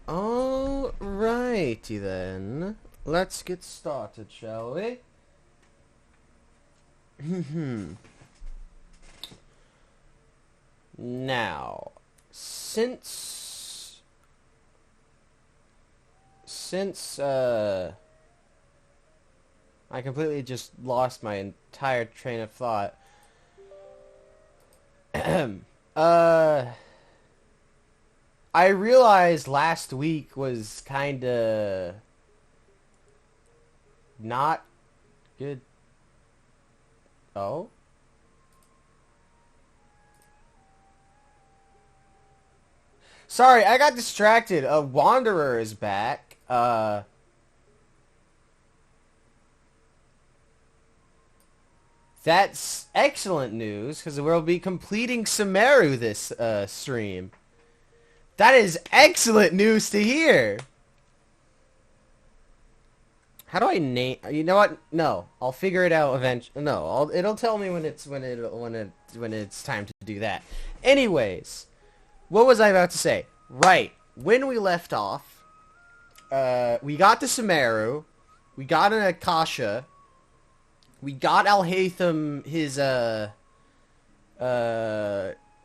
Alrighty then. Let's get started, shall we? Now, since I completely just lost my entire train of thought. uh I realized last week was kinda not good. Oh? Sorry, I got distracted. A Wanderer is back. That's excellent news, because we'll be completing Sumeru this stream. That is excellent news to hear. How do I name? You know what? No, I'll figure it out eventually. No, it'll tell me when it's time to do that. Anyways, what was I about to say? Right, when we left off, we got to Sumeru, we got an Akasha, we got Alhaitham his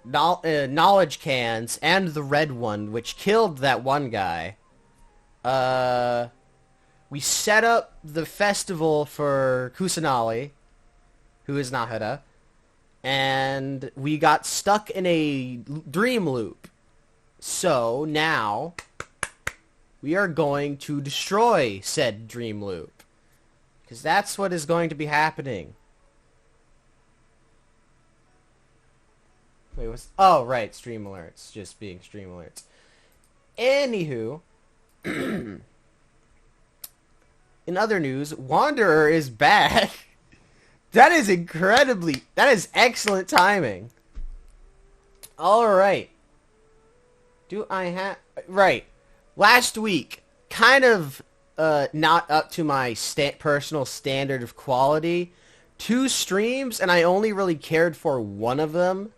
knowledge cans and the red one, which killed that one guy. We set up the festival for Kusanali, who is Nahara, and we got stuck in a dream loop. So now we are going to destroy said dream loop, because that's what is going to be happening. Wait, what's... Oh, right, stream alerts. Just being stream alerts. Anywho, in other news, Wanderer is back. That is excellent timing. Alright. Right. Last week, kind of not up to my personal standard of quality. 2 streams, and I only really cared for one of them.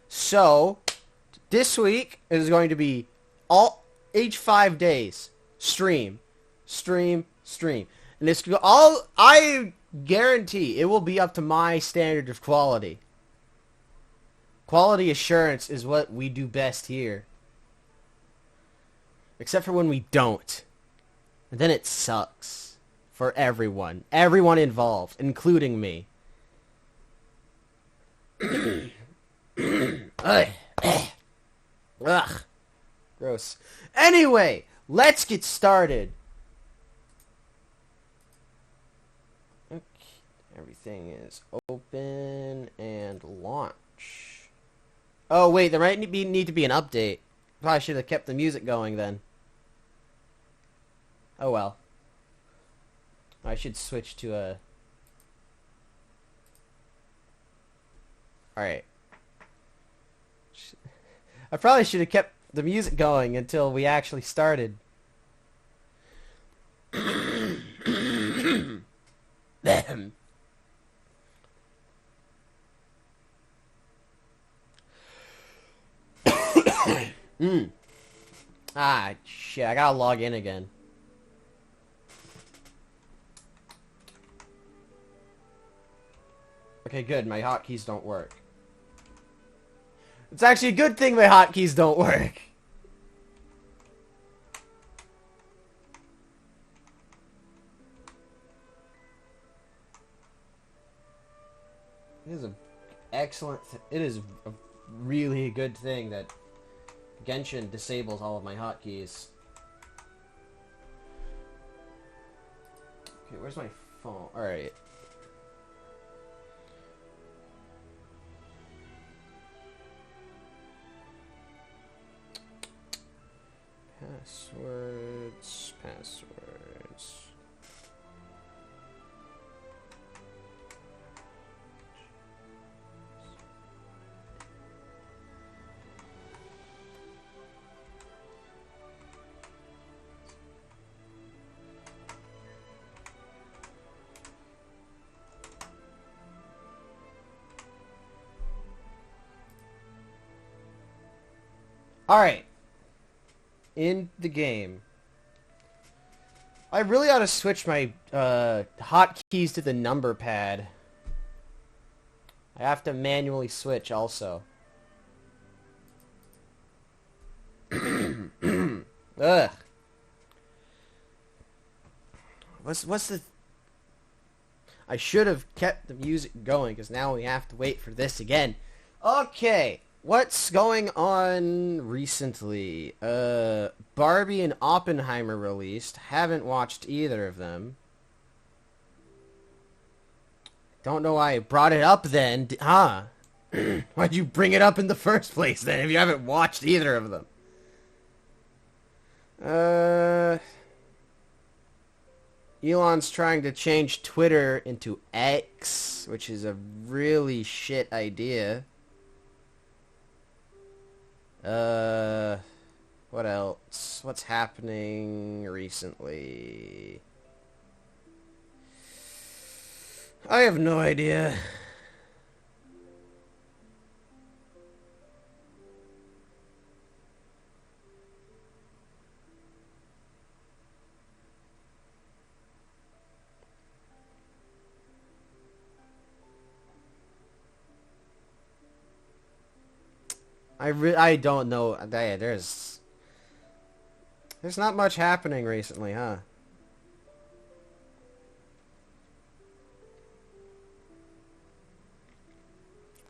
So, this week is going to be each 5 days. Stream. And it's all, I guarantee it will be up to my standard of quality. Quality assurance is what we do best here. Except for when we don't. And then it sucks. For everyone. Everyone involved, including me. Ugh. Gross. Anyway, let's get started. Okay, everything is open and launch. Oh wait, there might need to be an update. Probably should have kept the music going then. Oh well. I should switch to a... Alright. I probably should have kept the music going until we actually started. Ah, shit, I gotta log in again. Okay, good, my hotkeys don't work. It's actually a good thing my hotkeys don't work. It is it is a really good thing that Genshin disables all of my hotkeys. Okay, where's my phone? Alright. Passwords. Alright. in the game. I really ought to switch my hotkeys to the number pad. I have to manually switch also. Ugh. What's the... I should have kept the music going because now we have to wait for this again. Okay. What's going on recently? Barbie and Oppenheimer released. Haven't watched either of them. Don't know why I brought it up then. Huh? Why'd you bring it up in the first place then if you haven't watched either of them? Elon's trying to change Twitter into X, which is a really shit idea. What else? What's happening recently? I have no idea. I don't know. There's not much happening recently, huh?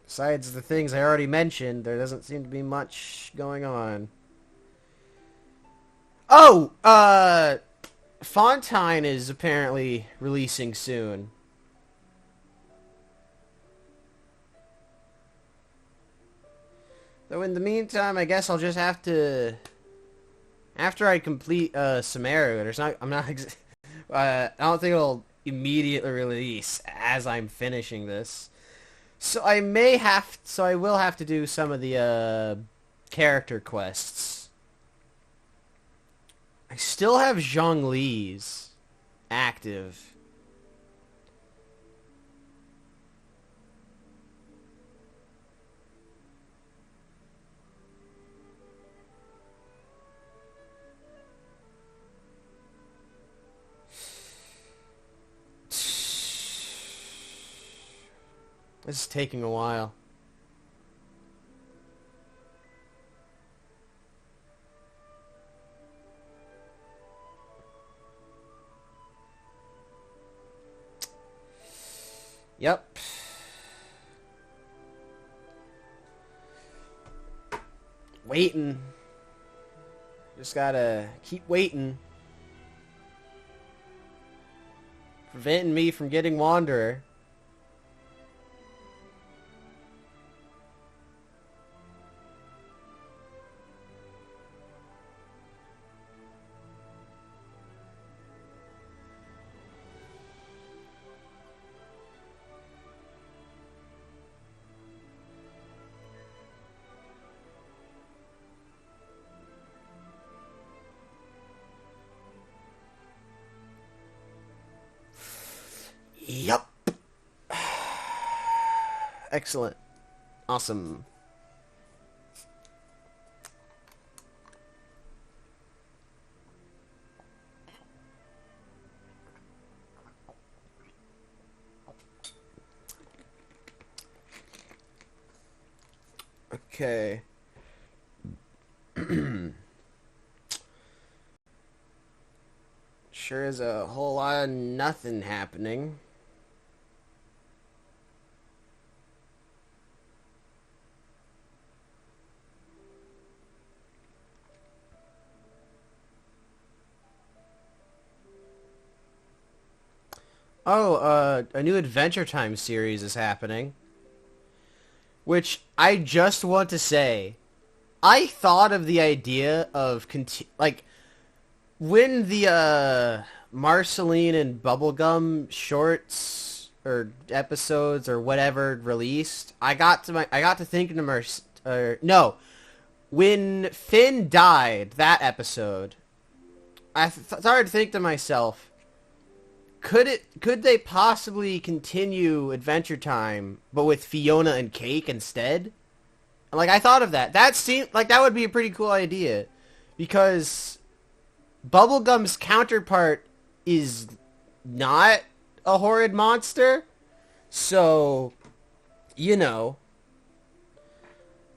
Besides the things I already mentioned, there doesn't seem to be much going on. Oh, Fontaine is apparently releasing soon. Though in the meantime, I guess I'll just have to... After I complete Sumeru, I don't think it'll immediately release as I'm finishing this. So I will have to do some of the character quests. I still have Zhongli's active. This is taking a while. Yep. Waiting. Just gotta keep waiting. Preventing me from getting Wanderer. Yup. Excellent. Awesome. Okay. Sure is a whole lot of nothing happening. Oh, a new Adventure Time series is happening. Which I just want to say, I thought of the idea of when the Marceline and Bubblegum shorts or episodes or whatever released, I got to thinking to no, when Finn died, that episode, I started to think to myself, could they possibly continue Adventure Time but with Fiona and Cake instead? Like, I thought of that. That seemed like that would be a pretty cool idea. because Bubblegum's counterpart is not a horrid monster, so, you know.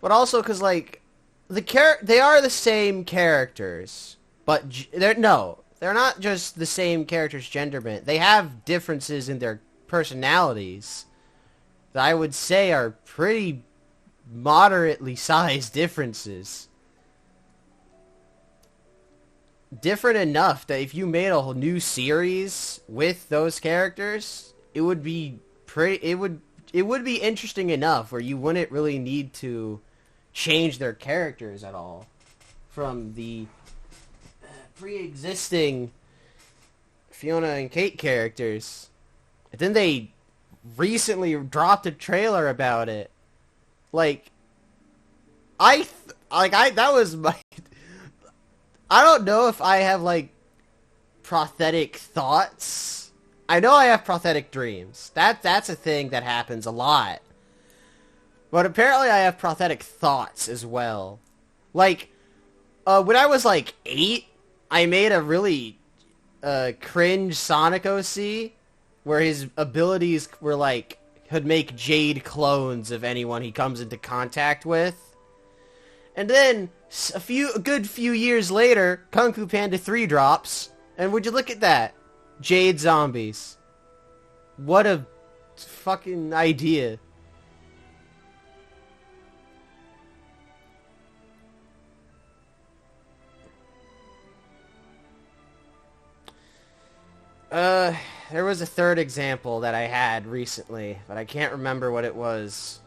But also because, like, they are the same characters, but they're not just the same characters gender bent. They have differences in their personalities that I would say are pretty moderately sized differences. Different enough that if you made a whole new series with those characters, it would be it would be interesting enough where you wouldn't really need to change their characters at all from the pre-existing Fiona and Kate characters. And then they recently dropped a trailer about it. Like, that was my... I don't know if I have, like, prosthetic thoughts. I know I have prosthetic dreams. That's a thing that happens a lot. But apparently I have prosthetic thoughts as well. Like, when I was, like, 8, I made a really cringe Sonic OC where his abilities were, like, could make Jade clones of anyone he comes into contact with. And then, a good few years later, Kung Fu Panda 3 drops, and would you look at that? Jade zombies. What a fucking idea. There was a third example that I had recently, but I can't remember what it was.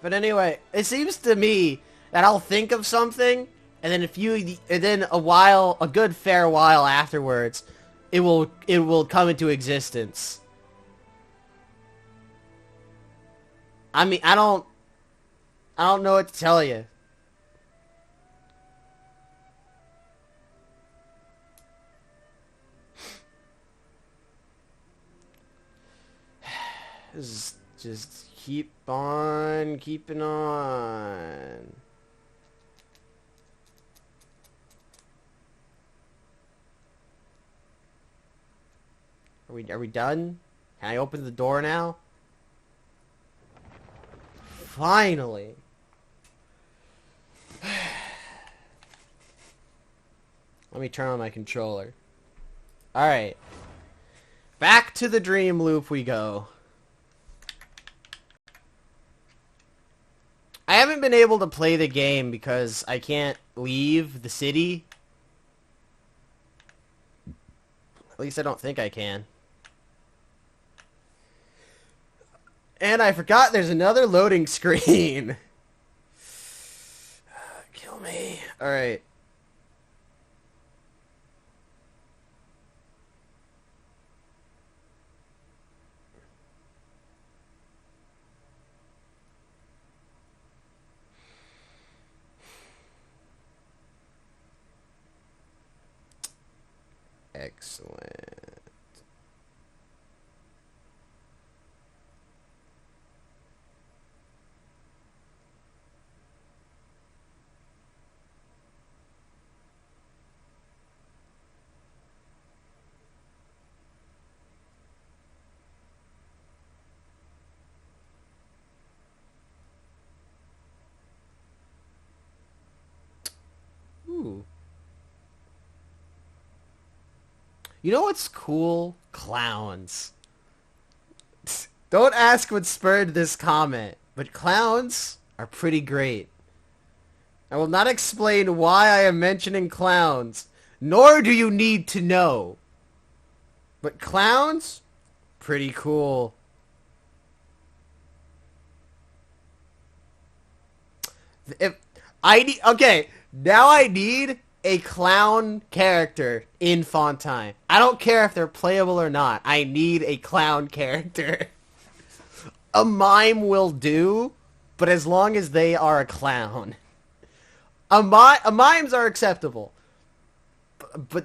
But anyway, it seems to me that I'll think of something, and then a good fair while afterwards, it will come into existence. I mean, I don't know what to tell you. Just keep on keeping on. Are we done? Can I open the door now? Finally. Let me turn on my controller. Alright. Back to the dream loop we go. I haven't been able to play the game because I can't leave the city. At least I don't think I can. And I forgot there's another loading screen. Kill me. Alright. Excellent. Ooh. You know what's cool? Clowns. Don't ask what spurred this comment, but clowns are pretty great. I will not explain why I am mentioning clowns, nor do you need to know. But clowns? Pretty cool. Okay, now I need a clown character in Fontaine. I don't care if they're playable or not. I need a clown character. A mime will do, but as long as they are a clown. Mimes are acceptable. But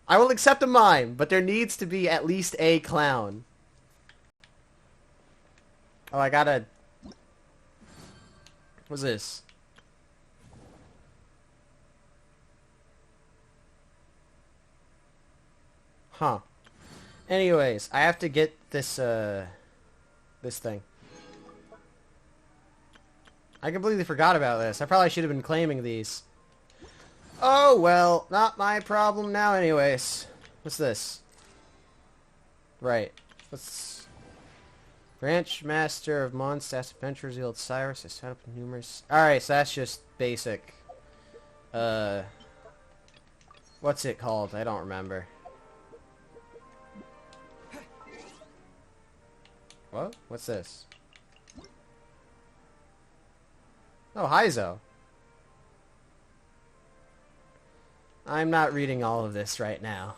I will accept a mime, but there needs to be at least a clown. Oh, I gotta... What's this? Huh. Anyways, I have to get this, this thing. I completely forgot about this. I probably should have been claiming these. Oh, well, not my problem now anyways. What's this? Right. What's... Branch Master of Mondstadt Adventures revealed Cyrus has set up numerous... Alright, so that's just basic. What's it called? I don't remember. What? What's this? Oh, Heizo. I'm not reading all of this right now.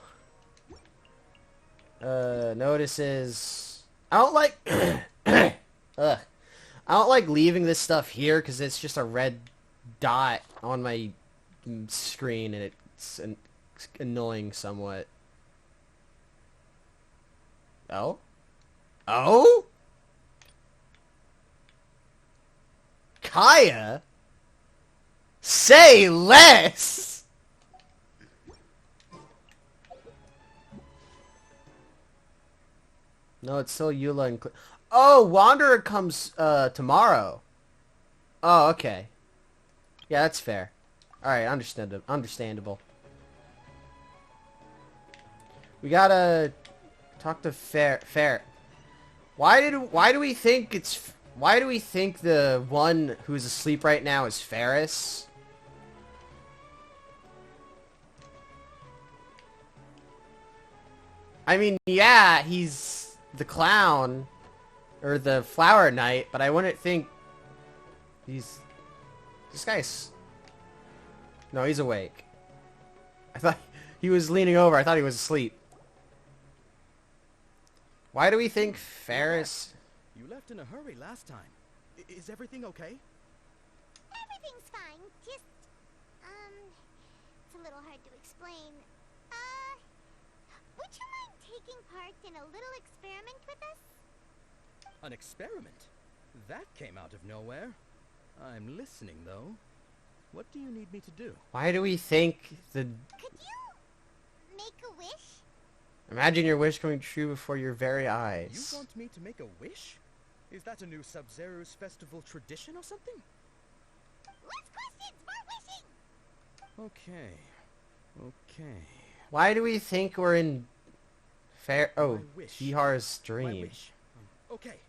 Notices... I don't like... Ugh. I don't like leaving this stuff here because it's just a red dot on my screen and it's annoying somewhat. Oh? Oh? Kaya? Say less! No, it's still Eula and... Oh, Wanderer comes, tomorrow. Oh, okay. Yeah, that's fair. Alright, understandable. We gotta talk to Fair. Why do we think it's... Why do we think the one who's asleep right now is Ferris? I mean, yeah, he's the clown or the flower knight, but I wouldn't think he's... This guy's... No, he's awake. I thought he was leaning over. I thought he was asleep. Why do we think Ferris... You left in a hurry last time. Is everything okay? Everything's fine. Just, it's a little hard to explain. Would you mind taking part in a little experiment with us? An experiment? That came out of nowhere. I'm listening, though. What do you need me to do? Why do we think the... Could you make a wish? Imagine your wish coming true before your very You eyes. want me to make a wish? Is that a new Sub-Zero's festival tradition or something? Less questions, more wishing! Okay. Why do we think we're in... Oh, My wish. Kihar's My dream. wish. Okay.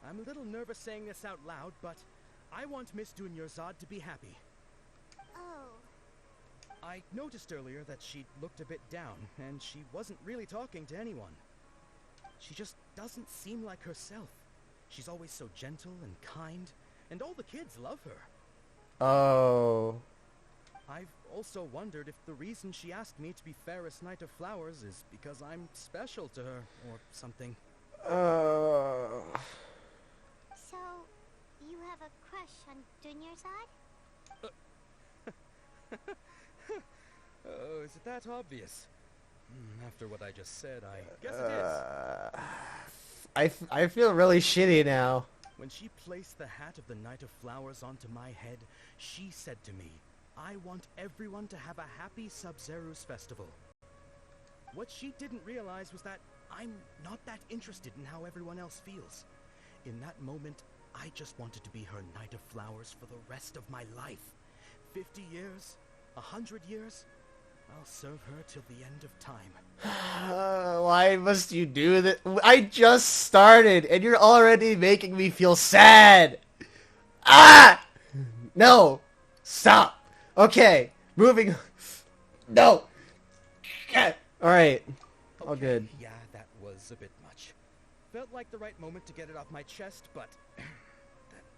I'm a little nervous saying this out loud, but I want Miss Dunyarzad to be happy. Oh. I noticed earlier that she looked a bit down, and she wasn't really talking to anyone. She just doesn't seem like herself. She's always so gentle and kind, and all the kids love her. Oh. I've also wondered if the reason she asked me to be Fairest Knight of Flowers is because I'm special to her, or something. Oh. So, you have a crush on Dunyarzad? Oh, is it that obvious? After what I just said, I guess it is. I feel really shitty now. When she placed the hat of the Knight of Flowers onto my head, she said to me, I want everyone to have a happy Sub-Zero's festival. What she didn't realize was that I'm not that interested in how everyone else feels. In that moment, I just wanted to be her Knight of Flowers for the rest of my life. 50 years? 100 years? I'll serve her till the end of time. Why must you do that? I just started, and you're already making me feel sad. Ah! No. Stop. Okay. Moving. No. Alright. All Okay, good. Yeah, that was a bit much. Felt like the right moment to get it off my chest, but that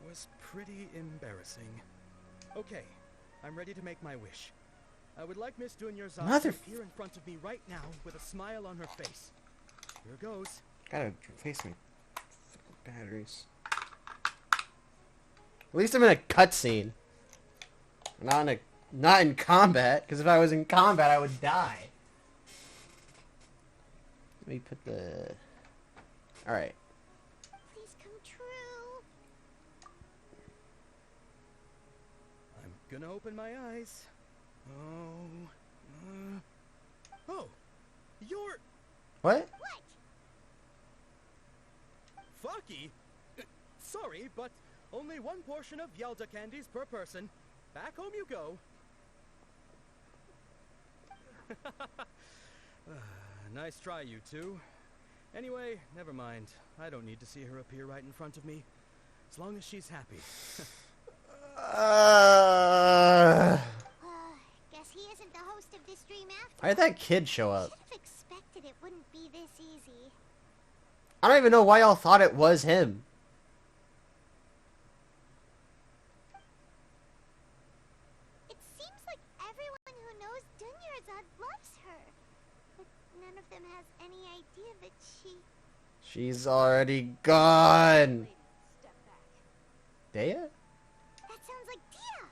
was pretty embarrassing. Okay, I'm ready to make my wish. I would like Miss Dunyarzad to appear in front of me right now with a smile on her face. Here goes. Gotta face my batteries. At least I'm in a cutscene. Not in combat, because if I was in combat, I would die. Let me put the... Alright. Please come true. I'm gonna open my eyes. Oh, you're What? What? Fucky? Sorry, but only one portion of Yelda candies per person. Back home you go. Nice try, you two. Anyway, never mind. I don't need to see her appear right in front of me. As long as she's happy. Guess he isn't the host of this dream after. Why did that kid show up? Should have expected it wouldn't be this easy. I don't even know why y'all thought it was him. It seems like everyone who knows Dunyarzad loves her. But none of them has any idea that She's already gone. Step back. Dea? That sounds like Dia!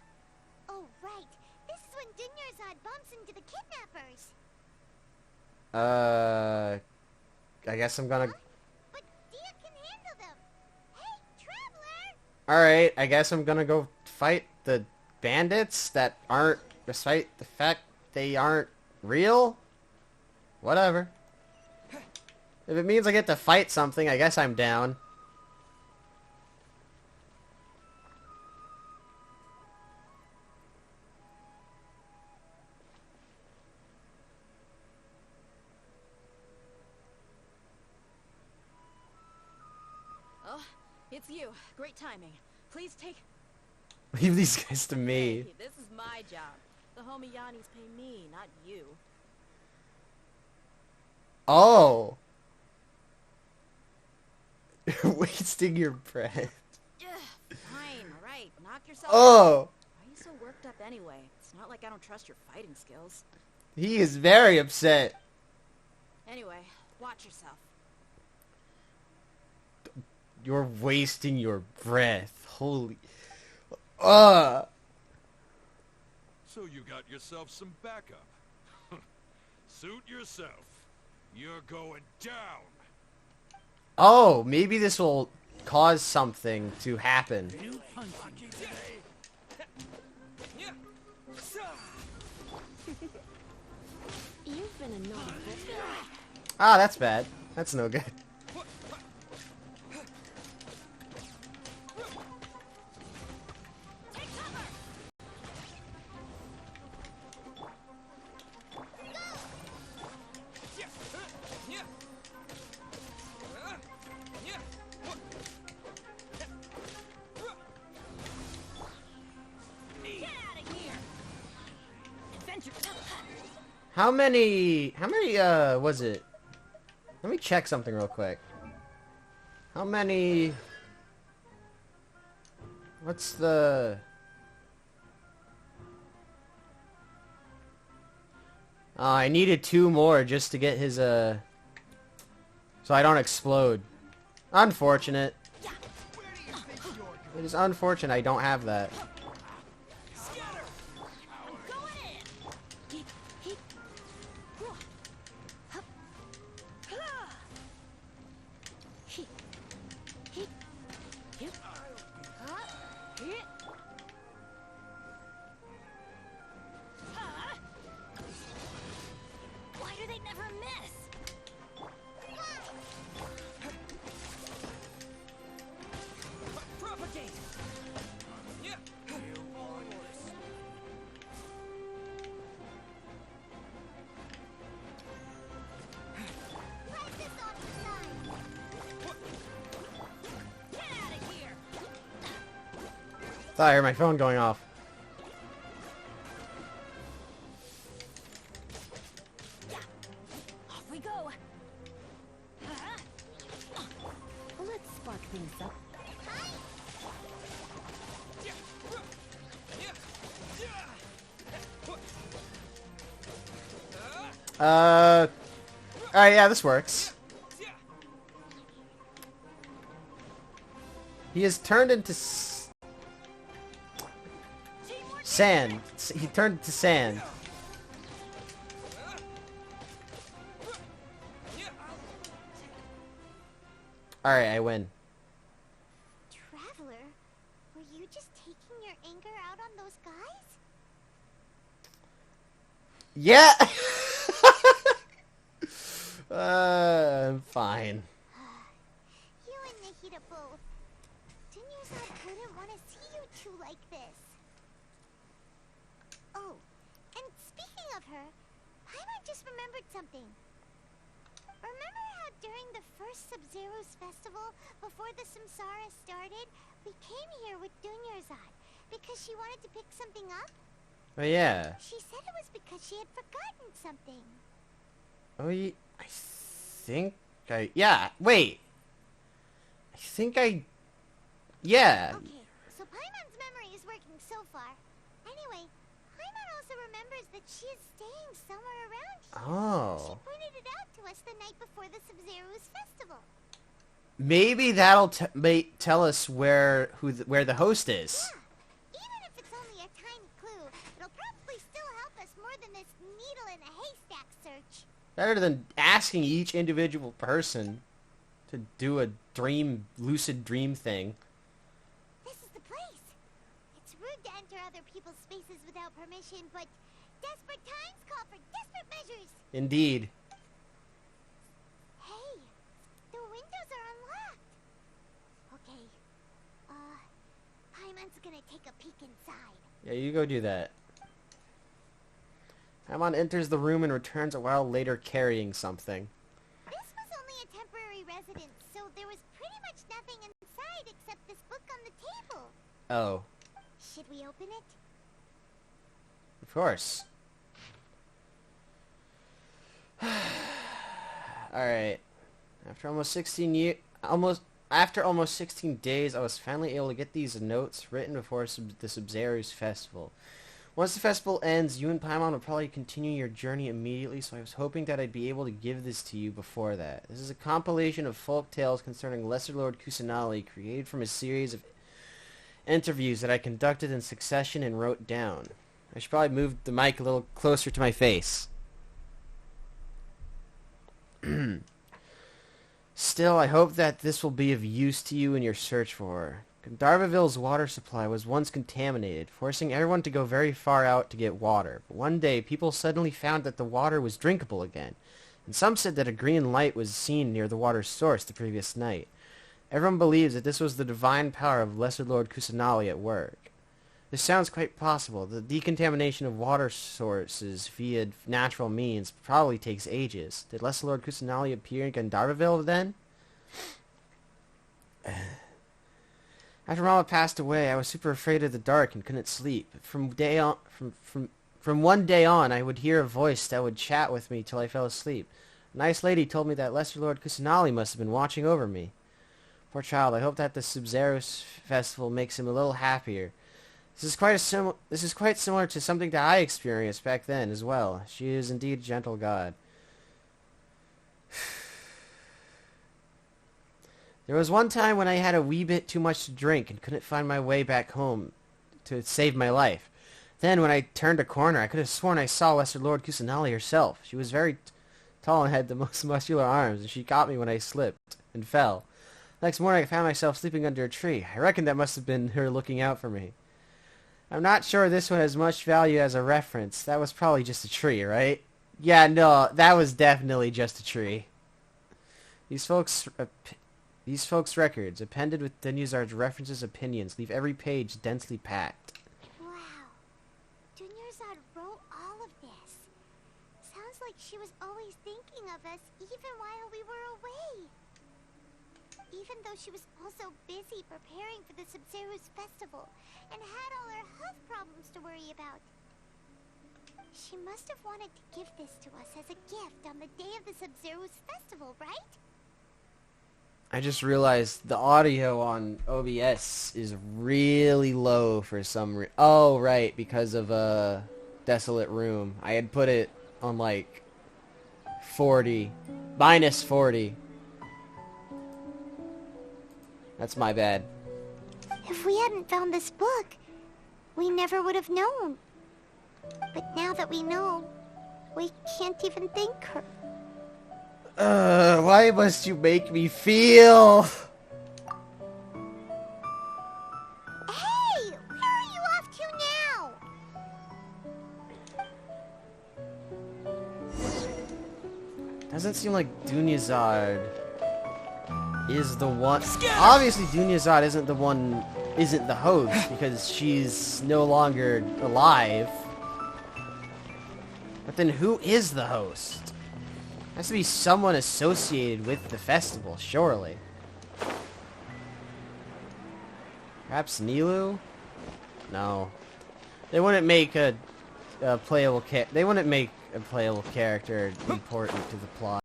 Oh, right. This is when Dunyarzad bumps into the kidnappers. I guess I'm gonna... Huh? But Dia can handle them. Hey, Traveler! Alright, I guess I'm gonna go fight the bandits that aren't, despite the fact they aren't real? Whatever. If it means I get to fight something, I guess I'm down. Oh, it's you. Great timing. Please take... Leave these guys to me. Hey, this is my job. The homie Yanni's pay me, not you. Oh. Wasting your breath. Ugh, fine, alright. Knock yourself out. Oh. Why are you so worked up anyway? It's not like I don't trust your fighting skills. He is very upset. Anyway, watch yourself. You're wasting your breath. Holy... So you got yourself some backup. Suit yourself. You're going down. Oh, maybe this will cause something to happen. You've been annoying. Ah, that's bad. That's no good. How many, was it? Let me check something real quick. How many... What's the... I needed 2 more just to get his, so I don't explode. Unfortunate. It is unfortunate I don't have that. Why do they never miss? Propagate! Press this on the side. Get out of here! Thought I heard my phone going off. Off we go. Let's spark things up. Alright, yeah, this works. He has turned into sand. He turned into sand. Alright, I win. Traveler, were you just taking your anger out on those guys? Yeah! I'm fine. You and Nahida both. Dunyarzad wouldn't want to see you two like this. Oh, and speaking of her, Paimon just remembered something. Remember how during the first Sub-Zero's festival, before the Samsara started, we came here with Dunyarzad because she wanted to pick something up? Oh, yeah. She said it was because she had forgotten something. Oh, I think yeah, wait. I think yeah. Okay, so Paimon's memory is working so far. Anyway, Paimon also remembers that she is staying somewhere around here. She Oh. pointed it out to us the night before the Sub-Zero's festival. Maybe that'll tell us where the host is. Yeah, even if it's only a tiny clue, it'll probably still help us more than this needle in a haystack search. Better than asking each individual person to do a lucid dream thing. This is the place. It's rude to enter other people's spaces without permission, but desperate times call for desperate measures. Indeed. Hey, the windows are unlocked. Okay, Paimon's gonna take a peek inside. Yeah, you go do that. Paimon enters the room and returns a while later carrying something. This was only a temporary residence, so there was pretty much nothing inside except this book on the table. Oh, Should we open it? of course. Alright. After almost 16 days, I was finally able to get these notes written before the Sub-Zero's festival. Once the festival ends, you and Paimon will probably continue your journey immediately, so I was hoping that I'd be able to give this to you before that. This is a compilation of folk tales concerning Lesser Lord Kusanali, created from a series of interviews that I conducted in succession and wrote down. I should probably move the mic a little closer to my face. Still, I hope that this will be of use to you in your search for her. Gandharvaville's water supply was once contaminated, forcing everyone to go very far out to get water. But one day, people suddenly found that the water was drinkable again, and some said that a green light was seen near the water's source the previous night. Everyone believes that this was the divine power of Lesser Lord Kusanali at work. This sounds quite possible. The decontamination of water sources via natural means probably takes ages. Did Lesser Lord Kusanali appear in Gandharvaville then? After Mama passed away, I was super afraid of the dark and couldn't sleep. From one day on, I would hear a voice that would chat with me till I fell asleep. A nice lady told me that Lesser Lord Kusanali must have been watching over me. Poor child, I hope that the Sub-Zero's festival makes him a little happier. This is quite similar to something that I experienced back then as well. She is indeed a gentle god. There was one time when I had a wee bit too much to drink and couldn't find my way back home to save my life. Then, when I turned a corner, I could have sworn I saw Lesser Lord Kusanali herself. She was very tall and had the most muscular arms, and she caught me when I slipped and fell. Next morning, I found myself sleeping under a tree. I reckon that must have been her looking out for me. I'm not sure this one has much value as a reference. That was probably just a tree, right? Yeah, no, that was definitely just a tree. These folks' records, appended with Dunyarzad's references opinions, leave every page densely packed. Wow. Dunyarzad wrote all of this. Sounds like she was always thinking of us even while we were away. Even though she was also busy preparing for the Sub-Zero's festival and had all her health problems to worry about. She must have wanted to give this to us as a gift on the day of the Sub-Zero's festival, right? I just realized the audio on OBS is really low for some reason. Oh, right, because of a desolate room. I had put it on like 40, minus 40. That's my bad. If we hadn't found this book, we never would have known. But now that we know, we can't even thank her. Why must you make me feel? Hey! Where are you off to now? Doesn't seem like Dunyazad is the one. Obviously, Dunyazad isn't the host because she's no longer alive. But then who is the host? Has to be someone associated with the festival, surely. Perhaps Nilu? No. They wouldn't make a playable they wouldn't make a playable character important to the plot.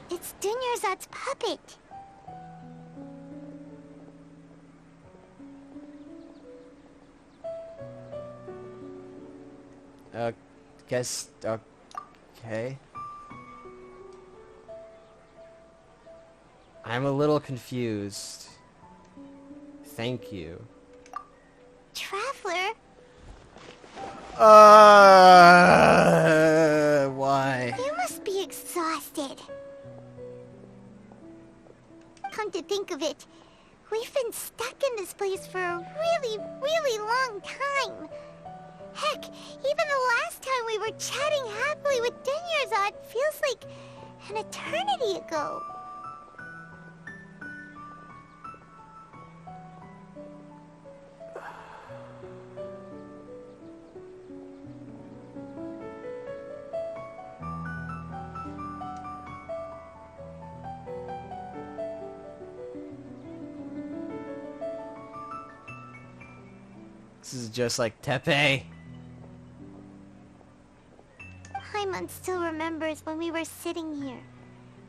It's Dunyarzad's puppet. Guess, okay. I'm a little confused. Thank you. Traveler? Why? You must be exhausted. Come to think of it, we've been stuck in this place for a really, really long time. Heck, even the last time we were chatting happily with Dunyarzad feels like an eternity ago. This is just like Tepe. Paimon still remembers when we were sitting here,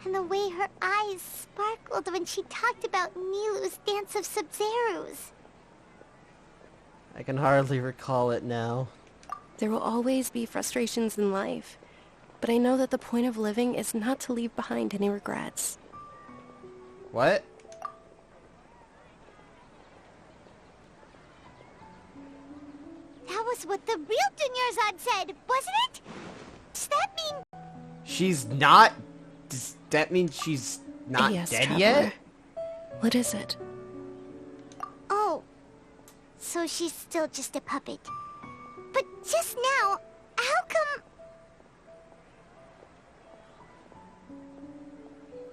and the way her eyes sparkled when she talked about Nilu's Dance of Sub-Zerus. I can hardly recall it now. There will always be frustrations in life, but I know that the point of living is not to leave behind any regrets. What? That was what the real Dunyarzad said, wasn't it? Does that mean... She's not... Does that mean she's not Yes, dead Traveler. yet? What is it? Oh, so she's still just a puppet. But just now, how come...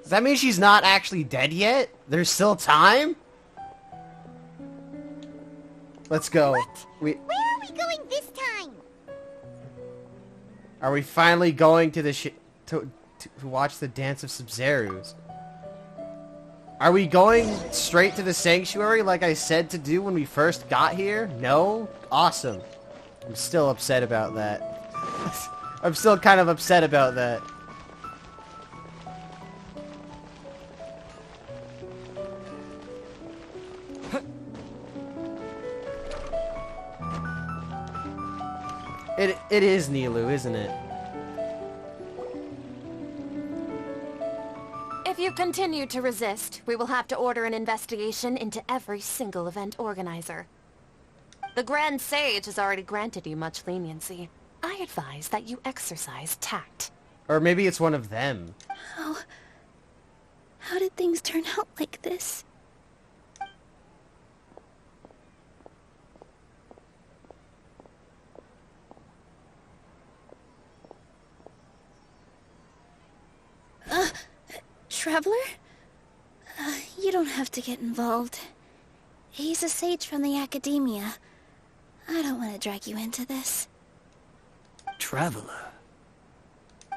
Does that mean she's not actually dead yet? There's still time? Let's go. What? Where are we going this time? Are we finally going to the to watch the Dance of Sub-Zerus? Are we going straight to the sanctuary like I said to do when we first got here? No? Awesome. I'm still upset about that. I'm still kind of upset about that. It is Nilu, isn't it? If you continue to resist, we will have to order an investigation into every single event organizer. The Grand Sage has already granted you much leniency. I advise that you exercise tact. Or maybe it's one of them. How did things turn out like this? Traveler? You don't have to get involved. He's a sage from the academia. I don't want to drag you into this. Traveler.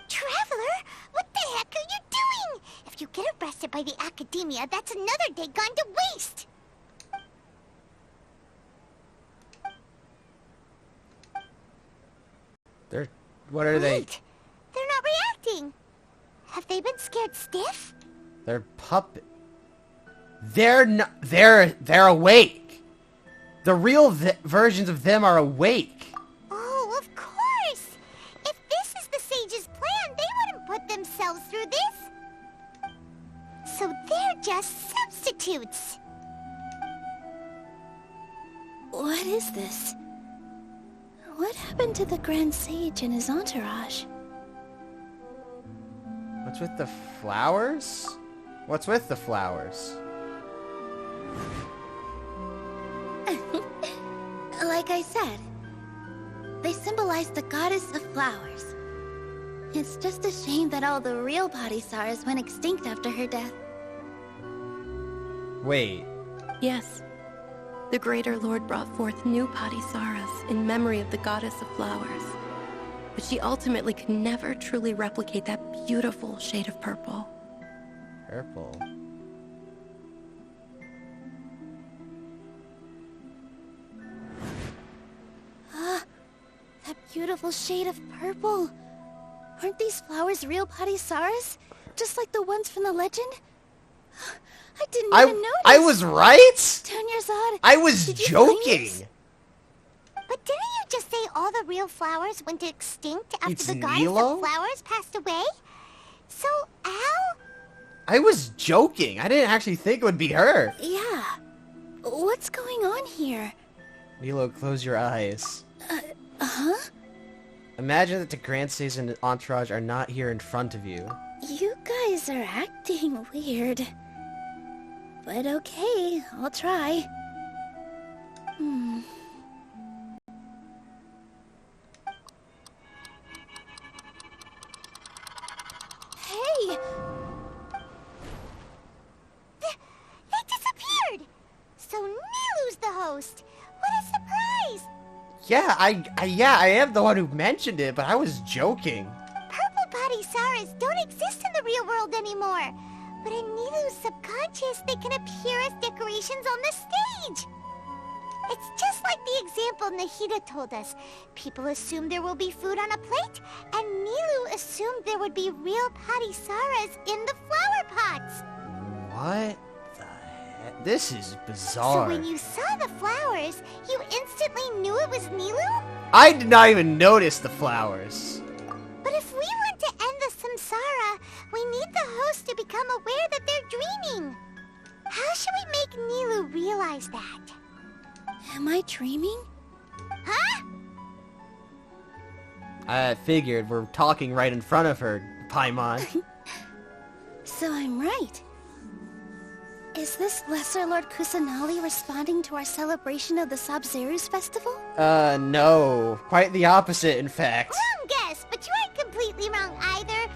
Traveler? What the heck are you doing? If you get arrested by the academia, that's another day gone to waste. What are they? Wait, they're not reacting. Have they been scared stiff? They're puppet. They're awake. The real versions of them are awake. Oh, of course. If this is the sage's plan, they wouldn't put themselves through this. So they're just substitutes. What is this? What happened to the Grand Sage and his entourage? What's with the flowers? What's with the flowers? Like I said, they symbolize the goddess of flowers. It's just a shame that all the real Padisaras went extinct after her death. Wait. Yes. The Greater Lord brought forth new Padisaras in memory of the goddess of flowers. But she ultimately could never truly replicate that beautiful shade of purple. Purple. That beautiful shade of purple. Aren't these flowers real Padisaras? Just like the ones from the legend? I didn't even notice. I was right? Dunyarzad, I was did you find joking. this? But didn't you just say all the real flowers went extinct after It's the goddess Nilo? of flowers passed away? So, how? I was joking. I didn't actually think it would be her. Yeah. What's going on here? Milo, close your eyes. Huh? Imagine that the Grand Sage and Entourage are not here in front of you. You guys are acting weird. But okay, I'll try. Hey! They disappeared! So Nilu's the host! What a surprise! Yeah, I am the one who mentioned it, but I was joking. Purple Padisaras don't exist in the real world anymore. But in Nilu's subconscious, they can appear as decorations on the stage. It's just like the example Nahida told us. People assumed there will be food on a plate, and Nilu assumed there would be real Padisaras in the flower pots. What the heck? This is bizarre. So when you saw the flowers, you instantly knew it was Nilu? I did not even notice the flowers. But if we want to end the samsara, we need the host to become aware that they're dreaming. How should we make Nilu realize that? Am I dreaming? Huh? I figured we're talking right in front of her, Paimon. So I'm right. Is this Lesser Lord Kusanali responding to our celebration of the Sabzeruz festival? No. Quite the opposite, in fact. Wrong guess, but you aren't completely wrong either.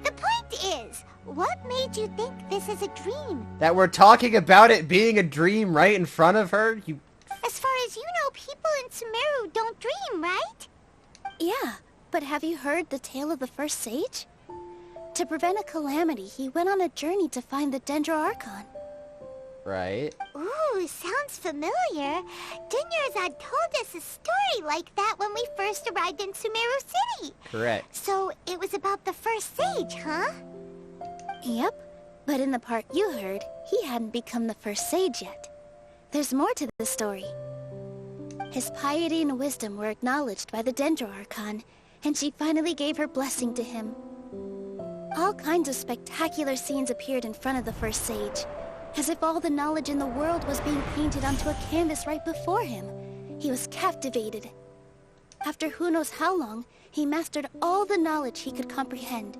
The point is, what made you think this is a dream? That we're talking about it being a dream right in front of her? You... As far as you know, people in Sumeru don't dream, right? Yeah, but have you heard the tale of the first sage? To prevent a calamity, he went on a journey to find the Dendro Archon. Right. Ooh, sounds familiar. Dunyarzad told us a story like that when we first arrived in Sumeru City. Correct. So it was about the first sage, huh? Yep, but in the part you heard, he hadn't become the first sage yet. There's more to the story. His piety and wisdom were acknowledged by the Dendro Archon, and she finally gave her blessing to him. All kinds of spectacular scenes appeared in front of the first sage, as if all the knowledge in the world was being painted onto a canvas right before him. He was captivated. After who knows how long, he mastered all the knowledge he could comprehend.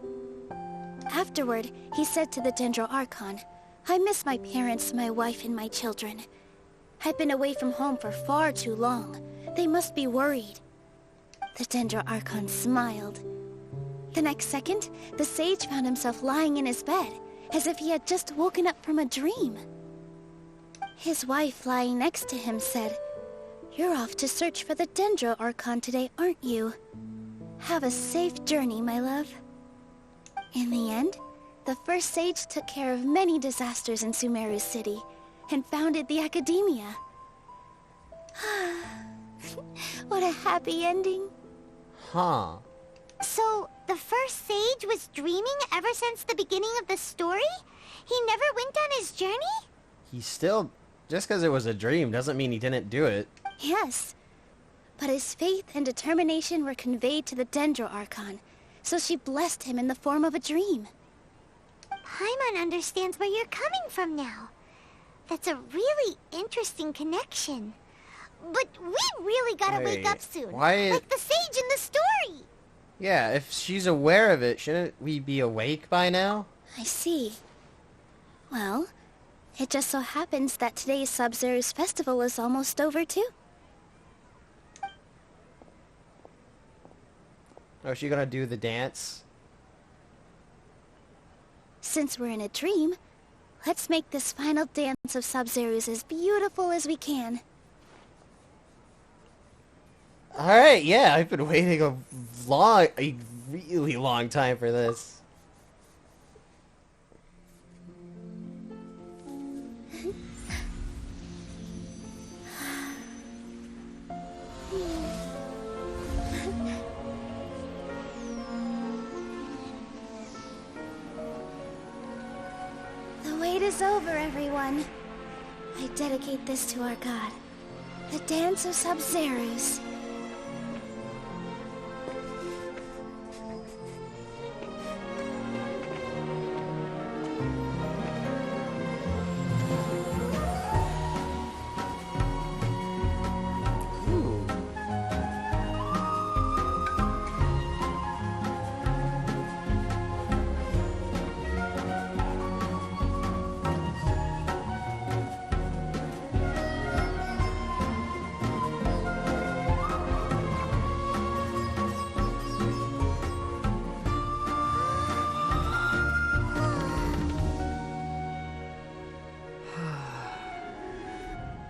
Afterward, he said to the Dendro Archon, "I miss my parents, my wife, and my children. I've been away from home for far too long. They must be worried." The Dendro Archon smiled. The next second, the sage found himself lying in his bed, as if he had just woken up from a dream. His wife, lying next to him, said, "You're off to search for the Dendro Archon today, aren't you? Have a safe journey, my love." In the end, the first sage took care of many disasters in Sumeru City, and founded the Academia. What a happy ending. Huh. So, the first sage was dreaming ever since the beginning of the story? He never went on his journey? He still... Just because it was a dream doesn't mean he didn't do it. Yes, but his faith and determination were conveyed to the Dendro Archon, so she blessed him in the form of a dream. Paimon understands where you're coming from now. That's a really interesting connection. But we really gotta wake Wait, up soon. why- Like the sage in the story. Yeah, if she's aware of it, shouldn't we be awake by now? I see. Well, it just so happens that today's Sub-Zero's festival is almost over too. Or is she gonna do the dance? Since we're in a dream, let's make this final dance of Sub-Zero's as beautiful as we can. Alright, yeah, I've been waiting a really long time for this. The wait is over, everyone. I dedicate this to our god, the Dance of Sub-Zeros.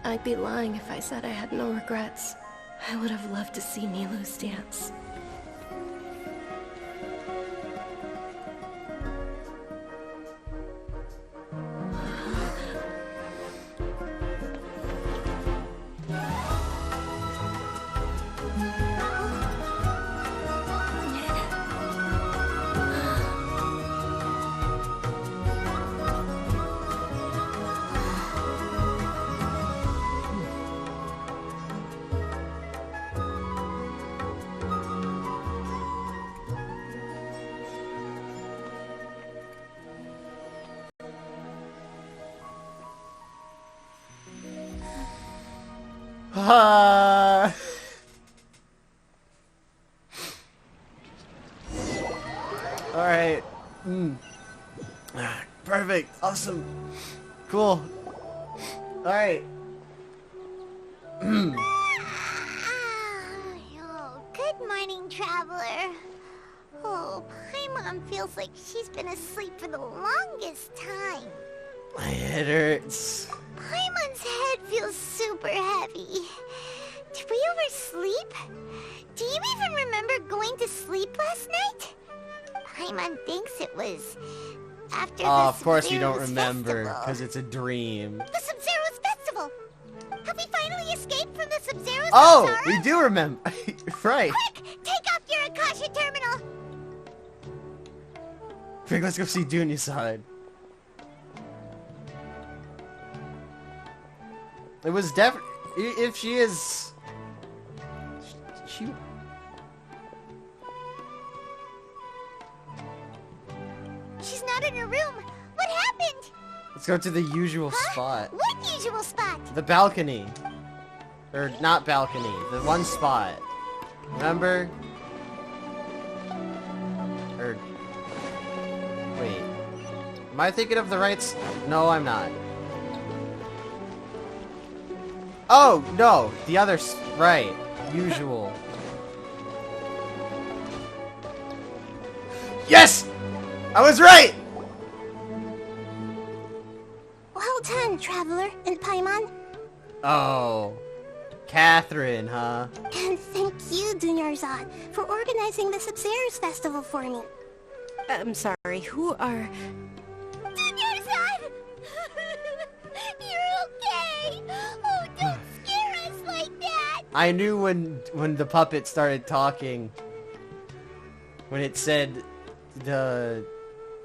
I'd be lying if I said I had no regrets. I would have loved to see Nilou's dance. Alright. Perfect. Awesome. Cool. Alright. Oh, good morning, traveler. Oh, Paimon feels like she's been asleep for the longest time. My head hurts. Paimon's head feels super heavy. Did we oversleep? Do you even remember going to sleep last night? Paimon thinks it was after the Oh, of course you don't Sub-Zero's remember, festival. because it's a dream. The Sub-Zero's festival! Have we finally escaped from the Sub-Zero's Oh, Samsara? we do remember. Right. Quick! Take off your Akasha terminal! Quick, let's go see Dunya side. It was definitely... If she is... She... She's not in her room. What happened? Let's go to the usual Huh? spot. What usual spot? The balcony. Or, not balcony. The one spot. Remember? Or... Wait. Am I thinking of the right... No, I'm not. Oh, no. The other... Right. Usual. Yes! I was right! Well done, traveler and Paimon. Oh. Catherine, huh? And thank you, Dunyarzad, for organizing the Sub-Zero's festival for me. I'm sorry, who are... Dunyarzad! You're okay! Oh, don't scare us like that! I knew when the puppet started talking, when it said the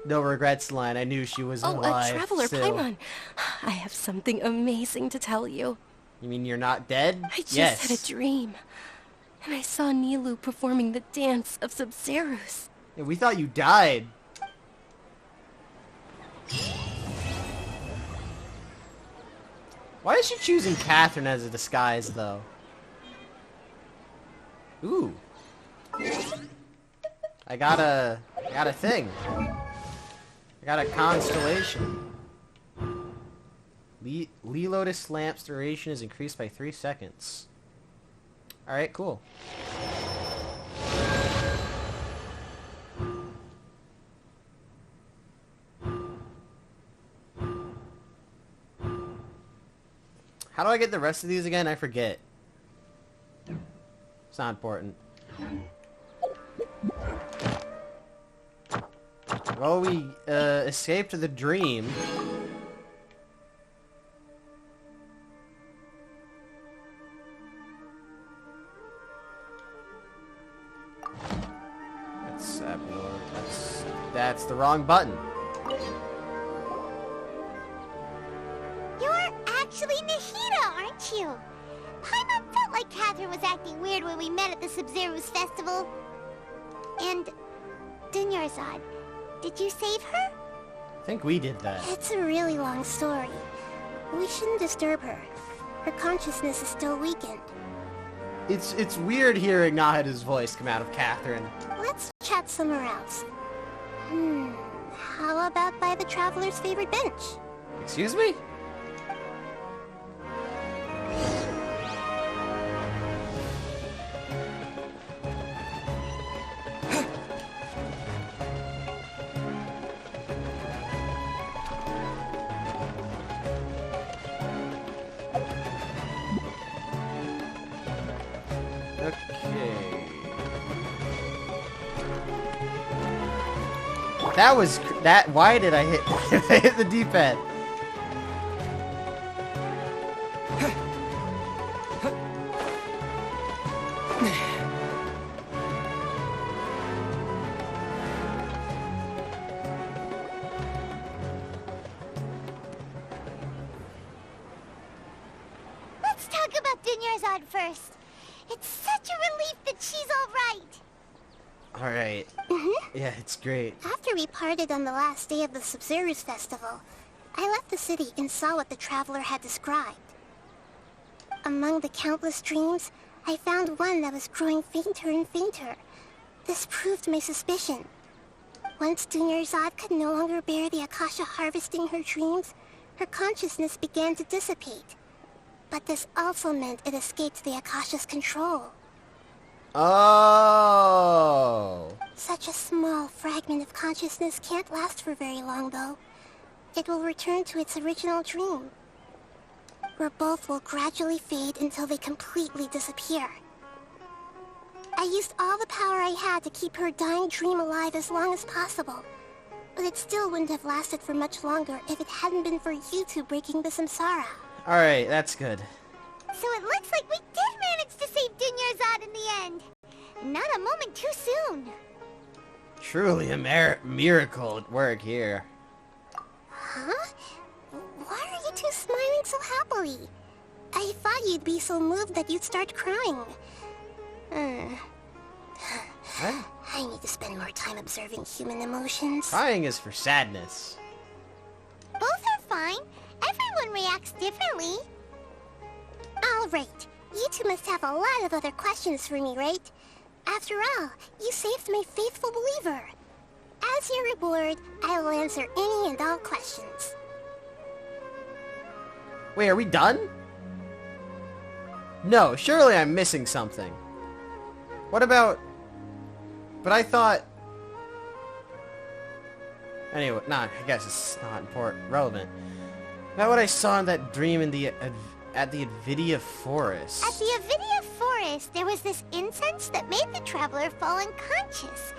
no regrets line, I knew she was alive. Traveler still. Paimon. I have something amazing to tell you. You mean you're not dead? I just yes. had a dream. And I saw Nilou performing the dance of Sub-Zero's. Yeah, we thought you died. Why is she choosing Catherine as a disguise, though? Ooh. I got a thing. I got a constellation. Lee Lotus Lamp's duration is increased by 3 seconds. Alright, cool. How do I get the rest of these again? I forget. It's not important. Well, we escaped the dream. That's the wrong button. You're actually Nahida, aren't you? Paimon felt like Catherine was acting weird when we met at the Sub-Zero's festival. And Dunyarzad, did you save her? I think we did that. It's a really long story. We shouldn't disturb her. Her consciousness is still weakened. It's weird hearing Nahida's voice come out of Catherine. Let's chat somewhere else. How about by the Traveler's favorite bench? Excuse me? Why did I hit the D-pad? Let's talk about Dunyarzad first. It's such a relief that she's all right. Alright. Yeah, it's great. After we parted on the last day of the Sub-Zero's festival, I left the city and saw what the Traveler had described. Among the countless dreams, I found one that was growing fainter and fainter. This proved my suspicion. Once Dunyarzad could no longer bear the Akasha harvesting her dreams, her consciousness began to dissipate. But this also meant it escaped the Akasha's control. Oh. Such a small fragment of consciousness can't last for very long, though. It will return to its original dream, where both will gradually fade until they completely disappear. I used all the power I had to keep her dying dream alive as long as possible, but it still wouldn't have lasted for much longer if it hadn't been for you two breaking the samsara. Alright, that's good. So it looks like we did manage to save Dunyarzad in the end. Not a moment too soon. Truly a miracle at work here. Huh? Why are you two smiling so happily? I thought you'd be so moved that you'd start crying. What? I need to spend more time observing human emotions. Crying is for sadness. Both are fine. Everyone reacts differently. Alright, you two must have a lot of other questions for me, right? After all, you saved my faithful believer. As your reward, I will answer any and all questions. Wait, are we done? No, surely I'm missing something. What about... But I thought... Anyway, I guess it's not relevant. About what I saw in that dream in the... at the Avidia Forest. At the Avidia Forest, there was this incense that made the Traveler fall unconscious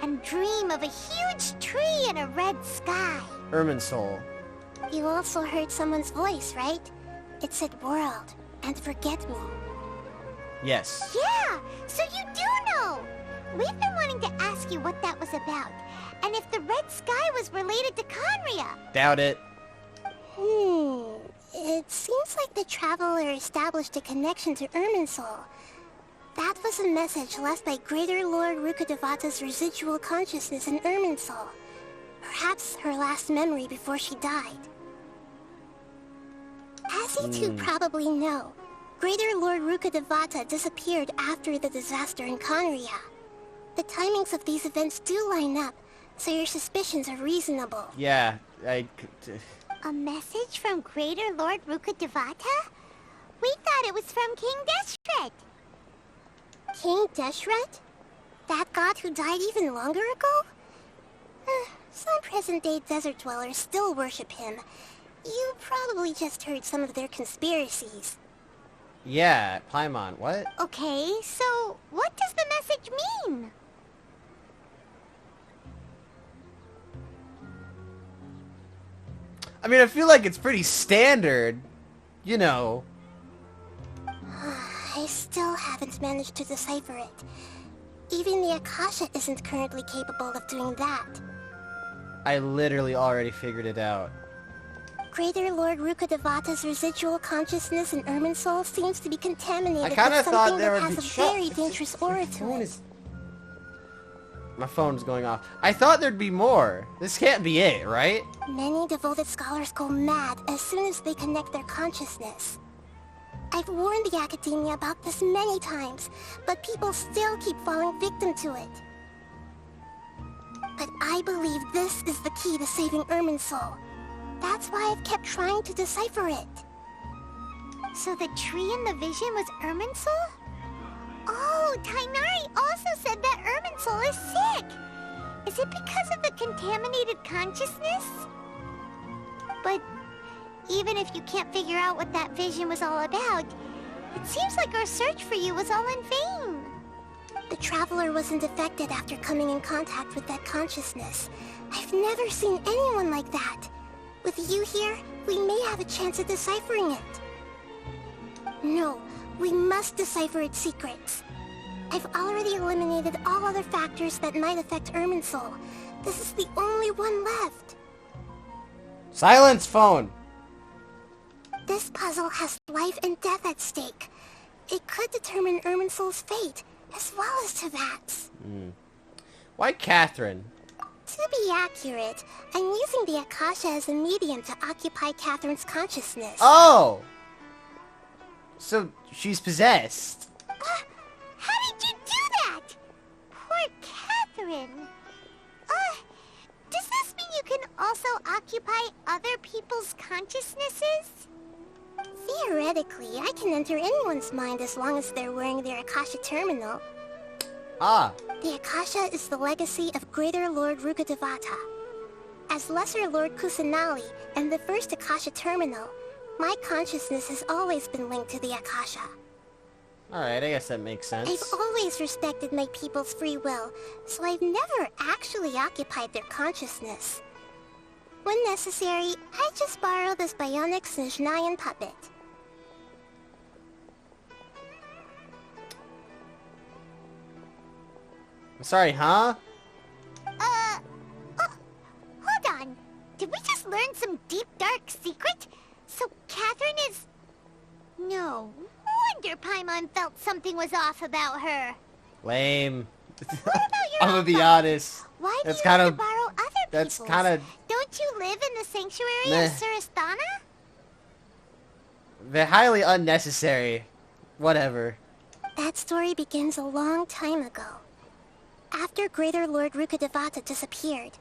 and dream of a huge tree and a red sky. Irminsul. You also heard someone's voice, right? It said world and forget me. Yes. Yeah, so you do know. We've been wanting to ask you what that was about, and if the red sky was related to Conria. Doubt it. It seems like the Traveler established a connection to Irminsul. That was a message left by Greater Lord Rukkhadevata's residual consciousness in Irminsul. Perhaps her last memory before she died. As you two probably know, Greater Lord Rukkhadevata disappeared after the disaster in Conria. The timings of these events do line up, so your suspicions are reasonable. Yeah, A message from Greater Lord Rukkhadevata? We thought it was from King Deshret. King Deshret? That god who died even longer ago? Some present-day desert dwellers still worship him. You probably just heard some of their conspiracies. Yeah, Paimon, what? Okay, so what does the message mean? I mean, I feel like it's pretty standard, you know. I still haven't managed to decipher it. Even the Akasha isn't currently capable of doing that. I literally already figured it out. Greater Lord Rukkhadevata's residual consciousness in Irminsul seems to be contaminated I with kinda thought something there that would has be... a Shut- very dangerous aura to it. My phone's going off. I thought there'd be more. This can't be it, right? Many devoted scholars go mad as soon as they connect their consciousness. I've warned the academia about this many times, but people still keep falling victim to it. But I believe this is the key to saving Irminsul. That's why I've kept trying to decipher it. So the tree in the vision was Irminsul? Oh, Tainari also said that Irminsul is sick! Is it because of the contaminated consciousness? But even if you can't figure out what that vision was all about, it seems like our search for you was all in vain. The Traveler wasn't affected after coming in contact with that consciousness. I've never seen anyone like that. With you here, we may have a chance at deciphering it. No, we must decipher its secrets. I've already eliminated all other factors that might affect Irminsul. This is the only one left. Silence, phone! This puzzle has life and death at stake. It could determine Irminsul's fate, as well as Tevat's. Why Catherine? To be accurate, I'm using the Akasha as a medium to occupy Catherine's consciousness. Oh! So, she's possessed. How did you do that? Poor Catherine. Does this mean you can also occupy other people's consciousnesses? Theoretically, I can enter anyone's mind as long as they're wearing their Akasha terminal. Ah. The Akasha is the legacy of Greater Lord Rukkhadevata. As Lesser Lord Kusanali and the first Akasha terminal, my consciousness has always been linked to the Akasha. Alright, I guess that makes sense. I've always respected my people's free will, so I've never actually occupied their consciousness. When necessary, I just borrow this bionic Snezhnayan puppet. I'm sorry, huh? Hold on. Did we just learn some deep, dark secret? So Catherine is... No wonder Paimon felt something was off about her. Lame. What about your I'm own gonna be thoughts? honest. Why do That's you have kinda- to borrow other that's people's? kinda- Don't you live in the sanctuary Meh. of Suristana? They're highly unnecessary. Whatever. That story begins a long time ago. After Greater Lord Rukkhadevata disappeared,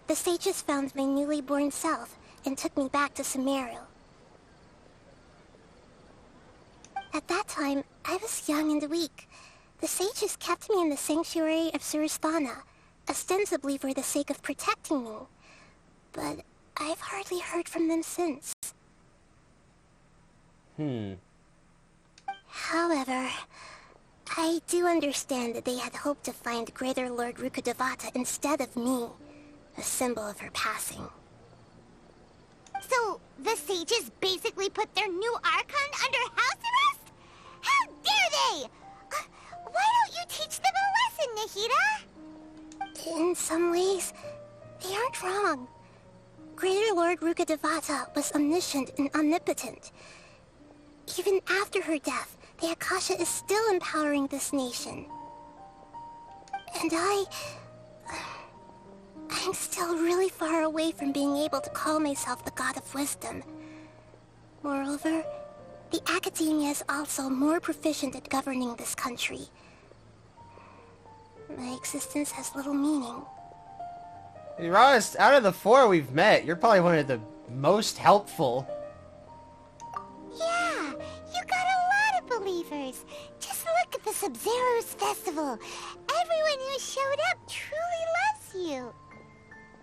the sages found my newly born self and took me back to Sumeru. At that time, I was young and weak. The sages kept me in the sanctuary of Suristana, ostensibly for the sake of protecting me. But I've hardly heard from them since. However, I do understand that they had hoped to find Greater Lord Rukkhadevata instead of me, a symbol of her passing. So, the sages basically put their new Archon under house arrest? How dare they! Why don't you teach them a lesson, Nahida? In some ways, they aren't wrong. Greater Lord Rukkhadevata was omniscient and omnipotent. Even after her death, the Akasha is still empowering this nation. And I'm still really far away from being able to call myself the God of Wisdom. Moreover, the academia is also more proficient at governing this country. My existence has little meaning. To be honest, out of the 4 we've met, you're probably one of the most helpful. Yeah, you got a lot of believers. Just look at the Sub-Zero's festival. Everyone who showed up truly loves you.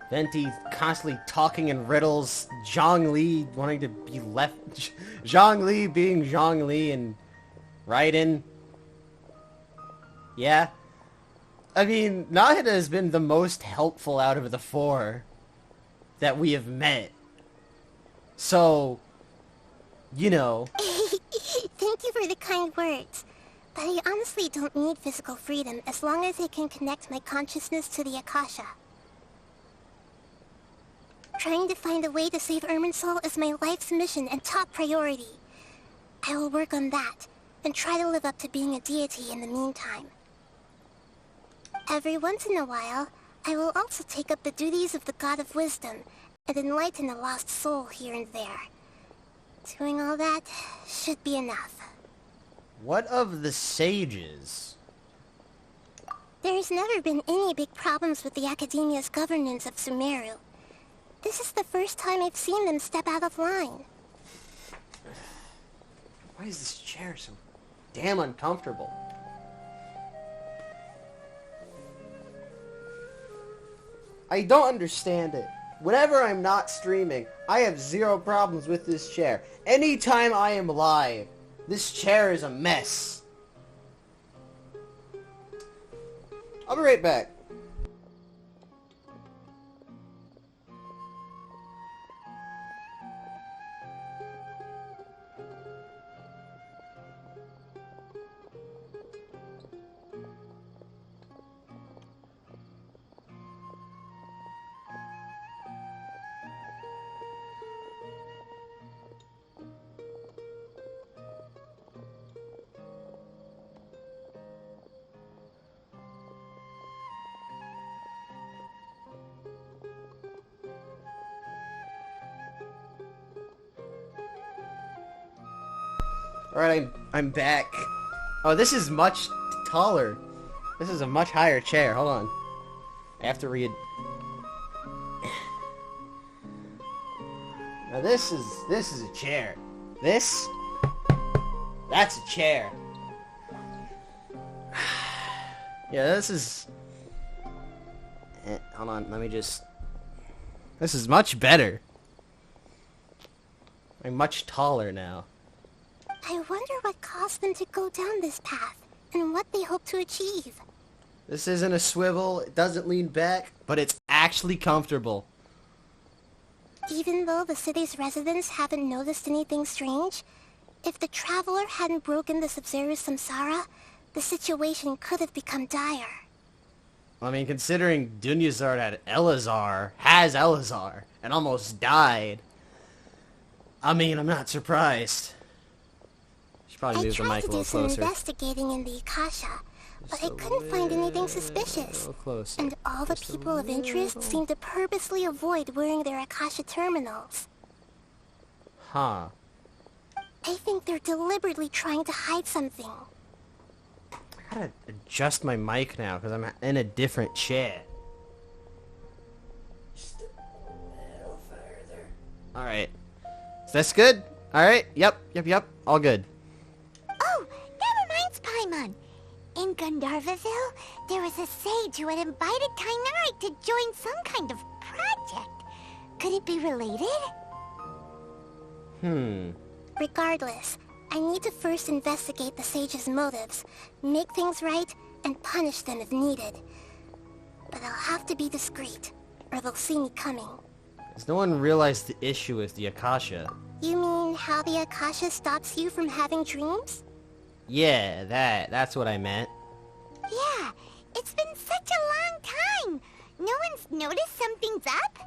Venti constantly talking in riddles, Zhang Li wanting to be left, Zhang Li being Zhang Li, and Raiden. Yeah. I mean, Nahida has been the most helpful out of the 4 that we have met. So, you know. Thank you for the kind words. But I honestly don't need physical freedom as long as I can connect my consciousness to the Akasha. Trying to find a way to save Irminsul is my life's mission and top priority. I will work on that, and try to live up to being a deity in the meantime. Every once in a while, I will also take up the duties of the God of Wisdom, and enlighten a lost soul here and there. Doing all that should be enough. What of the sages? There's never been any big problems with the Academia's governance of Sumeru. This is the first time I've seen them step out of line. Why is this chair so damn uncomfortable? I don't understand it. Whenever I'm not streaming, I have 0 problems with this chair. Anytime I am live, this chair is a mess. I'll be right back. Alright, I'm back. Oh, this is much taller. This is a much higher chair. Hold on. I have to read. Now this is a chair. That's a chair. Yeah, this is... hold on, let me just... This is much better. I'm much taller now. I wonder what caused them to go down this path, and what they hope to achieve. This isn't a swivel, it doesn't lean back, but it's actually comfortable. Even though the city's residents haven't noticed anything strange, if the Traveler hadn't broken the Sub-Zero samsara, the situation could have become dire. I mean, considering Dunyazard has Elazar, and almost died. I mean, I'm not surprised. Should probably move the mic a little closer. I tried to do some investigating in the Akasha, but I couldn't find anything suspicious. And all the people of interest seem to purposely avoid wearing their Akasha terminals. Huh. I think they're deliberately trying to hide something. I gotta adjust my mic now, because I'm in a different chair. Just a little further. Alright. Is this good? Alright, yep. All good. Oh, that reminds Paimon. In Gandharvaville, there was a sage who had invited Kainari to join some kind of project. Could it be related? Regardless, I need to first investigate the sage's motives, make things right, and punish them if needed. But I'll have to be discreet, or they'll see me coming. Has no one realized the issue with the Akasha? You mean how the Akasha stops you from having dreams? Yeah, that's what I meant. Yeah, it's been such a long time. No one's noticed something's up?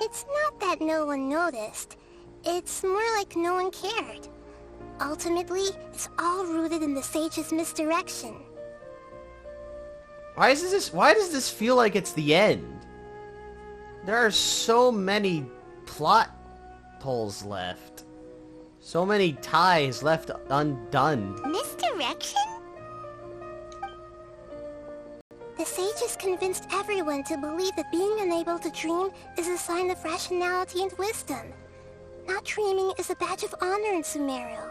It's not that no one noticed. It's more like no one cared. Ultimately, it's all rooted in the sage's misdirection. Why does this feel like it's the end? There are so many plot holes left. So many ties left undone. Misdirection? convinced everyone to believe that being unable to dream is a sign of rationality and wisdom. Not dreaming is a badge of honor in Sumeru.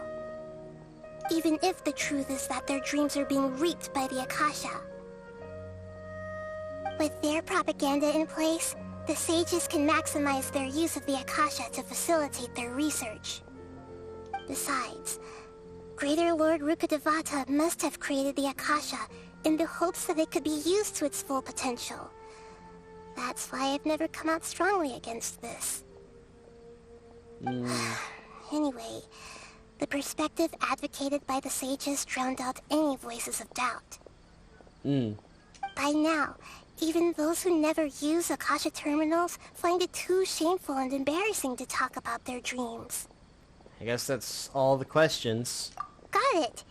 Even if the truth is that their dreams are being reaped by the Akasha. With their propaganda in place, the sages can maximize their use of the Akasha to facilitate their research. Besides, Greater Lord Rukkhadevata must have created the Akasha in the hopes that it could be used to its full potential. That's why I've never come out strongly against this. Anyway, the perspective advocated by the sages drowned out any voices of doubt. By now, even those who never use Akasha terminals find it too shameful and embarrassing to talk about their dreams. I guess that's all the questions. Got it.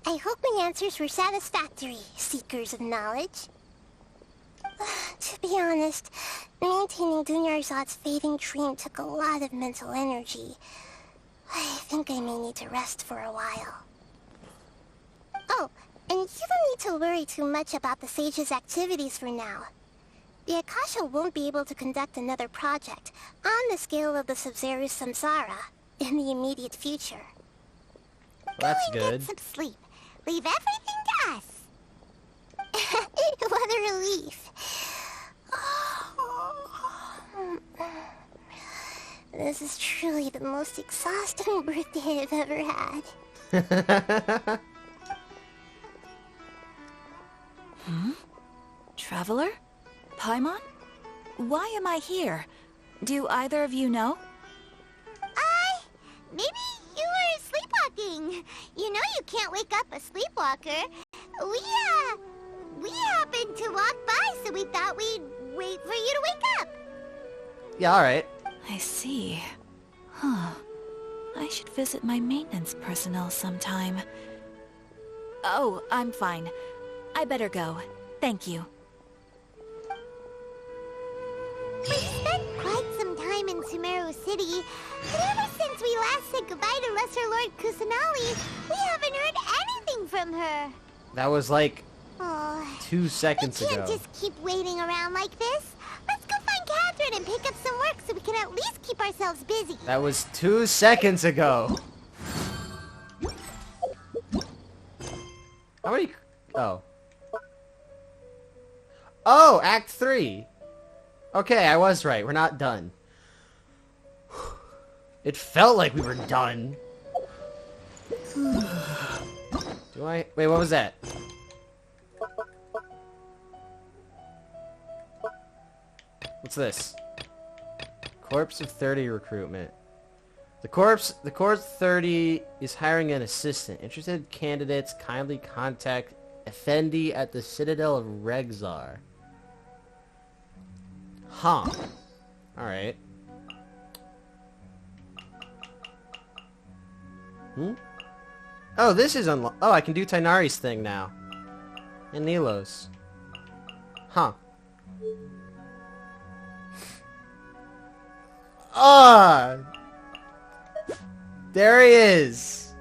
I hope my answers were satisfactory, seekers of knowledge. To be honest, maintaining Dunyarzad's fading dream took a lot of mental energy. I think I may need to rest for a while. Oh, and you don't need to worry too much about the sage's activities for now. The Akasha won't be able to conduct another project on the scale of the Sub-Zero Samsara in the immediate future. Well, that's Go and good. get some sleep. Leave everything to us. What a relief. This is truly the most exhausting birthday I've ever had. Traveler? Paimon? Why am I here? Do either of you know? Maybe you were sleepwalking. You know you can't wake up a sleepwalker. We happened to walk by, so we thought we'd wait for you to wake up. Yeah, alright. I see. Huh. I should visit my maintenance personnel sometime. Oh, I'm fine. I better go. Thank you. We spent quite some time in Sumeru City, but ever since we last said goodbye to Lesser Lord Kusanali, we haven't heard anything from her. That was like Oh, 2 seconds we can't ago. just keep waiting around like this. Let's go find Catherine and pick up some work so we can at least keep ourselves busy. That was 2 seconds ago. How many... Oh. Oh, Act 3. Okay, I was right. We're not done. It felt like we were done. Do I... Wait, what was that? What's this? Corpse of 30 recruitment. The Corpse 30 is hiring an assistant. Interested candidates kindly contact Effendi at the Citadel of Regzar. Huh. Alright. Oh, this is unlocked. Oh, I can do Tainari's thing now. And Nilo's. Huh. Ah! There he is!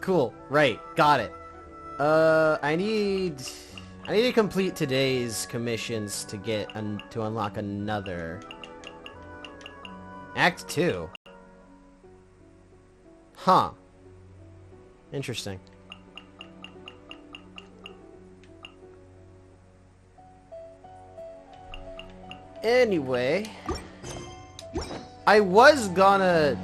Cool. Right. Got it. I need to complete today's commissions to get to unlock another. Act 2. Huh. Interesting. Anyway, I was gonna...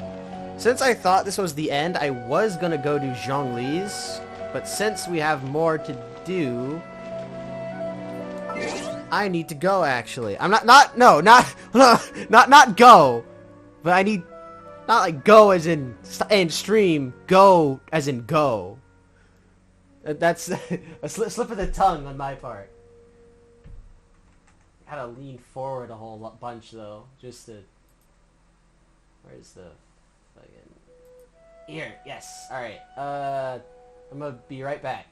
Since I thought this was the end, I was gonna go to Zhongli's, but since we have more to do, I need to go, actually. I'm not go, but I need, not like go as in stream, go as in go. That's a slip of the tongue on my part. Had to lean forward a whole bunch though, just to. Where's the fucking? Here, yes. All right. I'm gonna be right back.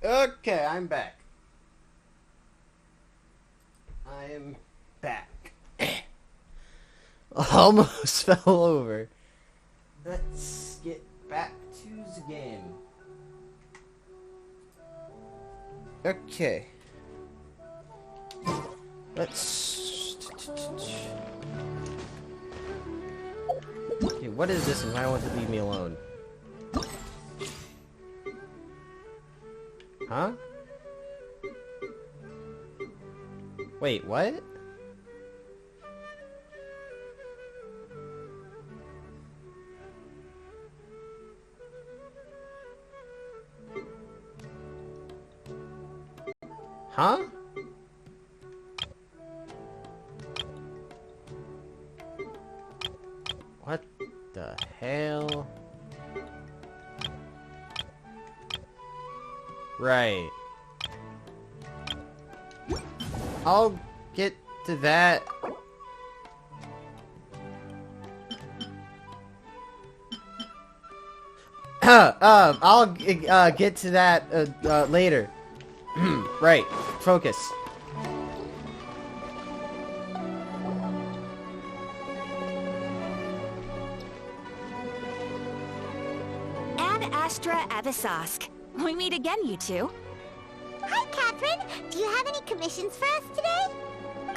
Okay, I'm back. I'm back. Almost fell over. Let's get back to the game. Okay. Let's... Okay, what is this and why won't it leave me alone? Huh? Wait, what? Huh? What the hell? Right. I'll get to that. I'll get to that later. Right. Focus. Ad Astra Abyssosque. We meet again, you two. Hi, Catherine. Do you have any commissions for us today?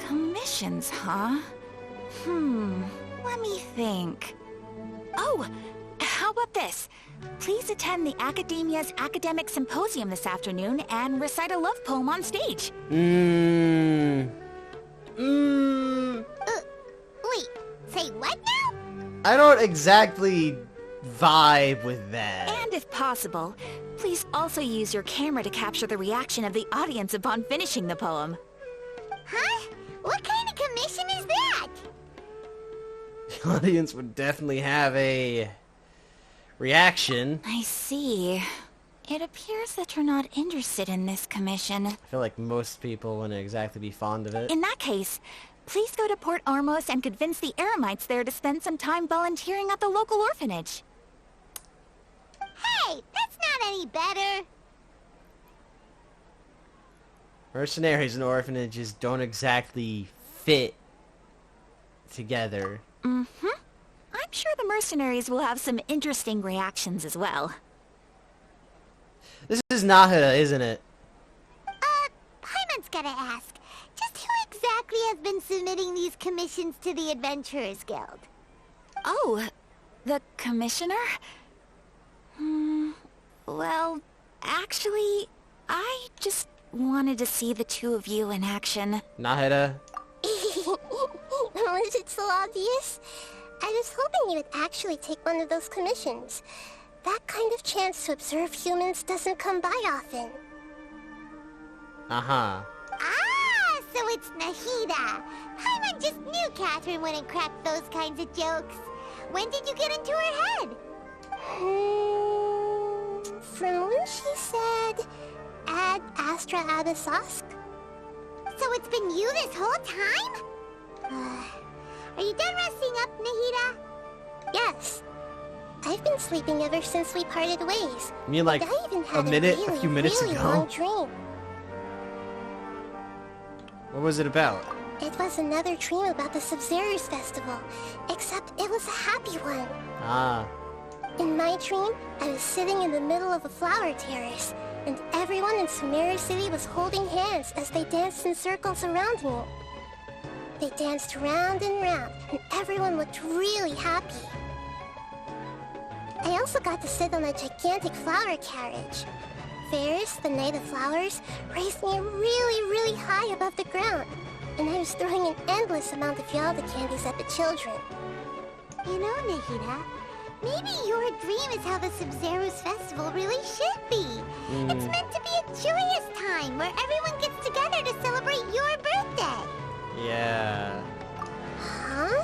Commissions, huh? Let me think. Oh, how about this? Please attend the Academia's Academic Symposium this afternoon and recite a love poem on stage. Wait, say what now? I don't exactly vibe with that. And if possible, please also use your camera to capture the reaction of the audience upon finishing the poem. Huh? What kind of commission is that? The audience would definitely have a reaction. I see. It appears that you're not interested in this commission. I feel like most people wouldn't exactly be fond of it. In that case, please go to Port Armos and convince the Eremites there to spend some time volunteering at the local orphanage. Hey, that's not any better. Mercenaries and orphanages don't exactly fit together. Mm-hmm. I'm sure the mercenaries will have some interesting reactions as well. This is Nahida, isn't it? Paimon's gotta ask. Just who exactly has been submitting these commissions to the Adventurers Guild? Oh, the commissioner? Well, actually, I just wanted to see the two of you in action. Nahida? Was it so obvious? I was hoping you would actually take one of those commissions. That kind of chance to observe humans doesn't come by often. Uh-huh. Ah, so it's Nahida. Paimon just knew Catherine wouldn't crack those kinds of jokes. When did you get into her head? From when she said, Ad Astra Abyssosque. So it's been you this whole time? Are you done resting up, Nahida? Yes. I've been sleeping ever since we parted ways. You mean like I even a had minute, really, a few minutes really ago? long dream. What was it about? It was another dream about the Sub-Zero's festival, except it was a happy one. Ah. In my dream, I was sitting in the middle of a flower terrace, and everyone in Sumeru City was holding hands as they danced in circles around me. They danced round and round, and everyone looked really happy. I also got to sit on a gigantic flower carriage. Ferris, the Knight of Flowers, raised me really, really high above the ground, and I was throwing an endless amount of Yalda candies at the children. You know, Nahida, maybe your dream is how the Sub-Zero's festival really should be. It's meant to be a joyous time where everyone gets together to celebrate your birthday. Yeah. Huh?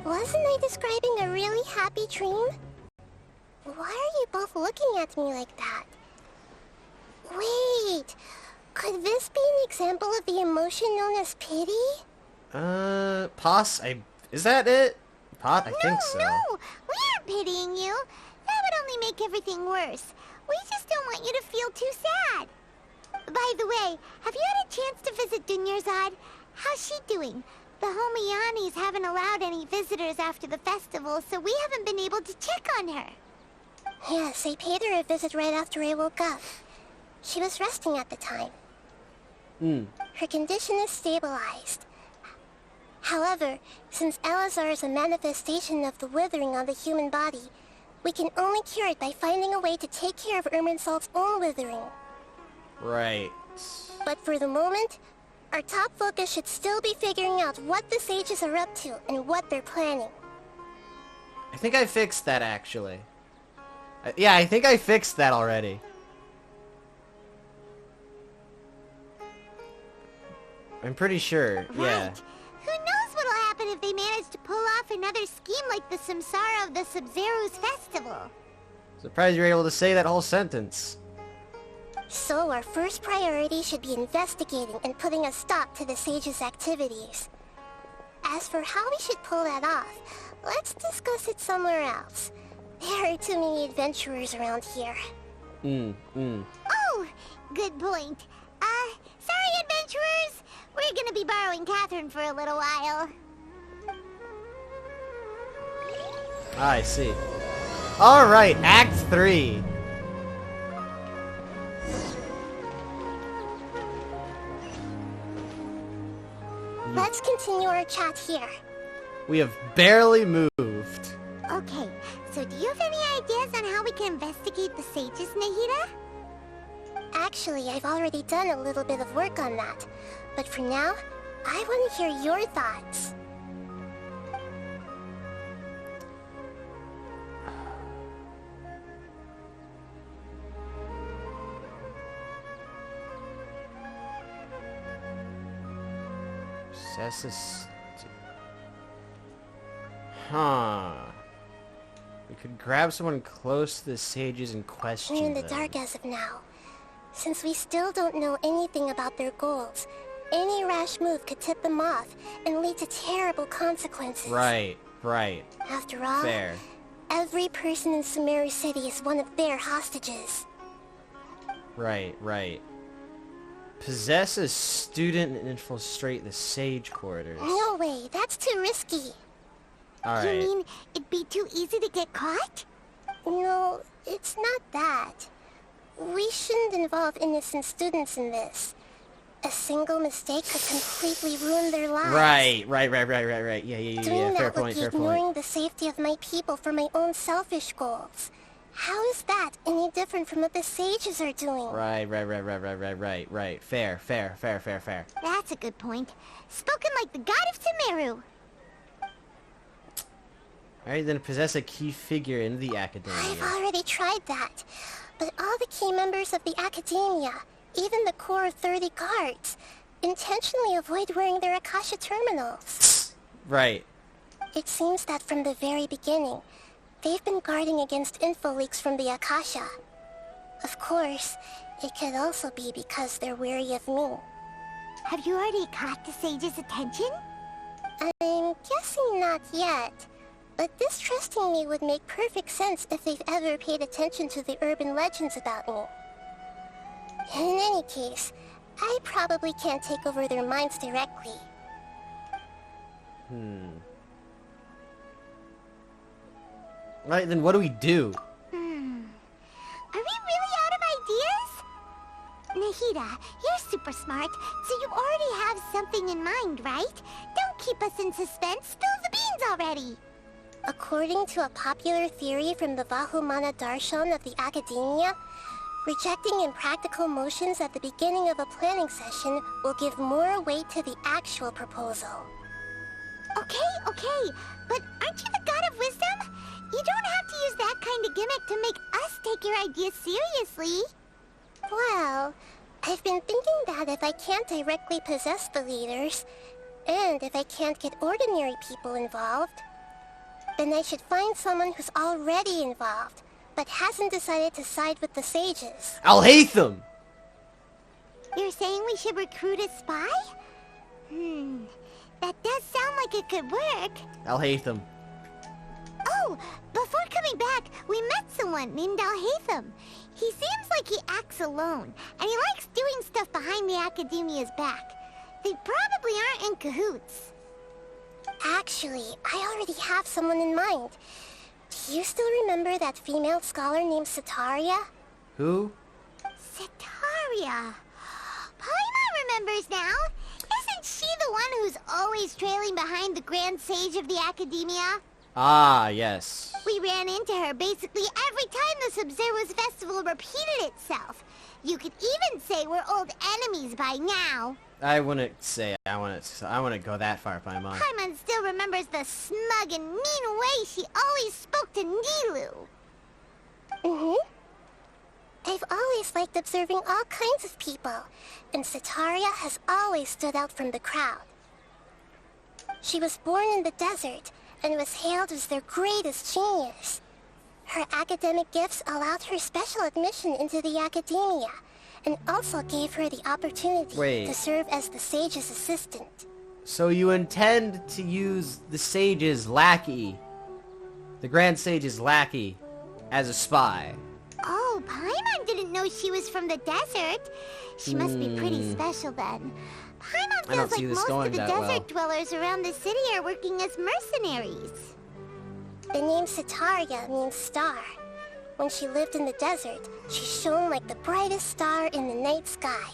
Wasn't I describing a really happy dream? Why are you both looking at me like that? Wait, could this be an example of the emotion known as pity? Is that it? I think so. No, we aren't pitying you. That would only only make everything worse. We just don't want you to feel too sad. By the way, have you had a chance to visit Dunyarzad? How's she doing? The Homianis haven't allowed any visitors after the festival, so we haven't been able to check on her. Yes, I paid her a visit right after I woke up. She was resting at the time. Her condition is stabilized. However, since Elazar is a manifestation of the withering on the human body, we can only cure it by finding a way to take care of Irminsul's own withering. Right. But for the moment, our top focus should still be figuring out what the sages are up to and what they're planning. I think I fixed that, actually. Yeah, I think I fixed that already. I'm pretty sure, yeah. Right. Who knows what'll happen if they manage to pull off another scheme like the Samsara of the Sub-Zero's festival. Surprised you were able to say that whole sentence. So our first priority should be investigating and putting a stop to the sages' activities. As for how we should pull that off, let's discuss it somewhere else. There are too many adventurers around here. Oh, good point. Sorry, adventurers. We're gonna be borrowing Catherine for a little while. I see. Alright, Act 3. Let's continue our chat here. We have barely moved. Okay, so do you have any ideas on how we can investigate the sages, Nahida? Actually, I've already done a little bit of work on that. But for now, I want to hear your thoughts. Huh. We could grab someone close to the sages and question We're in the them. dark as of now. Since we still don't know anything about their goals, any rash move could tip them off and lead to terrible consequences. Right. After all, Fair. every person in Sumeru City is one of their hostages. Right. Possess a student and infiltrate the sage quarters. No way, that's too risky. Alright. You mean it'd be too easy to get caught? No, it's not that. We shouldn't involve innocent students in this. A single mistake could completely ruin their lives. Right. Yeah. Doing Fair that would point, be ignoring the safety of my people for my own selfish goals. How is that any different from what the sages are doing? Right. Fair. That's a good point. Spoken like the god of Sumeru. Alright, then possess a key figure in the I've academia. already tried that. But all the key members of the academia, even the core 30 guards, intentionally avoid wearing their Akasha terminals. Right. It seems that from the very beginning, they've been guarding against info leaks from the Akasha. Of course, it could also be because they're wary of me. Have you already caught the sage's attention? I'm guessing not yet. But distrusting me would make perfect sense if they've ever paid attention to the urban legends about me. In any case, I probably can't take over their minds directly. Right, then what do we do? Are we really out of ideas? Nahida, you're super smart, so you already have something in mind, right? Don't keep us in suspense. Spill the beans already. According to a popular theory from the Vahumana Darshan of the Academia, rejecting impractical motions at the beginning of a planning session will give more weight to the actual proposal. Okay, but aren't you the god of wisdom? You don't have to use that kind of gimmick to make us take your ideas seriously. Well, I've been thinking that if I can't directly possess the leaders, and if I can't get ordinary people involved, then I should find someone who's already involved, but hasn't decided to side with the sages. Al-Haytham! You're saying we should recruit a spy? That does sound like it could work. Al-Haytham. Oh, Oh, before coming back, we met someone named Alhaitham. He seems like he acts alone, and he likes doing stuff behind the Academia's back. They probably aren't in cahoots. Actually, I already have someone in mind. Do you still remember that female scholar named Setaria? Who? Setaria. Paimon remembers now. Isn't she the one who's always trailing behind the Grand Sage of the Academia? Ah, yes. We ran into her basically every time the Sub-Zero's festival repeated itself. You could even say we're old enemies by now. I wouldn't say I wouldn't go that far, Paimon. Paimon still remembers the smug and mean way she always spoke to Nilou. I've always liked observing all kinds of people, and Setaria has always stood out from the crowd. She was born in the desert and was hailed as their greatest genius. Her academic gifts allowed her special admission into the Academia, and also gave her the opportunity to serve as the Sage's assistant. So you intend to use the Sage's lackey, the Grand Sage's lackey, as a spy? Oh, Paimon didn't know she was from the desert. She must be pretty special then. Paimon feels like most of the desert dwellers around the city are working as mercenaries. The name Setaria means star. When she lived in the desert, she shone like the brightest star in the night sky.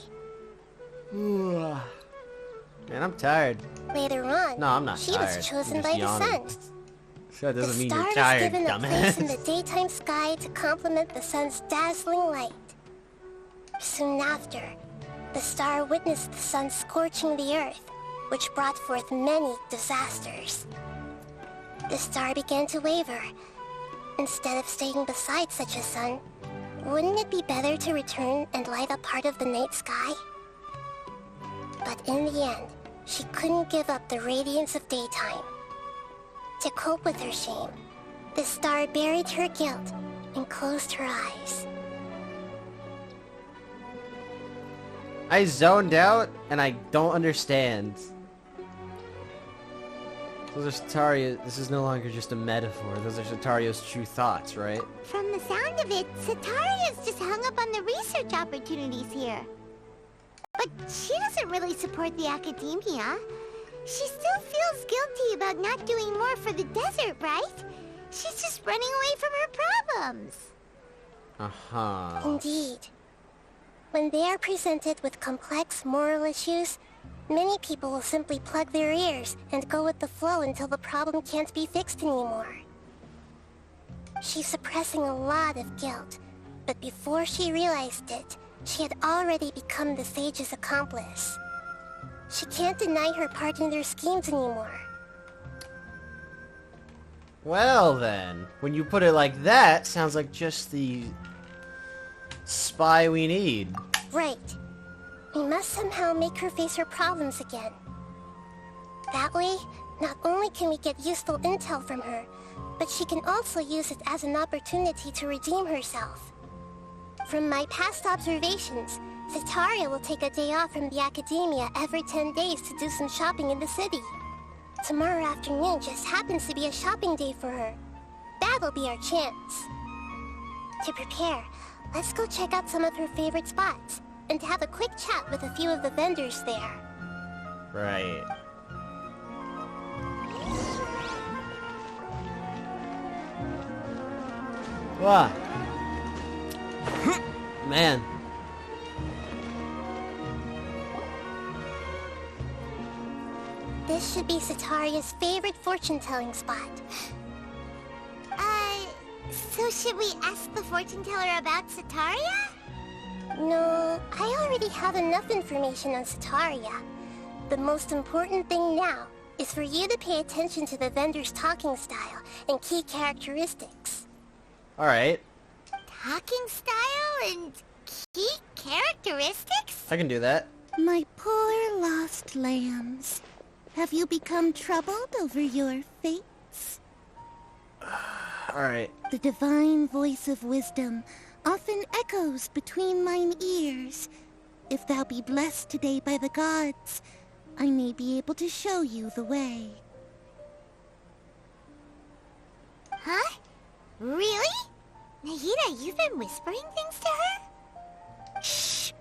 Man, I'm tired. Later on, no, I'm not she tired. was chosen by the sun. That doesn't mean you're tired, the star was given a place in dumbass. the daytime sky to complement the sun's dazzling light. Soon after, the star witnessed the sun scorching the earth, which brought forth many disasters. The star began to waver. Instead of staying beside such a sun, wouldn't it be better to return and light up part of the night sky? But in the end, she couldn't give up the radiance of daytime. To cope with her shame, the star buried her guilt and closed her eyes. I zoned out and I don't understand. Those are Setaria. This is no longer just a metaphor. Those are Setaria's true thoughts, right? From the sound of it, Setaria's just hung up on the research opportunities here. But she doesn't really support the Academia. She still feels guilty about not doing more for the desert, right? She's just running away from her problems. Uh-huh. Indeed. When they are presented with complex moral issues, many people will simply plug their ears and go with the flow until the problem can't be fixed anymore. She's suppressing a lot of guilt, but before she realized it, she had already become the Sage's accomplice. She can't deny her part in their schemes anymore. Well then, when you put it like that, sounds like just the spy we need. Right. We must somehow make her face her problems again. That way, not only can we get useful intel from her, but she can also use it as an opportunity to redeem herself. From my past observations, Setaria will take a day off from the Academia every 10 days to do some shopping in the city. Tomorrow afternoon just happens to be a shopping day for her. That'll be our chance. To prepare, let's go check out some of her favorite spots, and have a quick chat with a few of the vendors there. Right. Wow. Man. This should be Setaria's favorite fortune-telling spot. So should we ask the fortune teller about Setaria? No, I already have enough information on Setaria. The most important thing now is for you to pay attention to the vendor's talking style and key characteristics. Alright. Talking style and key characteristics? I can do that. My poor lost lambs. Have you become troubled over your fates? Alright. The divine voice of wisdom often echoes between mine ears. If thou be blessed today by the gods, I may be able to show you the way. Huh? Really? Nahida, you've been whispering things to her? Shh.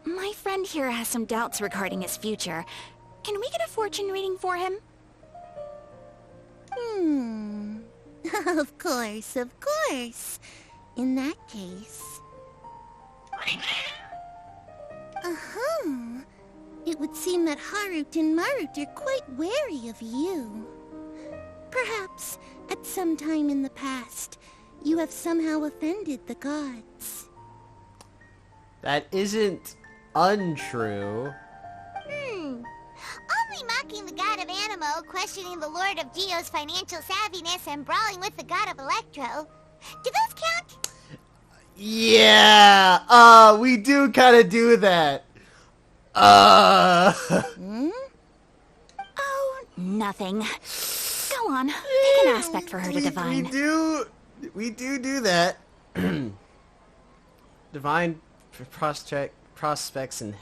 My friend here has some doubts regarding his future. Can we get a fortune reading for him? Of course, of course. In that case... It would seem that Harut and Marut are quite wary of you. Perhaps, at some time in the past, you have somehow offended the gods. That isn't untrue. Only mocking the god of Animo, questioning the lord of Geo's financial savviness, and brawling with the god of Electro. Do those count? Yeah, we do kind of do that. Oh, nothing. Go on, pick an aspect for her to divine. We do that. Divine prospects and,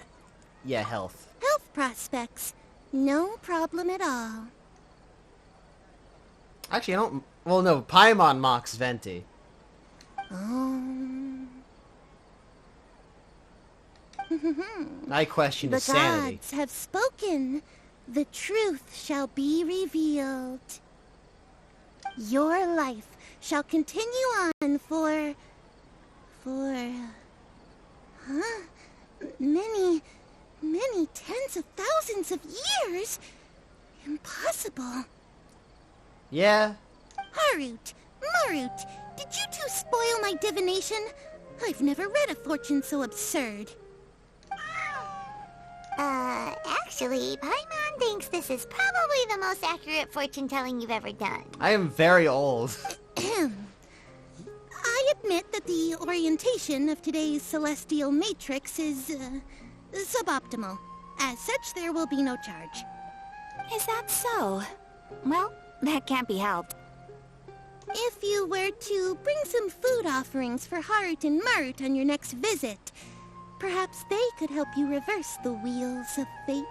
health. Health prospects. No problem at all. Actually, I don't... Well, no, Paimon mocks Venti. I question his sanity. The gods have spoken. The truth shall be revealed. Your life shall continue on for... Many tens of thousands of years? Impossible. Yeah? Harut, Marut, did you two spoil my divination? I've never read a fortune so absurd. Actually, Paimon thinks this is probably the most accurate fortune-telling you've ever done. I am very old. I admit that the orientation of today's celestial matrix is, suboptimal. As such, there will be no charge. Is that so? Well, that can't be helped. If you were to bring some food offerings for Harut and Marut on your next visit, perhaps they could help you reverse the wheels of fate.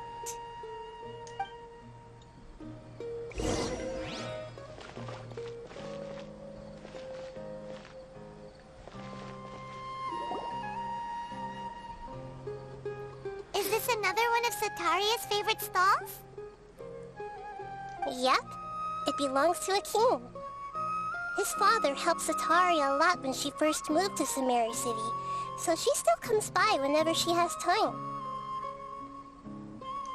Is this another one of Sataria's favorite stalls? Yep. It belongs to a king. His father helped Sataria a lot when she first moved to Samari City, so she still comes by whenever she has time.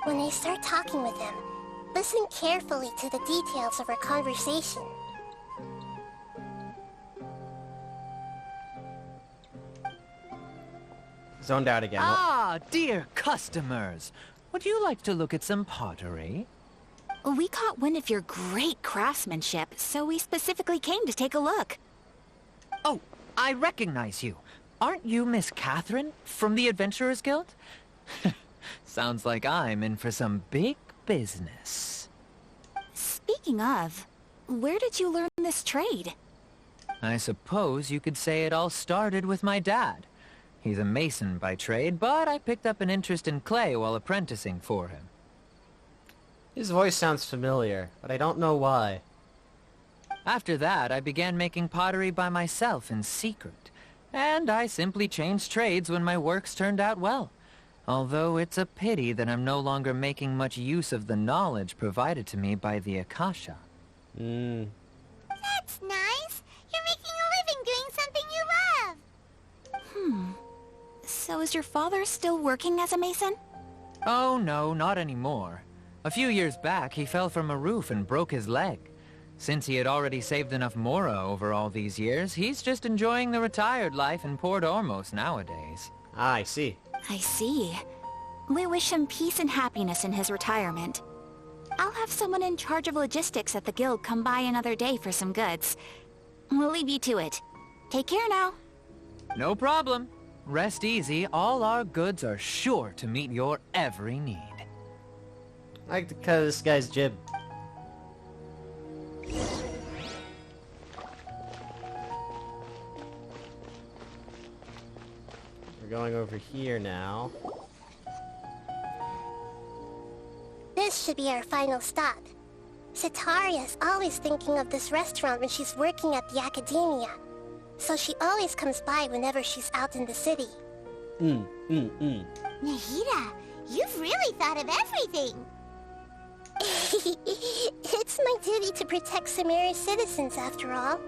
When I start talking with him, listen carefully to the details of our conversation. Zoned out again. Ah, dear customers. Would you like to look at some pottery? We caught wind of your great craftsmanship, so we specifically came to take a look. Oh, I recognize you. Aren't you Miss Catherine from the Adventurers Guild? Sounds like I'm in for some big business. Speaking of, where did you learn this trade? I suppose you could say it all started with my dad. He's a mason by trade, but I picked up an interest in clay while apprenticing for him. His voice sounds familiar, but I don't know why. After that, I began making pottery by myself in secret. And I simply changed trades when my works turned out well. Although it's a pity that I'm no longer making much use of the knowledge provided to me by the Akasha. That's nice. You're making a living doing something you love. So is your father still working as a mason? Oh no, not anymore. A few years back, he fell from a roof and broke his leg. Since he had already saved enough mora over all these years, he's just enjoying the retired life in Port Ormos nowadays. Ah, I see. I see. We wish him peace and happiness in his retirement. I'll have someone in charge of logistics at the guild come by another day for some goods. We'll leave you to it. Take care now. No problem. Rest easy, all our goods are sure to meet your every need. I like to cut this guy's jib. We're going over here now. This should be our final stop. Sitaria's always thinking of this restaurant when she's working at the academia. So she always comes by whenever she's out in the city. Nahida, you've really thought of everything. It's my duty to protect Samaria's citizens, after all.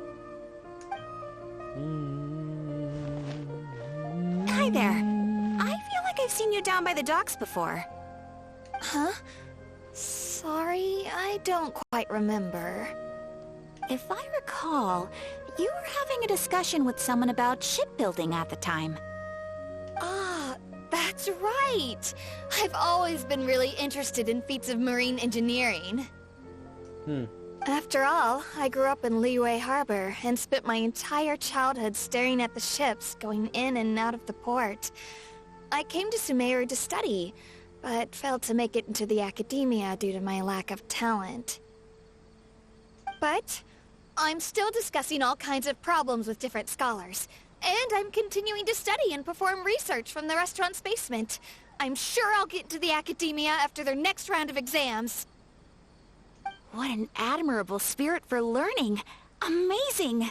Hi there. I feel like I've seen you down by the docks before. Huh? Sorry, I don't quite remember. If I recall, you were having a discussion with someone about shipbuilding at the time. Ah, that's right! I've always been really interested in feats of marine engineering. After all, I grew up in Liyue Harbor and spent my entire childhood staring at the ships going in and out of the port. I came to Sumeru to study, but failed to make it into the academia due to my lack of talent. But I'm still discussing all kinds of problems with different scholars, and I'm continuing to study and perform research from the restaurant's basement. I'm sure I'll get into the academia after their next round of exams. What an admirable spirit for learning. Amazing.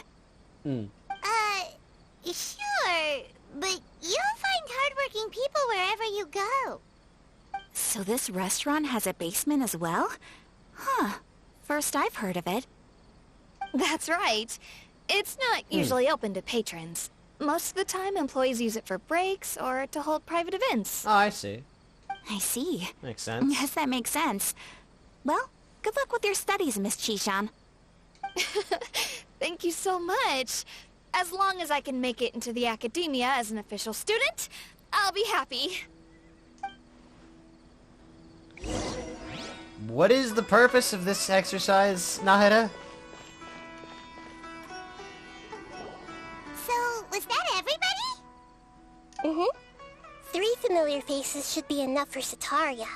Sure, but you'll find hardworking people wherever you go. So this restaurant has a basement as well? Huh. First I've heard of it. That's right. It's not usually open to patrons. Most of the time, employees use it for breaks or to hold private events. Oh, I see. I see. Makes sense. Yes, that makes sense. Well, good luck with your studies, Miss Chishan. Thank you so much. As long as I can make it into the academia as an official student, I'll be happy. What is the purpose of this exercise, Nahida? So, was that everybody? 3 familiar faces should be enough for Sitaria.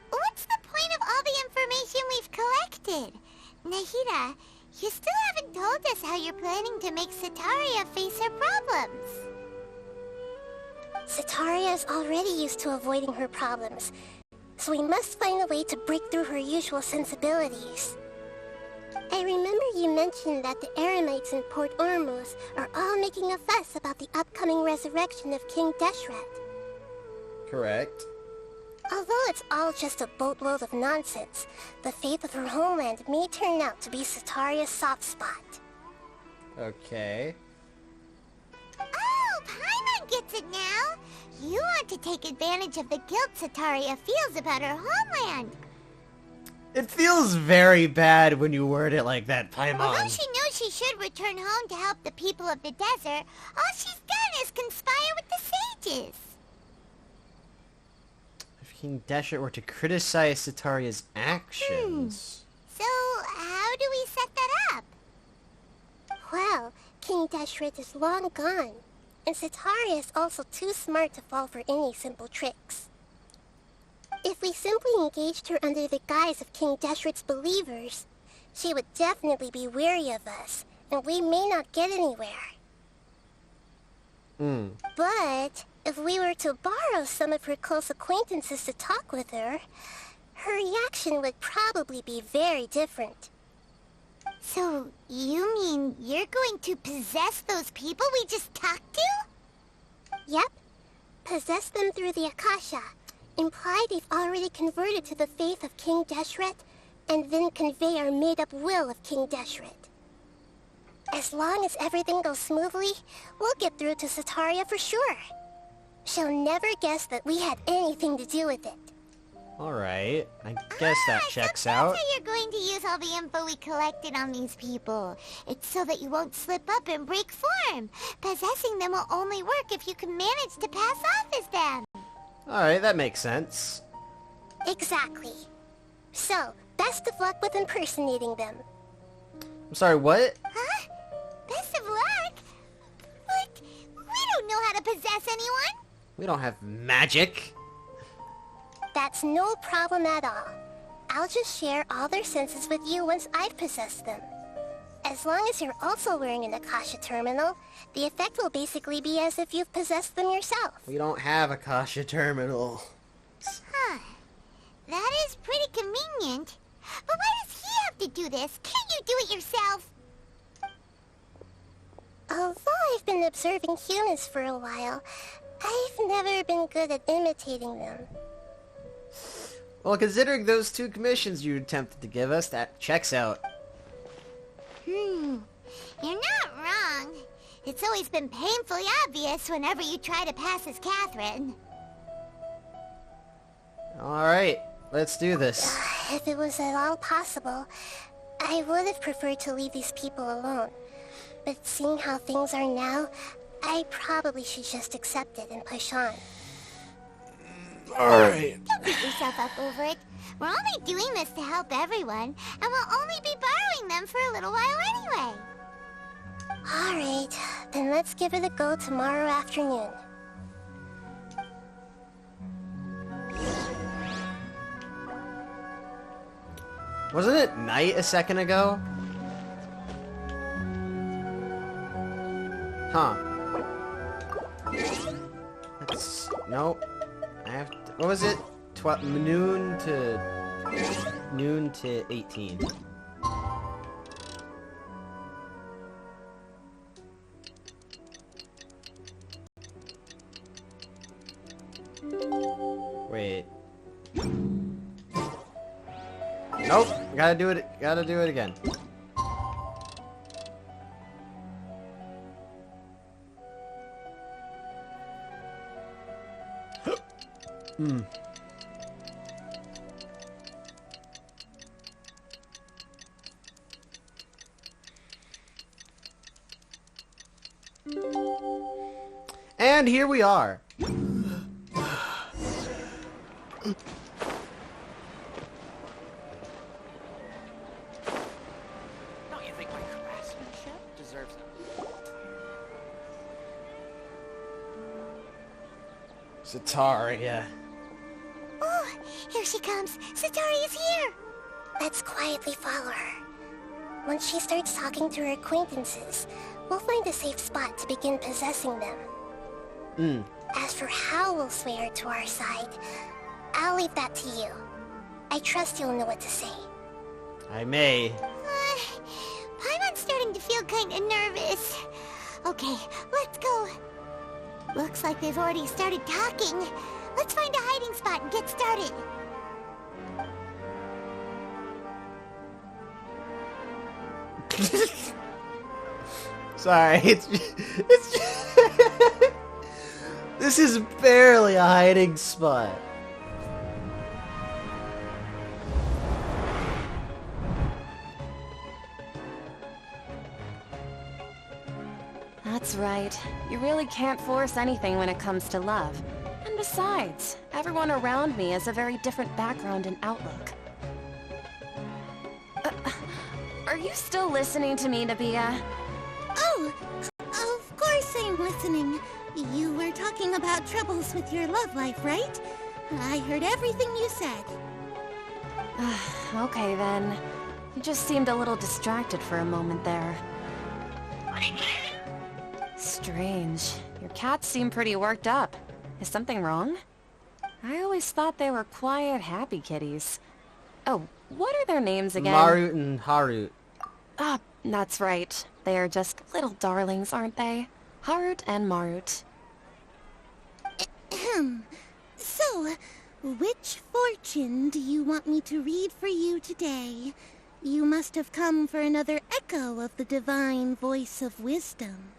What's the point of all the information we've collected? Nahida, you still haven't told us how you're planning to make Sitaria face her problems. Sitaria is already used to avoiding her problems, so we must find a way to break through her usual sensibilities. I remember you mentioned that the Eremites in Port Ormuz are all making a fuss about the upcoming resurrection of King Deshret. Correct. Although it's all just a boatload of nonsense, the fate of her homeland may turn out to be Sitaria's soft spot. Okay. Oh, Paimon gets it now! You want to take advantage of the guilt Sitaria feels about her homeland! It feels very bad when you word it like that, Paimon. Although she knows she should return home to help the people of the desert, all she's done is conspire with the sages. If King Deshret were to criticize Sitaria's actions... So, how do we set that up? Well, King Deshret is long gone, and Sitaria is also too smart to fall for any simple tricks. If we simply engaged her under the guise of King Deshret's believers, she would definitely be weary of us, and we may not get anywhere. But if we were to borrow some of her close acquaintances to talk with her, her reaction would probably be very different. So, you mean you're going to possess those people we just talked to? Yep. Possess them through the Akasha. Imply they've already converted to the faith of King Deshret, and then convey our made-up will of King Deshret. As long as everything goes smoothly, we'll get through to Sitaria for sure. She'll never guess that we had anything to do with it. Alright, I guess that checks out. That's how you're going to use all the info we collected on these people. It's so that you won't slip up and break form. Possessing them will only work if you can manage to pass off as them. Alright, that makes sense. Exactly. So, best of luck with impersonating them. I'm sorry, what? Huh? Best of luck? But we don't know how to possess anyone. We don't have magic. That's no problem at all. I'll just share all their senses with you once I've possessed them. As long as you're also wearing an Akasha terminal, the effect will basically be as if you've possessed them yourself. We don't have Akasha terminal. Huh. That is pretty convenient. But why does he have to do this? Can't you do it yourself? Although I've been observing humans for a while, I've never been good at imitating them. Well, considering those 2 commissions you attempted to give us, that checks out. You're not wrong. It's always been painfully obvious whenever you try to pass as Catherine. Alright, let's do this. If it was at all possible, I would have preferred to leave these people alone. But seeing how things are now, I probably should just accept it and push on. Alright. Don't beat yourself up over it. We're only doing this to help everyone, and we'll only be borrowing them for a little while anyway. Alright, then let's give it a go tomorrow afternoon. Wasn't it night a second ago? Huh. Nope. I have to, what was it? Noon to 18. Wait. Nope. Gotta do it again. And here we are. Don't you think my craftsmanship deserves a... Zataria. Oh, here she comes. Satori is here. Let's quietly follow her. Once she starts talking to her acquaintances, we'll find a safe spot to begin possessing them. As for how we'll sway her to our side, I'll leave that to you. I trust you'll know what to say. I may. Paimon's starting to feel kinda nervous. Okay, let's go. Looks like they've already started talking. Let's find a hiding spot and get started. Sorry, it's this is barely a hiding spot. That's right. You really can't force anything when it comes to love. And besides, everyone around me has a very different background and outlook. Are you still listening to me, Nabia? Oh, of course I'm listening. You were talking about troubles with your love life, right? I heard everything you said. Okay then. You just seemed a little distracted for a moment there. Strange. Your cats seem pretty worked up. Is something wrong? I always thought they were quiet, happy kitties. Oh, what are their names again? Marut and Harut. Ah, that's right. They are just little darlings, aren't they? Harut and Marut. So, which fortune do you want me to read for you today? You must have come for another echo of the divine voice of wisdom.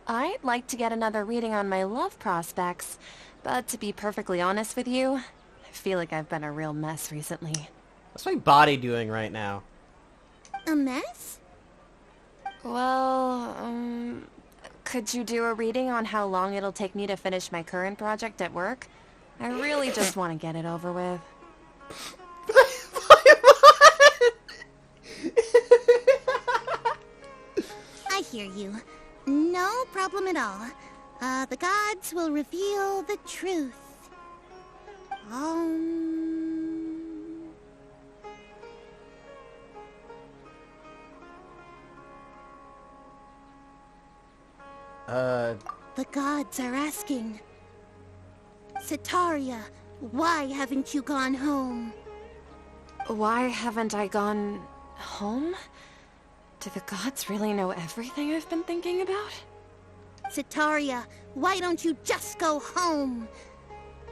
I'd like to get another reading on my love prospects, but to be perfectly honest with you, I feel like I've been a real mess recently. What's my body doing right now? A mess? Well, could you do a reading on how long it'll take me to finish my current project at work? I really just want to get it over with. I hear you. No problem at all. The gods will reveal the truth. The gods are asking. Sataria, Why haven't you gone home? Why haven't I gone home? Do the gods really know everything I've been thinking about? Sataria, why don't you just go home?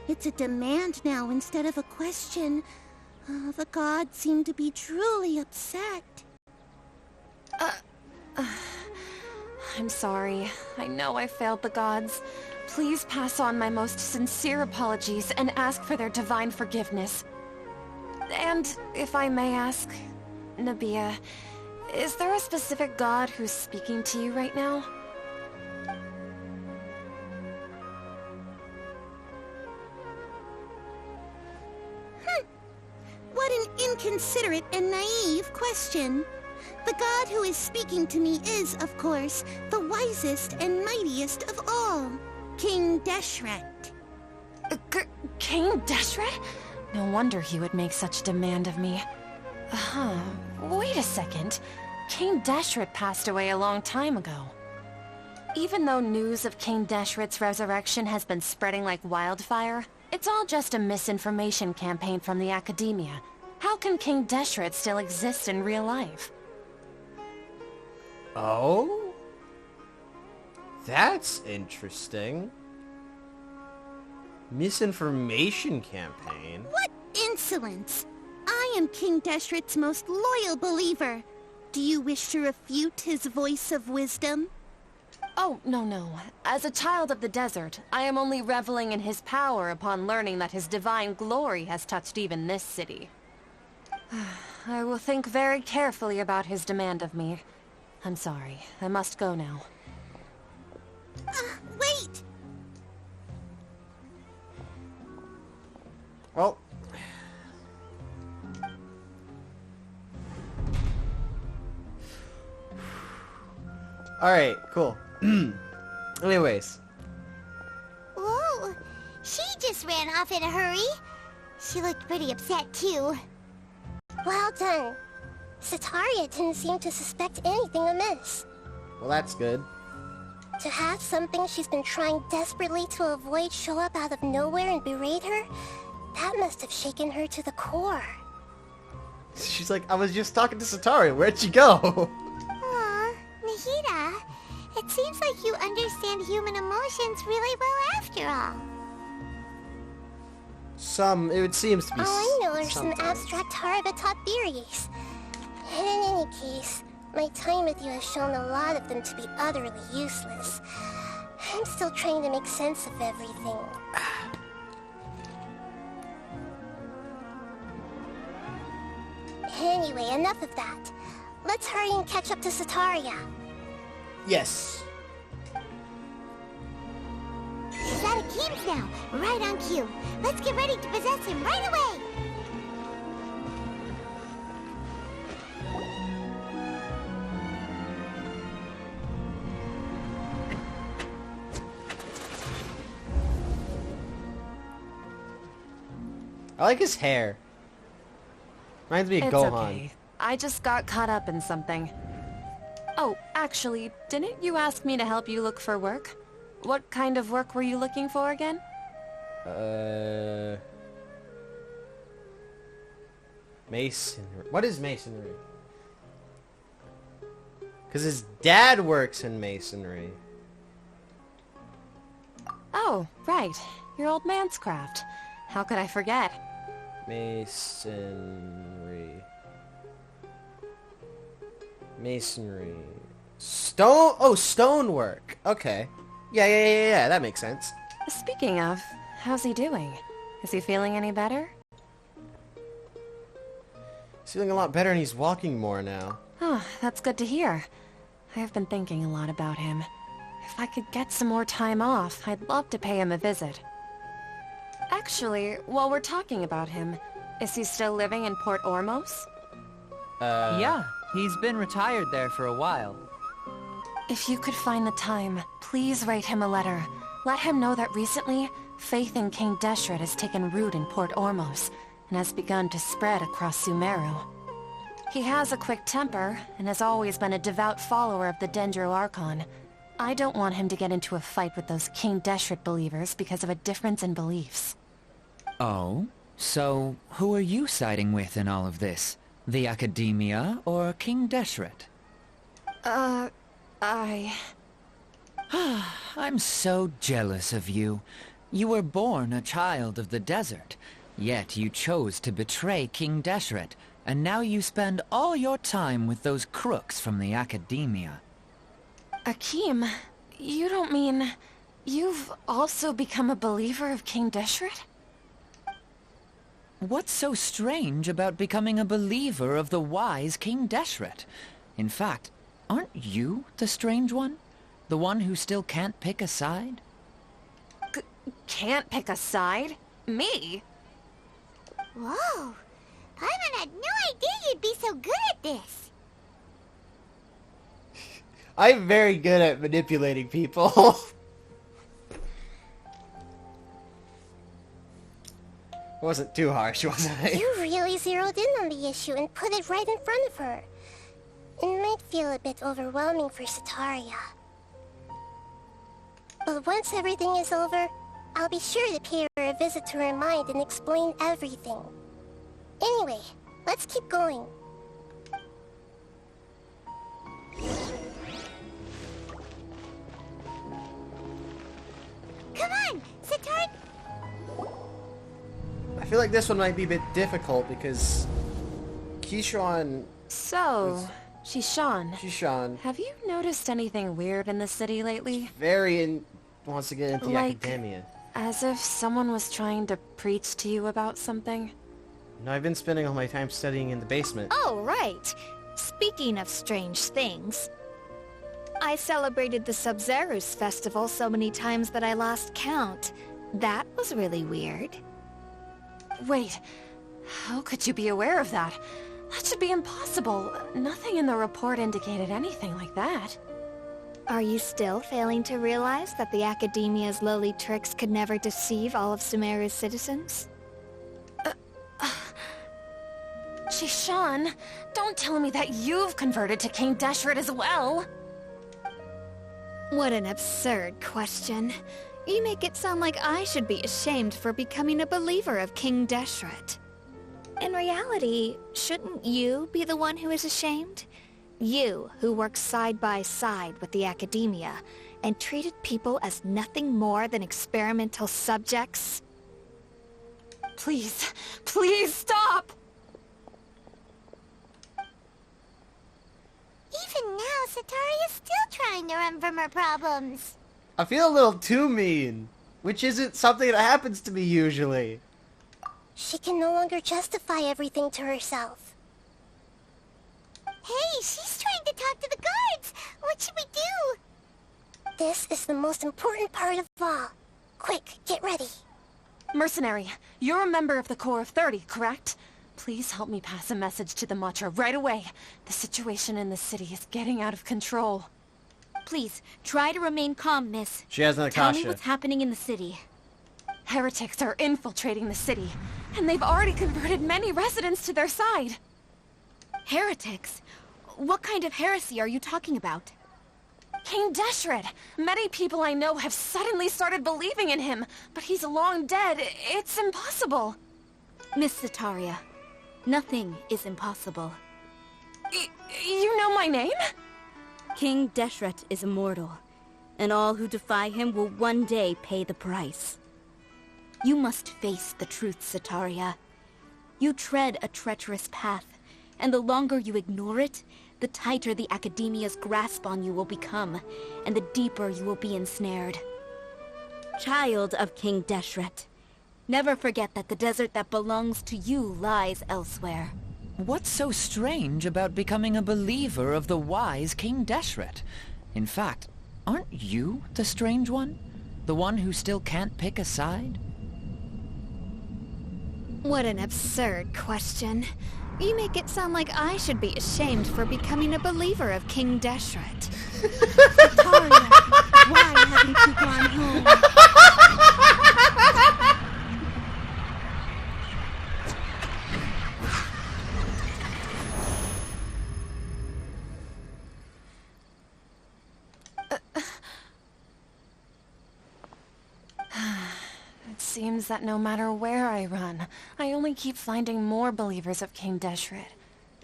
It's a demand now instead of a question. The gods seem to be truly upset. I'm sorry. I know I failed the gods. Please pass on my most sincere apologies and ask for their divine forgiveness. And, if I may ask, Nabia, is there a specific god who's speaking to you right now? What an inconsiderate and naive question. The god who is speaking to me is, of course, the wisest and mightiest of all, King Deshret. King Deshret? No wonder he would make such demand of me. Wait a second. King Deshret passed away a long time ago. Even though news of King Deshret's resurrection has been spreading like wildfire, it's all just a misinformation campaign from the academia. How can King Deshret still exist in real life? Oh? That's interesting. Misinformation campaign? What insolence! I am King Deshret's most loyal believer. Do you wish to refute his voice of wisdom? Oh, no. As a child of the desert, I am only reveling in his power upon learning that his divine glory has touched even this city. I will think very carefully about his demand of me. I'm sorry. I must go now. Wait! Well... Alright, cool. Anyways. Whoa! She just ran off in a hurry. She looked pretty upset, too. Well done. Sataria didn't seem to suspect anything amiss. Well, that's good. To have something she's been trying desperately to avoid show up out of nowhere and berate her, that must have shaken her to the core. She's like, I was just talking to Sataria. Where'd she go? Aw, Nahida. It seems like you understand human emotions really well after all. It seems to be All I know are some sometimes. abstract Harabatop theories. And in any case, my time with you has shown a lot of them to be utterly useless. I'm still trying to make sense of everything. Anyway, enough of that. Let's hurry and catch up to Sataria. Yes. He's out of Keeps now. Right on cue. Let's get ready to possess him right away. I like his hair. Reminds me of It's Gohan. okay. I just got caught up in something. Oh, actually, didn't you ask me to help you look for work? What kind of work were you looking for again? Masonry. What is masonry? Because his dad works in masonry. Oh, right. Your old man's craft. How could I forget? Masonry. Masonry. Stone. Oh, stonework. Okay. Yeah. That makes sense. Speaking of, how's he doing? Is he feeling any better? He's feeling a lot better and he's walking more now. Oh, that's good to hear. I have been thinking a lot about him. If I could get some more time off, I'd love to pay him a visit. Actually, while we're talking about him, is he still living in Port Ormos? Yeah, he's been retired there for a while. If you could find the time, please write him a letter. Let him know that recently, faith in King Deshret has taken root in Port Ormos and has begun to spread across Sumeru. He has a quick temper and has always been a devout follower of the Dendro Archon. I don't want him to get into a fight with those King Deshret believers because of a difference in beliefs. Oh? So, who are you siding with in all of this? The Academia or King Deshret? I'm so jealous of you. You were born a child of the desert, yet you chose to betray King Deshret, and now you spend all your time with those crooks from the Academia. Akeem, you don't mean... you've also become a believer of King Deshret? What's so strange about becoming a believer of the wise King Deshret? In fact, aren't you the strange one? The one who still can't pick a side? Can't pick a side? Me? Whoa! Paimon had no idea you'd be so good at this. I'm very good at manipulating people. Wasn't too harsh, was I? You really zeroed in on the issue and put it right in front of her. It might feel a bit overwhelming for Sataria. But once everything is over, I'll be sure to pay her a visit to her mind and explain everything. Anyway, let's keep going. Come on, Sataria! I feel like this one might be a bit difficult because Keyshawn... So, Shishan, Keyshawn have you noticed anything weird in the city lately? wants to get into the Like- academia. As if someone was trying to preach to you about something? No, I've been spending all my time studying in the basement. Oh, right. Speaking of strange things, I celebrated the Sub-Zerus festival so many times that I lost count. That was really weird. Wait, how could you be aware of that? That should be impossible. Nothing in the report indicated anything like that. Are you still failing to realize that the Academia's lowly tricks could never deceive all of Sumeru's citizens? Shishan, don't tell me that you've converted to King Deshret as well. What an absurd question. You make it sound like I should be ashamed for becoming a believer of King Deshret. In reality, shouldn't you be the one who is ashamed? You, who works side by side with the Academia, and treated people as nothing more than experimental subjects? Please, please stop! Even now, Sataria's still trying to run from her problems. I feel a little too mean, which isn't something that happens to me usually. She can no longer justify everything to herself. Hey, she's trying to talk to the guards. What should we do? This is the most important part of all. Quick, get ready. Mercenary, you're a member of the Corps of 30, correct? Please help me pass a message to the Matcha right away. The situation in the city is getting out of control. Please, try to remain calm, miss. She has an Tell me Akasha. what's happening in the city. Heretics are infiltrating the city, and they've already converted many residents to their side. Heretics? What kind of heresy are you talking about? King Deshret! Many people I know have suddenly started believing in him, but he's long dead. It's impossible. Miss Sataria, nothing is impossible. You know my name? King Deshret is immortal, and all who defy him will one day pay the price. You must face the truth, Sataria. You tread a treacherous path, and the longer you ignore it, the tighter the Academia's grasp on you will become, and the deeper you will be ensnared. Child of King Deshret, never forget that the desert that belongs to you lies elsewhere. What's so strange about becoming a believer of the wise King Deshret? In fact, aren't you the strange one? The one who still can't pick a side? What an absurd question. You make it sound like I should be ashamed for becoming a believer of King Deshret. Sataria, why haven't you gone home? It's seems that no matter where I run, I only keep finding more believers of King Deshret.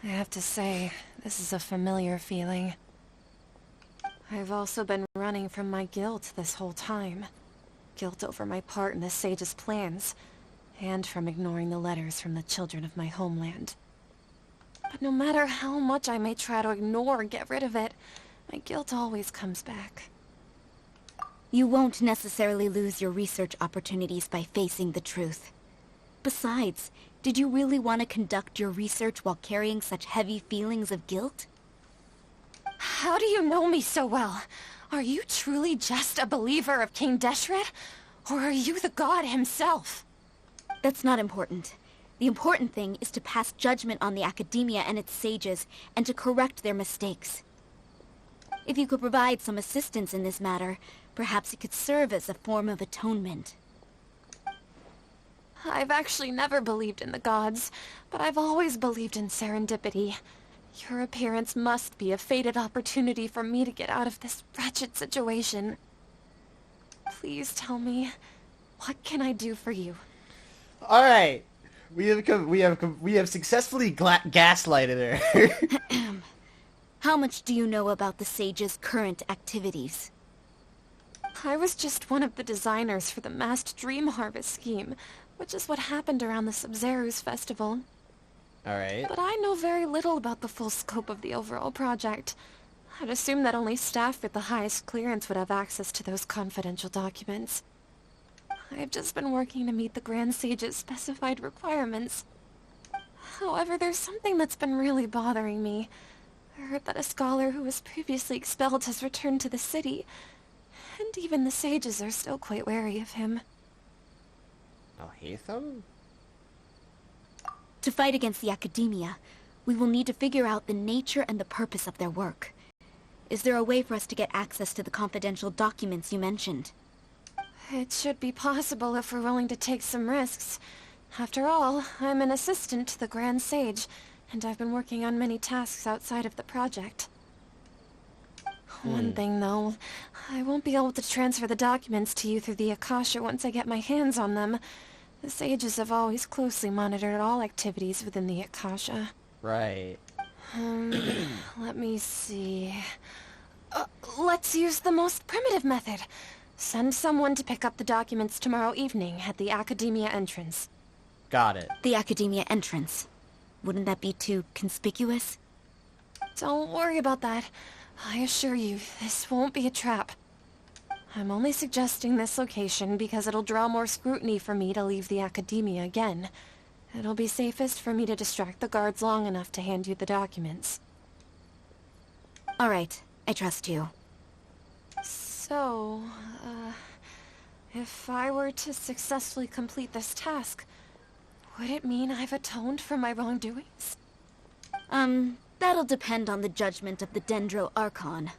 I have to say, this is a familiar feeling. I've also been running from my guilt this whole time. Guilt over my part in the Sage's plans, and from ignoring the letters from the children of my homeland. But no matter how much I may try to ignore or get rid of it, my guilt always comes back. You won't necessarily lose your research opportunities by facing the truth. Besides, did you really want to conduct your research while carrying such heavy feelings of guilt? How do you know me so well? Are you truly just a believer of King Deshret? Or are you the god himself? That's not important. The important thing is to pass judgment on the academia and its sages, and to correct their mistakes. If you could provide some assistance in this matter, perhaps it could serve as a form of atonement. I've actually never believed in the gods, but I've always believed in serendipity. Your appearance must be a fated opportunity for me to get out of this wretched situation. Please tell me, what can I do for you? All right, we have successfully gaslighted her. How much do you know about the Sage's current activities? I was just one of the designers for the massed dream harvest scheme, which is what happened around the Sub-Zero's festival. Alright. But I know very little about the full scope of the overall project. I'd assume that only staff with the highest clearance would have access to those confidential documents. I've just been working to meet the Grand Sage's specified requirements. However, there's something that's been really bothering me. I heard that a scholar who was previously expelled has returned to the city, and even the sages are still quite wary of him. Al-Haytham? To fight against the academia, we will need to figure out the nature and the purpose of their work. Is there a way for us to get access to the confidential documents you mentioned? It should be possible if we're willing to take some risks. After all, I'm an assistant to the Grand Sage, and I've been working on many tasks outside of the project. One thing, though, I won't be able to transfer the documents to you through the Akasha once I get my hands on them. The sages have always closely monitored all activities within the Akasha. Right. Let me see... let's use the most primitive method. Send someone to pick up the documents tomorrow evening at the Academia entrance. Got it. The Academia entrance. Wouldn't that be too conspicuous? Don't worry about that. I assure you, this won't be a trap. I'm only suggesting this location because it'll draw more scrutiny for me to leave the Academia again. It'll be safest for me to distract the guards long enough to hand you the documents. All right, I trust you. So, if I were to successfully complete this task, would it mean I've atoned for my wrongdoings? That'll depend on the judgment of the Dendro Archon.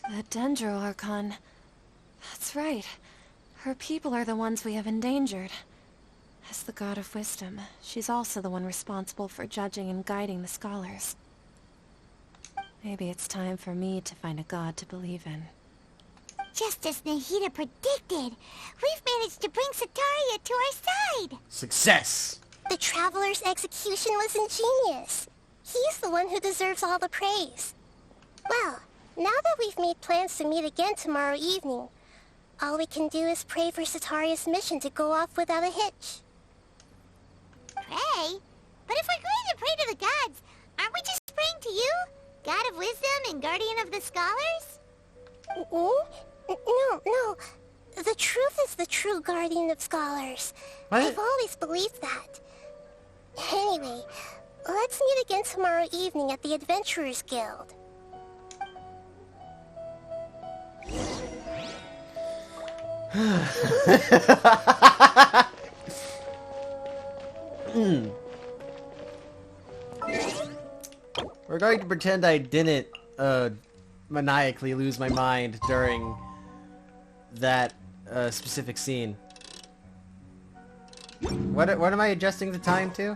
The Dendro Archon. That's right. Her people are the ones we have endangered. As the God of Wisdom, she's also the one responsible for judging and guiding the scholars. Maybe it's time for me to find a god to believe in. Just as Nahida predicted, we've managed to bring Sataria to our side! Success! The Traveler's execution was ingenious. He's the one who deserves all the praise. Well, now that we've made plans to meet again tomorrow evening, all we can do is pray for Sataria's mission to go off without a hitch. Pray? But if we're going to pray to the gods, aren't we just praying to you? God of Wisdom and Guardian of the Scholars? No. The truth is the true Guardian of Scholars. What? I've always believed that. Anyway, let's meet again tomorrow evening at the Adventurers Guild. We're going to pretend I didn't maniacally lose my mind during that specific scene. What am I adjusting the time to?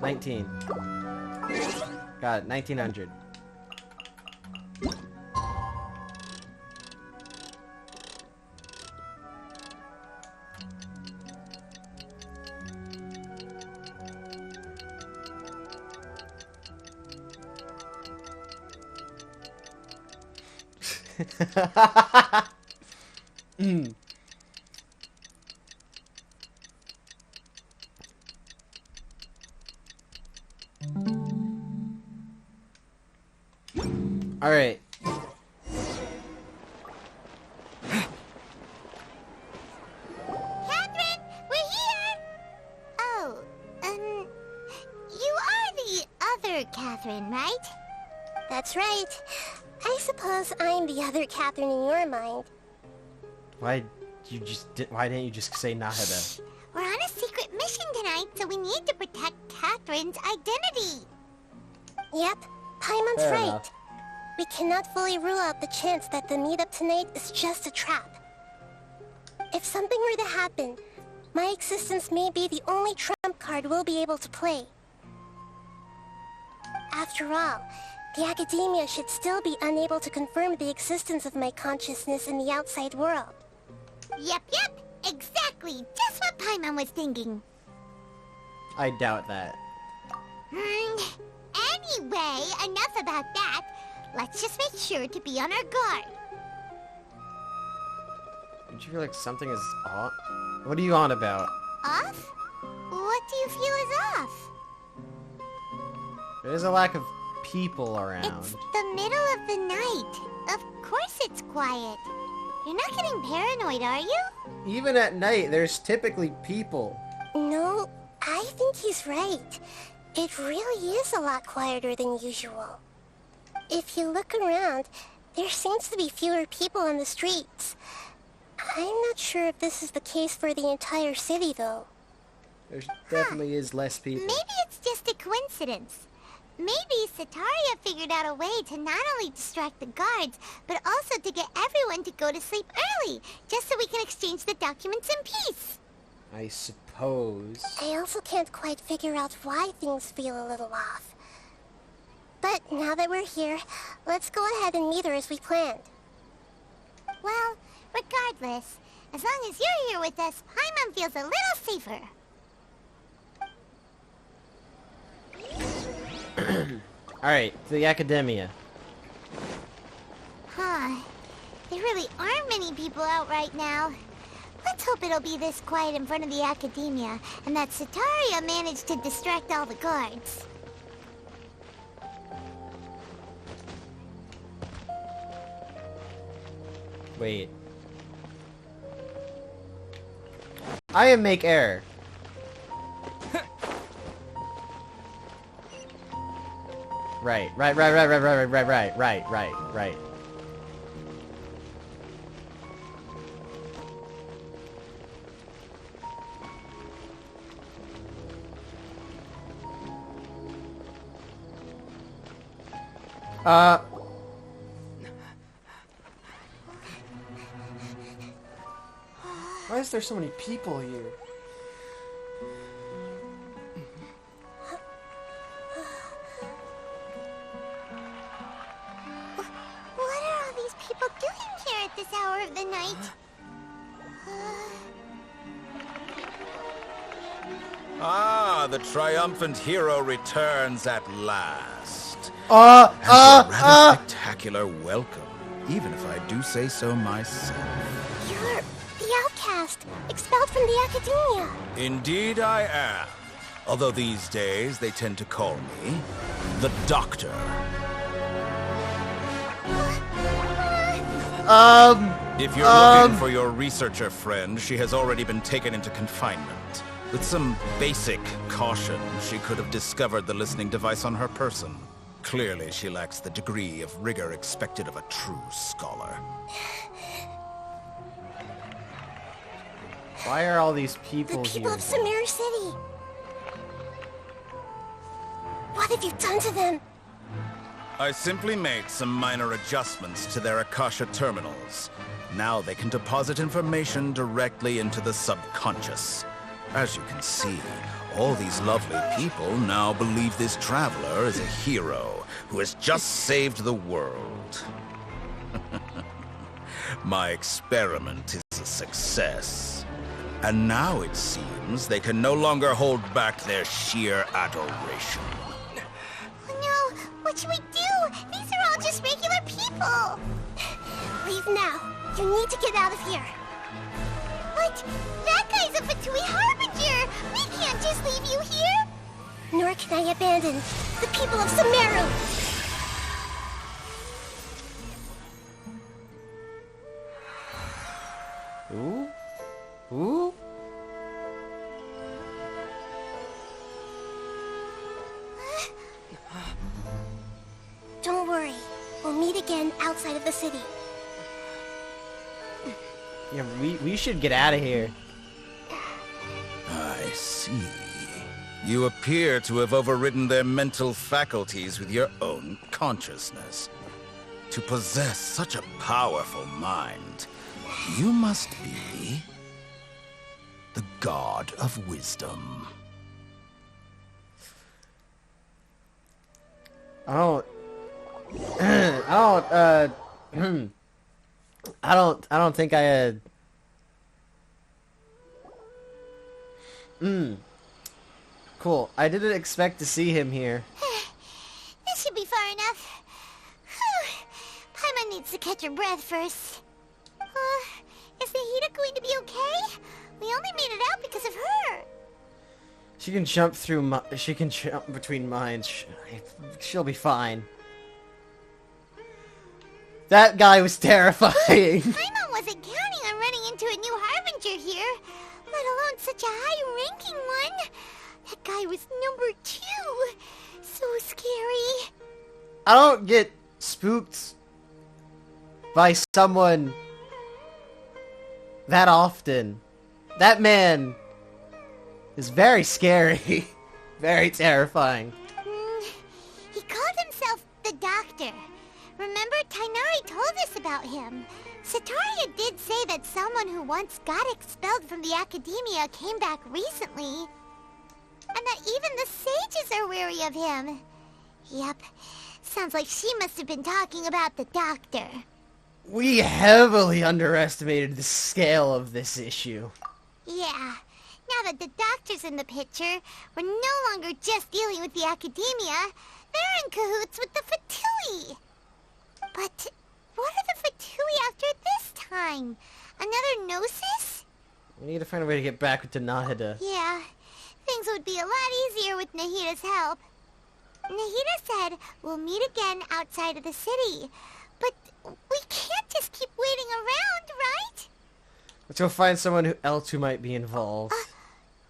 19. Got it, 1900. Alright. Catherine, we're here! Oh, you are the other Catherine, right? That's right. I suppose I'm the other Catherine in your mind. Why didn't you just say Nahida? We're on a secret mission tonight, so we need to protect Catherine's identity. Yep, Paimon's Fair right. enough. We cannot fully rule out the chance that the meetup tonight is just a trap. If something were to happen, my existence may be the only trump card we'll be able to play. After all, the Academia should still be unable to confirm the existence of my consciousness in the outside world. Yep, exactly. Just what Paimon was thinking. I doubt that. Anyway, enough about that. Let's just make sure to be on our guard. Don't you feel like something is off? What are you on about? Off? What do you feel is off? There's a lack of people around. It's the middle of the night. Of course it's quiet. You're not getting paranoid, are you? Even at night, there's typically people. No, I think he's right. It really is a lot quieter than usual. If you look around, there seems to be fewer people on the streets. I'm not sure if this is the case for the entire city, though. There definitely is less people. Maybe it's just a coincidence. Maybe Sataria figured out a way to not only distract the guards, but also to get everyone to go to sleep early, just so we can exchange the documents in peace. I suppose. I also can't quite figure out why things feel a little off. But now that we're here, let's go ahead and meet her as we planned. Well, regardless, as long as you're here with us, Paimon feels a little safer. Alright, to the Academia. There really aren't many people out right now. Let's hope it'll be this quiet in front of the Academia, and that Sataria managed to distract all the guards. Wait. I am make error. Right. Why is there so many people here? What are all these people doing here at this hour of the night? Ah, the triumphant hero returns at last. And a rather spectacular welcome, even if I do say so myself. You're the outcast, expelled from the Academia. Indeed I am. Although these days they tend to call me the Doctor. If you're looking for your researcher friend, she has already been taken into confinement. With some basic caution, she could have discovered the listening device on her person. Clearly, she lacks the degree of rigor expected of a true scholar. Why are all these people The people here? of Samir City. What have you done to them? I simply made some minor adjustments to their Akasha terminals. Now they can deposit information directly into the subconscious. As you can see, all these lovely people now believe this traveler is a hero who has just saved the world. My experiment is a success. And now it seems they can no longer hold back their sheer adoration. No, what should we do? These are all just regular people. now. You need to get out of here. What? That guy's a Fatui Harbinger! We can't just leave you here! Nor can I abandon the people of Sumeru! Ooh? Ooh? Don't worry. We'll meet again outside of the city. Yeah, we should get out of here. I see. You appear to have overridden their mental faculties with your own consciousness. To possess such a powerful mind, you must be the god of wisdom. I don't think I had... Cool. I didn't expect to see him here. This should be far enough. Whew. Paimon needs to catch her breath first. Is Nahida going to be okay? We only made it out because of her. She can jump through she can jump between mines. She'll be fine. That guy was terrifying. Paimon wasn't counting on running into a new Harbinger here, let alone such a high-ranking one. That guy was number 2. So scary. I don't get spooked by someone that often. That man is very scary. Very terrifying. He called himself the Doctor. Remember, Tainari told us about him. Sataria did say that someone who once got expelled from the Academia came back recently. And that even the sages are wary of him. Yep. Sounds like she must have been talking about the Doctor. We heavily underestimated the scale of this issue. Yeah. Now that the Doctor's in the picture, we're no longer just dealing with the Academia. They're in cahoots with the Fatui. But what are the Fatui after this time? Another Gnosis? We need to find a way to get back with Nahida. Yeah. Things would be a lot easier with Nahida's help. Nahida said we'll meet again outside of the city. But we can't just keep waiting around, right? Let's go find someone else who might be involved.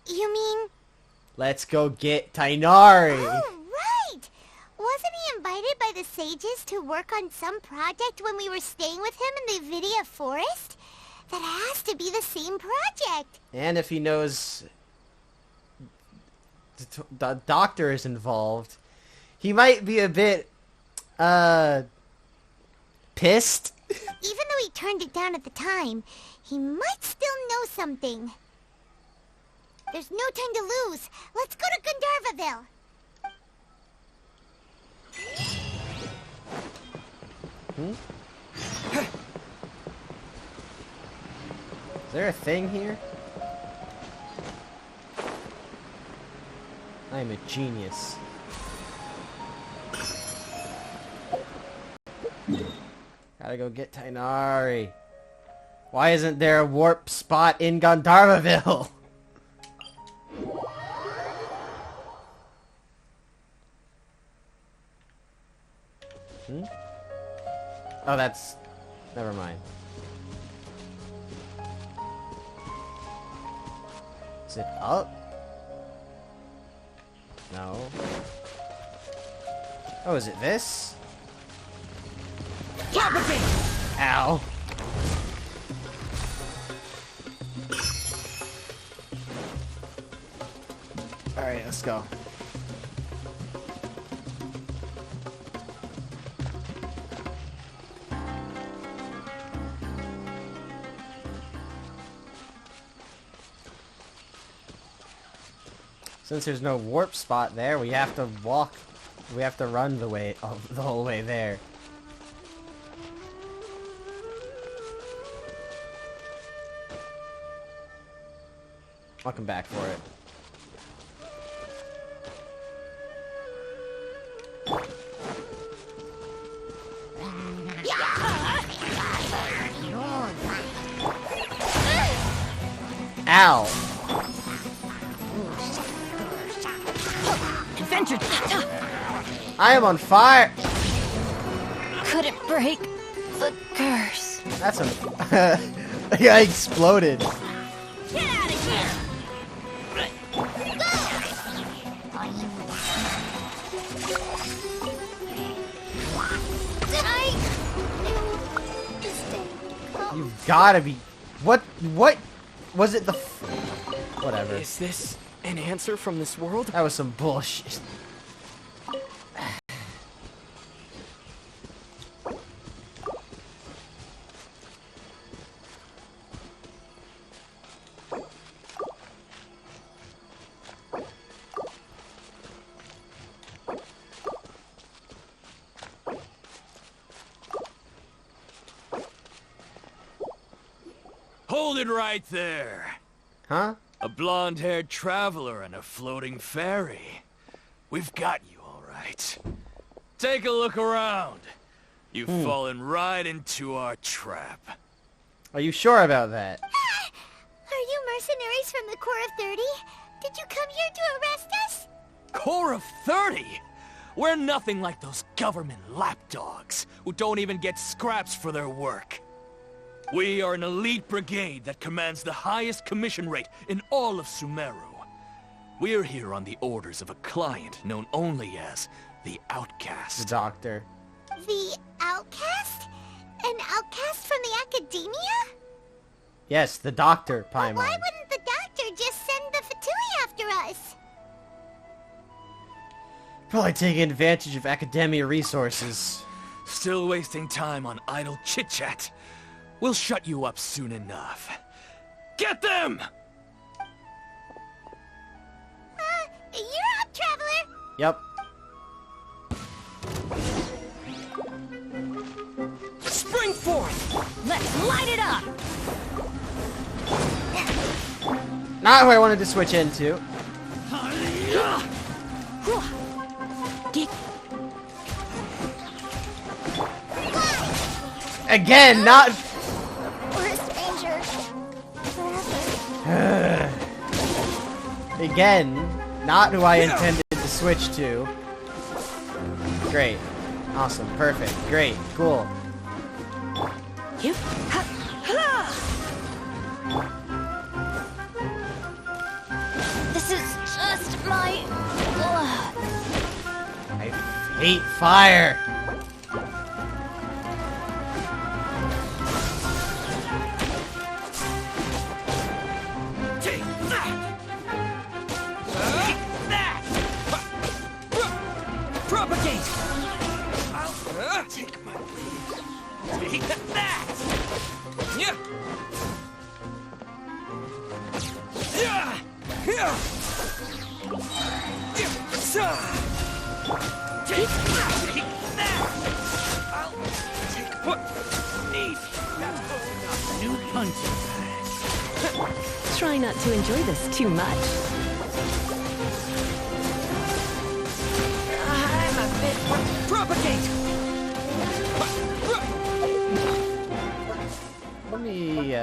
You mean? Let's go get Tainari. Oh, right! Wasn't he invited by the sages to work on some project when we were staying with him in the Vidia Forest? That has to be the same project. And if he knows the Doctor is involved, he might be a bit, pissed. Even though he turned it down at the time, he might still know something. There's no time to lose. Let's go to Gandharvaville. Is there a thing here? I am a genius. Gotta go get Tainari. Why isn't there a warp spot in Gandharvaville? Oh, that's... Never mind. Is it up? No. Oh, is it this? Ow. Alright, let's go. Since there's no warp spot there, we have to walk. We have to run the way the whole way there. I'll come back for it. Ow. Adventure. I am on fire. Couldn't break the curse. That's a... I exploded. Get out of here! You've gotta be... What was it? Whatever. Is this an answer from this world? That was some bullshit. Hold it right there. Huh? A blonde-haired traveler and a floating fairy. We've got you, all right. Take a look around. You've fallen right into our trap. Are you sure about that? Are you mercenaries from the Corps of 30? Did you come here to arrest us? Corps of 30? We're nothing like those government lapdogs who don't even get scraps for their work. We are an elite brigade that commands the highest commission rate in all of Sumeru. We're here on the orders of a client known only as the Outcast. The Doctor. The Outcast? An outcast from the Academia? Yes, the Doctor, Paimon. Why wouldn't the Doctor just send the Fatui after us? Probably taking advantage of Academia resources. Still wasting time on idle chit-chat. We'll shut you up soon enough. Get them! You're up, Traveler! Yep. Spring forth! Let's light it up! Not who I wanted to switch into. Again, not... We're a stranger. Again, not who I intended to switch to. Great. Awesome. Perfect. Great. Cool. This is just my... I hate fire. Take that! Take that! Propagate! I'll take my leave. Take that! Yeah! Yeah! Yeah! Take that! I'll take what need. That's close enough. New punching bag. Try not to enjoy this too much. I'm a bit... Propagate! Let me,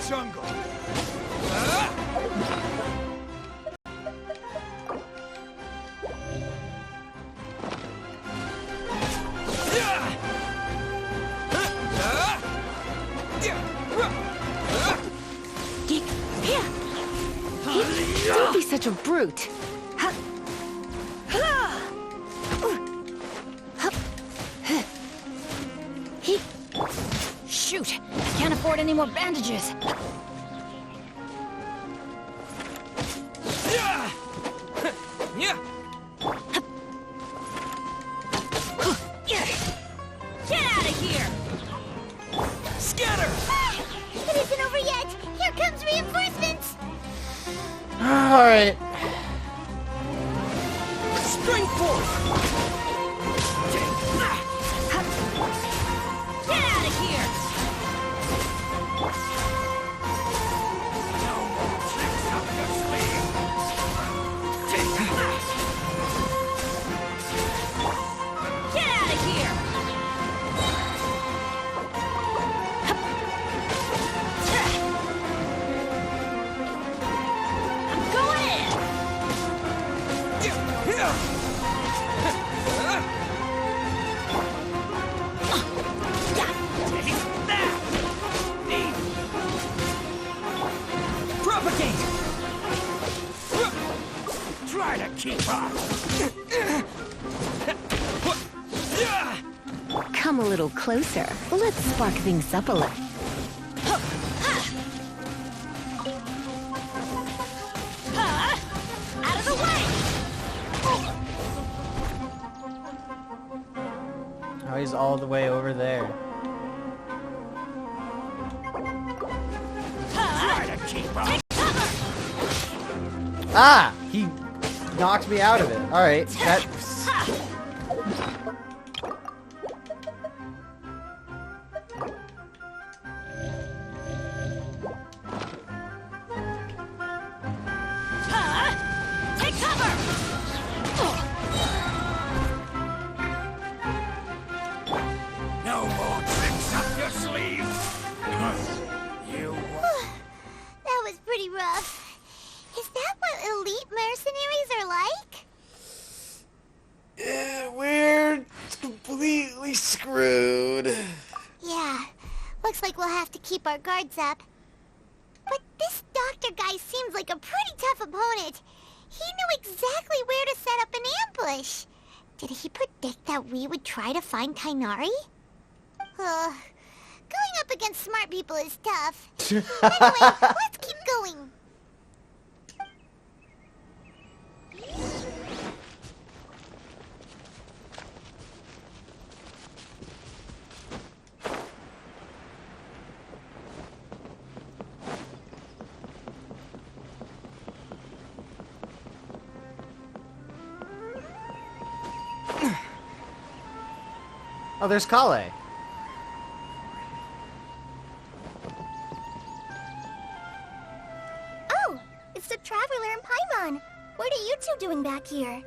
Jungle. Don't be such a brute. Shoot! I can't afford any more bandages. Yeah. Get out of here! Scatter! It isn't over yet! Here comes reinforcements! Alright. Spring forth! Get out of here! Get out of here! I'm going in! Propagate! Try to keep up! Come a little closer. Let's spark things up a little. Out of the way! Oh, he's all the way over there. Try to keep up! Ah! He knocked me out of it. Alright, that... Take cover! No more tricks up your sleeve! You... That was pretty rough. Is that what elite mercenaries are like? Yeah, we're completely screwed. Yeah, looks like we'll have to keep our guards up. But this doctor guy seems like a pretty tough opponent. He knew exactly where to set up an ambush. Did he predict that we would try to find Kainari? Going up against smart people is tough. Anyway, let's keep going. Oh, there's Kale. Oh, it's the Traveler and Paimon. What are you two doing back here?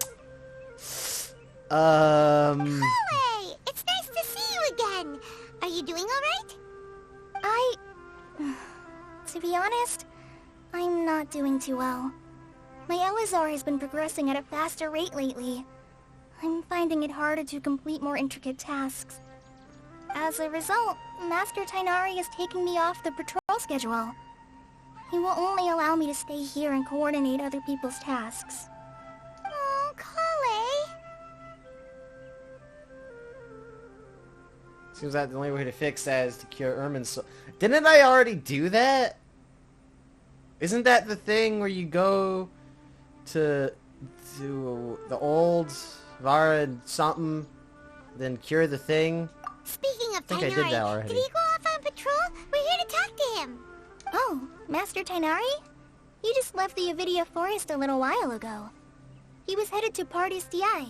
Chloe, it's nice to see you again. Are you doing all right? To be honest, I'm not doing too well. My Elazar has been progressing at a faster rate lately. I'm finding it harder to complete more intricate tasks. As a result, Master Tainari is taking me off the patrol schedule. He will only allow me to stay here and coordinate other people's tasks. Oh, Chloe. Seems like the only way to fix that is to cure Ermin's soul. Didn't I already do that? Isn't that the thing where you go to the old Vara something, then cure the thing? Speaking of I think I did that already. did he go off on patrol? We're here to talk to him. Oh, Master Tainari? He just left the Avidia Forest a little while ago. He was headed to Party's DI.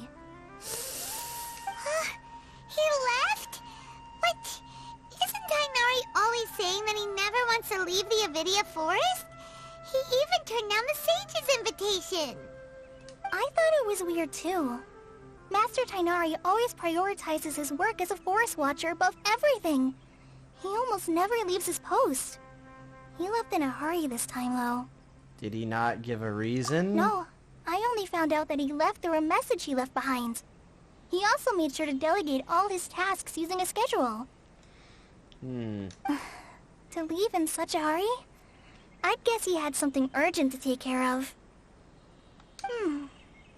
He left? But isn't Tainari always saying that he never wants to leave the Avidia Forest? He even turned down the Sage's invitation. I thought it was weird too. Master Tainari always prioritizes his work as a forest watcher above everything. He almost never leaves his post. He left in a hurry this time, though. Did he not give a reason? No, I only found out that he left through a message he left behind. He also made sure to delegate all his tasks using a schedule. To leave in such a hurry? I'd guess he had something urgent to take care of.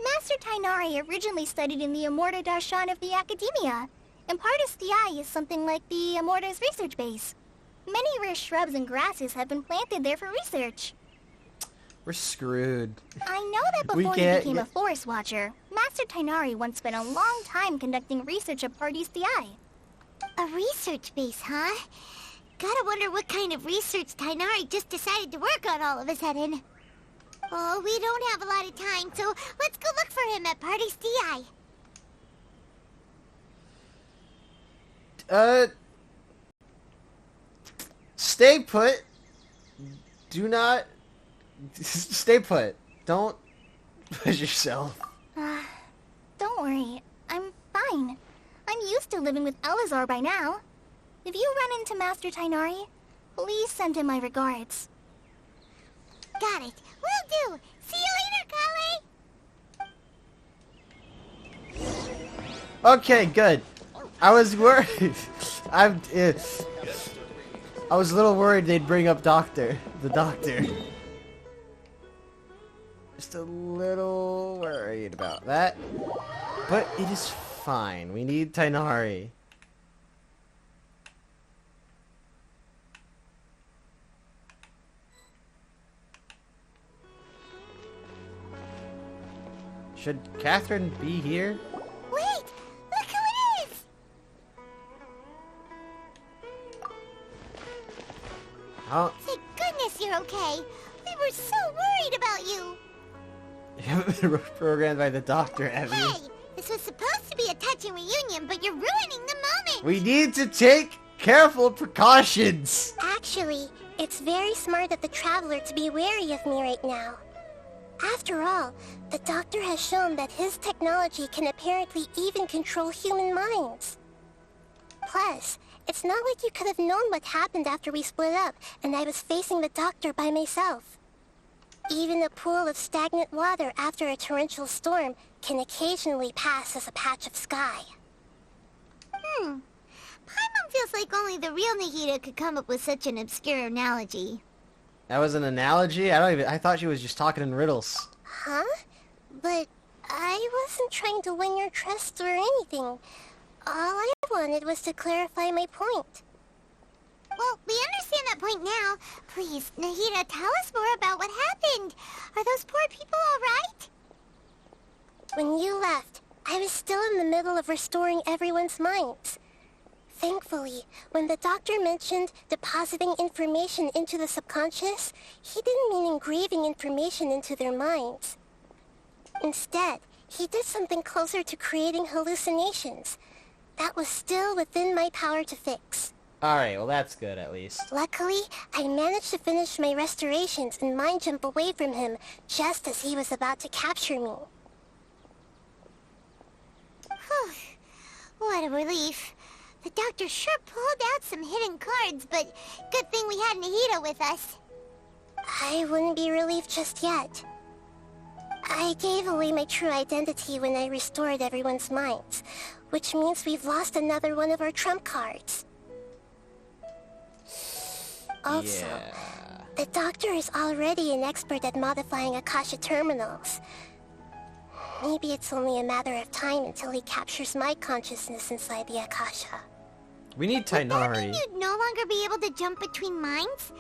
Master Tainari originally studied in the Amorta Darshan of the Academia, and Partis Di is something like the Amorta's research base. Many rare shrubs and grasses have been planted there for research. We're screwed. I know that We before he can't became a get- Forest Watcher, Master Tainari once spent a long time conducting research at Party's DI. A research base, huh? Gotta wonder what kind of research Tainari just decided to work on all of a sudden. Oh, we don't have a lot of time, so let's go look for him at Party's DI. Stay put. Do not... Stay put. Don't push yourself. Don't worry. I'm fine. I'm used to living with Elazar by now. If you run into Master Tainari, please send him my regards. Got it. Will do. See you later, Kale. Okay, good. I was worried. I was a little worried they'd bring up the doctor. Just a little worried about that. But it is fine. We need Tainari. Should Catherine be here? Wait! Look who it is! Oh, Thank goodness you're okay. We were so worried about you. you haven't been programmed by the doctor, have you? Hey, this was supposed to be a touching reunion, but you're ruining the moment. We need to take careful precautions. Actually, it's very smart of the Traveler to be wary of me right now. After all, the Doctor has shown that his technology can apparently even control human minds. Plus, it's not like you could have known what happened after we split up and I was facing the Doctor by myself. Even a pool of stagnant water after a torrential storm can occasionally pass as a patch of sky. Paimon feels like only the real Nahida could come up with such an obscure analogy. That was an analogy? I thought she was just talking in riddles. Huh? But I wasn't trying to win your trust or anything. All I wanted was to clarify my point. Well, we understand that point now. Please, Nahida, tell us more about what happened. Are those poor people all right? When you left, I was still in the middle of restoring everyone's minds. Thankfully, when the Doctor mentioned depositing information into the subconscious, he didn't mean engraving information into their minds. Instead, he did something closer to creating hallucinations. That was still within my power to fix. Alright, well that's good at least. Luckily, I managed to finish my restorations and mind jump away from him just as he was about to capture me. What a relief. The Doctor sure pulled out some hidden cards, but good thing we had Nahida with us. I wouldn't be relieved just yet. I gave away my true identity when I restored everyone's minds, which means we've lost another one of our trump cards. Also, the Doctor is already an expert at modifying Akasha terminals. Maybe it's only a matter of time until he captures my consciousness inside the Akasha. We need Would that Tainari. mean you'd no longer be able to jump between minds?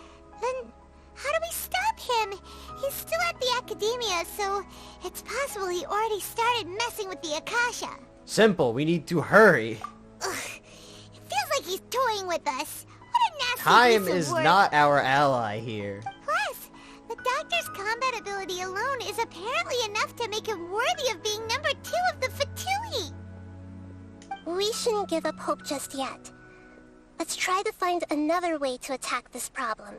Then how do we stop him? He's still at the Academia, so it's possible he already started messing with the Akasha. Simple, we need to hurry. Ugh, it feels like he's toying with us. What a nasty Time piece of is work. not our ally here. Plus, the Doctor's combat ability alone is apparently enough to make him worthy of being number 2 of the Fatui. We shouldn't give up hope just yet. Let's try to find another way to attack this problem.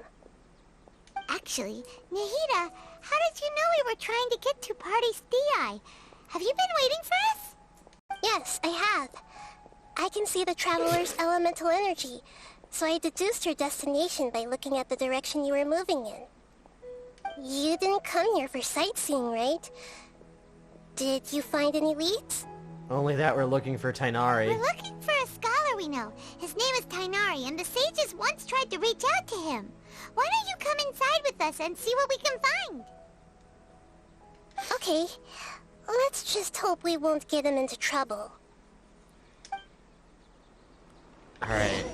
Actually, Nahida, how did you know we were trying to get to Party's DI? Have you been waiting for us? Yes, I have. I can see the Traveler's elemental energy, so I deduced your destination by looking at the direction you were moving in. You didn't come here for sightseeing, right? Did you find any leads? Only that we're looking for Tainari. We're looking for a scholar we know. His name is Tainari, and the sages once tried to reach out to him. Why don't you come inside with us and see what we can find? Okay, let's just hope we won't get him into trouble. Alright.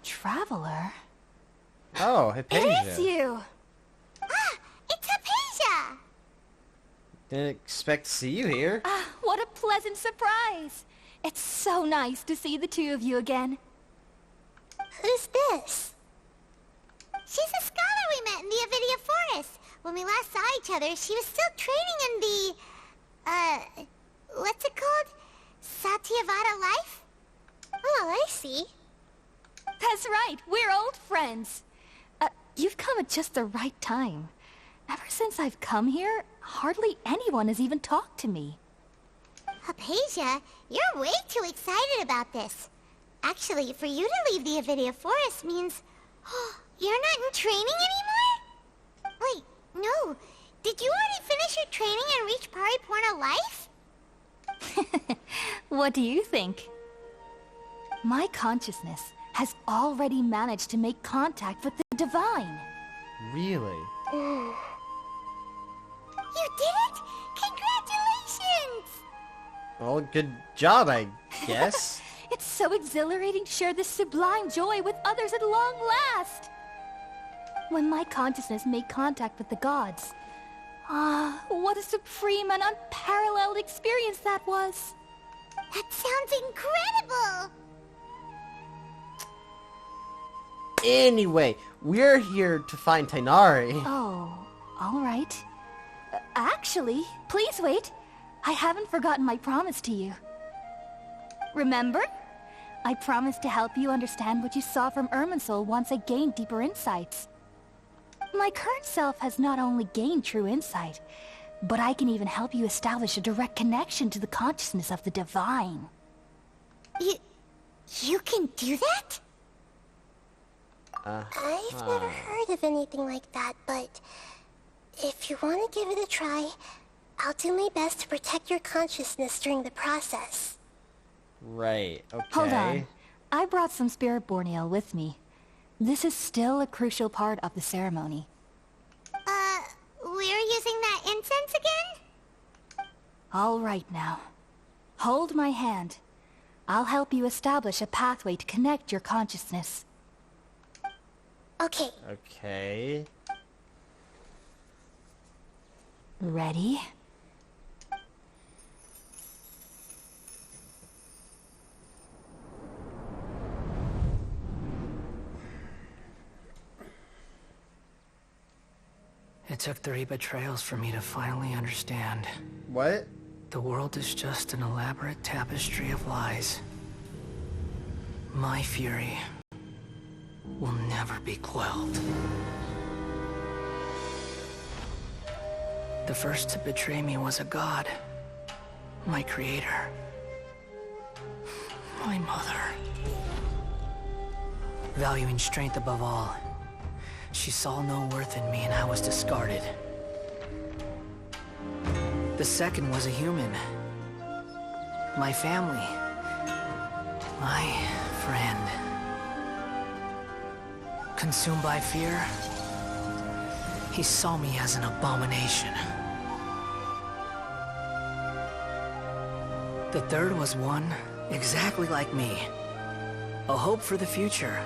Traveler? Oh, Hypatia. It is you! Ah, it's Hypatia! Didn't expect to see you here. Ah, what a pleasant surprise! It's so nice to see the two of you again. Who's this? She's a scholar we met in the Avidia Forest. When we last saw each other, she was still training in the, what's it called? Satyavada life? Oh, I see. That's right, we're old friends. You've come at just the right time. Ever since I've come here, hardly anyone has even talked to me. Hypatia, you're way too excited about this. Actually, for you to leave the Avidia Forest means... you're not in training anymore? Wait, no. Did you already finish your training and reach Paripurna life? What do you think? My consciousness has already managed to make contact with the divine. Really? You did it! Congratulations! Well, good job, I guess. It's so exhilarating to share this sublime joy with others at long last! When my consciousness made contact with the gods, what a supreme and unparalleled experience that was! That sounds incredible! Anyway, we're here to find Tainari. Oh, alright. Actually, please wait. I haven't forgotten my promise to you. Remember? I promised to help you understand what you saw from Irminsul once I gained deeper insights. My current self has not only gained true insight, but I can even help you establish a direct connection to the consciousness of the divine. You can do that? I've never heard of anything like that, but if you want to give it a try, I'll do my best to protect your consciousness during the process. Right, okay. Hold on. I brought some spirit born ale with me. This is still a crucial part of the ceremony. We're using that incense again? All right now. Hold my hand. I'll help you establish a pathway to connect your consciousness. Okay. Okay. Ready? It took 3 betrayals for me to finally understand. What? The world is just an elaborate tapestry of lies. My fury will never be quelled. The first to betray me was a god. My creator. My mother. Valuing strength above all, she saw no worth in me and I was discarded. The second was a human. My family. My friend. Consumed by fear, he saw me as an abomination. The third was one exactly like me. A hope for the future.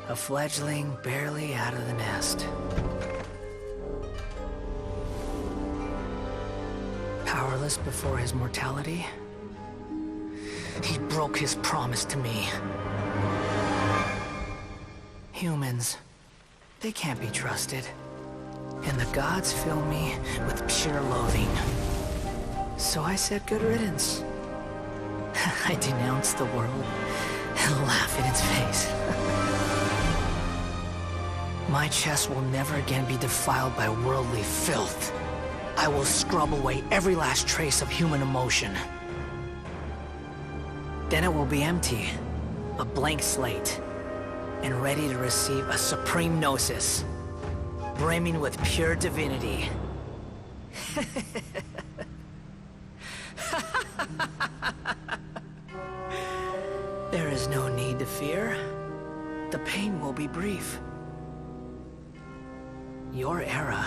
A fledgling barely out of the nest. Powerless before his mortality, he broke his promise to me. Humans, they can't be trusted. And the gods fill me with pure loathing. So I said good riddance. I denounced the world and laugh in its face. My chest will never again be defiled by worldly filth. I will scrub away every last trace of human emotion. Then it will be empty, a blank slate, and ready to receive a supreme gnosis, brimming with pure divinity. There is no need to fear. The pain will be brief. Your era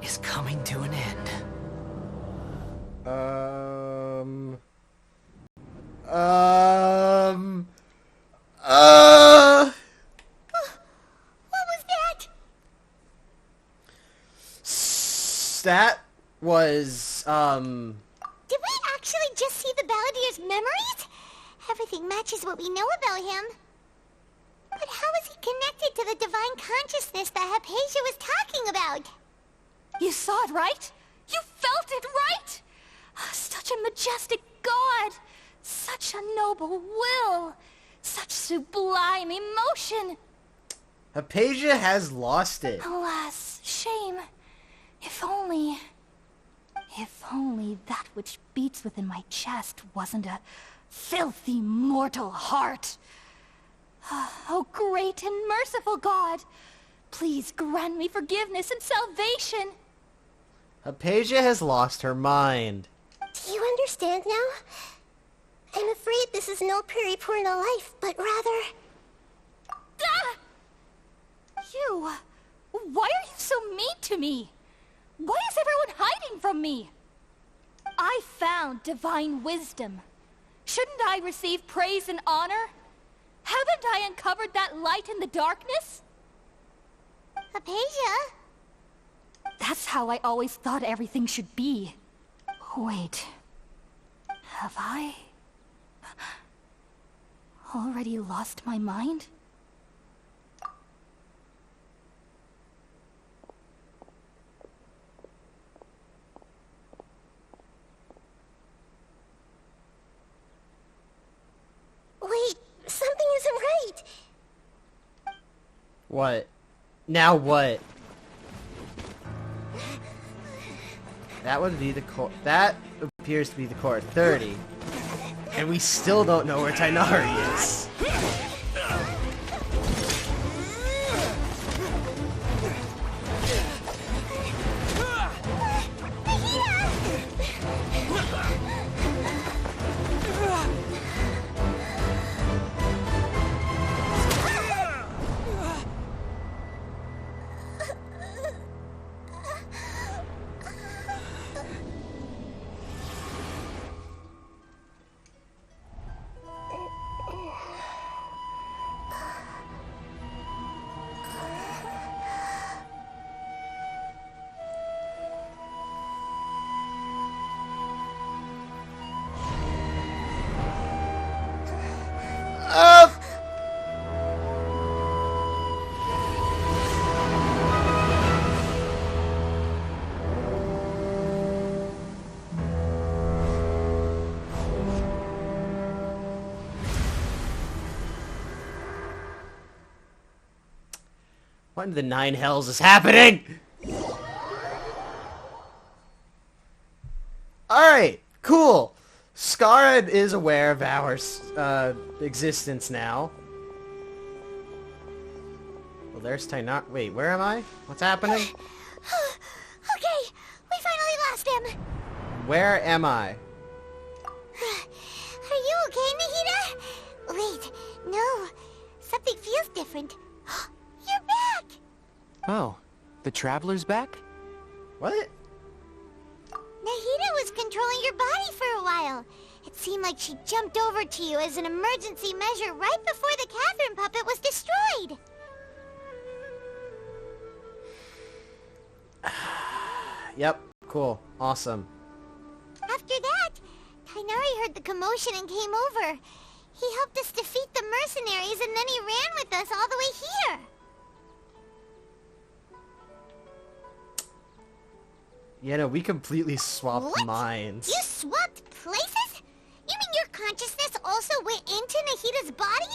is coming to an end. What was that? That was, Did we actually just see the Balladier's memories? Everything matches what we know about him. But how is he connected to the divine consciousness that Hypatia was talking about? You saw it, right? You felt it, right? Such a majestic god! Such a noble will! Such sublime emotion! Hypatia has lost it. Alas, shame. If only that which beats within my chest wasn't a filthy mortal heart. Oh, great and merciful God, please grant me forgiveness and salvation. Hypatia has lost her mind. Do you understand now? I'm afraid this is no Puripurna life, but rather... Ah! You! Why are you so mean to me? Why is everyone hiding from me? I found divine wisdom. Shouldn't I receive praise and honor? Haven't I uncovered that light in the darkness? Hypatia? That's how I always thought everything should be. Wait. Have I already lost my mind? Wait, something isn't right. What? Now what? That would be the core. That appears to be the core 30. And we still don't know where Tainari is. What in the nine hells is happening? Alright, cool. Scarab is aware of our existence now. Well, there's Tainari. Wait, where am I? What's happening? Okay, we finally lost him. Where am I? Are you okay, Nahida? Wait, no. Something feels different. You're back! Oh, the Traveler's back? What? Nahida was controlling your body for a while. It seemed like she jumped over to you as an emergency measure right before the Catherine puppet was destroyed. Yep, cool, awesome. After that, Tainari heard the commotion and came over. He helped us defeat the mercenaries and then he ran with us all the way here. Yeah, no, we completely swapped What? minds. You swapped places? You mean your consciousness also went into Nahida's body?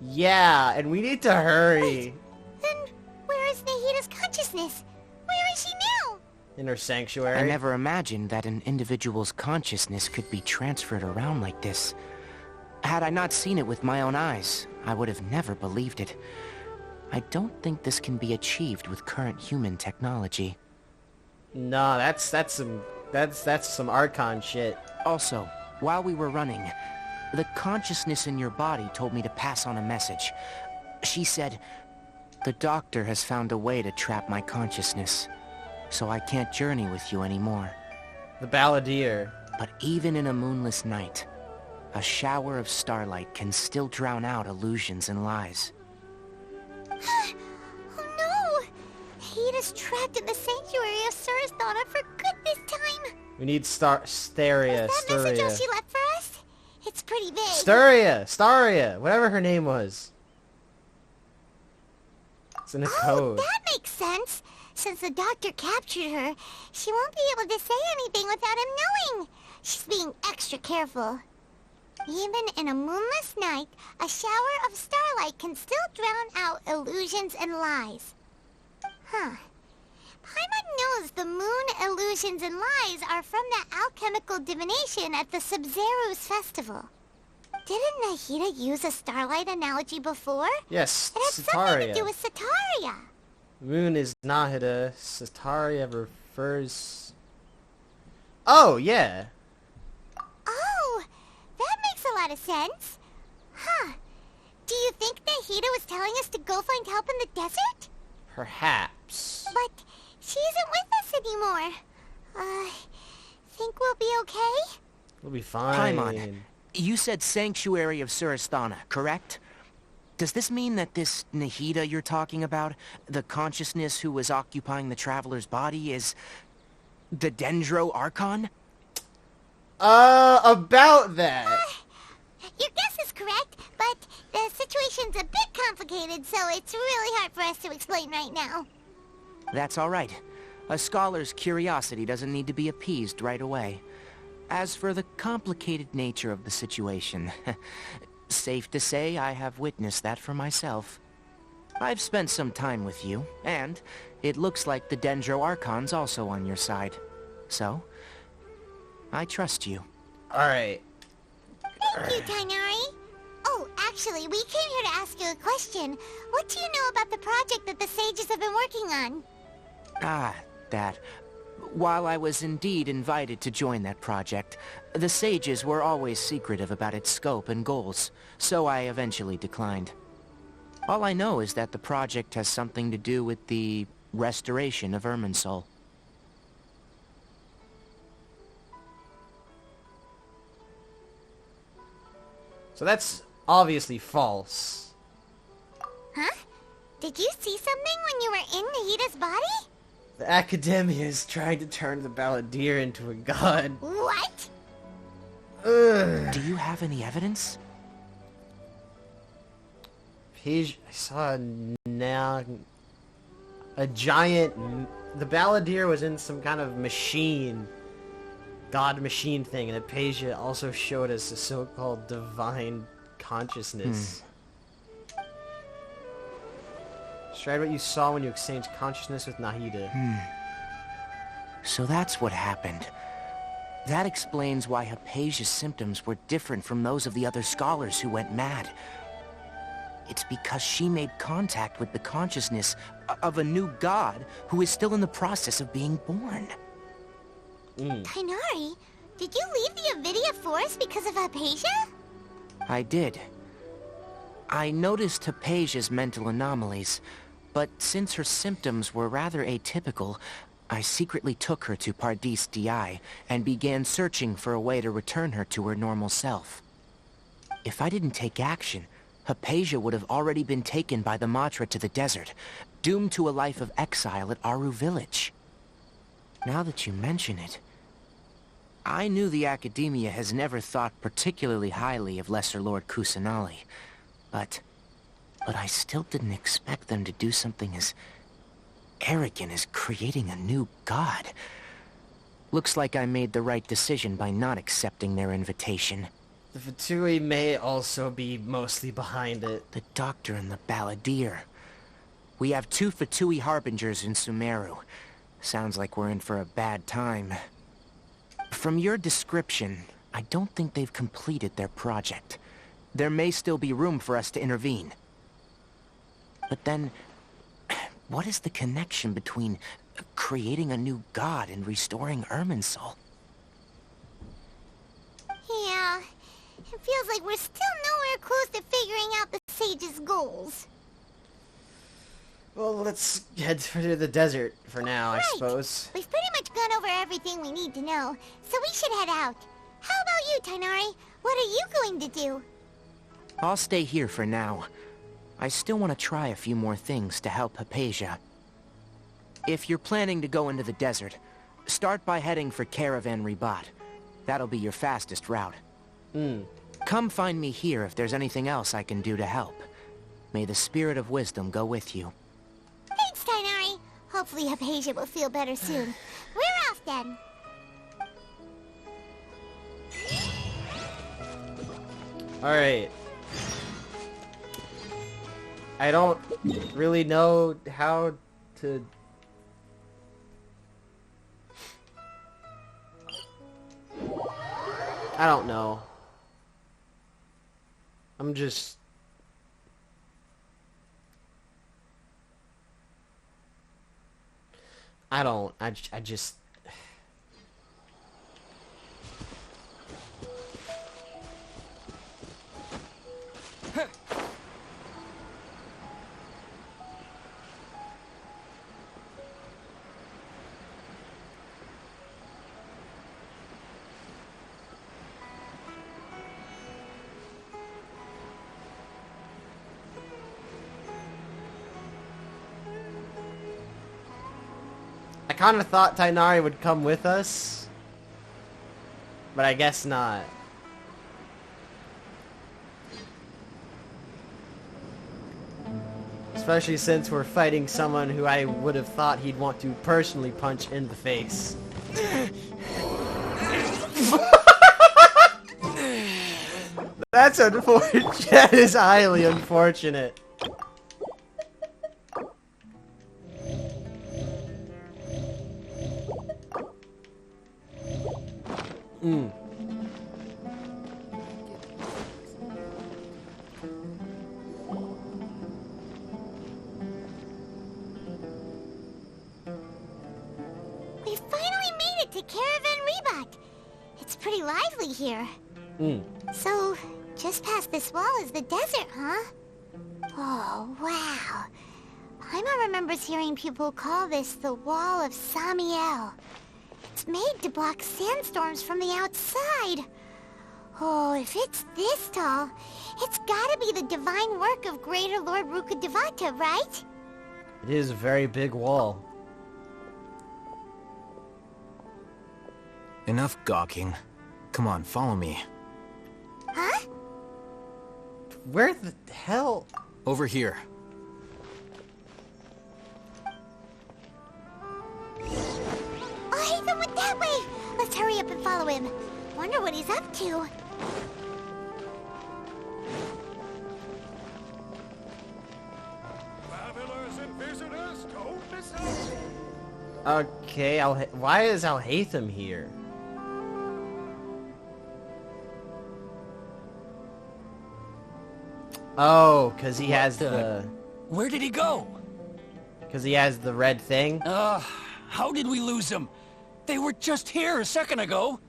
Yeah, and we need to hurry. Wait, then where is Nahida's consciousness? Where is she now? In her sanctuary. I never imagined that an individual's consciousness could be transferred around like this. Had I not seen it with my own eyes, I would have never believed it. I don't think this can be achieved with current human technology. No, that's some Archon shit. Also, while we were running, the consciousness in your body told me to pass on a message. She said, "The doctor has found a way to trap my consciousness, so I can't journey with you anymore." The Balladeer. But even in a moonless night, A shower of starlight can still drown out illusions and lies. Oh no! Hida's trapped in the sanctuary of Surasthana for good this time. We need Staria. That message all she left for us? It's pretty big. Staria, whatever her name was. It's in a code. That makes sense. Since the doctor captured her, she won't be able to say anything without him knowing. She's being extra careful. Even in a moonless night, a shower of starlight can still drown out illusions and lies. Huh. Paimon knows the moon illusions and lies are from the alchemical divination at the Sub-Zero's festival. Didn't Nahida use a starlight analogy before? Yes, it had something to do with Sataria. Moon is Nahida. Sataria refers... Oh, yeah. Oh, that makes a lot of sense. Huh. Do you think Nahida was telling us to go find help in the desert? Perhaps. But she isn't with us anymore. Think we'll be okay? We'll be fine. Paimon, you said Sanctuary of Surasthana, correct? Does this mean that this Nahida you're talking about, the consciousness who was occupying the traveler's body, is the Dendro Archon? About that. Your guess is correct, but the situation's a bit complicated, so it's really hard for us to explain right now. That's all right. A scholar's curiosity doesn't need to be appeased right away. As for the complicated nature of the situation, safe to say I have witnessed that for myself. I've spent some time with you, and it looks like the Dendro Archon's also on your side. So, I trust you. Alright. Thank you, Tainari. Oh, actually, we came here to ask you a question. What do you know about the project that the sages have been working on? That. While I was indeed invited to join that project, the sages were always secretive about its scope and goals, so I eventually declined. All I know is that the project has something to do with the restoration of Irminsul. So that's obviously false. Huh? Did you see something when you were in Nahida's body? The Academia is trying to turn the Balladeer into a god. What? Ugh. Do you have any evidence? I saw a giant... The Balladeer was in some kind of machine. God machine thing, and Apasia also showed us a so-called divine consciousness. Describe what you saw when you exchanged consciousness with Nahida. So that's what happened. That explains why Apasia's symptoms were different from those of the other scholars who went mad. It's because she made contact with the consciousness of a new god who is still in the process of being born. Tainari, did you leave the Avidia Forest because of Apasia? I did. I noticed Apasia's mental anomalies, but since her symptoms were rather atypical, I secretly took her to Pardis Di and began searching for a way to return her to her normal self. If I didn't take action, Apasia would have already been taken by the Matra to the desert, doomed to a life of exile at Aru Village. Now that you mention it, I knew the Academia has never thought particularly highly of Lesser Lord Kusanali, but I still didn't expect them to do something as arrogant as creating a new god. Looks like I made the right decision by not accepting their invitation. The Fatui may also be mostly behind it. The Doctor and the Balladeer. We have 2 Fatui Harbingers in Sumeru. Sounds like we're in for a bad time. From your description, I don't think they've completed their project. There may still be room for us to intervene. But then, what is the connection between creating a new god and restoring Irminsul? Yeah, it feels like we're still nowhere close to figuring out the sage's goals. Well, let's head to the desert for now, I suppose. We've pretty much gone over everything we need to know, so we should head out. How about you, Tainari? What are you going to do? I'll stay here for now. I still want to try a few more things to help Hypatia. If you're planning to go into the desert, start by heading for Caravan Ribat. That'll be your fastest route. Come find me here if there's anything else I can do to help. May the spirit of wisdom go with you. Thanks, Tighnari. Hopefully Hypatia will feel better soon. We're off then. Alright. I don't really know how to... I don't know. I'm just... I just... I kind of thought Tighnari would come with us, but I guess not. Especially since we're fighting someone who I would have thought he'd want to personally punch in the face. That's unfortunate. That is highly unfortunate. We finally made it to Caravan Ribat. It's pretty lively here. So, just past this wall is the desert, huh? Oh, wow. Paimon remembers hearing people call this the Wall of Samiel. It's made to block sandstorms from the outside. Oh, if it's this tall, it's gotta be the divine work of Greater Lord Rukkhadevata, right? It is a very big wall. Enough gawking. Come on, follow me. Huh? Where the hell? Over here. Oh, Ethan went that way! Let's hurry up and follow him. Wonder what he's up to. Travelers and visitors, don't miss out. Okay, why is Alhaitham here? Oh, because he has the... Where did he go? Because he has the red thing? How did we lose him? They were just here a second ago.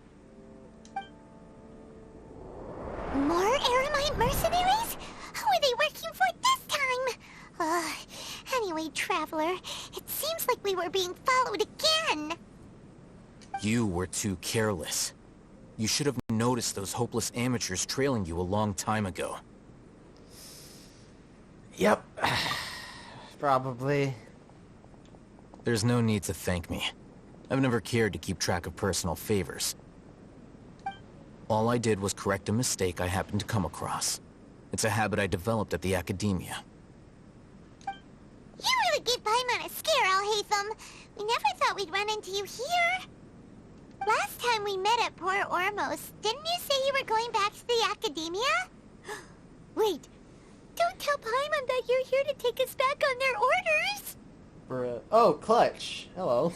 More Eremite mercenaries? Who are they working for this time? Anyway, Traveler, it seems like we were being followed again. You were too careless. You should have noticed those hopeless amateurs trailing you a long time ago. Yep. Probably. There's no need to thank me. I've never cared to keep track of personal favors. All I did was correct a mistake I happened to come across. It's a habit I developed at the Academia. You really gave Paimon a scare, Alhaitham. We never thought we'd run into you here. Last time we met at Port Ormos, didn't you say you were going back to the Academia? Wait, don't tell Paimon that you're here to take us back on their orders. Oh, Clutch. Hello.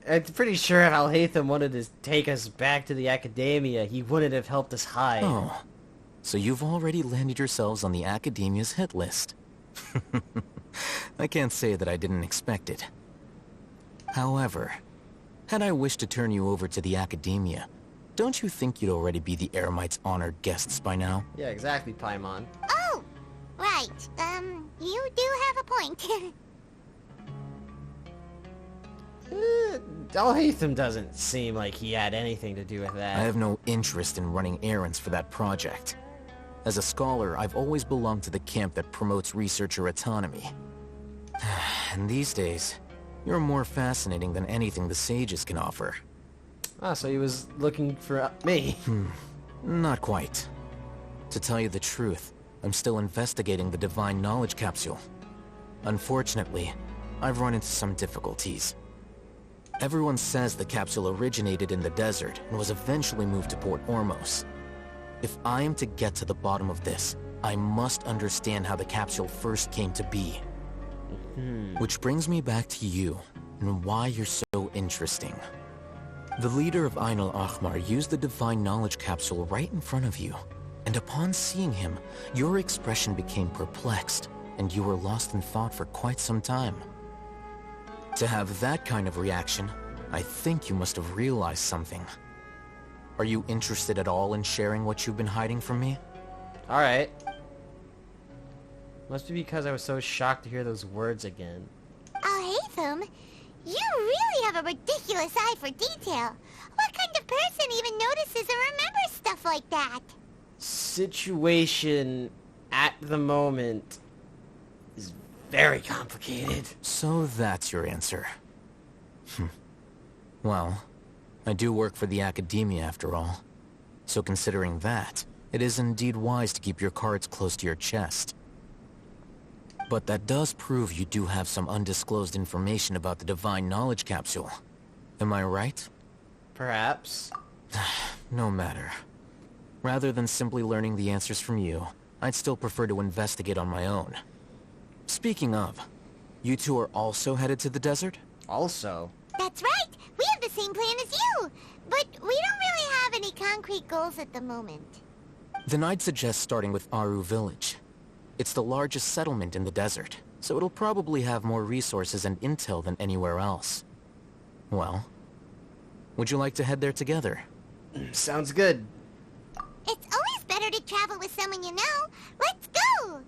I'm pretty sure if Alhaitham wanted to take us back to the Academia, he wouldn't have helped us hide. Oh, so you've already landed yourselves on the Academia's hit list. I can't say that I didn't expect it. However, had I wished to turn you over to the Academia, don't you think you'd already be the Eremites' honored guests by now? Yeah, exactly, Paimon. Oh, right. You do have a point. Alhaitham doesn't seem like he had anything to do with that. I have no interest in running errands for that project. As a scholar, I've always belonged to the camp that promotes researcher autonomy. And these days, you're more fascinating than anything the sages can offer. Ah, so he was looking for me. Not quite. To tell you the truth, I'm still investigating the Divine Knowledge Capsule. Unfortunately, I've run into some difficulties. Everyone says the capsule originated in the desert and was eventually moved to Port Ormos. If I am to get to the bottom of this, I must understand how the capsule first came to be. Which brings me back to you, and why you're so interesting. The leader of Ain al-Ahmar used the Divine Knowledge Capsule right in front of you, and upon seeing him, your expression became perplexed, and you were lost in thought for quite some time. To have that kind of reaction, I think you must have realized something. Are you interested at all in sharing what you've been hiding from me? Alright. Must be because I was so shocked to hear those words again. Alhaitham, you really have a ridiculous eye for detail. What kind of person even notices or remembers stuff like that? Situation at the moment is very complicated. So that's your answer. Well, I do work for the academia after all. So considering that, it is indeed wise to keep your cards close to your chest. But that does prove you do have some undisclosed information about the Divine Knowledge Capsule. Am I right? Perhaps. No matter. Rather than simply learning the answers from you, I'd still prefer to investigate on my own. Speaking of, you two are also headed to the desert? Also? That's right! We have the same plan as you! But we don't really have any concrete goals at the moment. Then I'd suggest starting with Aru Village. It's the largest settlement in the desert, so it'll probably have more resources and intel than anywhere else. Well, would you like to head there together? Sounds good. It's always better to travel with someone you know. Let's go!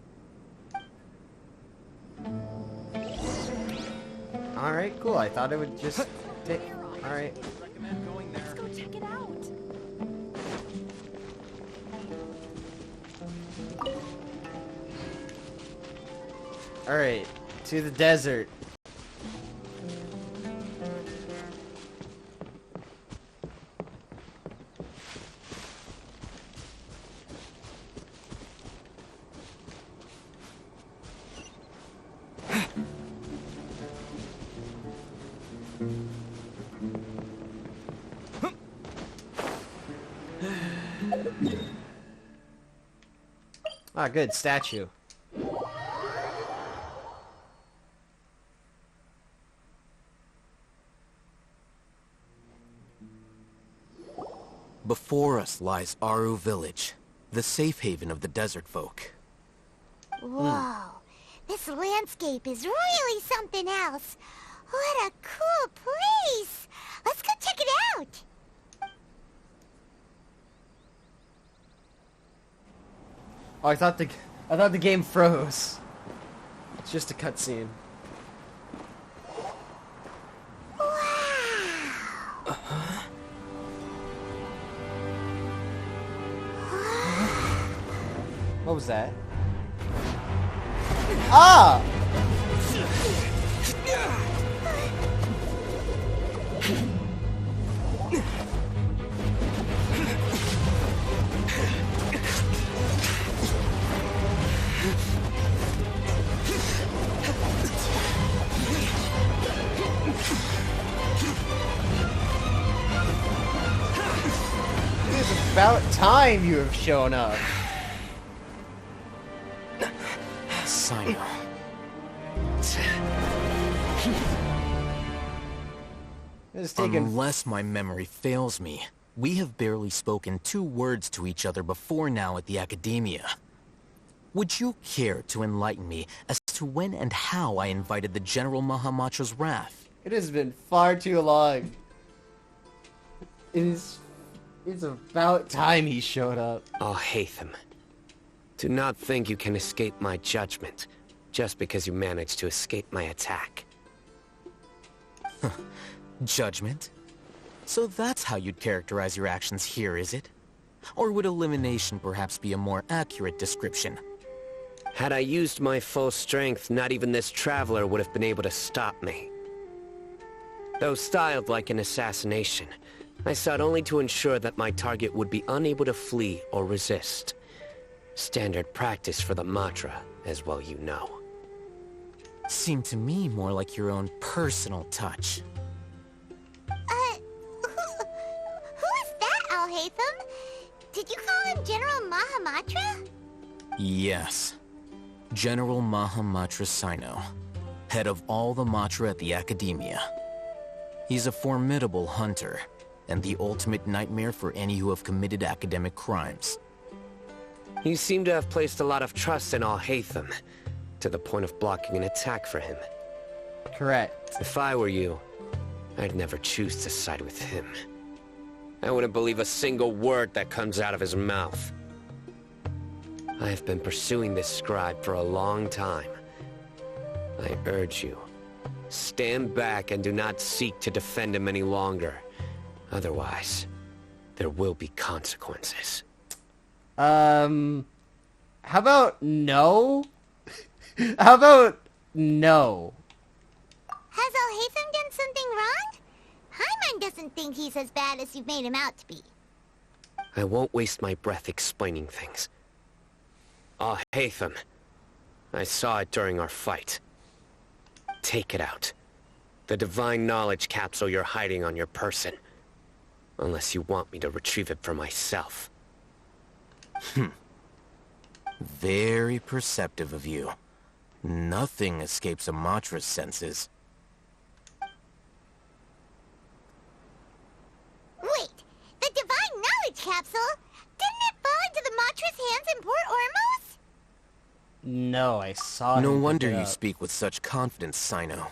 Alright, cool. I thought it would just take... Alright. Let's go check it out. Alright, to the desert. Ah, good, statue. Before us lies Aru Village, the safe haven of the desert folk. Whoa, this landscape is really something else. What a cool place! Let's go check it out! Oh, I thought the game froze. It's just a cutscene. What was that? Ah! It's about time you have shown up. Sino. Unless my memory fails me, we have barely spoken 2 words to each other before now at the Academia. Would you care to enlighten me as to when and how I invited the General Mahamatra's wrath? It has been far too long. It's about time he showed up. Alhaitham, do not think you can escape my judgment just because you managed to escape my attack. Judgment? So that's how you'd characterize your actions here, is it? Or would elimination perhaps be a more accurate description? Had I used my full strength, not even this traveler would have been able to stop me. Though styled like an assassination, I sought only to ensure that my target would be unable to flee or resist. Standard practice for the Matra, as well you know. Seemed to me more like your own personal touch. Who is that, Alhaitham? Did you call him General Mahamatra? Yes. General Mahamatra Sino, head of all the Matra at the Academia. He's a formidable hunter, and the ultimate nightmare for any who have committed academic crimes. You seem to have placed a lot of trust in Alhaitham, to the point of blocking an attack for him. Correct. If I were you, I'd never choose to side with him. I wouldn't believe a single word that comes out of his mouth. I have been pursuing this scribe for a long time. I urge you, stand back and do not seek to defend him any longer. Otherwise, there will be consequences. How about no? How about no? Has Alhaitham done something wrong? Paimon doesn't think he's as bad as you've made him out to be. I won't waste my breath explaining things. Alhaitham, I saw it during our fight. Take it out. The divine knowledge capsule you're hiding on your person. Unless you want me to retrieve it for myself. Very perceptive of you. Nothing escapes a Matra's senses. Wait, the divine knowledge capsule? Didn't it fall into the Matra's hands in Port Ormos? No, I saw No him wonder pick it you up. speak with such confidence, Sino.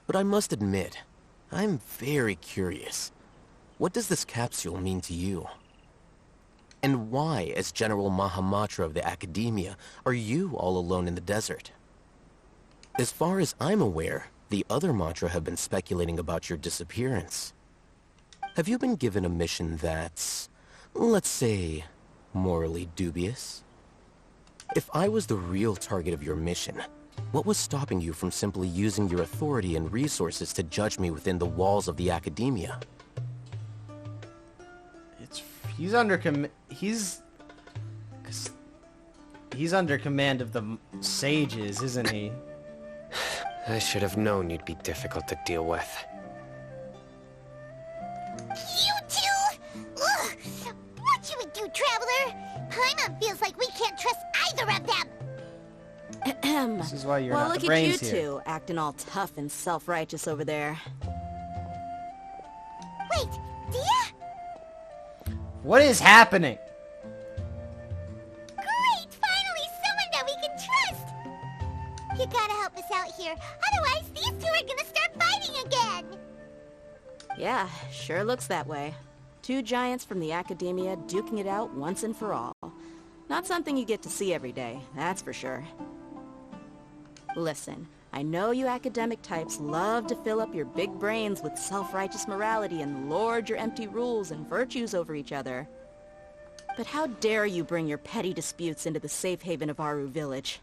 But I must admit, I'm very curious. What does this capsule mean to you? And why, as General Mahamatra of the Academia, are you all alone in the desert? As far as I'm aware, the other Matra have been speculating about your disappearance. Have you been given a mission that's, let's say, morally dubious? If I was the real target of your mission, what was stopping you from simply using your authority and resources to judge me within the walls of the Academia? He's under he's under command of the sages, isn't he? I should have known you'd be difficult to deal with. You two? Ugh! What you would do, Traveler? Paimon feels like we can't trust either of them. This is why you're well, not look the at brains you here. two, acting all tough and self-righteous over there. Wait, Dia? What is happening? Great! Finally, someone that we can trust! You gotta help us out here, otherwise these two are gonna start fighting again! Yeah, sure looks that way. Two giants from the Academia duking it out once and for all. Not something you get to see every day, that's for sure. Listen, I know you academic types love to fill up your big brains with self-righteous morality and lord your empty rules and virtues over each other. But how dare you bring your petty disputes into the safe haven of Aru Village?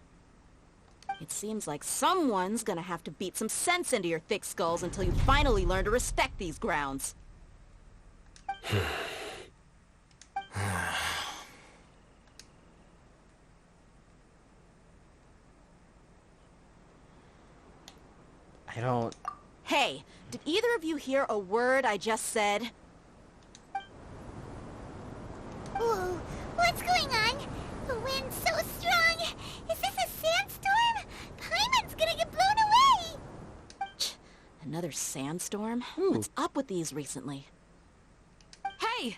It seems like someone's gonna have to beat some sense into your thick skulls until you finally learn to respect these grounds. I don't... Hey, did either of you hear a word I just said? Whoa, what's going on? The wind's so strong! Is this a sandstorm? Paimon's gonna get blown away! Another sandstorm? What's up with these recently? Hey!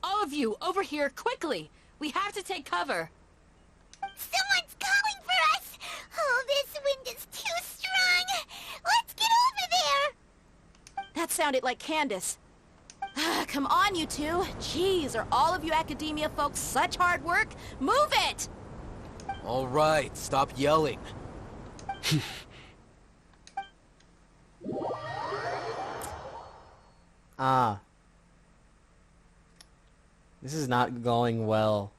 All of you, over here, quickly! We have to take cover! Someone's calling for us! Oh, this wind is too strong! Let's get over there! That sounded like Candace. Come on, you two. Jeez, are all of you academia folks such hard work? Move it! All right, stop yelling. Ah. This is not going well.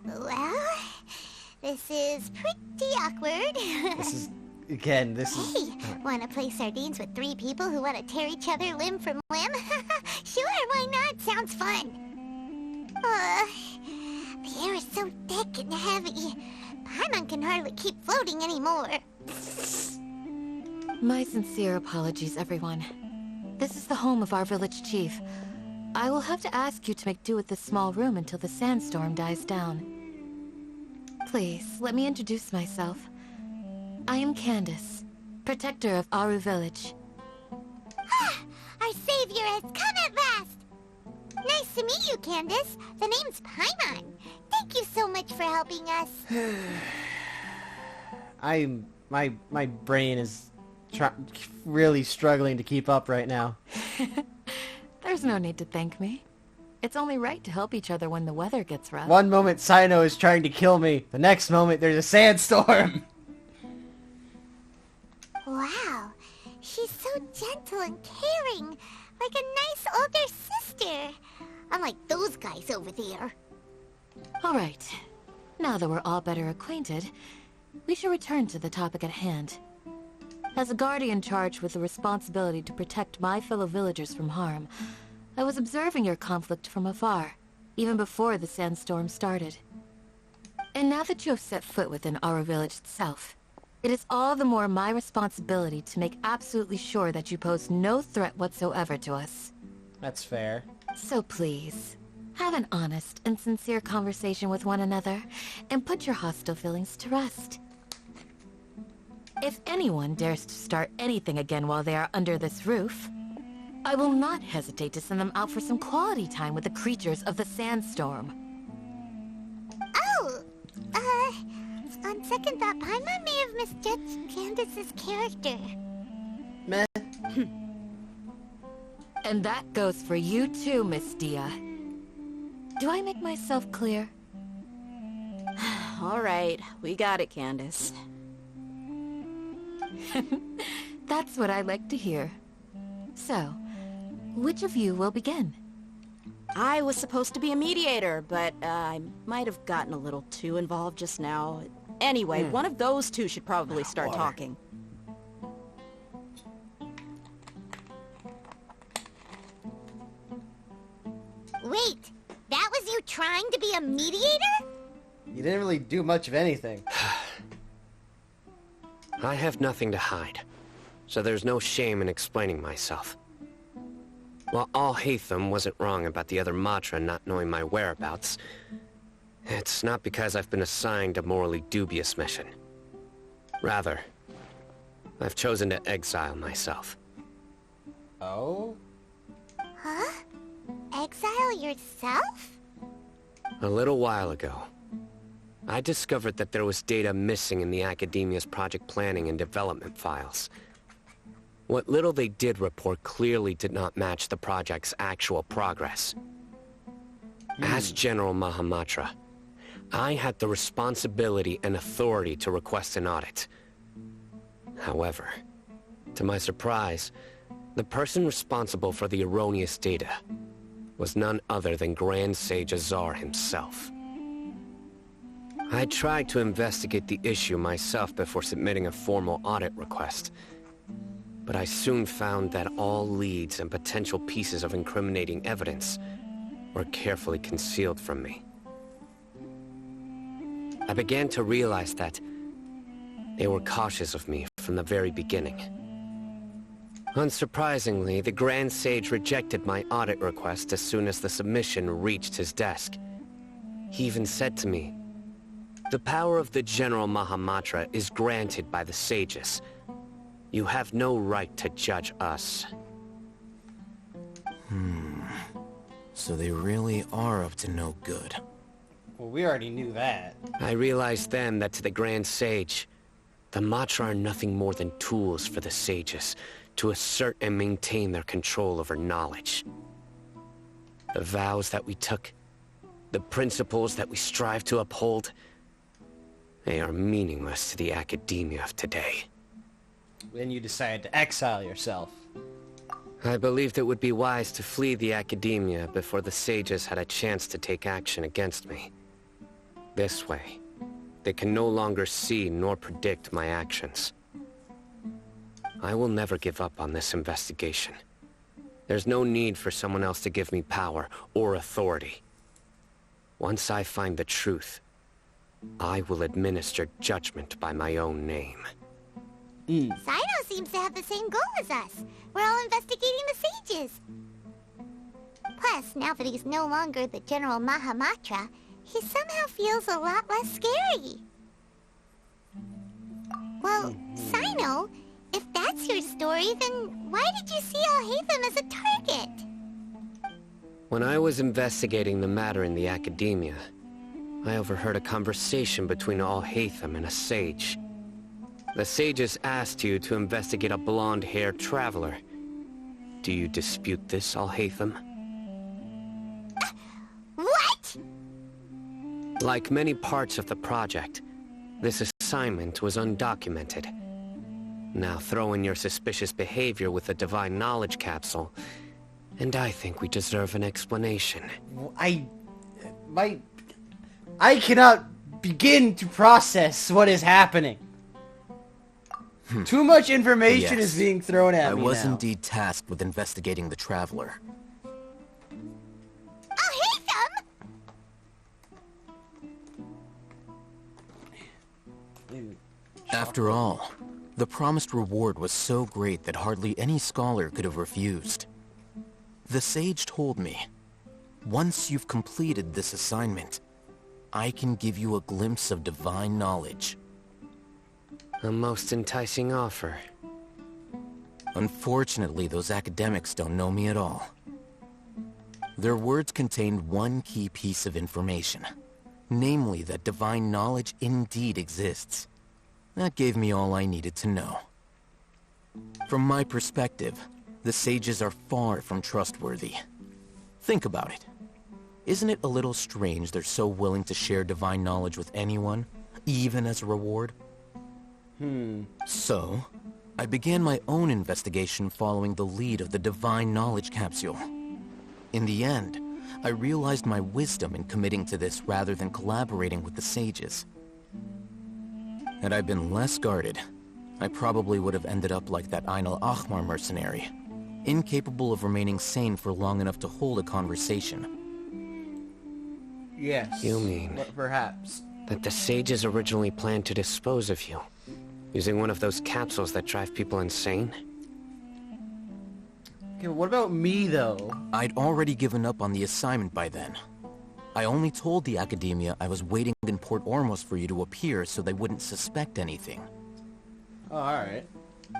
Well, this is pretty awkward. This is, again, this is... Hey, wanna play sardines with 3 people who wanna tear each other limb from limb? Sure, why not? Sounds fun. The air is so thick and heavy. Paimon can hardly keep floating anymore. My sincere apologies, everyone. This is the home of our village chief. I will have to ask you to make do with this small room until the sandstorm dies down. Please, let me introduce myself. I am Candace, protector of Aru Village. Our savior has come at last! Nice to meet you, Candace. The name's Paimon. Thank you so much for helping us. My brain is really struggling to keep up right now. There's no need to thank me. It's only right to help each other when the weather gets rough. One moment Sino is trying to kill me. The next moment there's a sandstorm. Wow, she's so gentle and caring, like a nice older sister. Unlike those guys over there. Alright, now that we're all better acquainted, we should return to the topic at hand. As a guardian charged with the responsibility to protect my fellow villagers from harm, I was observing your conflict from afar, even before the sandstorm started. And now that you have set foot within our village itself, it is all the more my responsibility to make absolutely sure that you pose no threat whatsoever to us. That's fair. So please, have an honest and sincere conversation with one another, and put your hostile feelings to rest. If anyone dares to start anything again while they are under this roof, I will not hesitate to send them out for some quality time with the creatures of the sandstorm. Oh, on second thought, Paimon may have misjudged Candace's character. Meh. And that goes for you too, Miss Dia. Do I make myself clear? All right, we got it, Candace. That's what I like to hear. So, which of you will begin? I was supposed to be a mediator, but I might have gotten a little too involved just now. Anyway, one of those two should probably start talking. Wait, that was you trying to be a mediator? You didn't really do much of anything. I have nothing to hide, so there's no shame in explaining myself. While Al-Haytham wasn't wrong about the other Matra not knowing my whereabouts, it's not because I've been assigned a morally dubious mission. Rather, I've chosen to exile myself. Oh? Huh? Exile yourself? A little while ago, I discovered that there was data missing in the Academia's project planning and development files. What little they did report clearly did not match the project's actual progress. As General Mahamatra, I had the responsibility and authority to request an audit. However, to my surprise, the person responsible for the erroneous data was none other than Grand Sage Azar himself. I tried to investigate the issue myself before submitting a formal audit request, but I soon found that all leads and potential pieces of incriminating evidence were carefully concealed from me. I began to realize that they were cautious of me from the very beginning. Unsurprisingly, the Grand Sage rejected my audit request as soon as the submission reached his desk. He even said to me, "The power of the General Mahamatra is granted by the sages. You have no right to judge us." So they really are up to no good. Well, we already knew that. I realized then that to the Grand Sage, the Matra are nothing more than tools for the sages to assert and maintain their control over knowledge. The vows that we took, the principles that we strive to uphold, they are meaningless to the academia of today. Then you decided to exile yourself. I believed it would be wise to flee the academia before the sages had a chance to take action against me. This way, they can no longer see nor predict my actions. I will never give up on this investigation. There's no need for someone else to give me power or authority. Once I find the truth, I will administer judgment by my own name. Sino seems to have the same goal as us. We're all investigating the sages. Plus, now that he's no longer the General Mahamatra, he somehow feels a lot less scary. Well, Sino, if that's your story, then why did you see Alhaitham as a target? When I was investigating the matter in the academia, I overheard a conversation between Alhaitham and a sage. The sages asked you to investigate a blonde-haired traveler. Do you dispute this, Alhaitham? What? Like many parts of the project, this assignment was undocumented. Now throw in your suspicious behavior with the Divine Knowledge Capsule, and I think we deserve an explanation. I cannot begin to process what is happening. Too much information is being thrown at me I was now. indeed tasked with investigating the Traveler. Alhaitham! After all, the promised reward was so great that hardly any scholar could have refused. The sage told me, once you've completed this assignment, I can give you a glimpse of divine knowledge. A most enticing offer. Unfortunately, those academics don't know me at all. Their words contained one key piece of information, namely that divine knowledge indeed exists. That gave me all I needed to know. From my perspective, the sages are far from trustworthy. Think about it. Isn't it a little strange they're so willing to share divine knowledge with anyone, even as a reward? So, I began my own investigation following the lead of the Divine Knowledge Capsule. In the end, I realized my wisdom in committing to this rather than collaborating with the sages. Had I been less guarded, I probably would have ended up like that Ain al-Ahmar mercenary, incapable of remaining sane for long enough to hold a conversation. Yes. You mean perhaps that the sages originally planned to dispose of you, using one of those capsules that drive people insane? Okay, but what about me, though? I'd already given up on the assignment by then. I only told the Academia I was waiting in Port Ormos for you to appear so they wouldn't suspect anything. Oh, alright.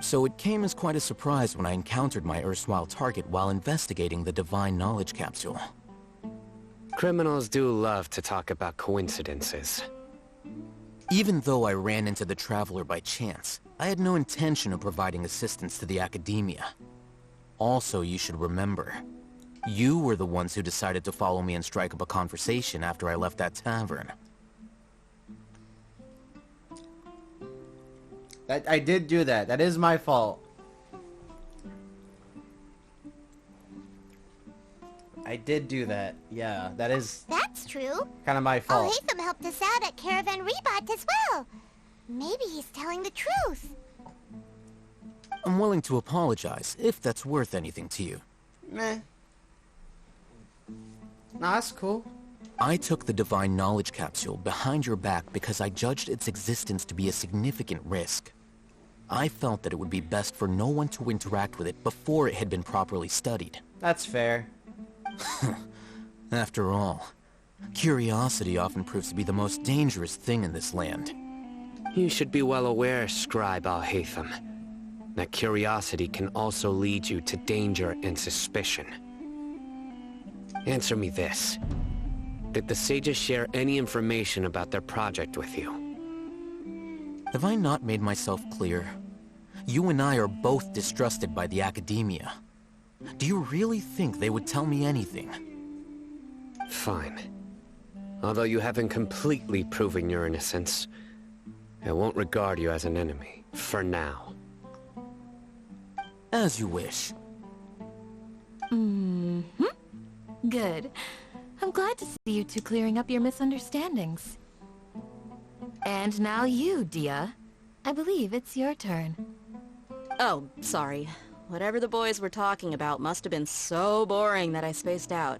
So it came as quite a surprise when I encountered my erstwhile target while investigating the Divine Knowledge Capsule. Criminals do love to talk about coincidences. Even though I ran into the Traveler by chance, I had no intention of providing assistance to the Academia. Also, you should remember, you were the ones who decided to follow me and strike up a conversation after I left that tavern. I did do that. That is my fault. I did do that. Yeah, that is That's true. kind of my fault. Alhaitham helped us out at Caravan Rebat as well. Maybe he's telling the truth. I'm willing to apologize, if that's worth anything to you. Meh. Nah, that's cool. I took the Divine Knowledge Capsule behind your back because I judged its existence to be a significant risk. I felt that it would be best for no one to interact with it before it had been properly studied. That's fair. After all, curiosity often proves to be the most dangerous thing in this land. You should be well aware, Scribe Alhaitham, that curiosity can also lead you to danger and suspicion. Answer me this. Did the sages share any information about their project with you? Have I not made myself clear? You and I are both distrusted by the academia. Do you really think they would tell me anything? Fine. Although you haven't completely proven your innocence, I won't regard you as an enemy, for now. As you wish. Mm-hmm. Good. I'm glad to see you two clearing up your misunderstandings. And now you, Dia. I believe it's your turn. Oh, sorry. Whatever the boys were talking about must have been so boring that I spaced out.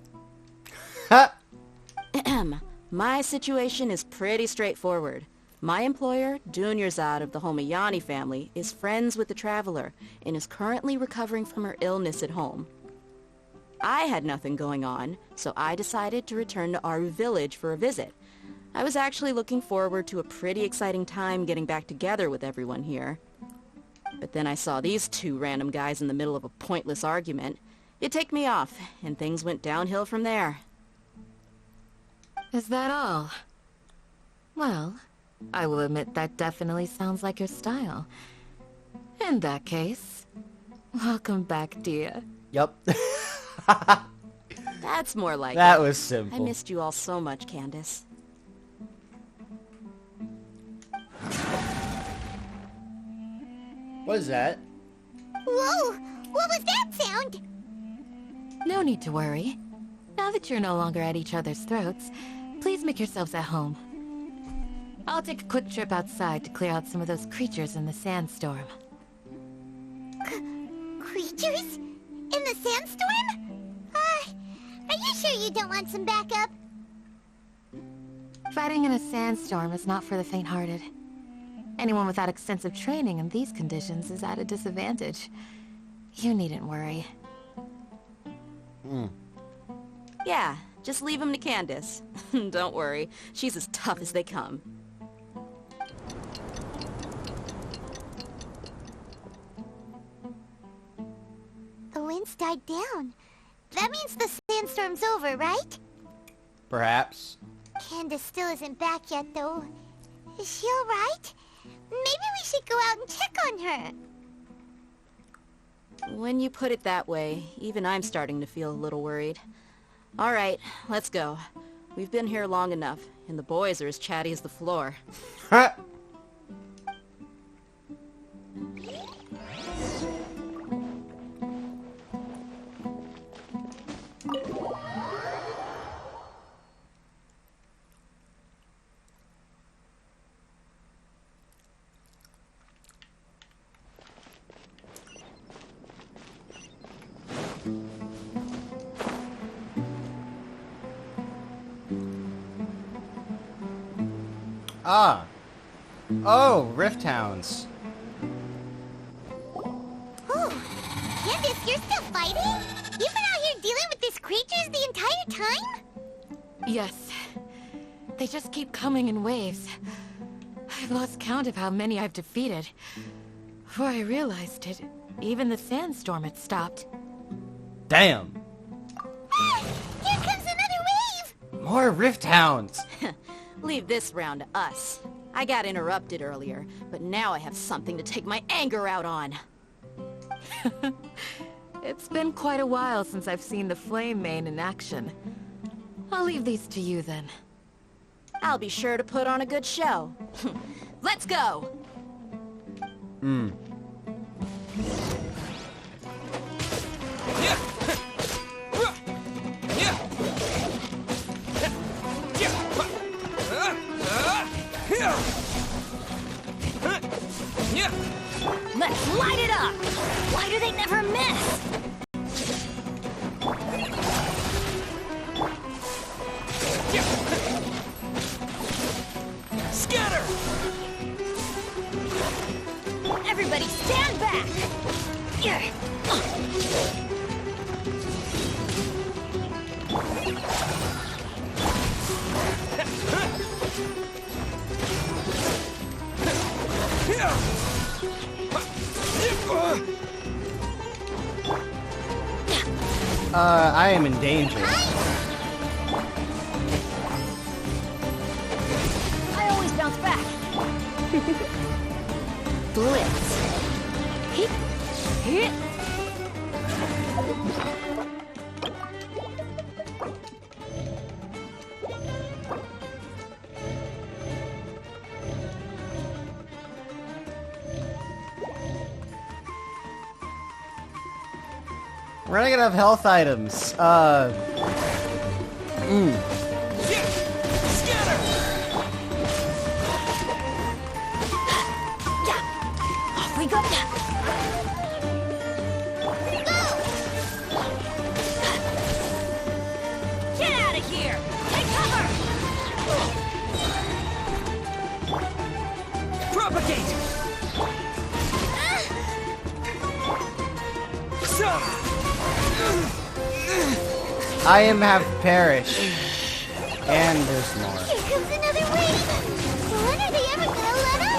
My situation is pretty straightforward. My employer, Dunyarzad of the Homayani family, is friends with the Traveler and is currently recovering from her illness at home. I had nothing going on, so I decided to return to Aru village for a visit. I was actually looking forward to a pretty exciting time getting back together with everyone here. But then I saw these two random guys in the middle of a pointless argument. It ticked me off, and things went downhill from there. Is that all? Well, I will admit that definitely sounds like your style. In that case, welcome back, Dia. Yup. That's more like that it. was simple. I missed you all so much, Candace. What is that? Whoa! What was that sound? No need to worry. Now that you're no longer at each other's throats, please make yourselves at home. I'll take a quick trip outside to clear out some of those creatures in the sandstorm. Creatures? In the sandstorm? Are you sure you don't want some backup? Fighting in a sandstorm is not for the faint-hearted. Anyone without extensive training in these conditions is at a disadvantage. You needn't worry. Yeah, just leave him to Candace. Don't worry, she's as tough as they come. The wind's died down. That means the sandstorm's over, right? Perhaps. Candace still isn't back yet, though. Is she alright? Maybe we should go out and check on her. When you put it that way, even I'm starting to feel a little worried. Alright, let's go. We've been here long enough, and the boys are as chatty as the floor. Ah. Oh, Rift Hounds. Oh, Candace, you're still fighting? You've been out here dealing with these creatures the entire time? Yes. They just keep coming in waves. I've lost count of how many I've defeated. Before I realized it, even the sandstorm had stopped. Damn. Here comes another wave! More Rift Hounds. Leave this round to us. I got interrupted earlier, but now I have something to take my anger out on. It's been quite a while since I've seen the Flame Mane in action. I'll leave these to you then. I'll be sure to put on a good show. Let's go! Let's light it up! Why do they never miss? Scatter! Everybody stand back! I am in danger. I always bounce back. Blitz. We're running out of health items. Off we go. Get out of here! Take cover! Propagate! I am half perish. And there's more. Here comes another wave! When are they ever gonna let up?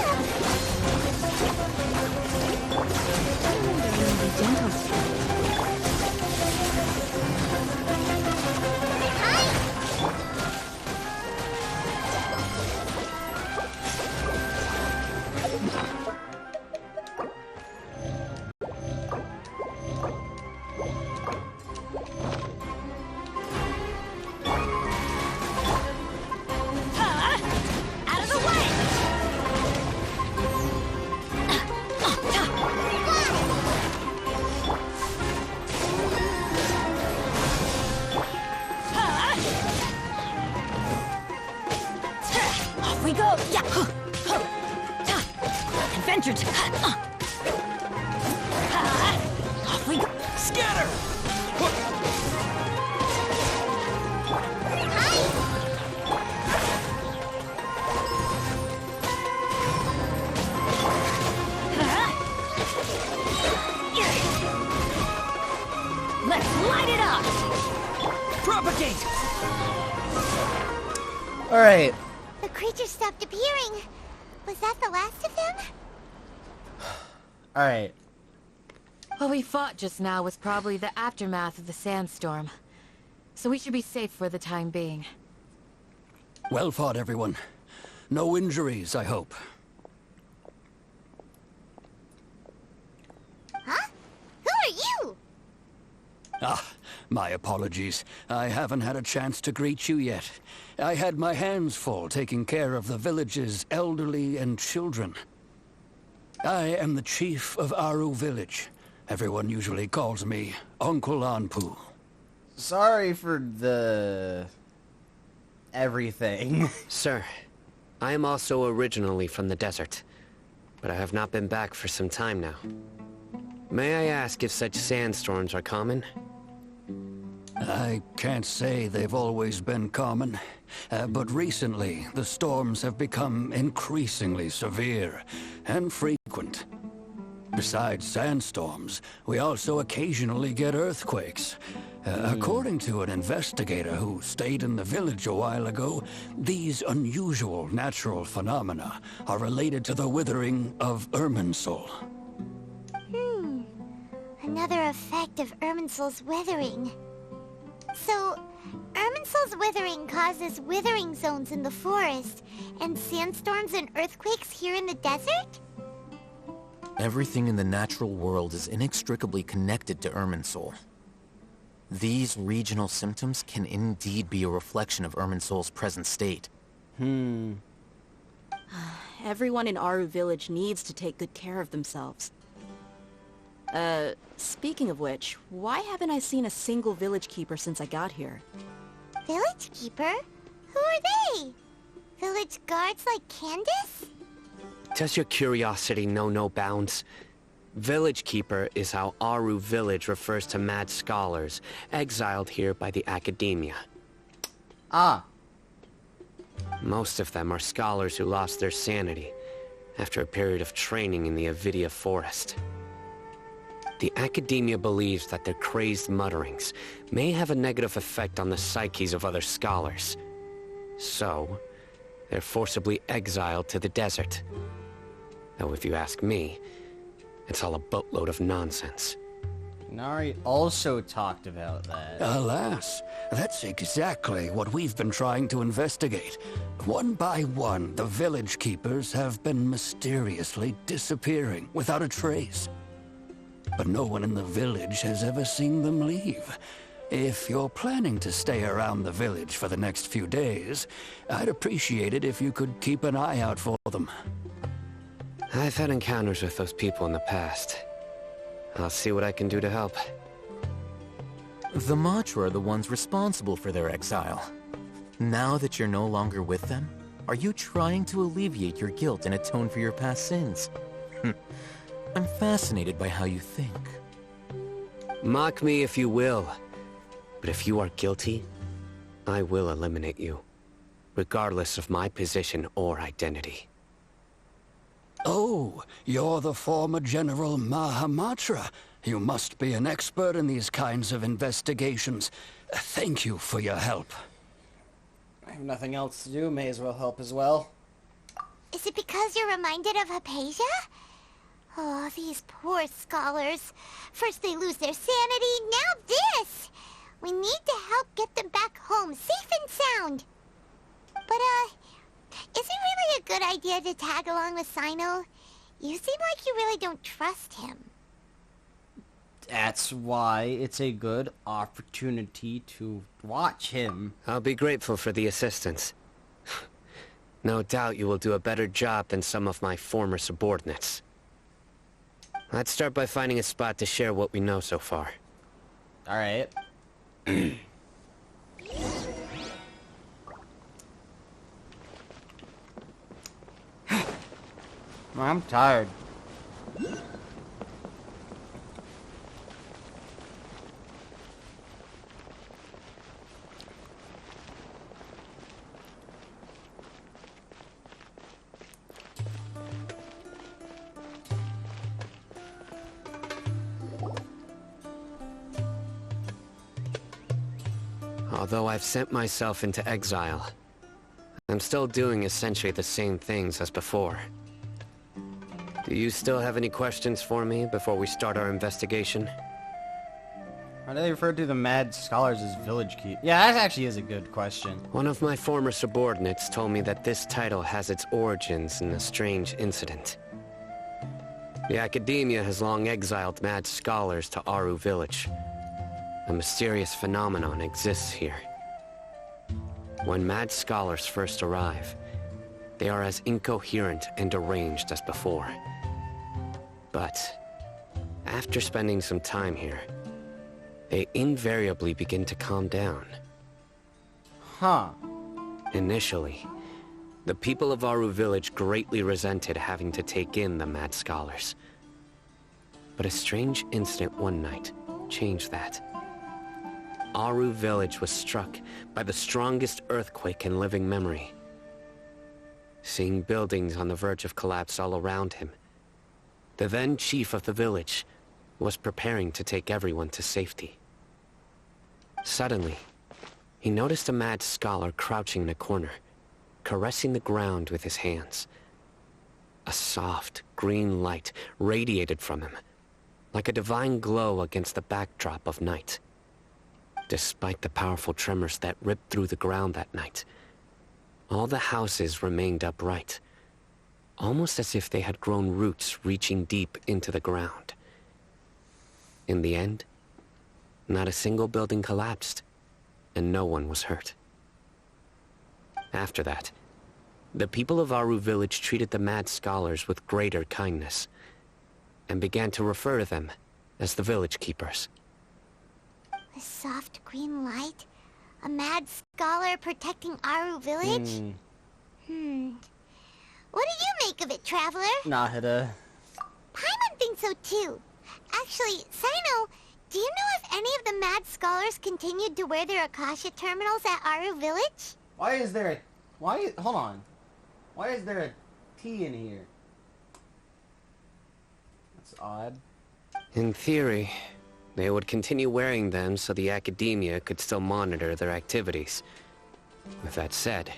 Out of the way! Off we go! Adventure time! Off we go! Scatter! Let's light it up! Propagate! Alright. The creature stopped appearing. Was that the last of them? Alright. What we fought just now was probably the aftermath of the sandstorm. So we should be safe for the time being. Well fought, everyone. No injuries, I hope. Huh? Who are you? Ah, my apologies. I haven't had a chance to greet you yet. I had my hands full taking care of the village's elderly and children. I am the chief of Aru Village. Everyone usually calls me Uncle Anpu. Sorry for the... everything. Sir, I am also originally from the desert, but I have not been back for some time now. May I ask if such sandstorms are common? I can't say they've always been common, but recently the storms have become increasingly severe and frequent. Besides sandstorms, we also occasionally get earthquakes. According to an investigator who stayed in the village a while ago, these unusual natural phenomena are related to the withering of Irminsul. Another effect of Irminsul's withering. So, Irminsul's withering causes withering zones in the forest, and sandstorms and earthquakes here in the desert? Everything in the natural world is inextricably connected to Irminsul. These regional symptoms can indeed be a reflection of Irminsul's present state. Everyone in Aru Village needs to take good care of themselves. Speaking of which, why haven't I seen a single village keeper since I got here? Village keeper? Who are they? Village guards like Candace? Does your curiosity know no bounds? Village Keeper is how Aru Village refers to mad scholars, exiled here by the academia. Ah. Most of them are scholars who lost their sanity after a period of training in the Avidia forest. The academia believes that their crazed mutterings may have a negative effect on the psyches of other scholars. So, they're forcibly exiled to the desert. Though if you ask me, it's all a boatload of nonsense. Nari also talked about that. Alas, that's exactly what we've been trying to investigate. One by one, the village keepers have been mysteriously disappearing without a trace. but no one in the village has ever seen them leave. If you're planning to stay around the village for the next few days, I'd appreciate it if you could keep an eye out for them. I've had encounters with those people in the past. I'll see what I can do to help. The Matra are the ones responsible for their exile. Now that you're no longer with them, are you trying to alleviate your guilt and atone for your past sins? I'm fascinated by how you think. Mock me if you will, but if you are guilty, I will eliminate you, regardless of my position or identity. Oh, you're the former General Mahamatra. You must be an expert in these kinds of investigations. Thank you for your help. I have nothing else to do, may as well help as well. Is it because you're reminded of Hypatia? Oh, these poor scholars. First they lose their sanity, now this! We need to help get them back home, safe and sound. But, is it really a good idea to tag along with Sino? You seem like you really don't trust him. That's why it's a good opportunity to watch him. I'll be grateful for the assistance. No doubt you will do a better job than some of my former subordinates. Let's start by finding a spot to share what we know so far. Alright. I'm tired. Although I've sent myself into exile, I'm still doing essentially the same things as before. Do you still have any questions for me before we start our investigation? Why do they refer to the mad scholars as village keep? Yeah, that actually is a good question. One of my former subordinates told me that this title has its origins in a strange incident. The academia has long exiled mad scholars to Aru village. A mysterious phenomenon exists here. When mad scholars first arrive, they are as incoherent and deranged as before. But after spending some time here, they invariably begin to calm down. Huh. Initially, the people of Aru village greatly resented having to take in the mad scholars. But a strange incident one night changed that. Aru village was struck by the strongest earthquake in living memory. Seeing buildings on the verge of collapse all around him, the then chief of the village was preparing to take everyone to safety. Suddenly, he noticed a mad scholar crouching in a corner, caressing the ground with his hands. A soft, green light radiated from him, like a divine glow against the backdrop of night. Despite the powerful tremors that ripped through the ground that night, all the houses remained upright, almost as if they had grown roots reaching deep into the ground. In the end, not a single building collapsed, and no one was hurt. After that, the people of Aru village treated the mad scholars with greater kindness, and began to refer to them as the village keepers. A soft green light? A mad scholar protecting Aru village? What do you make of it, Traveler? Nahida. Paimon thinks so too. Actually, Sino, do you know if any of the mad scholars continued to wear their Akasha terminals at Aru village? Why is there a... Hold on. Why is there a T in here? That's odd. In theory, they would continue wearing them so the academia could still monitor their activities. With that said,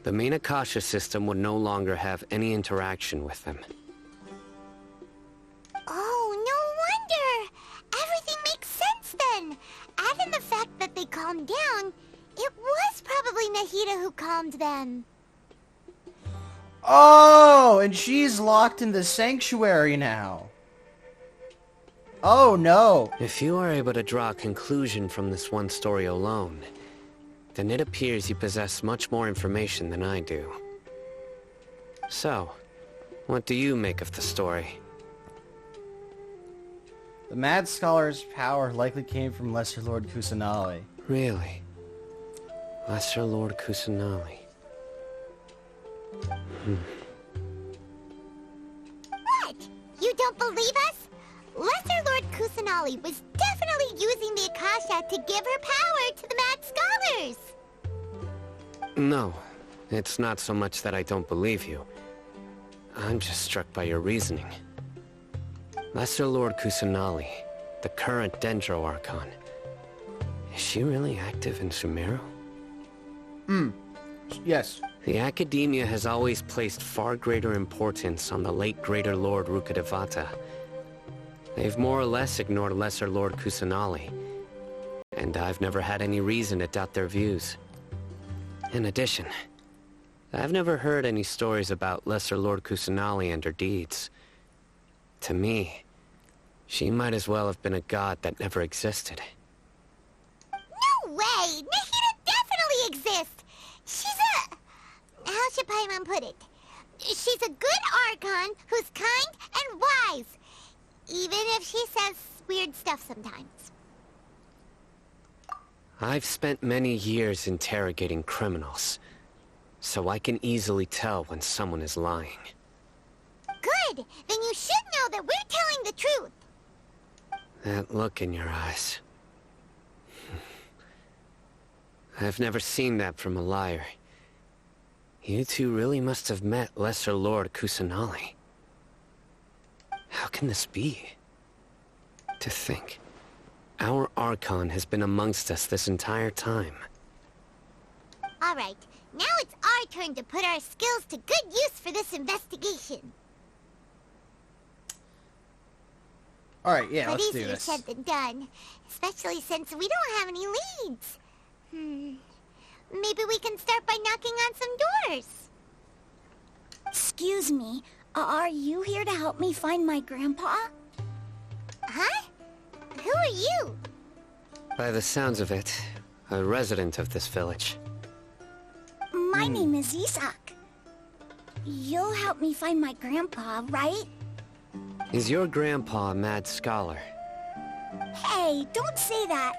the main Akasha system would no longer have any interaction with them. Oh, no wonder! Everything makes sense then! Add in the fact that they calmed down, it was probably Nahida who calmed them. Oh, and she's locked in the sanctuary now. Oh no! If you are able to draw a conclusion from this one story alone, then it appears you possess much more information than I do. So, what do you make of the story? The Mad Scholar's power likely came from Lesser Lord Kusanali. Really? Lesser Lord Kusanali. What? You don't believe us? Lesser Lord Kusanali was definitely using the Akasha to give her power to the Mad Scholars! No, it's not so much that I don't believe you. I'm just struck by your reasoning. Lesser Lord Kusanali, the current Dendro Archon. Is she really active in Sumeru? Yes. The Academia has always placed far greater importance on the late Greater Lord Rukkhadevata. They've more or less ignored Lesser Lord Kusanali, and I've never had any reason to doubt their views. In addition, I've never heard any stories about Lesser Lord Kusanali and her deeds. To me, she might as well have been a god that never existed. No way! Nahida definitely exists! She's a... how should Paimon put it? She's a good Archon who's kind and wise. Even if she says weird stuff sometimes. I've spent many years interrogating criminals, so I can easily tell when someone is lying. Good! Then you should know that we're telling the truth. That look in your eyes. I've never seen that from a liar. You two really must have met Lesser Lord Kusanali. How can this be? To think, our Archon has been amongst us this entire time. Alright, now it's our turn to put our skills to good use for this investigation. Alright, yeah, but let's do easier this. said than done, especially since we don't have any leads. Maybe we can start by knocking on some doors. Excuse me, are you here to help me find my grandpa? Huh? Who are you? By the sounds of it, a resident of this village. My name is Isak. You'll help me find my grandpa, right? Is your grandpa a mad scholar? Hey, don't say that.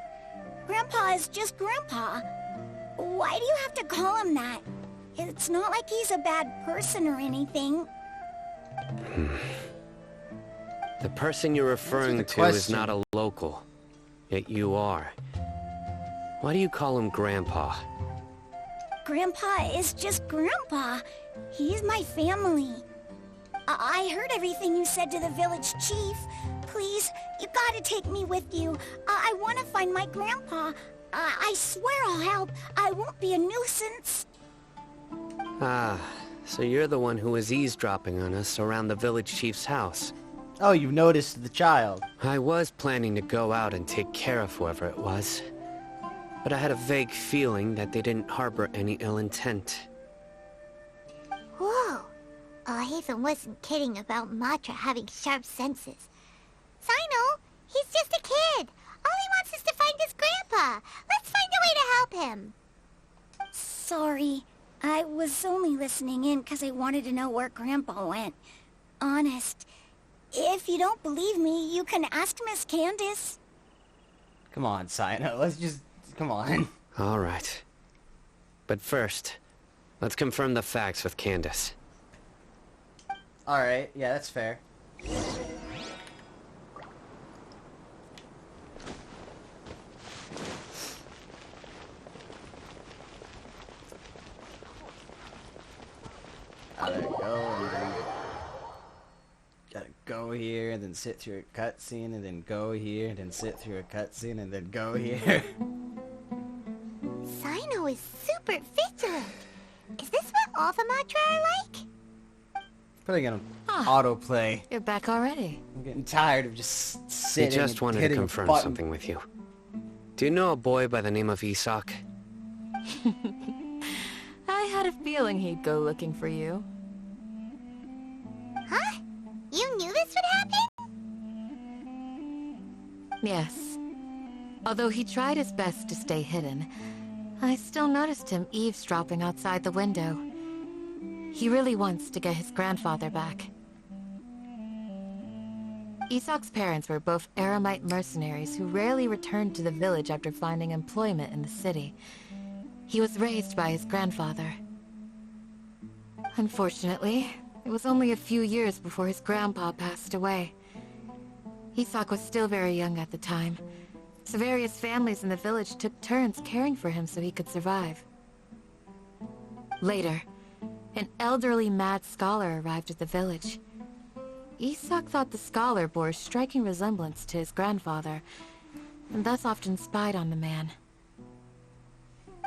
Grandpa is just Grandpa. Why do you have to call him that? It's not like he's a bad person or anything. The person you're referring to is not a local, yet you are. Why do you call him Grandpa? Grandpa is just Grandpa. He's my family. I heard everything you said to the village chief. Please, you gotta take me with you. I want to find my grandpa. I swear I'll help. I won't be a nuisance. Ah, so you're the one who was eavesdropping on us around the village chief's house. Oh, you've noticed the child. I was planning to go out and take care of whoever it was, but I had a vague feeling that they didn't harbor any ill intent. Whoa. Haven wasn't kidding about Matra having sharp senses. Sino, he's just a kid. All he wants is to find his grandpa. Let's find a way to help him. Sorry. I was only listening in because I wanted to know where Grandpa went. Honest. If you don't believe me, you can ask Miss Candace. Come on, Sino. Let's just... come on. All right. But first, let's confirm the facts with Candace. Alright, yeah, that's fair. Gotta go here, and then sit through a cutscene, and then go here, and then sit through a cutscene, and then go here. Sino is super vigilant. Is this what all the Matra are like? Putting it on autoplay. You're back already. I'm getting tired of just sitting. I just and wanted to hitting a confirm button. something with you. Do you know a boy by the name of Isak? I had a feeling he'd go looking for you. Huh? You knew this would happen? Yes. Although he tried his best to stay hidden, I still noticed him eavesdropping outside the window. He really wants to get his grandfather back. Isak's parents were both Eremite mercenaries who rarely returned to the village after finding employment in the city. He was raised by his grandfather. Unfortunately, it was only a few years before his grandpa passed away. Isak was still very young at the time, so various families in the village took turns caring for him so he could survive. Later, an elderly mad scholar arrived at the village. Isak thought the scholar bore a striking resemblance to his grandfather, and thus often spied on the man.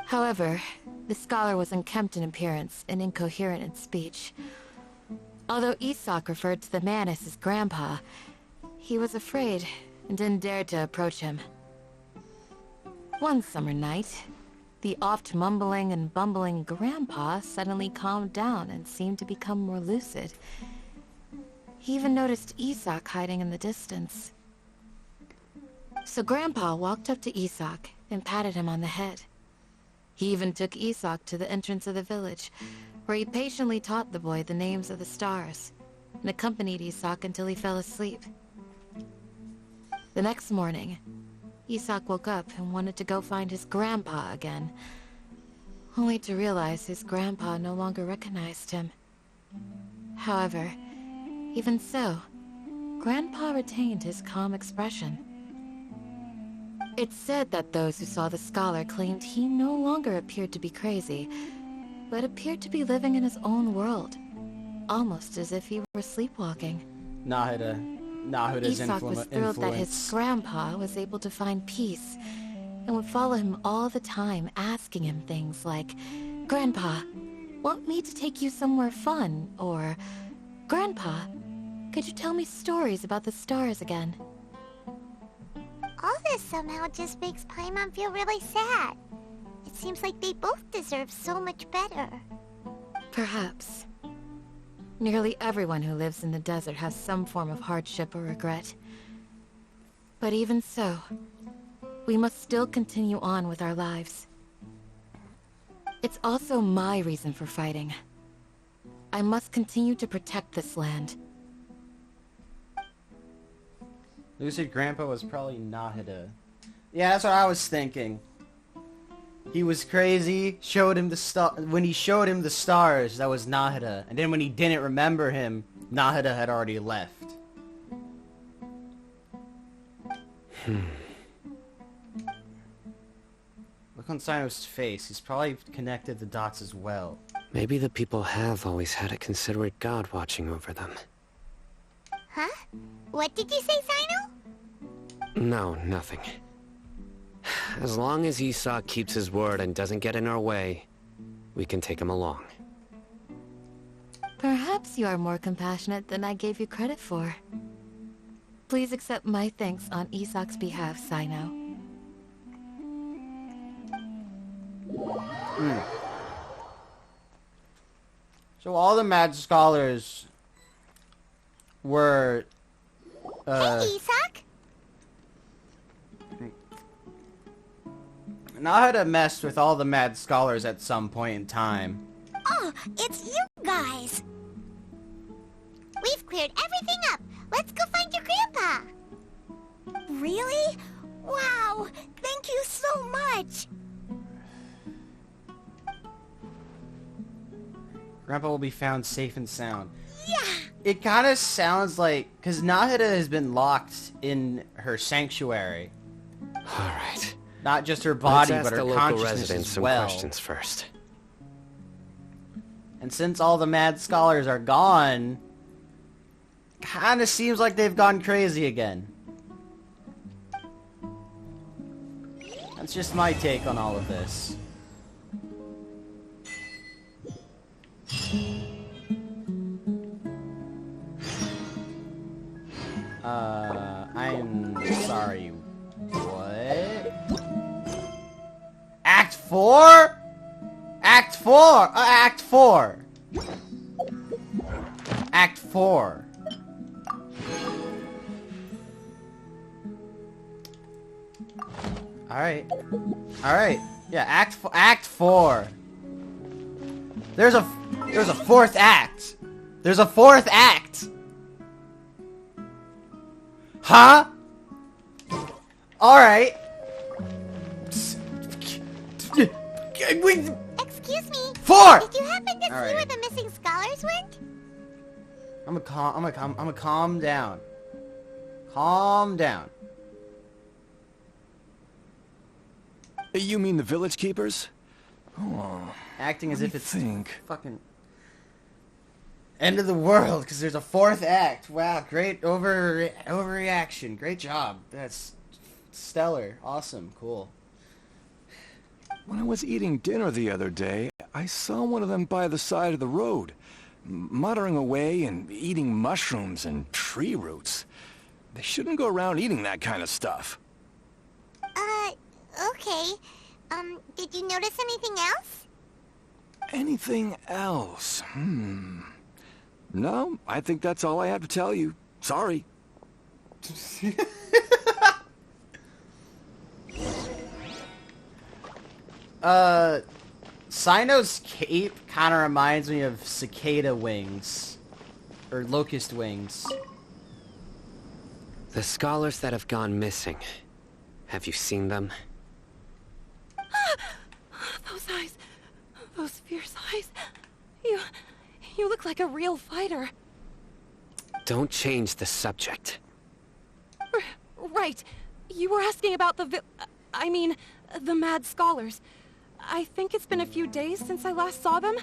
However, the scholar was unkempt in appearance and incoherent in speech. Although Isak referred to the man as his grandpa, he was afraid and didn't dare to approach him. One summer night, the oft mumbling and bumbling grandpa suddenly calmed down and seemed to become more lucid. He even noticed Isak hiding in the distance. So Grandpa walked up to Isak and patted him on the head. He even took Isak to the entrance of the village, where he patiently taught the boy the names of the stars, and accompanied Isak until he fell asleep. The next morning, Isak woke up and wanted to go find his grandpa again, only to realize his grandpa no longer recognized him. However, even so, Grandpa retained his calm expression. It's said that those who saw the scholar claimed he no longer appeared to be crazy, but appeared to be living in his own world, almost as if he were sleepwalking. Nahuda's Isak was thrilled that his grandpa was able to find peace, and would follow him all the time, asking him things like, "Grandpa, want me to take you somewhere fun?" Or, "Grandpa, could you tell me stories about the stars again?" All this somehow just makes Paimon feel really sad. It seems like they both deserve so much better. Perhaps. Nearly everyone who lives in the desert has some form of hardship or regret. But even so, we must still continue on with our lives. It's also my reason for fighting. I must continue to protect this land. Lucid Grandpa was probably Nahuda. Yeah, that's what I was thinking. He was crazy, showed him the when he showed him the stars, that was Nahuda. And then when he didn't remember him, Nahuda had already left. Look on Sino's face. He's probably connected the dots as well. Maybe the people have always had a considerate god watching over them. Huh? What did you say, Sino? No, nothing. As long as Isak keeps his word and doesn't get in our way, we can take him along. Perhaps you are more compassionate than I gave you credit for. Please accept my thanks on Isak's behalf, Sino. So all the mad scholars were... Hey, Isak! Nahuda messed with all the mad scholars at some point in time. Oh, it's you guys! We've cleared everything up! Let's go find your grandpa! Really? Wow! Thank you so much! Grandpa will be found safe and sound. Yeah! It kind of sounds like... Because Nahuda has been locked in her sanctuary. Alright. Not just her body, Let's but ask her the consciousness local residents as some well. questions first. And since all the mad scholars are gone, kind of seems like they've gone crazy again. That's just my take on all of this. I'm sorry. What? Act 4? Act 4! Act 4! Act 4. Alright. Alright. Yeah, Act 4. There's a fourth act. There's a fourth act. Huh? Alright. Excuse me. 4! Did you happen to see where the missing scholars went? I'm gonna calm down. Calm down. You mean the village keepers? Oh, Acting as if it's think? fucking end of the world because there's a fourth act. Wow, great overreaction. Great job. That's stellar. Awesome. Cool. When I was eating dinner the other day, I saw one of them by the side of the road, muttering away and eating mushrooms and tree roots. They shouldn't go around eating that kind of stuff. Okay. Did you notice anything else? Anything else? No, I think that's all I have to tell you. Sorry. Cyno's cape kind of reminds me of cicada wings. Or locust wings. The scholars that have gone missing. Have you seen them? Those eyes. Those fierce eyes. You look like a real fighter. Don't change the subject. Right. You were asking about the mad scholars. I think it's been a few days since I last saw them.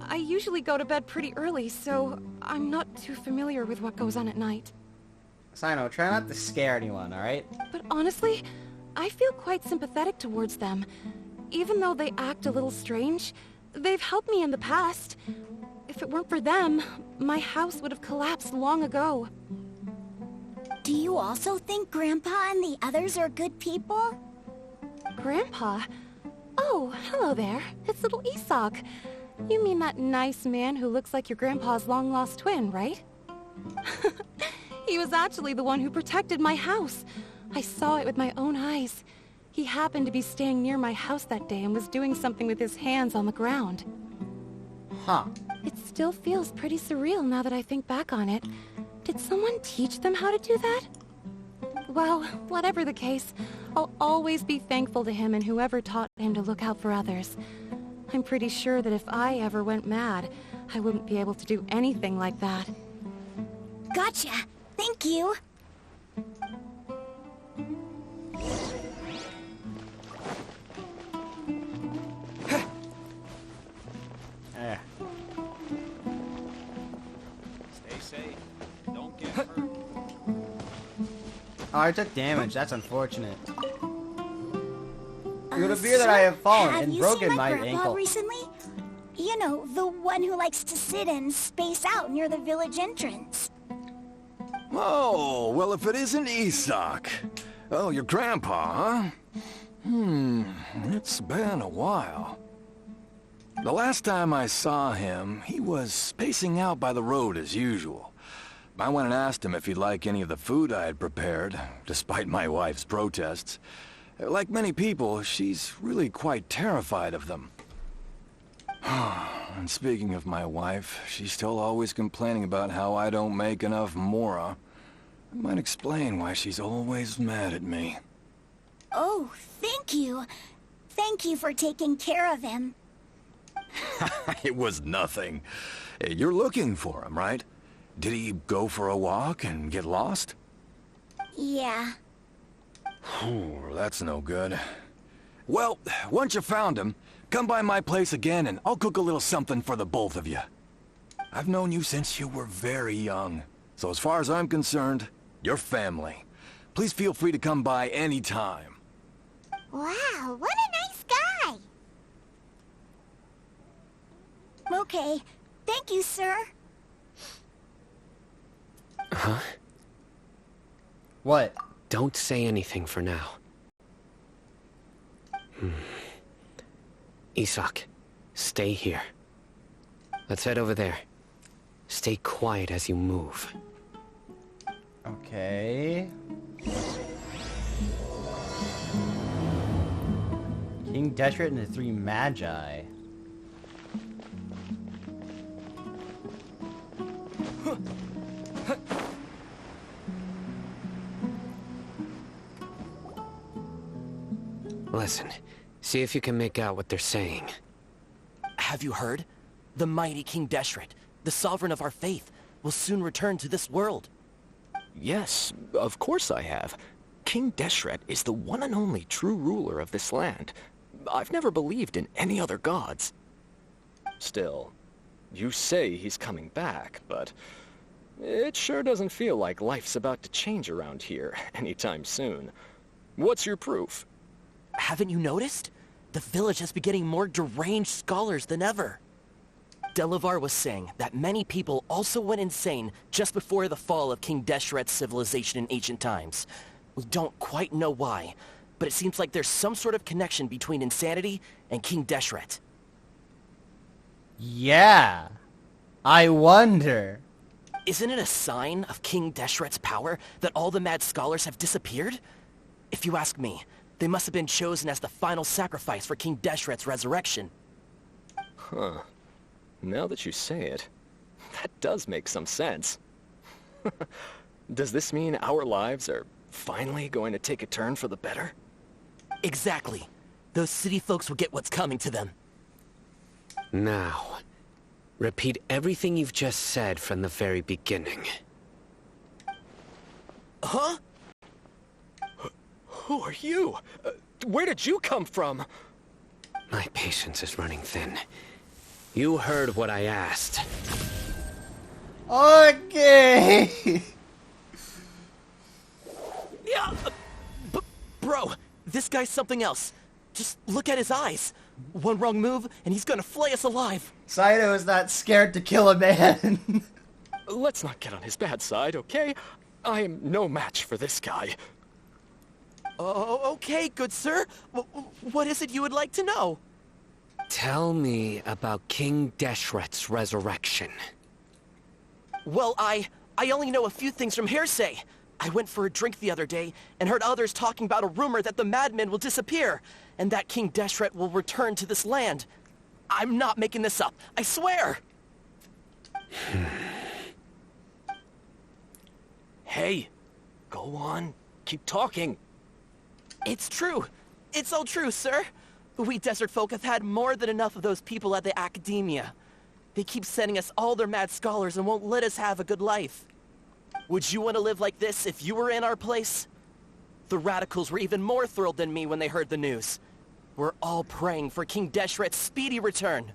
I usually go to bed pretty early, so I'm not too familiar with what goes on at night. Cyno, try not to scare anyone, alright? But honestly, I feel quite sympathetic towards them. Even though they act a little strange, they've helped me in the past. If it weren't for them, my house would have collapsed long ago. Do you also think Grandpa and the others are good people? Grandpa? Oh, hello there. It's little Isak. You mean that nice man who looks like your grandpa's long-lost twin, right? He was actually the one who protected my house. I saw it with my own eyes. He happened to be staying near my house that day and was doing something with his hands on the ground. Huh. It still feels pretty surreal now that I think back on it. Did someone teach them how to do that? Well, whatever the case, I'll always be thankful to him and whoever taught him to look out for others. I'm pretty sure that if I ever went mad, I wouldn't be able to do anything like that. Gotcha. Thank you. Stay safe. Don't get hurt. Oh, I took damage. That's unfortunate. It would appear that I have fallen and broken my ankle. Recently? You know, the one who likes to sit and space out near the village entrance. Oh, well, if it isn't Isak. Oh, your grandpa, huh? It's been a while. The last time I saw him, he was spacing out by the road as usual. I went and asked him if he'd like any of the food I had prepared, despite my wife's protests. Like many people, she's really quite terrified of them. And speaking of my wife, she's still always complaining about how I don't make enough mora. That might explain why she's always mad at me. Oh, thank you. Thank you for taking care of him. It was nothing. You're looking for him, right? Did he go for a walk and get lost? Yeah. Oh, that's no good. Well, once you found him, come by my place again and I'll cook a little something for the both of you. I've known you since you were very young, so as far as I'm concerned, you're family. Please feel free to come by any time. Wow, what a nice guy! Okay. Thank you, sir. Huh? What? Don't say anything for now. Isak, stay here. Let's head over there. Stay quiet as you move. Okay. King Deshret and the Three Magi. Listen, see if you can make out what they're saying. Have you heard? The mighty King Deshret, the sovereign of our faith, will soon return to this world. Yes, of course I have. King Deshret is the one and only true ruler of this land. I've never believed in any other gods. Still, you say he's coming back, but it sure doesn't feel like life's about to change around here anytime soon. What's your proof? Haven't you noticed? The village has been getting more deranged scholars than ever. Delavar was saying that many people also went insane just before the fall of King Deshret's civilization in ancient times. We don't quite know why, but it seems like there's some sort of connection between insanity and King Deshret. Yeah. I wonder. Isn't it a sign of King Deshret's power that all the mad scholars have disappeared? If you ask me, they must have been chosen as the final sacrifice for King Deshret's resurrection. Huh. Now that you say it, that does make some sense. Does this mean our lives are finally going to take a turn for the better? Exactly. Those city folks will get what's coming to them. Now, repeat everything you've just said from the very beginning. Huh? Who are you? Where did you come from? My patience is running thin. You heard what I asked. Okay. Yeah, bro, this guy's something else. Just look at his eyes. One wrong move, and he's gonna flay us alive. Saito is not scared to kill a man. Let's not get on his bad side, okay? I am no match for this guy. Oh, okay, good sir. What is it you would like to know? Tell me about King Deshret's resurrection. Well, I only know a few things from hearsay. I went for a drink the other day and heard others talking about a rumor that the madmen will disappear and that King Deshret will return to this land. I'm not making this up, I swear! Hey, go on, keep talking. It's true. It's all true, sir. We desert folk have had more than enough of those people at the academia. They keep sending us all their mad scholars and won't let us have a good life. Would you want to live like this if you were in our place? The radicals were even more thrilled than me when they heard the news. We're all praying for King Deshret's speedy return.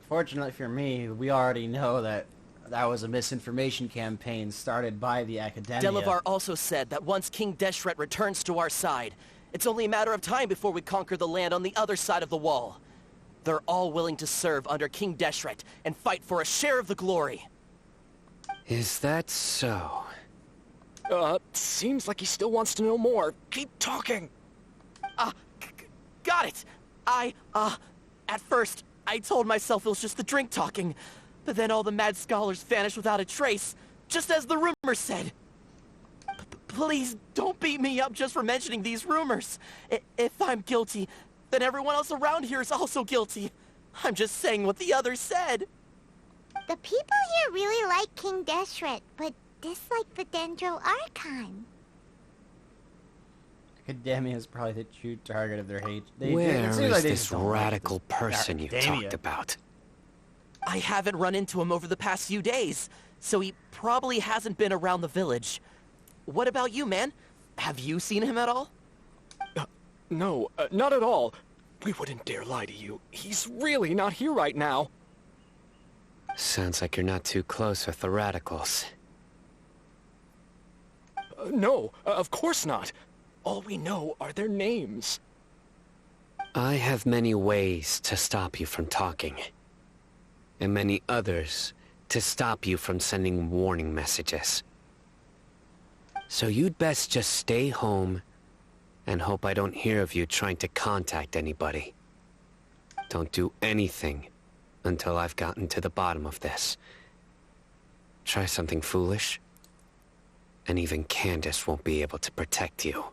Fortunately for me, we already know that was a misinformation campaign started by the academia. Delavar also said that once King Deshret returns to our side, it's only a matter of time before we conquer the land on the other side of the wall. They're all willing to serve under King Deshret and fight for a share of the glory. Is that so? Seems like he still wants to know more. Keep talking. Got it. At first, I told myself it was just the drink talking, but then all the mad scholars vanished without a trace, just as the rumor said. Please don't beat me up just for mentioning these rumors. If I'm guilty, then everyone else around here is also guilty. I'm just saying what the others said. The people here really like King Deshret, but dislike the Dendro Archon. Academia is probably the true target of their hate. Where is this radical person you talked about? I haven't run into him over the past few days, so he probably hasn't been around the village. What about you, man? Have you seen him at all? No, not at all. We wouldn't dare lie to you. He's really not here right now. Sounds like you're not too close with the radicals. No, of course not. All we know are their names. I have many ways to stop you from talking. And many others to stop you from sending warning messages. So you'd best just stay home and hope I don't hear of you trying to contact anybody. Don't do anything until I've gotten to the bottom of this. Try something foolish, and even Candace won't be able to protect you.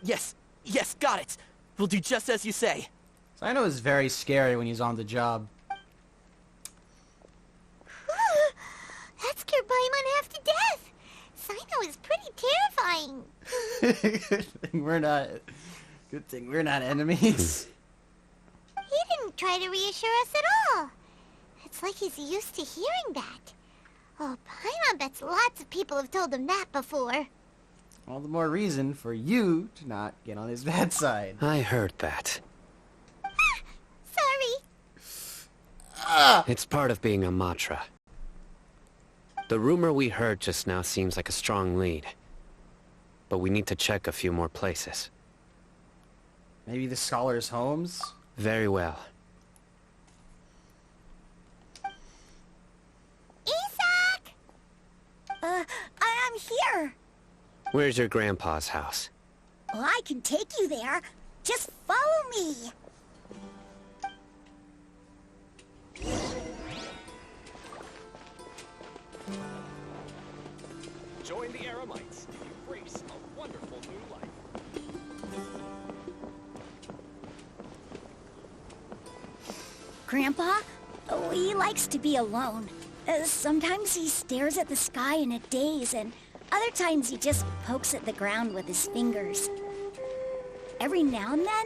Yes, got it. We'll do just as you say. Sino is very scary when he's on the job. That scared Paimon half to death. Sino is pretty terrifying. Good thing we're not enemies. He didn't try to reassure us at all. It's like he's used to hearing that. Oh, Paimon bets lots of people have told him that before. All the more reason for you to not get on his bad side. I heard that. Sorry. It's part of being a Matra. The rumor we heard just now seems like a strong lead. But we need to check a few more places. Maybe the scholars' homes? Very well. Isak! I'm here. Where's your grandpa's house? Well, I can take you there. Just follow me. Join the Eremites. Embrace a wonderful new life. Grandpa? Oh, he likes to be alone. Sometimes he stares at the sky in a daze, and other times he just pokes at the ground with his fingers. Every now and then,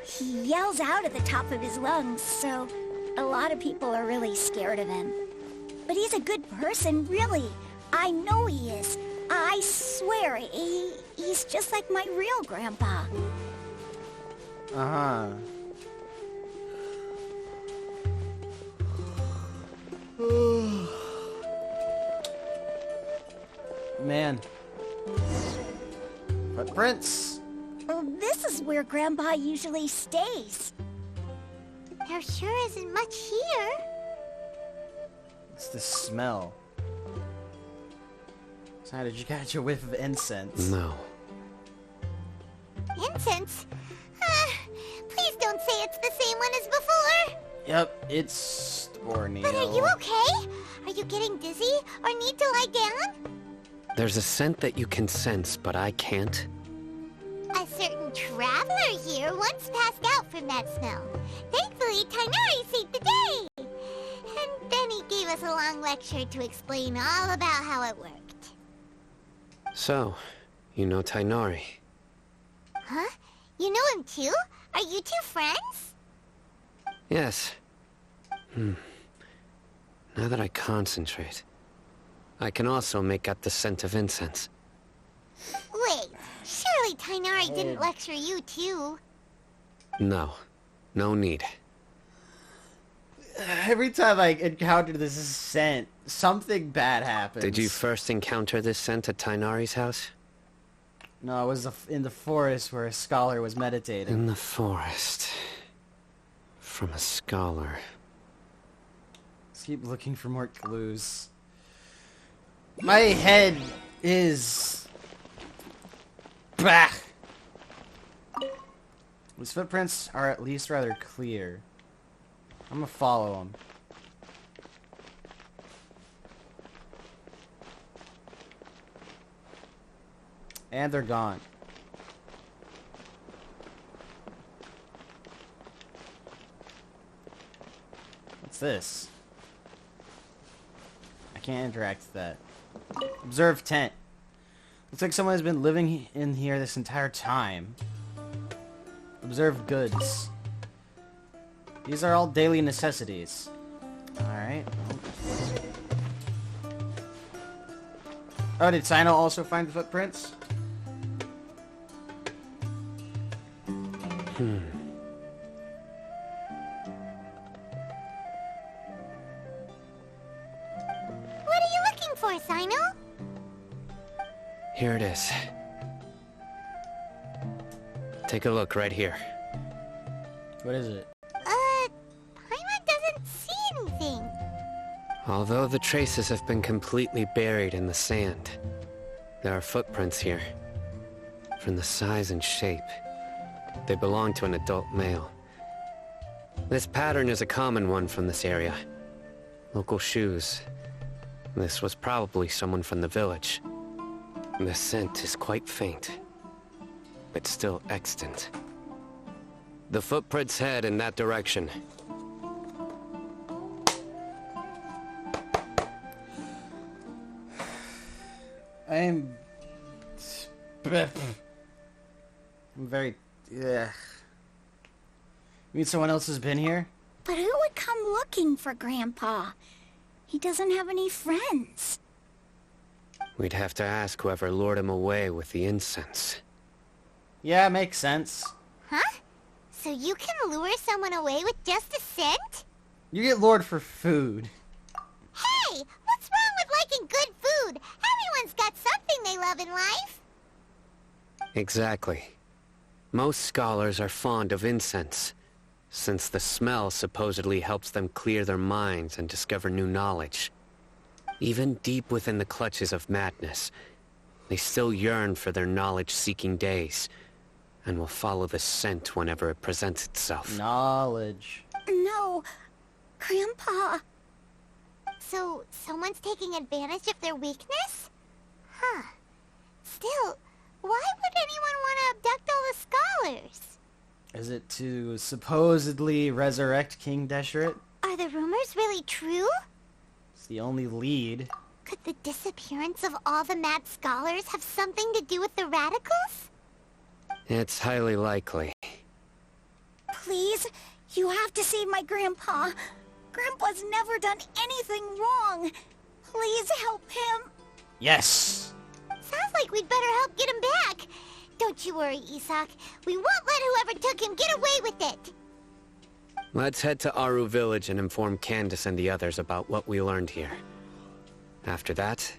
he yells out at the top of his lungs, so a lot of people are really scared of him. But he's a good person, really. I know he is. I swear, he's just like my real grandpa. Uh-huh. Man. Footprints. Oh, this is where Grandpa usually stays. There sure isn't much here. It's the smell. So how did you catch a whiff of incense? No. Incense? Please don't say it's the same one as before. Yep, it's Storneo. But are you okay? Are you getting dizzy or need to lie down? There's a scent that you can sense, but I can't. A certain traveler here once passed out from that smell. Thankfully, Tainari saved the day. And then he gave us a long lecture to explain all about how it worked. So, you know Tainari. Huh? You know him too? Are you two friends? Yes. Now that I concentrate, I can also make out the scent of incense. Wait, surely Tainari didn't lecture you too? No. No need. Every time I encounter this scent, something bad happens. Did you first encounter this scent at Tainari's house? No, it was in the forest where a scholar was meditating. In the forest. From a scholar. Let's keep looking for more clues. My head is... Bah! These footprints are at least rather clear. I'm gonna follow them. And they're gone. What's this? I can't interact with that. Observe tent. Looks like someone has been living in here this entire time. Observe goods. These are all daily necessities. Alright. Oh, did Sino also find the footprints? What are you looking for, Sino? Here it is. Take a look right here. What is it? Paimon doesn't see anything. Although the traces have been completely buried in the sand, there are footprints here. From the size and shape, they belong to an adult male. This pattern is a common one from this area. Local shoes. This was probably someone from the village. The scent is quite faint, but still extant. The footprints head in that direction. I'm very... You mean someone else has been here? But who would come looking for Grandpa? He doesn't have any friends. We'd have to ask whoever lured him away with the incense. Yeah, makes sense. Huh? So you can lure someone away with just a scent? You get lured for food. Hey! What's wrong with liking good food? Everyone's got something they love in life. Exactly. Most scholars are fond of incense, since the smell supposedly helps them clear their minds and discover new knowledge. Even deep within the clutches of madness, they still yearn for their knowledge-seeking days, and will follow the scent whenever it presents itself. Knowledge. No, Grandpa. So, someone's taking advantage of their weakness? Huh. Still, why would anyone want to abduct all the scholars? Is it to supposedly resurrect King Deshret? Are the rumors really true? It's the only lead. Could the disappearance of all the mad scholars have something to do with the radicals? It's highly likely. Please, you have to save my Grandpa. Grandpa's never done anything wrong. Please help him. Yes. Sounds like we'd better help get him back. Don't you worry, Isak. We won't let whoever took him get away with it. Let's head to Aru Village and inform Candace and the others about what we learned here. After that,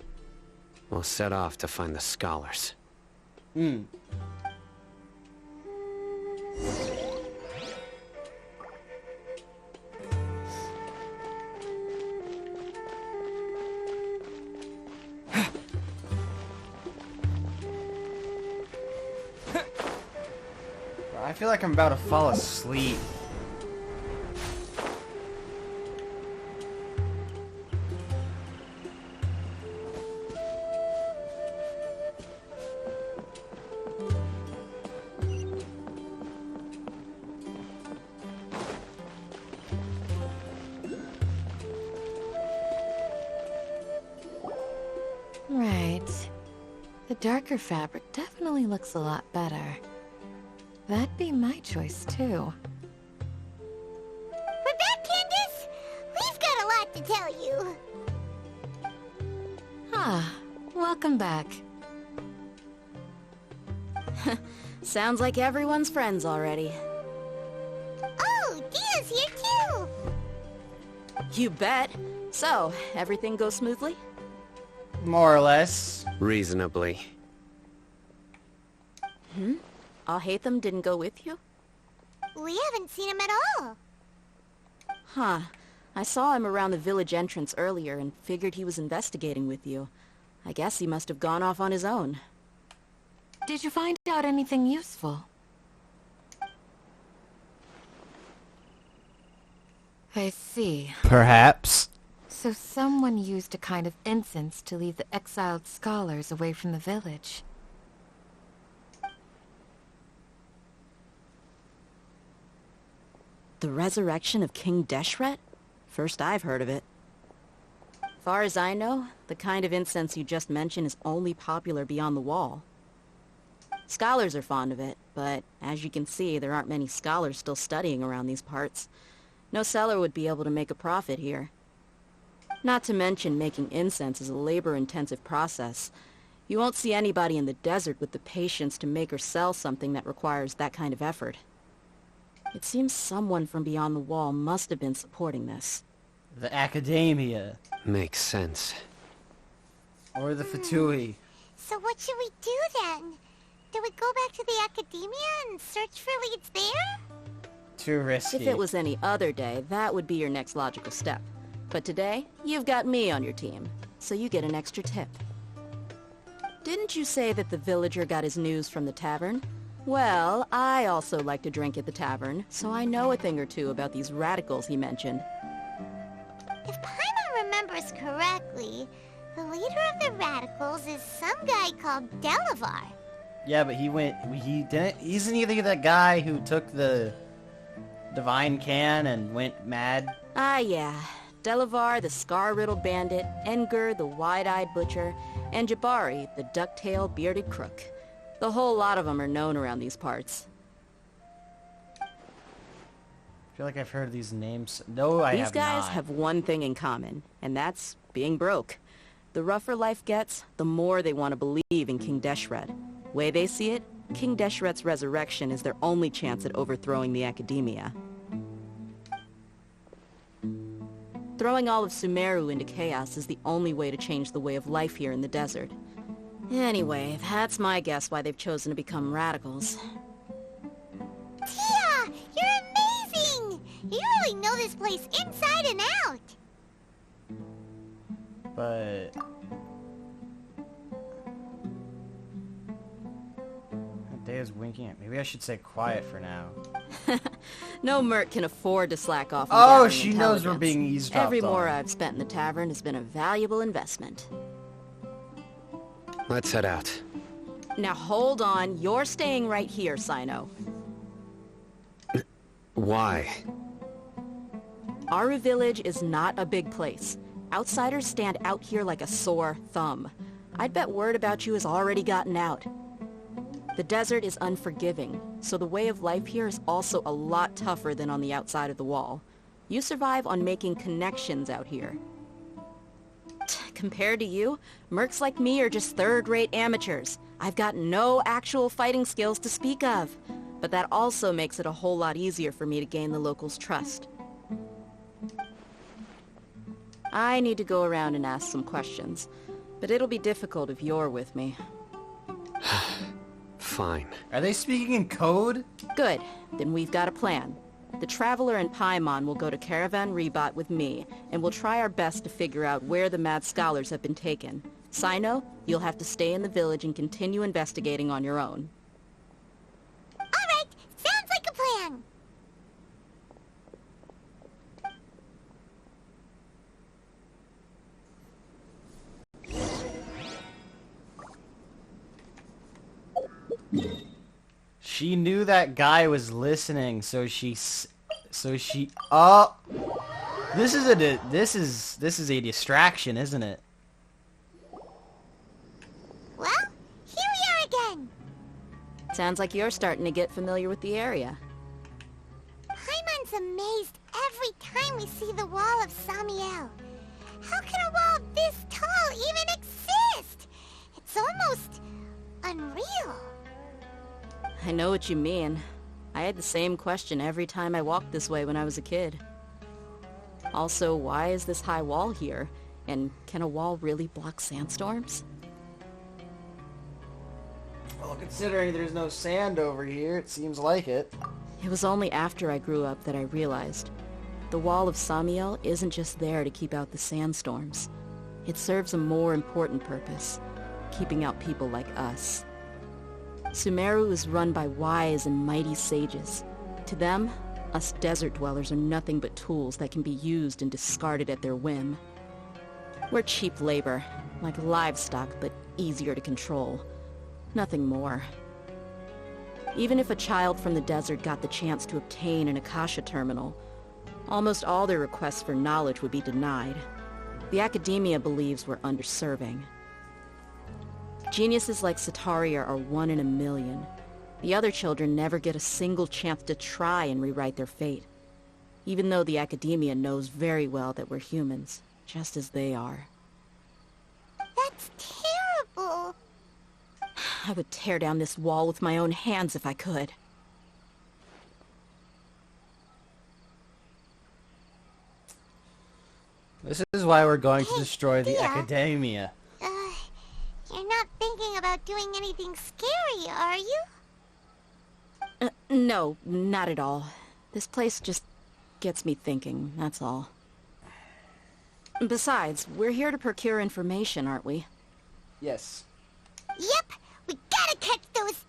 we'll set off to find the scholars. I feel like I'm about to fall asleep. Right. The darker fabric definitely looks a lot better. That'd be my choice, too. We're back, Candace! We've got a lot to tell you. Ah, welcome back. Sounds like everyone's friends already. Oh, Dia's here too! You bet. So, everything goes smoothly? More or less. Reasonably. Alhaitham didn't go with you? We haven't seen him at all. Huh. I saw him around the village entrance earlier and figured he was investigating with you. I guess he must have gone off on his own. Did you find out anything useful? I see. Perhaps. So someone used a kind of incense to lead the exiled scholars away from the village. The resurrection of King Deshret? First I've heard of it. Far as I know, the kind of incense you just mentioned is only popular beyond the wall. Scholars are fond of it, but as you can see, there aren't many scholars still studying around these parts. No seller would be able to make a profit here. Not to mention making incense is a labor-intensive process. You won't see anybody in the desert with the patience to make or sell something that requires that kind of effort. It seems someone from beyond the wall must have been supporting this. The Academia. Makes sense. Or the Fatui. So what should we do then? Do we go back to the Academia and search for leads there? Too risky. If it was any other day, that would be your next logical step. But today, you've got me on your team, so you get an extra tip. Didn't you say that the villager got his news from the tavern? Well, I also like to drink at the tavern, so I know a thing or two about these radicals he mentioned. If Paimon remembers correctly, the leader of the radicals is some guy called Delavar. Yeah, but he didn't, isn't he the guy who took the Divine can and went mad? Ah, yeah. Delavar, the scar-riddled bandit, Engur, the wide-eyed butcher, and Jabari, the duck-tailed bearded crook. The whole lot of them are known around these parts. I feel like I've heard these names. No, I have not. These guys have one thing in common, and that's being broke. The rougher life gets, the more they want to believe in King Deshret. Way they see it, King Deshret's resurrection is their only chance at overthrowing the Academia. Throwing all of Sumeru into chaos is the only way to change the way of life here in the desert. Anyway, that's my guess why they've chosen to become radicals. Tia! You're amazing! You really know this place inside and out! But... Dea's winking at me. Maybe I should say quiet for now. No merc can afford to slack off. Oh, she knows we're being eavesdropped Every on. more I've spent in the tavern has been a valuable investment. Let's head out. Now hold on, you're staying right here, Sino. Why? Aru Village is not a big place. Outsiders stand out here like a sore thumb. I'd bet word about you has already gotten out. The desert is unforgiving, so the way of life here is also a lot tougher than on the outside of the wall. You survive on making connections out here. Compared to you, mercs like me are just third-rate amateurs. I've got no actual fighting skills to speak of, but that also makes it a whole lot easier for me to gain the locals' trust. I need to go around and ask some questions, but it'll be difficult if you're with me. Fine. Are they speaking in code? Good. Then we've got a plan. The Traveler and Paimon will go to Caravan Rebot with me, and we'll try our best to figure out where the Mad Scholars have been taken. Sino, you'll have to stay in the village and continue investigating on your own. Alright, sounds like a plan! She knew that guy was listening, so she, this is a distraction, isn't it? Well, here we are again! Sounds like you're starting to get familiar with the area. Paimon's amazed every time we see the wall of Samiel. How can a wall this tall even exist? It's almost unreal. I know what you mean. I had the same question every time I walked this way when I was a kid. Also, why is this high wall here? And can a wall really block sandstorms? Well, considering there's no sand over here, it seems like it. It was only after I grew up that I realized the wall of Samiel isn't just there to keep out the sandstorms. It serves a more important purpose, keeping out people like us. Sumeru is run by wise and mighty sages. To them, us desert dwellers are nothing but tools that can be used and discarded at their whim. We're cheap labor, like livestock, but easier to control. Nothing more. Even if a child from the desert got the chance to obtain an Akasha terminal, almost all their requests for knowledge would be denied. The Academia believes we're underserving. Geniuses like Sataria are 1 in a million. The other children never get a single chance to try and rewrite their fate, even though the Academia knows very well that we're humans, just as they are. That's terrible. I would tear down this wall with my own hands if I could. This is why we're going to destroy the Academia. You're not thinking about doing anything scary, are you? No, not at all. This place just gets me thinking, that's all. Besides, we're here to procure information, aren't we? Yes. Yep, we gotta catch those...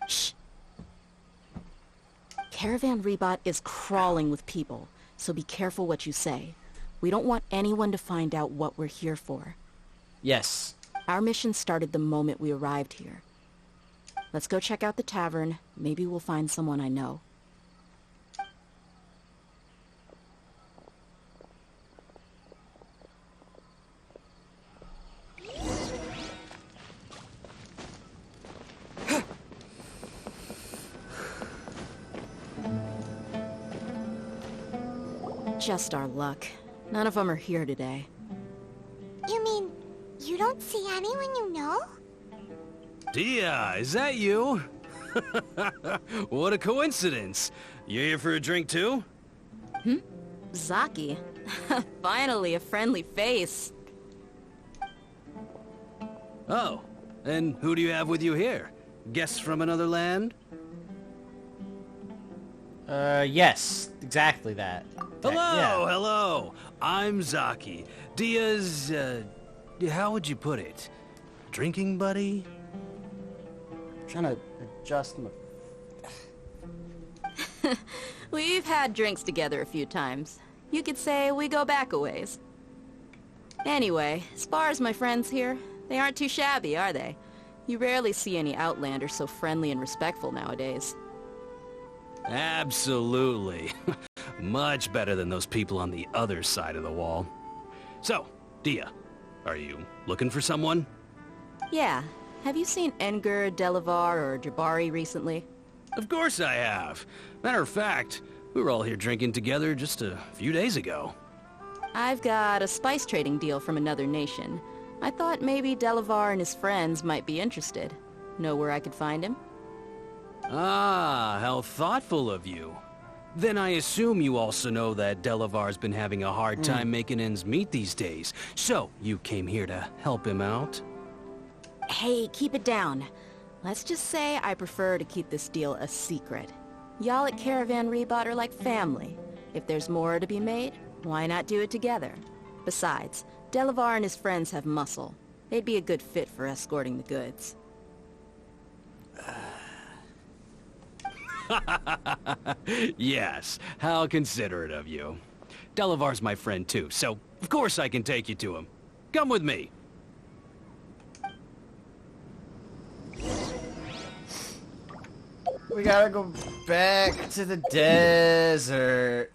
Shh. Caravan Rebot is crawling with people, so be careful what you say. We don't want anyone to find out what we're here for. Yes. Our mission started the moment we arrived here. Let's go check out the tavern. Maybe we'll find someone I know. Just our luck. None of them are here today. You mean, you don't see anyone you know? Dia, is that you? What a coincidence. You here for a drink too? Zaki. Finally, a friendly face. Oh, and who do you have with you here? Guests from another land? Yes, exactly that. Hello, Yeah. hello. I'm Zaki. Dia's, how would you put it? Drinking buddy? Trying to adjust my... We've had drinks together a few times. You could say we go back a ways. Anyway, as far as my friends here, they aren't too shabby, are they? You rarely see any Outlanders so friendly and respectful nowadays. Absolutely. Much better than those people on the other side of the wall. So, Dia, are you looking for someone? Yeah. Have you seen Enger, Delavar, or Jabari recently? Of course I have. Matter of fact, we were all here drinking together just a few days ago. I've got a spice trading deal from another nation. I thought maybe Delavar and his friends might be interested. Know where I could find him? Ah, how thoughtful of you. Then I assume you also know that Delavar's been having a hard time making ends meet these days. So, you came here to help him out? Hey, keep it down. Let's just say I prefer to keep this deal a secret. Y'all at Caravan Rebot are like family. If there's more to be made, why not do it together? Besides, Delavar and his friends have muscle. They'd be a good fit for escorting the goods. Yes, how considerate of you. Delavar's my friend too, so of course I can take you to him. Come with me. We gotta go back to the desert.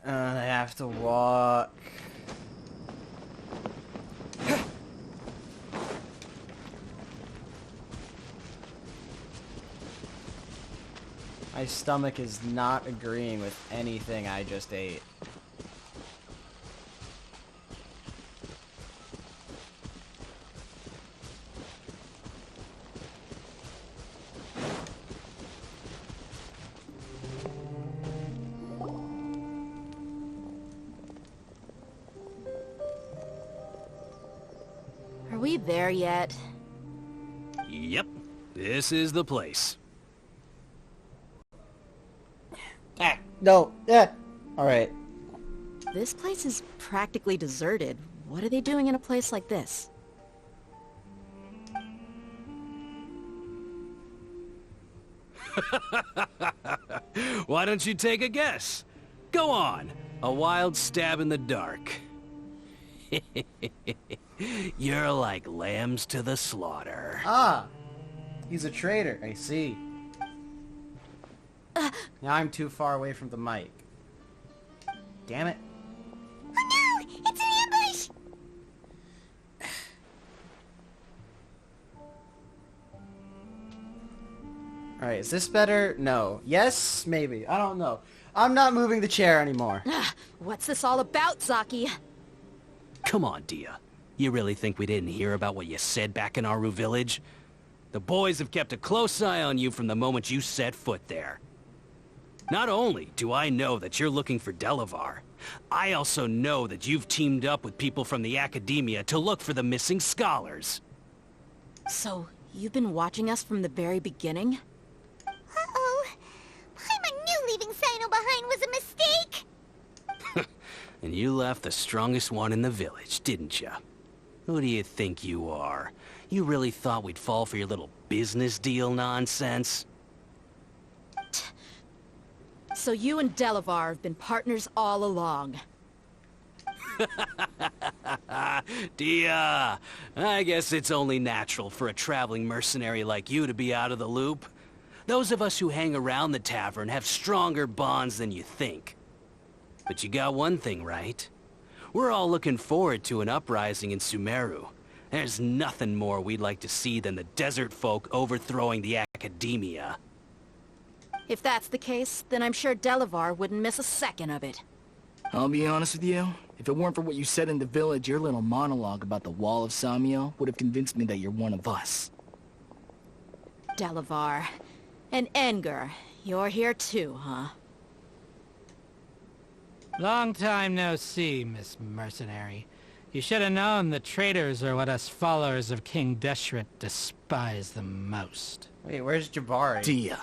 I have to walk. My stomach is not agreeing with anything I just ate. Are we there yet? Yep, this is the place. No, alright. This place is practically deserted. What are they doing in a place like this? Why don't you take a guess? Go on, a wild stab in the dark. You're like lambs to the slaughter. Ah, he's a traitor, I see. Now I'm too far away from the mic. Damn it. Oh no! It's an ambush! Alright, is this better? No. Yes? Maybe. I don't know. I'm not moving the chair anymore. What's this all about, Zaki? Come on, Dia. You really think we didn't hear about what you said back in Aru village? The boys have kept a close eye on you from the moment you set foot there. Not only do I know that you're looking for Delavar, I also know that you've teamed up with people from the Academia to look for the missing scholars. So, you've been watching us from the very beginning? Uh-oh. Paimon knew leaving Sino behind was a mistake! And you left the strongest one in the village, didn't you? Who do you think you are? You really thought we'd fall for your little business deal nonsense? So you and Delavar have been partners all along. Dia, I guess it's only natural for a traveling mercenary like you to be out of the loop. Those of us who hang around the tavern have stronger bonds than you think. But you got one thing right. We're all looking forward to an uprising in Sumeru. There's nothing more we'd like to see than the desert folk overthrowing the Academia. If that's the case, then I'm sure Delavar wouldn't miss a second of it. I'll be honest with you. If it weren't for what you said in the village, your little monologue about the Wall of Samiel would have convinced me that you're one of us. Delavar. And Enger, you're here too, huh? Long time no see, Miss Mercenary. You should have known the traitors are what us followers of King Deshret despise the most. Wait, where's Jabari? Dia,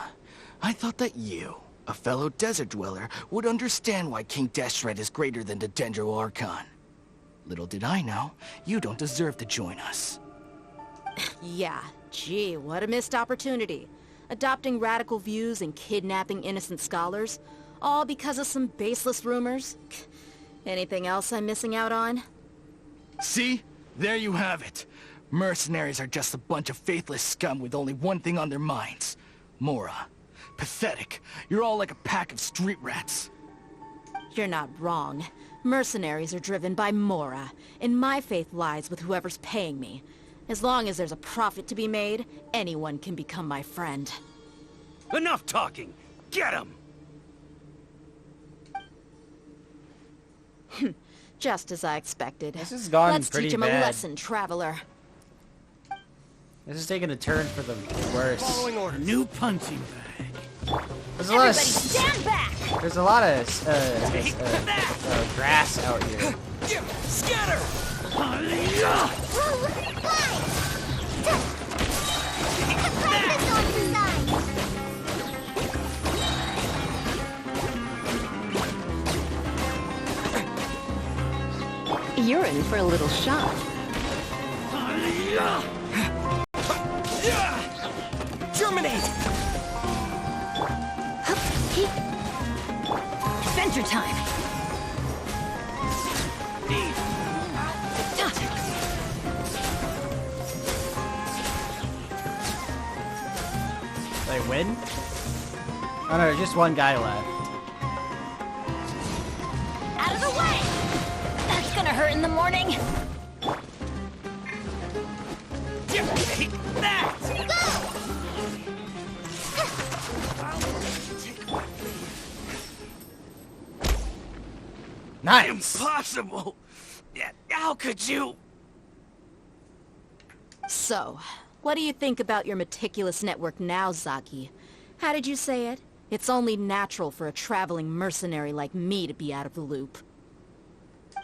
I thought that you, a fellow desert dweller, would understand why King Deshret is greater than the Dendro Archon. Little did I know, you don't deserve to join us. Yeah, gee, what a missed opportunity. Adopting radical views and kidnapping innocent scholars, all because of some baseless rumors. Anything else I'm missing out on? See? There you have it. Mercenaries are just a bunch of faithless scum with only one thing on their minds. Mora. Pathetic. You're all like a pack of street rats. You're not wrong. Mercenaries are driven by Mora, and my faith lies with whoever's paying me. As long as there's a profit to be made, anyone can become my friend. Enough talking! Get him! Just as I expected. This has gone Let's pretty teach him bad. a lesson, traveler. This is taking a turn for the worse. Following order. New punching bag. There's a lot of stand back! There's a lot of grass out here. Scatter! Whoa, look at the fly! Practice on the side! You're in for a little shock. Germinate! Adventure time! They win? Oh no, there's just one guy left. Out of the way! That's gonna hurt in the morning. Take that! Nice! Impossible! Yeah, how could you? So, what do you think about your meticulous network now, Zaki? How did you say it? It's only natural for a traveling mercenary like me to be out of the loop.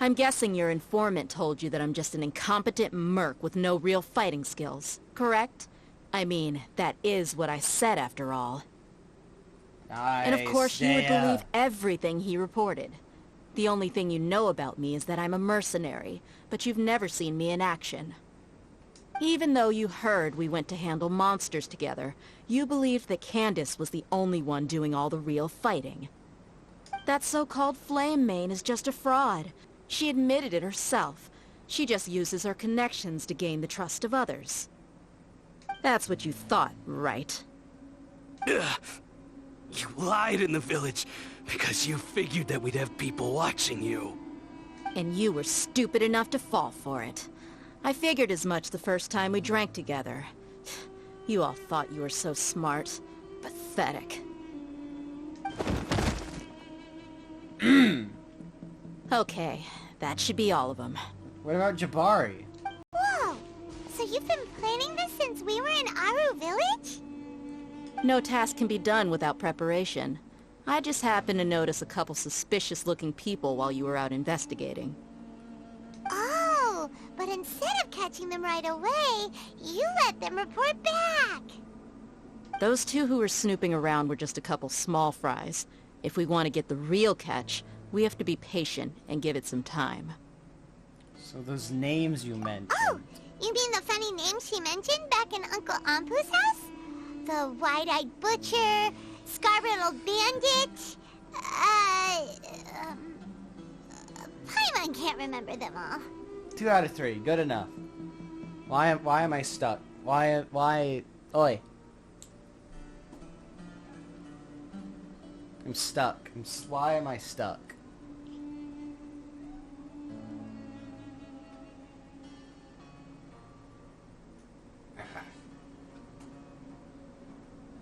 I'm guessing your informant told you that I'm just an incompetent merc with no real fighting skills, correct? I mean, that is what I said after all. Nice. And of course you would yeah. believe everything he reported. The only thing you know about me is that I'm a mercenary, but you've never seen me in action. Even though you heard we went to handle monsters together, you believed that Candace was the only one doing all the real fighting. That so-called Flame Mane is just a fraud. She admitted it herself. She just uses her connections to gain the trust of others. That's what you thought, right? Ugh. You lied in the village because you figured that we'd have people watching you. And you were stupid enough to fall for it. I figured as much the first time we drank together. You all thought you were so smart. Pathetic. Okay, that should be all of them. What about Jabari? Whoa! So you've been planning this since we were in Aru Village? No task can be done without preparation. I just happened to notice a couple suspicious-looking people while you were out investigating. Oh, but instead of catching them right away, you let them report back. Those two who were snooping around were just a couple small fries. If we want to get the real catch, we have to be patient and give it some time. So those names you mentioned. Oh, you mean the funny names she mentioned back in Uncle Ampu's house? The wide-eyed butcher, scar-riddled bandit, Paimon can't remember them all. 2 out of 3, good enough. Why am I stuck? Why, oi. I'm stuck. Why am I stuck?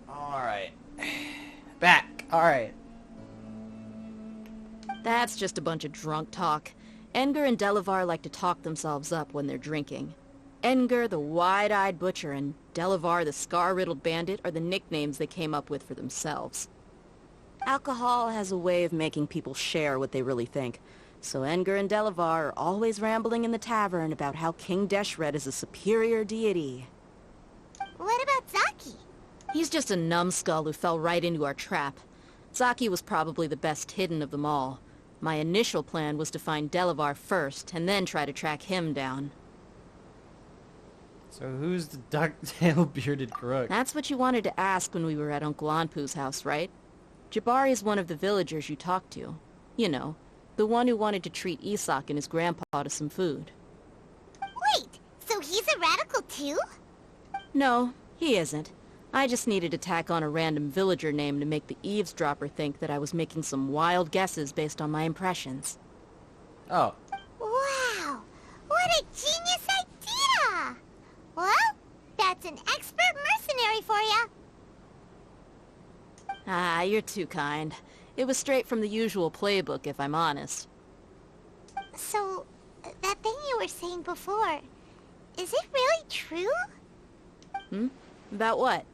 Alright. Back. Alright. That's just a bunch of drunk talk. Edgar and Delavar like to talk themselves up when they're drinking. Edgar, the wide-eyed butcher, and Delavar, the scar-riddled bandit, are the nicknames they came up with for themselves. Alcohol has a way of making people share what they really think. So Edgar and Delavar are always rambling in the tavern about how King Deshret is a superior deity. What about Zaki? He's just a numbskull who fell right into our trap. Zaki was probably the best hidden of them all. My initial plan was to find Delavar first, and then try to track him down. So who's the duck-tailed bearded crook? That's what you wanted to ask when we were at Uncle Anpu's house, right? Jabari is one of the villagers you talked to. You know, the one who wanted to treat Isak and his grandpa to some food. Wait, so he's a radical too? No, he isn't. I just needed to tack on a random villager name to make the eavesdropper think that I was making some wild guesses based on my impressions. Oh. Wow, what a genius idea! Well, that's an expert mercenary for ya. Ah, you're too kind. It was straight from the usual playbook, if I'm honest. So, that thing you were saying before, is it really true? Hmm? About what?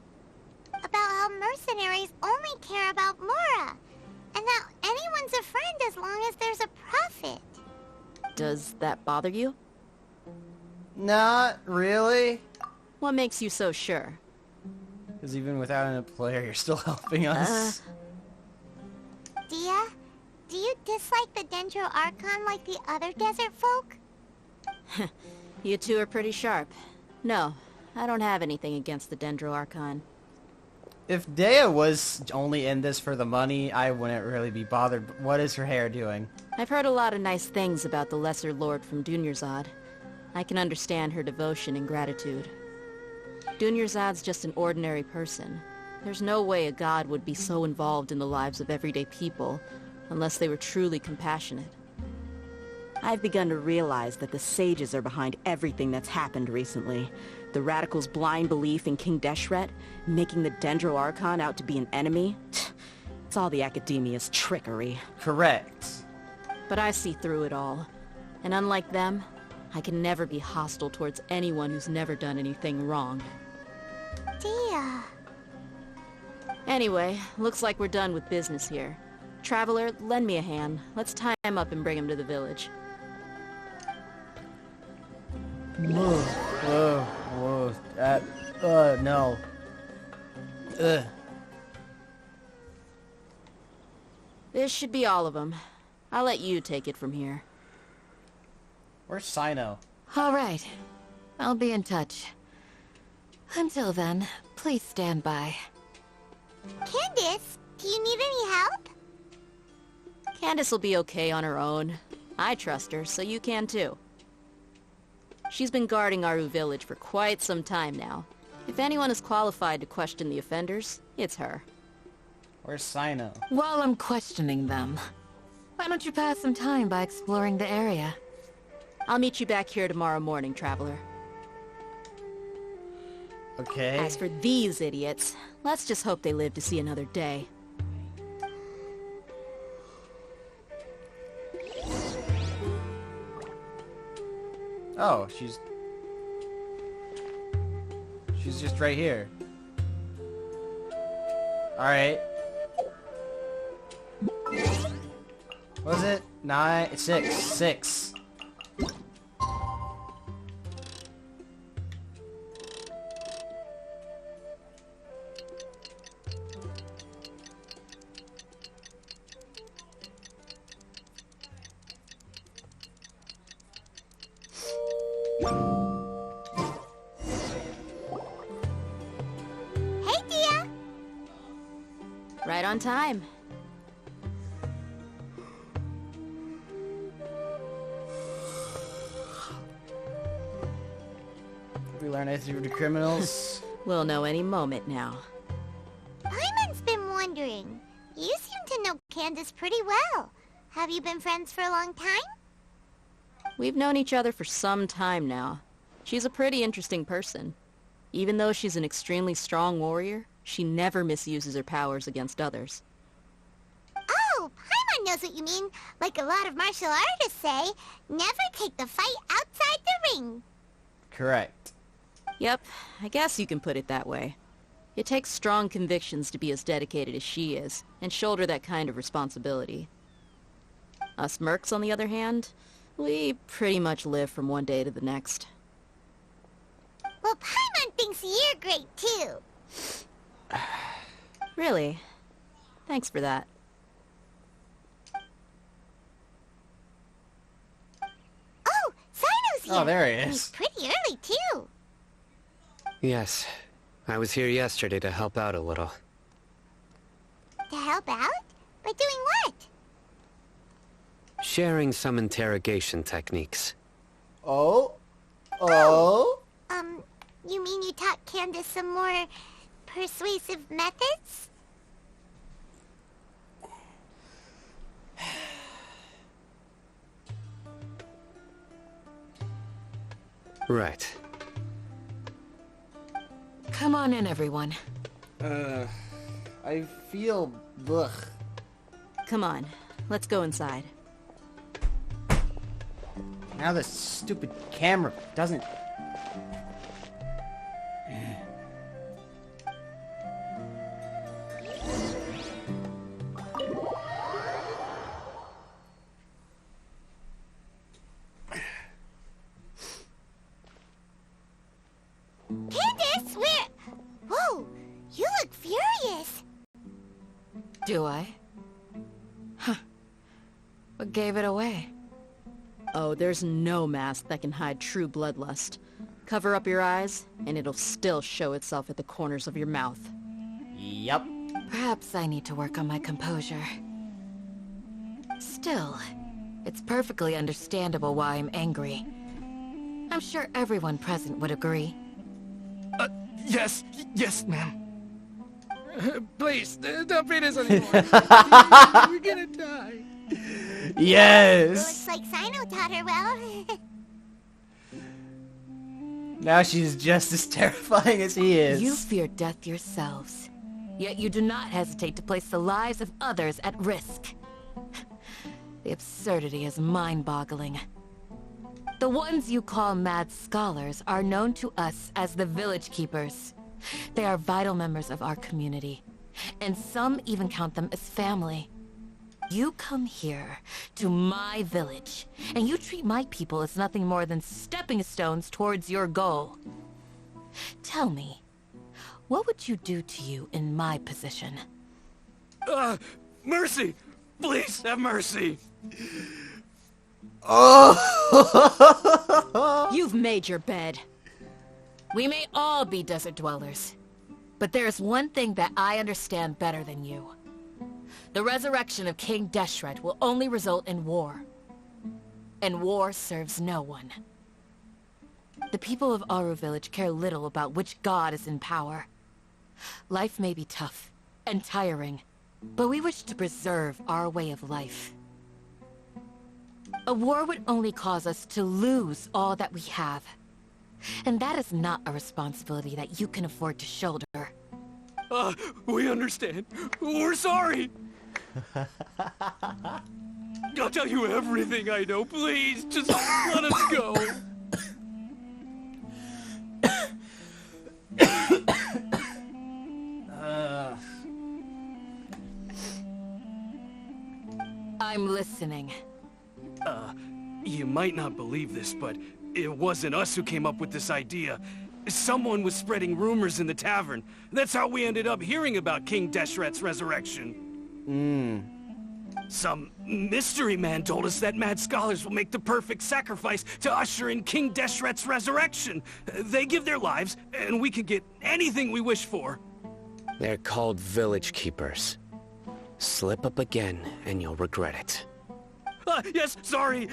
About how mercenaries only care about Mora, and that anyone's a friend as long as there's a profit. Does that bother you? Not really. What makes you so sure? Because even without a player, you're still helping us. Dia, do you dislike the Dendro Archon like the other desert folk? You two are pretty sharp. No, I don't have anything against the Dendro Archon. If Dea was only in this for the money, I wouldn't really be bothered. But what is her hair doing? I've heard a lot of nice things about the Lesser Lord from Dunyarzad. I can understand her devotion and gratitude. Dunyarzad's just an ordinary person. There's no way a god would be so involved in the lives of everyday people, unless they were truly compassionate. I've begun to realize that the sages are behind everything that's happened recently. The radicals' blind belief in King Deshret, making the Dendro Archon out to be an enemy. It's all the Academia's trickery. Correct. But I see through it all. And unlike them, I can never be hostile towards anyone who's never done anything wrong. Dia. Anyway, looks like we're done with business here. Traveler, lend me a hand. Let's tie him up and bring him to the village. Whoa, whoa, whoa. No. Ugh. This should be all of them. I'll let you take it from here. Where's Sino? All right. I'll be in touch. Until then, please stand by. Candace, do you need any help? Candace will be okay on her own. I trust her, so you can too. She's been guarding Aru village for quite some time now. If anyone is qualified to question the offenders, it's her. Where's Sino? While I'm questioning them, why don't you pass some time by exploring the area? I'll meet you back here tomorrow morning, Traveler. Okay. As for these idiots, let's just hope they live to see another day. Oh, she's just right here. Alright. Was it? 9, 6, 6. Hey, Dia! Right on time. We learn anything from the criminals? We'll know any moment now. Paimon's been wondering. You seem to know Candace pretty well. Have you been friends for a long time? We've known each other for some time now. She's a pretty interesting person. Even though she's an extremely strong warrior, she never misuses her powers against others. Oh, Paimon knows what you mean. Like a lot of martial artists say, never take the fight outside the ring. Correct. Yep, I guess you can put it that way. It takes strong convictions to be as dedicated as she is, and shoulder that kind of responsibility. Us mercs, on the other hand, we pretty much live from one day to the next. Well, Paimon thinks you're great, too. Really? Thanks for that. Oh, Sino's here. Oh, there he is. And he's pretty early, too. Yes. I was here yesterday to help out a little. To help out? By doing what? Sharing some interrogation techniques. Oh? You mean you taught Candace some more persuasive methods? Right. Come on in, everyone. I feel... ugh. Come on, let's go inside. Now this stupid camera doesn't... Candace, where... Whoa, you look furious. Do I? Huh. What gave it away? Oh, there's no mask that can hide true bloodlust. Cover up your eyes, and it'll still show itself at the corners of your mouth. Yep. Perhaps I need to work on my composure. Still, it's perfectly understandable why I'm angry. I'm sure everyone present would agree. Yes, ma'am. Please, don't beat us anymore. We're gonna die. Yes! Looks like Sino taught her well. Now she's just as terrifying as he is. You fear death yourselves, yet you do not hesitate to place the lives of others at risk. The absurdity is mind-boggling. The ones you call mad scholars are known to us as the Village Keepers. They are vital members of our community, and some even count them as family. You come here, to my village, and you treat my people as nothing more than stepping stones towards your goal. Tell me, what would you do to you in my position? Mercy! Please, have mercy! Oh! You've made your bed. We may all be desert dwellers, but there's one thing that I understand better than you. The resurrection of King Deshret will only result in war. And war serves no one. The people of Aru Village care little about which god is in power. Life may be tough and tiring, but we wish to preserve our way of life. A war would only cause us to lose all that we have. And that is not a responsibility that you can afford to shoulder. We understand. We're sorry. I'll tell you everything I know. Please, just let us go. I'm listening. You might not believe this, but it wasn't us who came up with this idea. Someone was spreading rumors in the tavern. That's how we ended up hearing about King Deshret's resurrection. Some mystery man told us that mad scholars will make the perfect sacrifice to usher in King Deshret's resurrection. They give their lives, and we can get anything we wish for. They're called Village Keepers. Slip up again, and you'll regret it. Yes, sorry.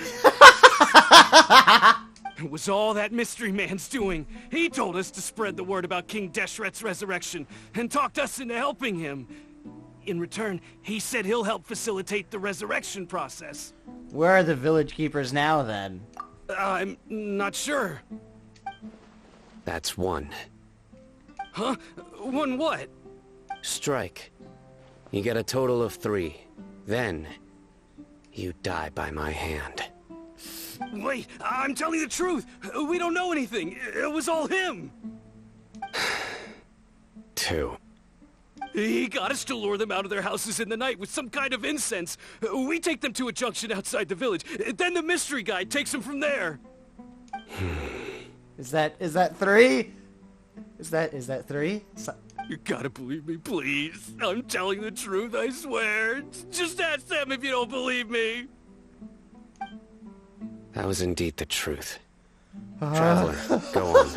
It was all that mystery man's doing. He told us to spread the word about King Deshret's resurrection, and talked us into helping him. In return, he said he'll help facilitate the resurrection process. Where are the Village Keepers now, then? I'm not sure. That's one. Huh? One what? Strike. You get a total of 3. Then, You die by my hand. Wait, I'm telling the truth! We don't know anything! It was all him! 2. He got us to lure them out of their houses in the night with some kind of incense. We take them to a junction outside the village. Then the mystery guy takes them from there. Is that 3? Is that 3? You gotta believe me, please. I'm telling the truth, I swear. Just ask them if you don't believe me. That was indeed the truth. Traveler, go on.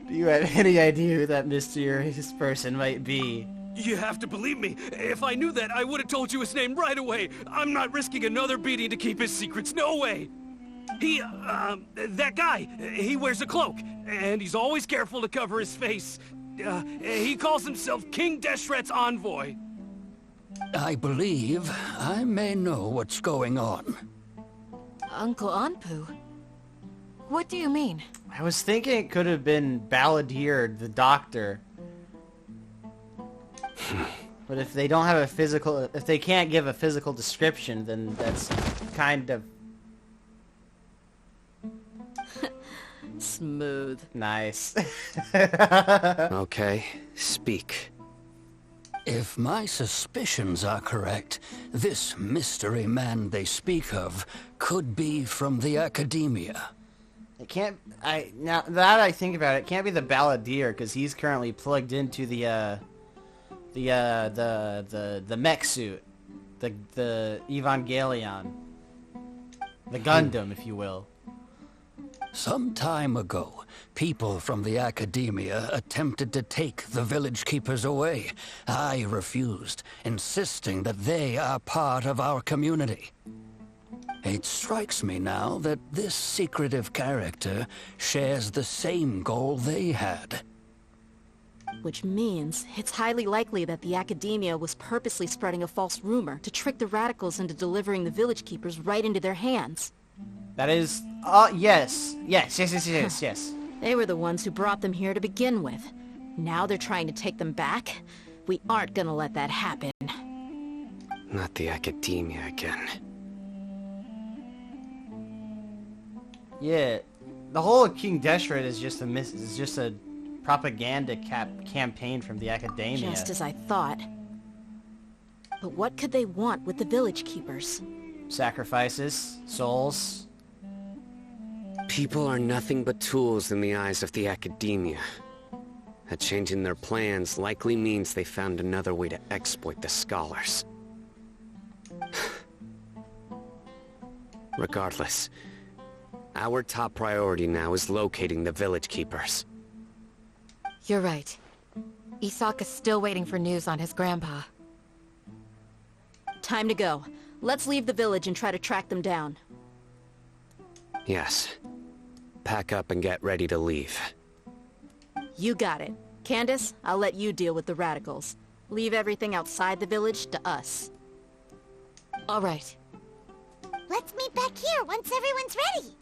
Do you have any idea who that mysterious person might be? You have to believe me. If I knew that, I would have told you his name right away. I'm not risking another beating to keep his secrets. No way. That guy, he wears a cloak, and he's always careful to cover his face. He calls himself King Deshret's envoy. I believe I may know what's going on. Uncle Anpu? What do you mean? I was thinking it could have been Balladeer, the doctor. But if they don't have a physical... If they can't give a physical description, then that's kind of... Smooth. Nice. Okay, speak. If my suspicions are correct, this mystery man they speak of could be from the Academia. It can't... Now that I think about it, it can't be the Balladeer, because he's currently plugged into the mech suit. The Evangelion. The Gundam, if you will. Some time ago, people from the Academia attempted to take the village keepers away. I refused, insisting that they are part of our community. It strikes me now that this secretive character shares the same goal they had. Which means it's highly likely that the Academia was purposely spreading a false rumor to trick the radicals into delivering the village keepers right into their hands. That is... yes. Yes. They were the ones who brought them here to begin with. Now they're trying to take them back? We aren't gonna let that happen. Not the Academia again. Yeah, the whole King Deshret is just a propaganda campaign from the Academia. Just as I thought. But what could they want with the village keepers? Sacrifices, souls. People are nothing but tools in the eyes of the Academia. A change in their plans likely means they found another way to exploit the scholars. Regardless, our top priority now is locating the village keepers. You're right. Isak is still waiting for news on his grandpa. Time to go. Let's leave the village and try to track them down. Yes. Pack up and get ready to leave. You got it. Candace, I'll let you deal with the radicals. Leave everything outside the village to us. All right. Let's meet back here once everyone's ready.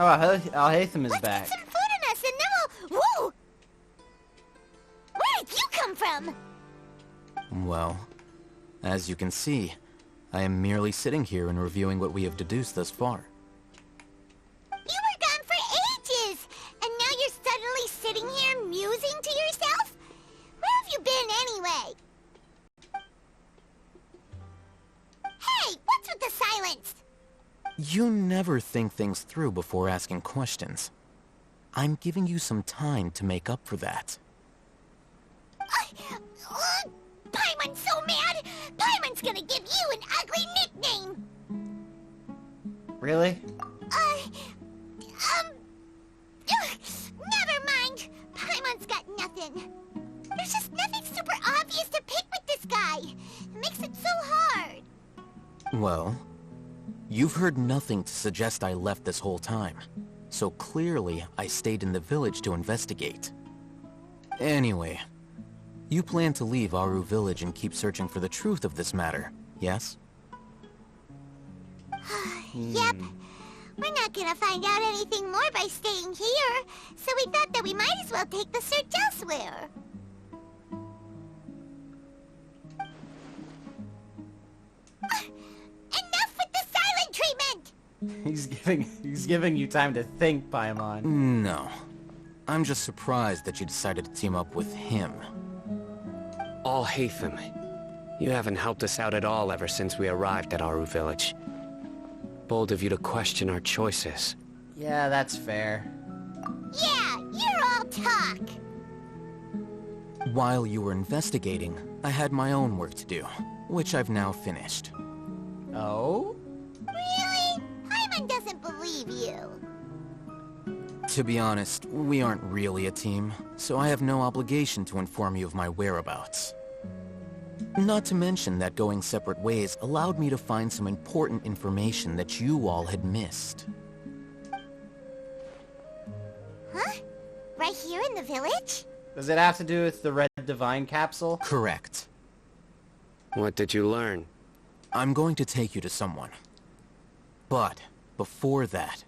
Oh, Al-Haytham is back. Let's get some food in us and then we'll... Whoa! Where did you come from? Well, as you can see, I am merely sitting here and reviewing what we have deduced thus far. You were gone for ages! And now you're suddenly sitting here musing to yourself? Where have you been anyway? Hey, what's with the silence? You never think things through before asking questions. I'm giving you some time to make up for that. Paimon's so mad! Paimon's gonna give you an ugly nickname! Really? Never mind! Paimon's got nothing. There's just nothing Well, you've heard nothing to suggest I left this whole time. So clearly, I stayed in the village to investigate. Anyway, you plan to leave Aru Village and keep searching for the truth of this matter, yes? Yep. We're not gonna find out anything more by staying here, so we thought that we might as well take the search elsewhere. Enough with the silent treatment! He's giving you time to think, Paimon. No. I'm just surprised that you decided to team up with him. Alhaitham, you haven't helped us out at all ever since we arrived at Aru Village. Bold of you to question our choices. Yeah, that's fair. Yeah, you're all talk! While you were investigating, I had my own work to do, which I've now finished. Oh? Really? Paimon doesn't believe you. To be honest, we aren't really a team, so I have no obligation to inform you of my whereabouts. Not to mention that going separate ways allowed me to find some important information that you all had missed. Huh? Right here in the village? Does it have to do with the Red Divine capsule? Correct. What did you learn? I'm going to take you to someone. But, before that,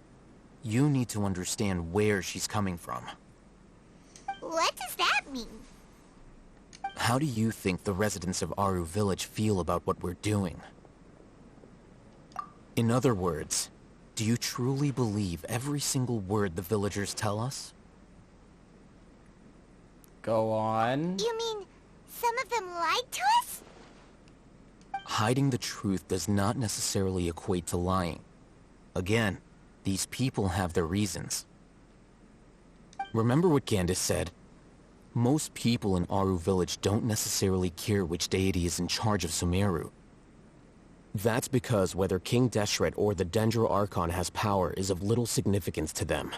you need to understand where she's coming from. What does that mean? How do you think the residents of Aru Village feel about what we're doing? In other words, do you truly believe every single word the villagers tell us? Go on. You mean some of them lied to us? Hiding the truth does not necessarily equate to lying. Again, these people have their reasons. Remember what Candace said? Most people in Aru Village don't necessarily care which deity is in charge of Sumeru. That's because whether King Deshret or the Dendro Archon has power is of little significance to them.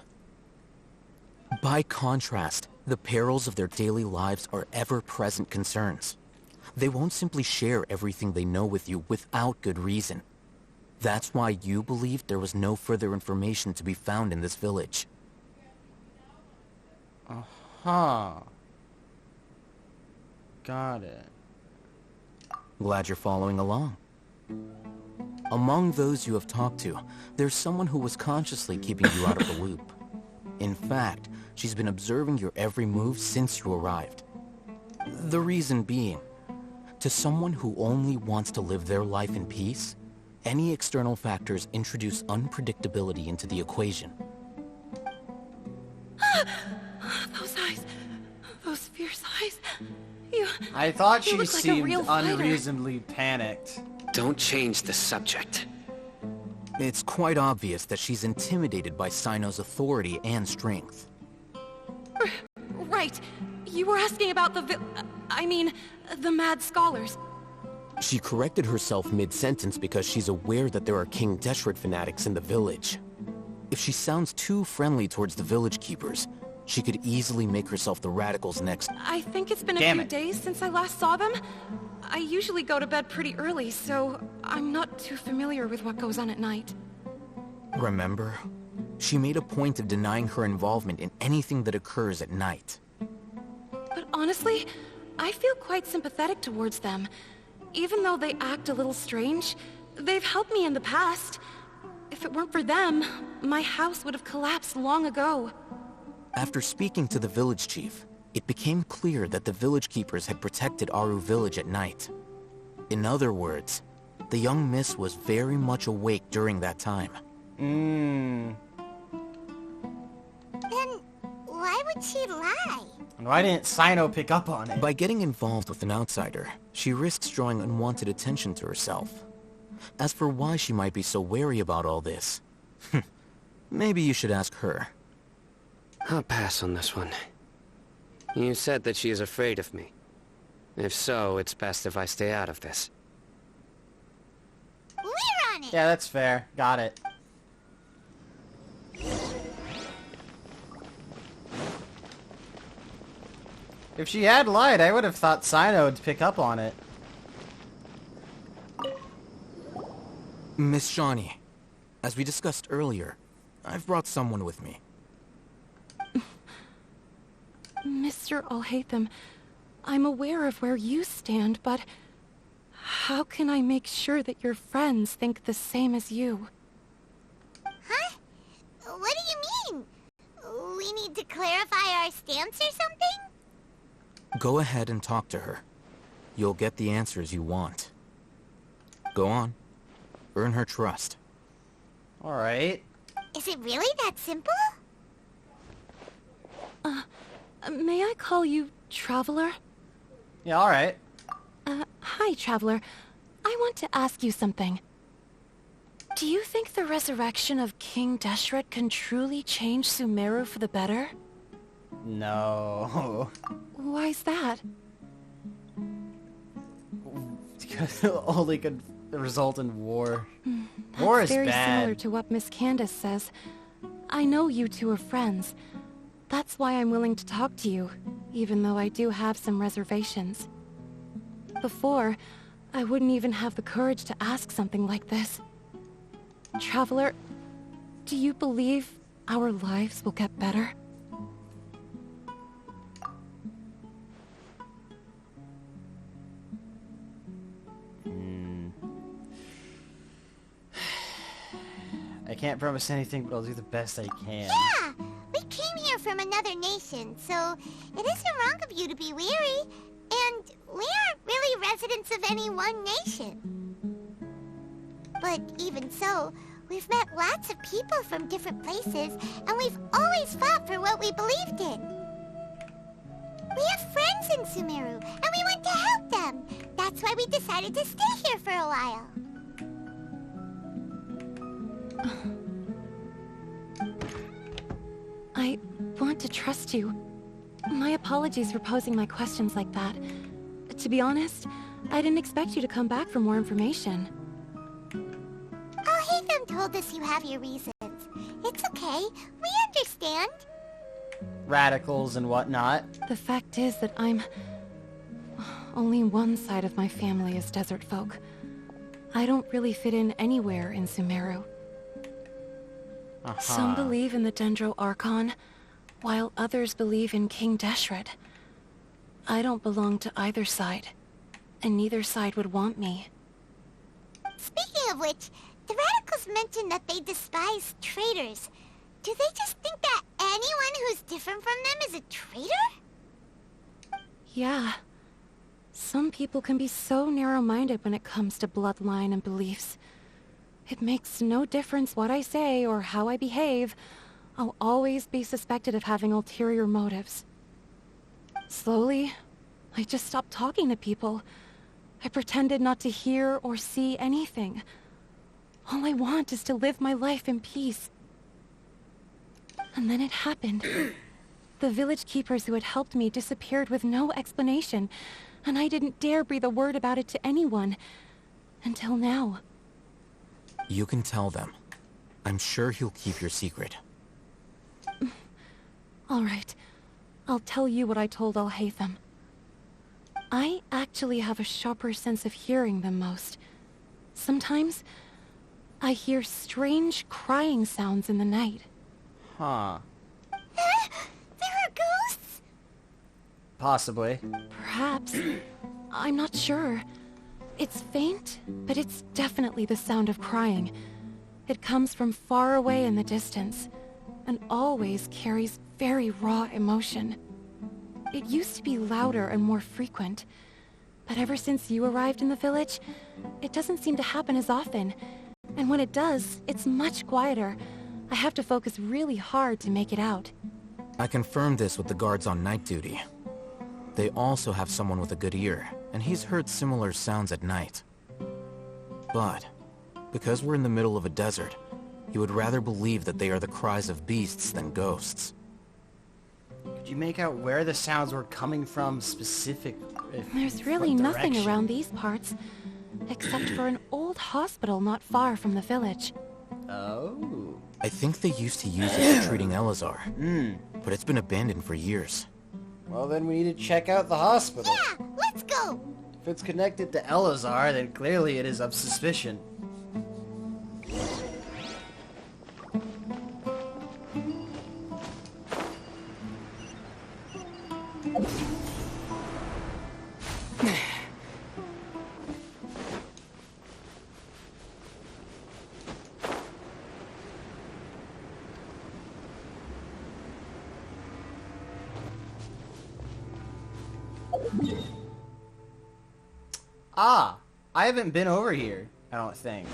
By contrast, the perils of their daily lives are ever-present concerns. They won't simply share everything they know with you without good reason. That's why you believed there was no further information to be found in this village. Uh-huh. Got it. Glad you're following along. Among those you have talked to, there's someone who was consciously keeping you out of the loop. In fact, she's been observing your every move since you arrived. The reason being, to someone who only wants to live their life in peace, any external factors introduce unpredictability into the equation. Those eyes. Those fierce eyes. I thought she look like a seemed real fighter. unreasonably panicked. Don't change the subject. It's quite obvious that she's intimidated by Sino's authority and strength. Right. You were asking about the the Mad Scholars. She corrected herself mid-sentence because she's aware that there are King Deshret fanatics in the village. If she sounds too friendly towards the village keepers, she could easily make herself the Radicals' next... I think it's been a few days since I last saw them. I usually go to bed pretty early, so I'm not too familiar with what goes on at night. Remember? She made a point of denying her involvement in anything that occurs at night. But honestly, I feel quite sympathetic towards them. Even though they act a little strange, they've helped me in the past. If it weren't for them, my house would have collapsed long ago. After speaking to the village chief, it became clear that the village keepers had protected Aru Village at night. In other words, the young miss was very much awake during that time. Then why would she lie? And why didn't Sino pick up on it? By getting involved with an outsider, she risks drawing unwanted attention to herself. As for why she might be so wary about all this, maybe you should ask her. I'll pass on this one. You said that she is afraid of me. If so, it's best if I stay out of this. We're on it! Yeah, that's fair. Got it. If she had lied, I would have thought Sino would pick up on it. Miss Shawnee, as we discussed earlier, I've brought someone with me. Mr. Alhaitham, I'm aware of where you stand, but how can I make sure that your friends think the same as you? Huh? What do you mean? We need to clarify our stance or something? Go ahead and talk to her. You'll get the answers you want. Go on. Earn her trust. Alright. Is it really that simple? May I call you Traveler? Yeah, alright. Hi, Traveler. I want to ask you something. Do you think the resurrection of King Deshret can truly change Sumeru for the better? No. Why's that? Because it only could result in war. War is very bad. Similar to what Miss Candace says. I know you two are friends. That's why I'm willing to talk to you, even though I do have some reservations. Before, I wouldn't even have the courage to ask something like this. Traveler, do you believe our lives will get better? I can't promise anything, but I'll do the best I can. Yeah! We came here from another nation, so it isn't wrong of you to be weary. And we aren't really residents of any one nation. But even so, we've met lots of people from different places, and we've always fought for what we believed in. We have friends in Sumeru, and we want to help them. That's why we decided to stay here for a while. I want to trust you. My apologies for posing my questions like that. To be honest, I didn't expect you to come back for more information. Alhaitham told us you have your reasons. It's okay. We understand. Radicals and whatnot. The fact is that only one side of my family is desert folk. I don't really fit in anywhere in Sumeru. Some believe in the Dendro Archon, while others believe in King Deshret. I don't belong to either side, and neither side would want me. Speaking of which, the Radicals mentioned that they despise traitors. Do they just think that anyone who's different from them is a traitor? Yeah. Some people can be so narrow-minded when it comes to bloodline and beliefs. It makes no difference what I say or how I behave. I'll always be suspected of having ulterior motives. Slowly, I just stopped talking to people. I pretended not to hear or see anything. All I want is to live my life in peace. And then it happened. The village keepers who had helped me disappeared with no explanation, and I didn't dare breathe a word about it to anyone. Until now. You can tell them. I'm sure he'll keep your secret. All right. I'll tell you what I told Alhaitham. I actually have a sharper sense of hearing than most. Sometimes, I hear strange crying sounds in the night. Huh. There are ghosts? Possibly. Perhaps. I'm not sure. It's faint, but it's definitely the sound of crying. It comes from far away in the distance, and always carries very raw emotion. It used to be louder and more frequent, but ever since you arrived in the village, it doesn't seem to happen as often. And when it does, it's much quieter. I have to focus really hard to make it out. I confirmed this with the guards on night duty. They also have someone with a good ear, and he's heard similar sounds at night. But, because we're in the middle of a desert, he would rather believe that they are the cries of beasts than ghosts. Could you make out where the sounds were coming from specifically? There's really nothing around these parts, except for an old hospital not far from the village. Oh. I think they used to use it for treating Elazar, but it's been abandoned for years. Well, then we need to check out the hospital. Yeah, let's go! If it's connected to Elazar, then clearly it is of suspicion. Ah, I haven't been over here, I don't think.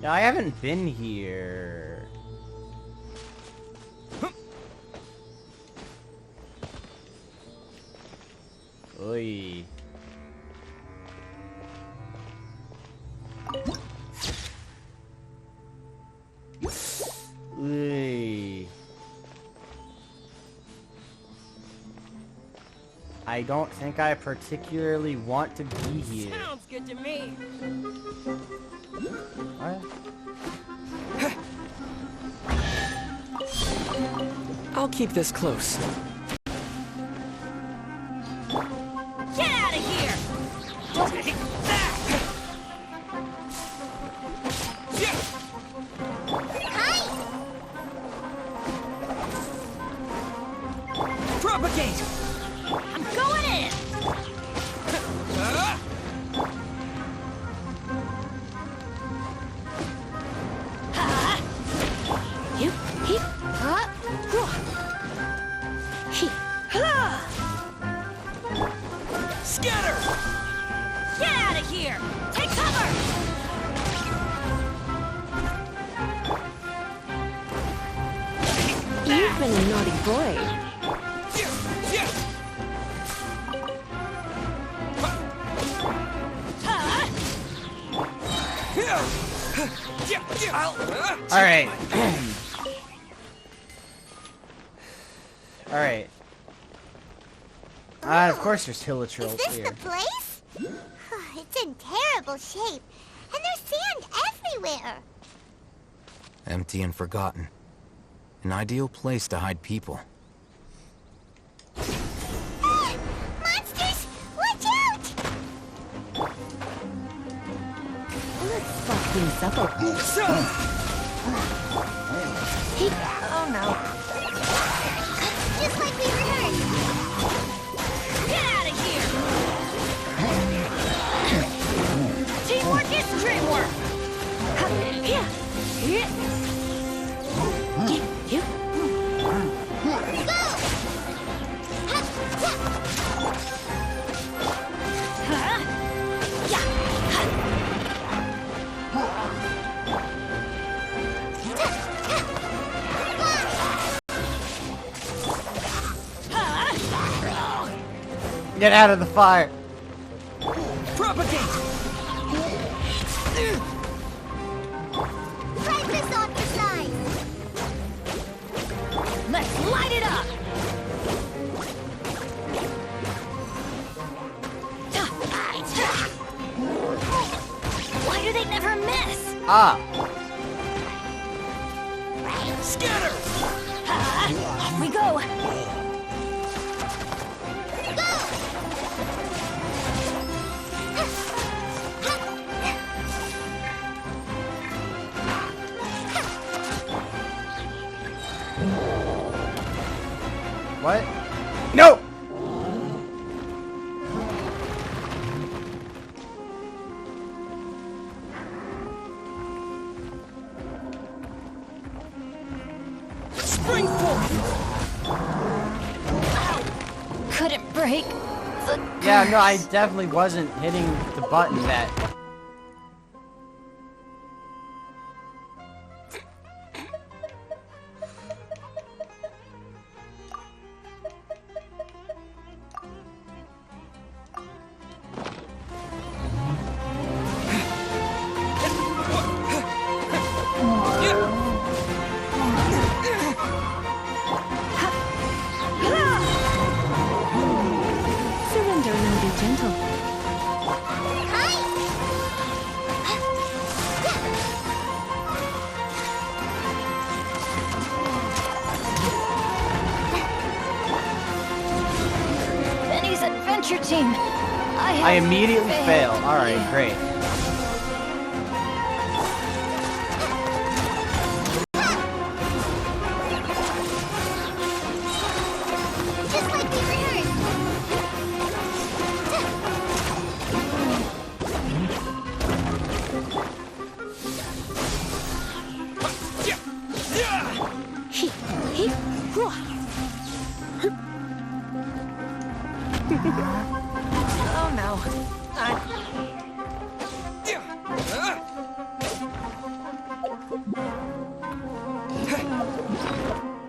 No, I haven't been here. Oy. Oy. I don't think I particularly want to be here. Sounds good to me. What? I'll keep this close. Get out of here! Propagate! I'm going in! You, he, Scatter! Get out of here! Take cover! You've been a naughty boy. Alright. Alright. Of course there's Hilichurl Is this here. the place? It's in terrible shape. And there's sand everywhere. Empty and forgotten. An ideal place to hide people. Monsters! Watch out! Let's fuck things up a bit. Oh no. Just like we rehearsed. Get out of here! Teamwork is dreamwork! Get out of the fire! Propagate! Try this on the side. Let's light it up! Why do they never miss? Ah! Scatter! Off we go! What? No! Spring forth! Couldn't break the Yeah, no, I definitely wasn't hitting the button that... Surrender and be gentle. Benny's adventure team. I immediately fail. Alright, great. Oh no.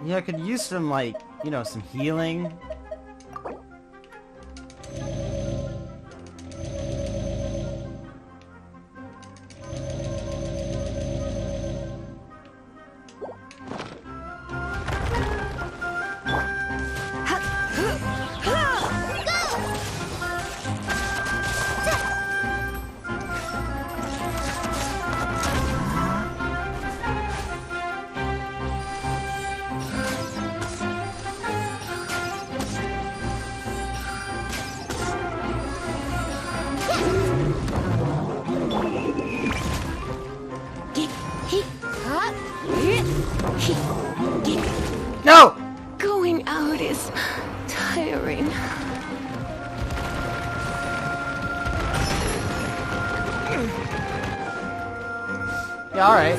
Yeah, I could use some, like, you know, some healing. No! Going out is tiring. Yeah, alright.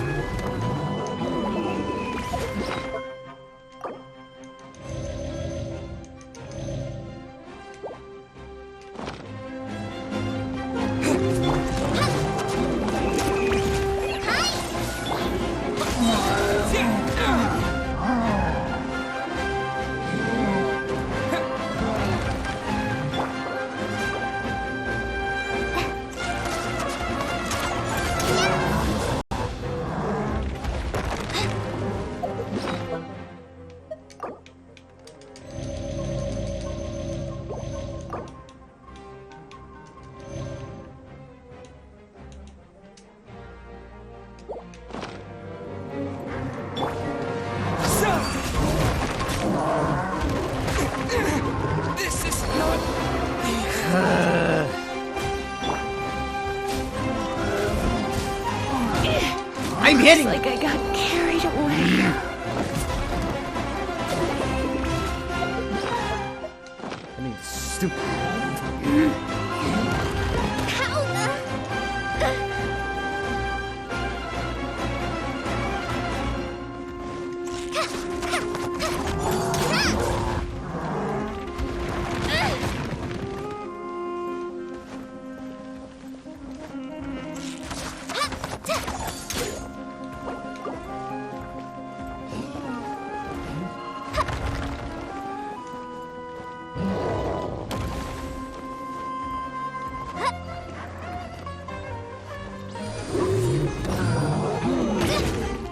This is not... I'm hitting! Like I got carried away. I mean, stupid.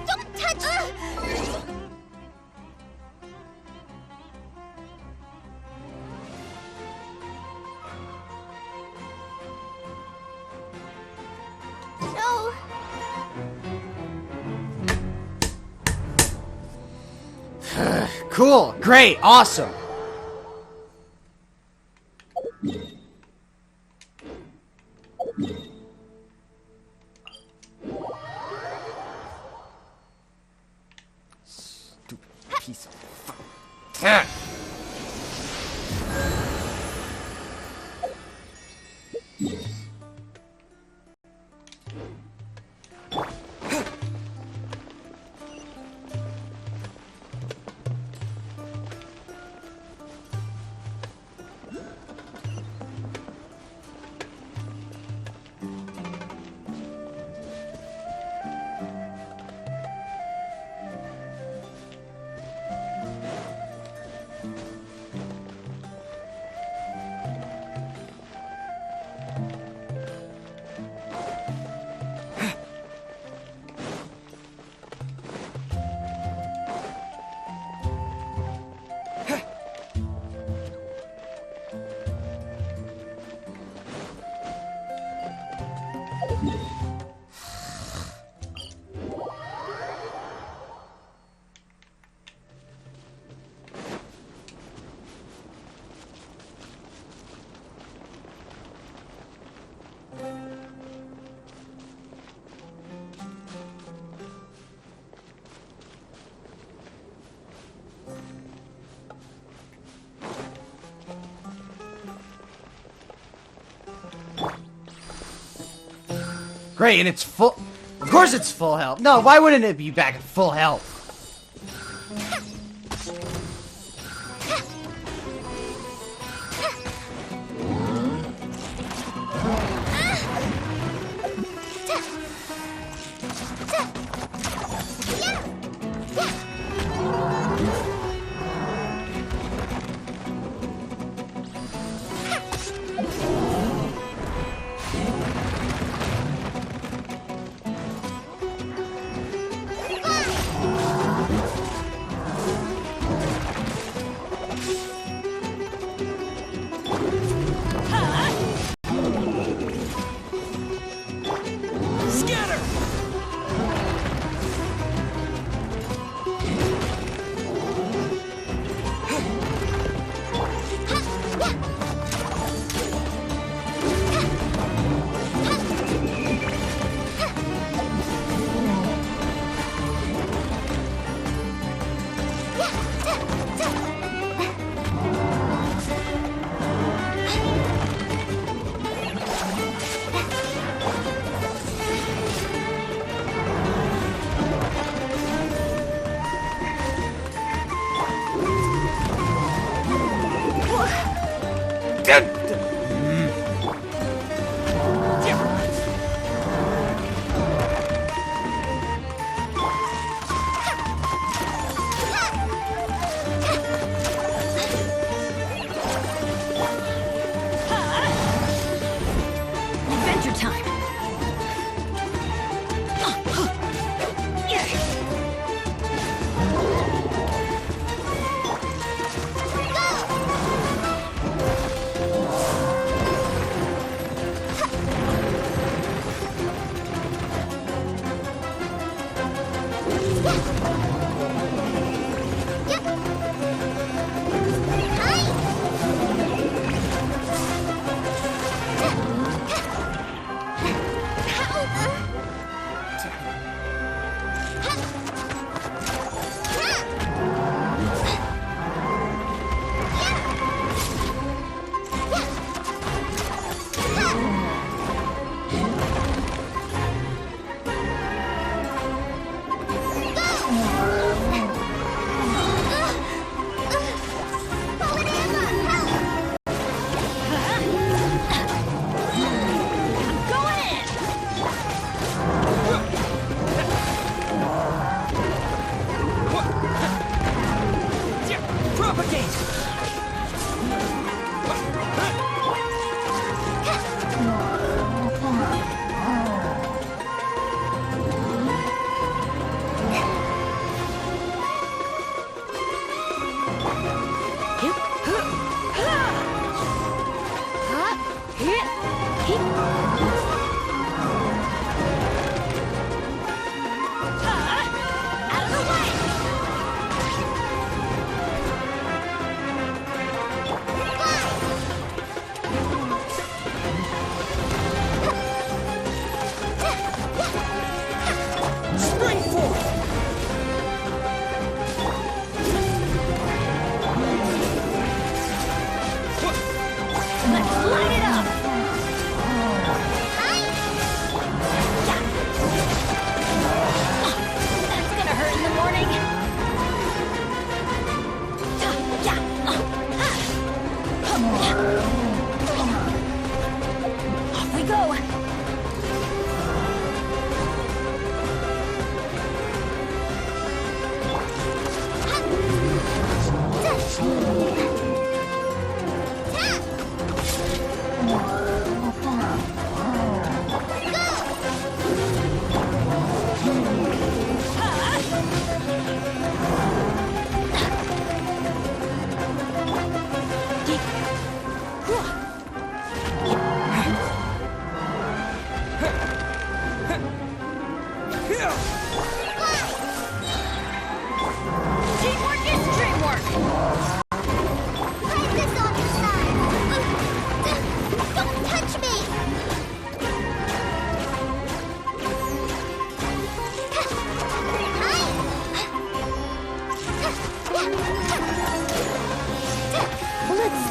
Don't touch No. Cool, great, awesome. Stupid piece of fuck. Great, and it's full. Of course it's full health. No, why wouldn't it be back at full health? Adventure time.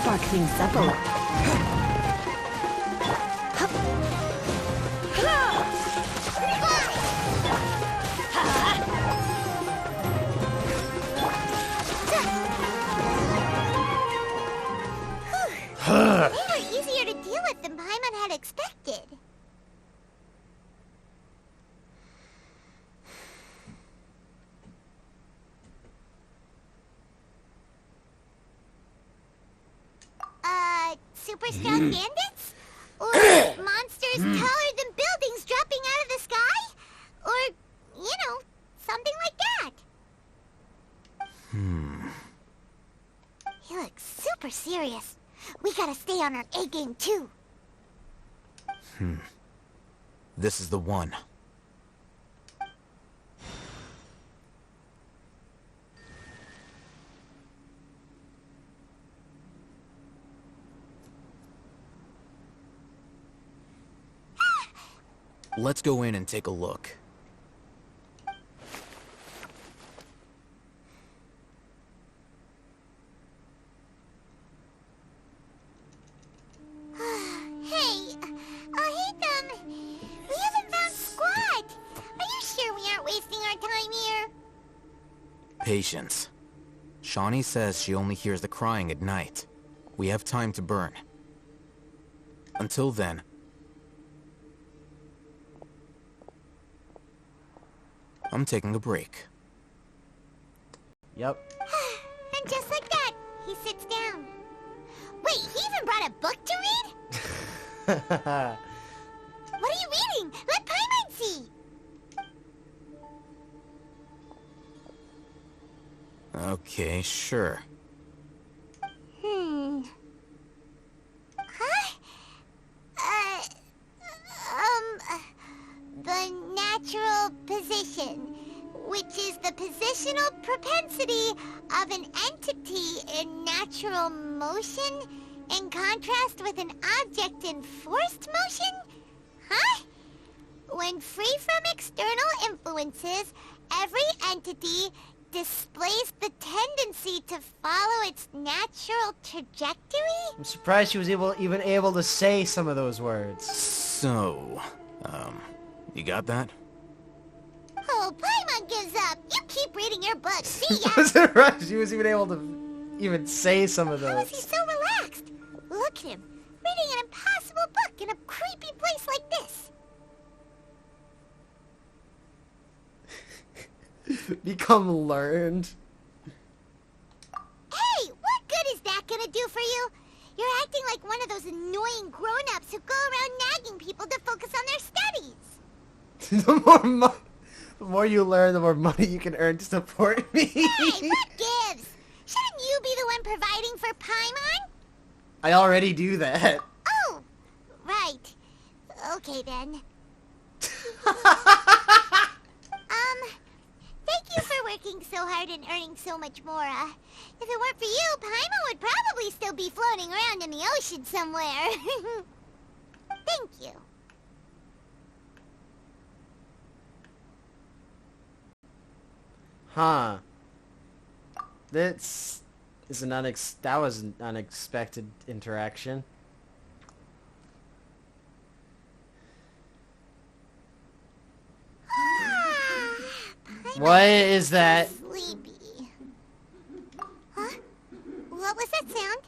Spark things up a little. They were easier to deal with than Paimon had expected. Super strong bandits? Or monsters taller than buildings dropping out of the sky? Or, you know, something like that. He looks super serious. We gotta stay on our A game too. This is the one. Let's go in and take a look. Hey, we haven't found Squad. Are you sure we aren't wasting our time here? Patience. Shawnee says she only hears the crying at night. We have time to burn. Until then. I'm taking a break. Yep. And just like that, he sits down. Wait, he even brought a book to read? What are you reading? Let Paimon see! Okay, sure. Huh? The natural position, which is the positional propensity of an entity in natural motion in contrast with an object in forced motion? Huh? When free from external influences, every entity displays the tendency to follow its natural trajectory? I'm surprised she was even able to say some of those words. So, you got that? Oh, Paimon gives up. You keep reading your book. See ya. I was surprised she was even able to even say some of How is he those. so relaxed? Look at him, reading an impossible book in a creepy place like this. Become learned. Hey, what good is that gonna do for you? You're acting like one of those annoying grown-ups who go around nagging people to focus on their studies. The more you learn, the more money you can earn to support me. Hey, what gives? Shouldn't you be the one providing for Paimon? I already do that. Oh, right. Okay then. Thank you for working so hard and earning so much more. If it weren't for you, Paimon would probably still be floating around in the ocean somewhere. Thank you. Huh. This is that was an unexpected interaction. What is that? Sleepy. Huh? What was that sound?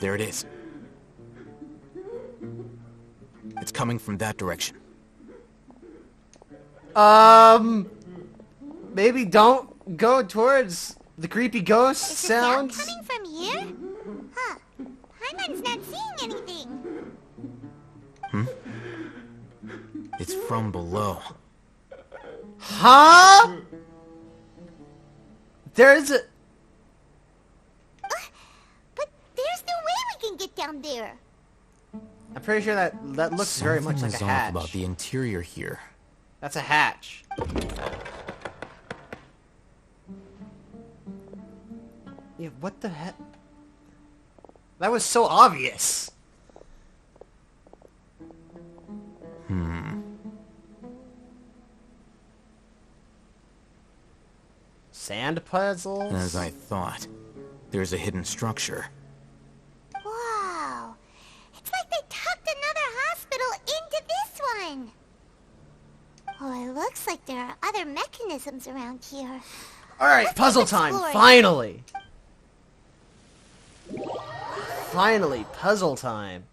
There it is. It's coming from that direction. Maybe don't go towards the creepy ghost Is the sound sounds. coming from here? Huh. Paimon's not seeing anything. It's from below. Huh? There's a... But there's no way we can get down there. I'm pretty sure that looks very much like a Something is off hatch. about the interior here. That's a hatch. Yeah, what the heck? That was so obvious. Sand puzzles? As I thought. There's a hidden structure. Wow. It's like they tucked another hospital into this one. Oh, it looks like there are other mechanisms around here. Alright, puzzle time, explore it. finally. Finally, puzzle time.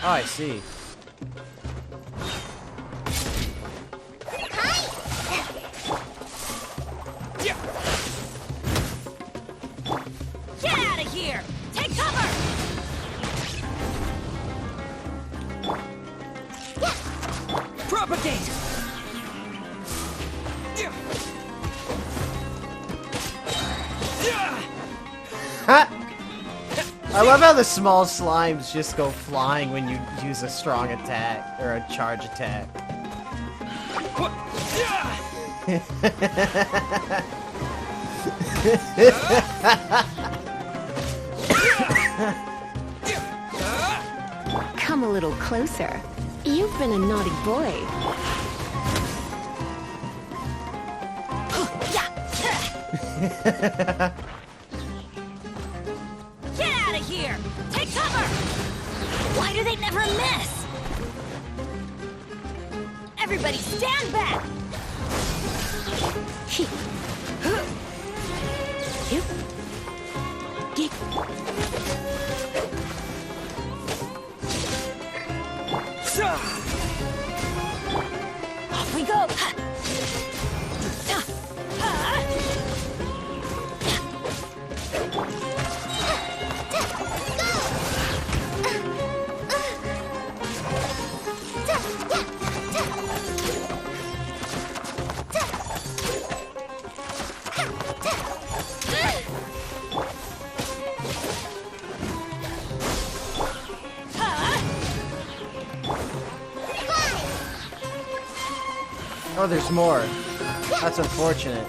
Oh, I see. Get out of here! Take cover! Propagate! I love how the small slimes just go flying when you use a strong attack or a charge attack. Come a little closer. You've been a naughty boy. Get out of here! Take cover! Why do they never miss? Everybody stand back! Off we go! Oh, there's more. That's unfortunate.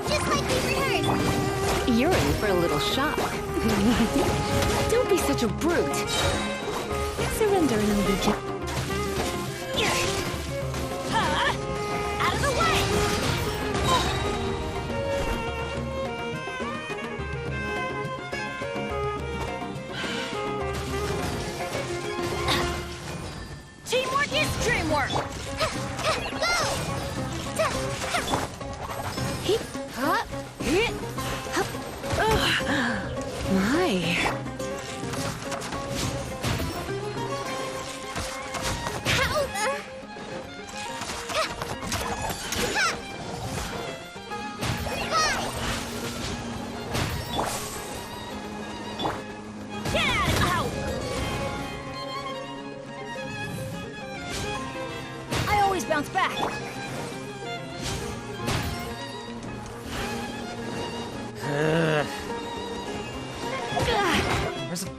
Just like we rehearsed. You're in for a little shock. Don't be such a brute. Surrender and I'll be gentle. Out of the way! Teamwork is dreamwork! My. I always bounce back. Where's the...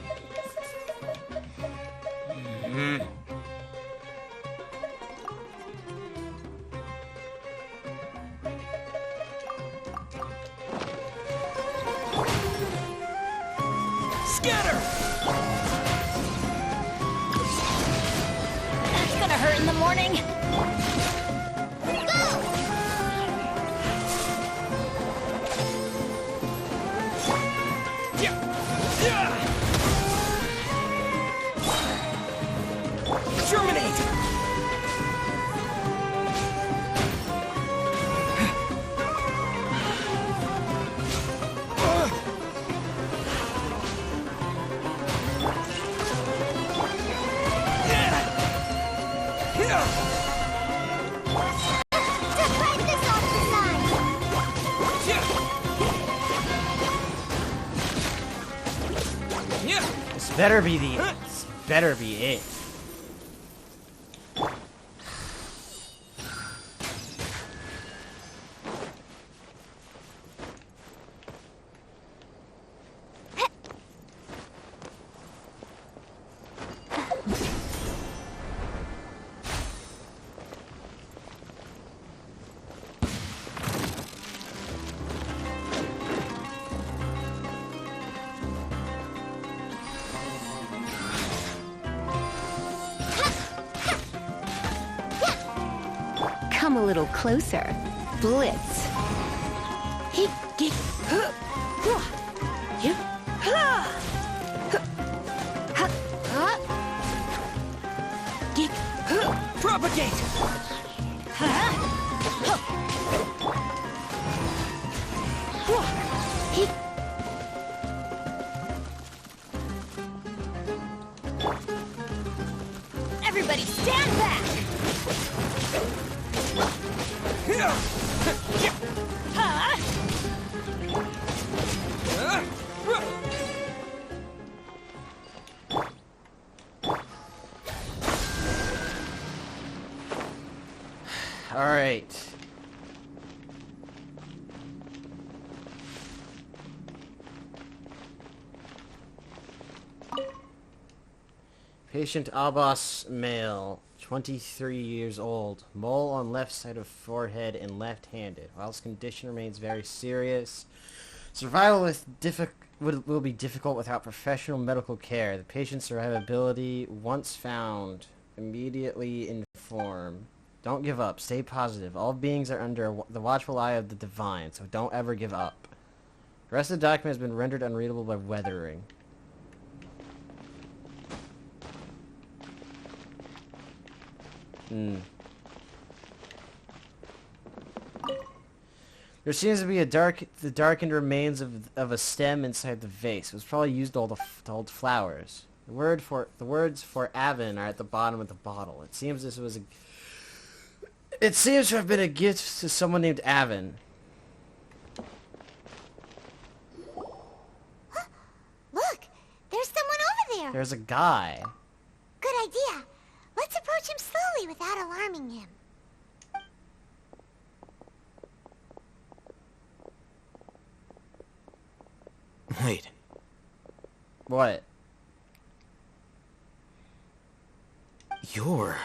Scatter! That's gonna hurt in the morning. Terminate! This better be the... This better be it. Come a little closer. Blitz. Propagate! Everybody stand back! All right. Patient Abbas male, 23 years old, mole on left side of forehead and left-handed. While his condition remains very serious, survival will be difficult without professional medical care. The patient's survivability, once found, immediately inform. Don't give up. Stay positive. All beings are under the watchful eye of the divine, so don't ever give up. The rest of the document has been rendered unreadable by weathering. There seems to be the darkened remains of a stem inside the vase. It was probably used to hold flowers. The words for Avon are at the bottom of the bottle. It seems to have been a gift to someone named Avon. Look, there's someone over there. There's a guy. Good idea. Let's approach him slowly without alarming him. Wait. What? You're...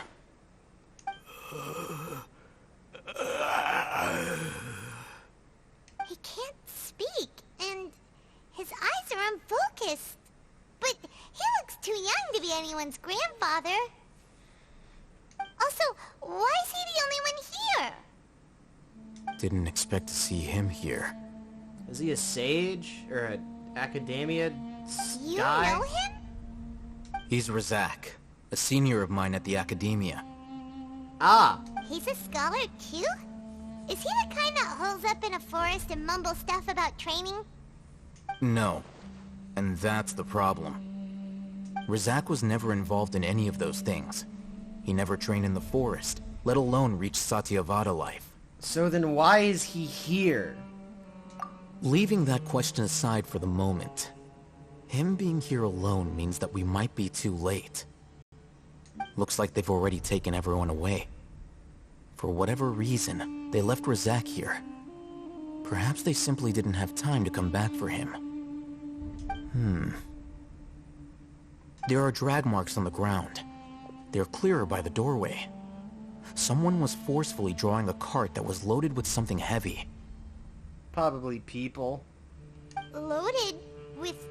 He can't speak, and his eyes are unfocused. But he looks too young to be anyone's grandfather. Also, why is he the only one here? Didn't expect to see him here. Is he a sage or an academia You guy? know him? He's Razak, a senior of mine at the Academia. Ah! He's a scholar too? Is he the kind that holes up in a forest and mumbles stuff about training? No. And that's the problem. Razak was never involved in any of those things. He never trained in the forest, let alone reach Satyavada life. So then why is he here? Leaving that question aside for the moment, him being here alone means that we might be too late. Looks like they've already taken everyone away. For whatever reason, they left Razak here. Perhaps they simply didn't have time to come back for him. There are drag marks on the ground. They're clearer by the doorway. Someone was forcefully drawing a cart that was loaded with something heavy. Probably people. Loaded with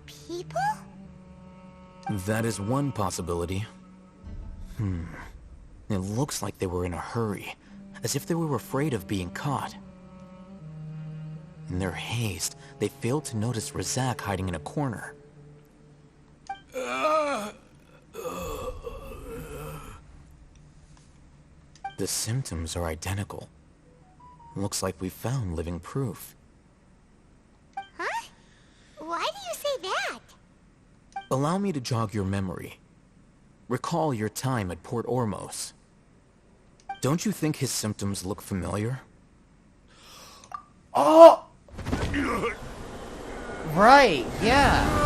people? That is one possibility. It looks like they were in a hurry, as if they were afraid of being caught. In their haste, they failed to notice Razak hiding in a corner. The symptoms are identical. Looks like we found living proof. Huh? Why do you say that? Allow me to jog your memory. Recall your time at Port Ormos. Don't you think his symptoms look familiar? Oh! Right, yeah.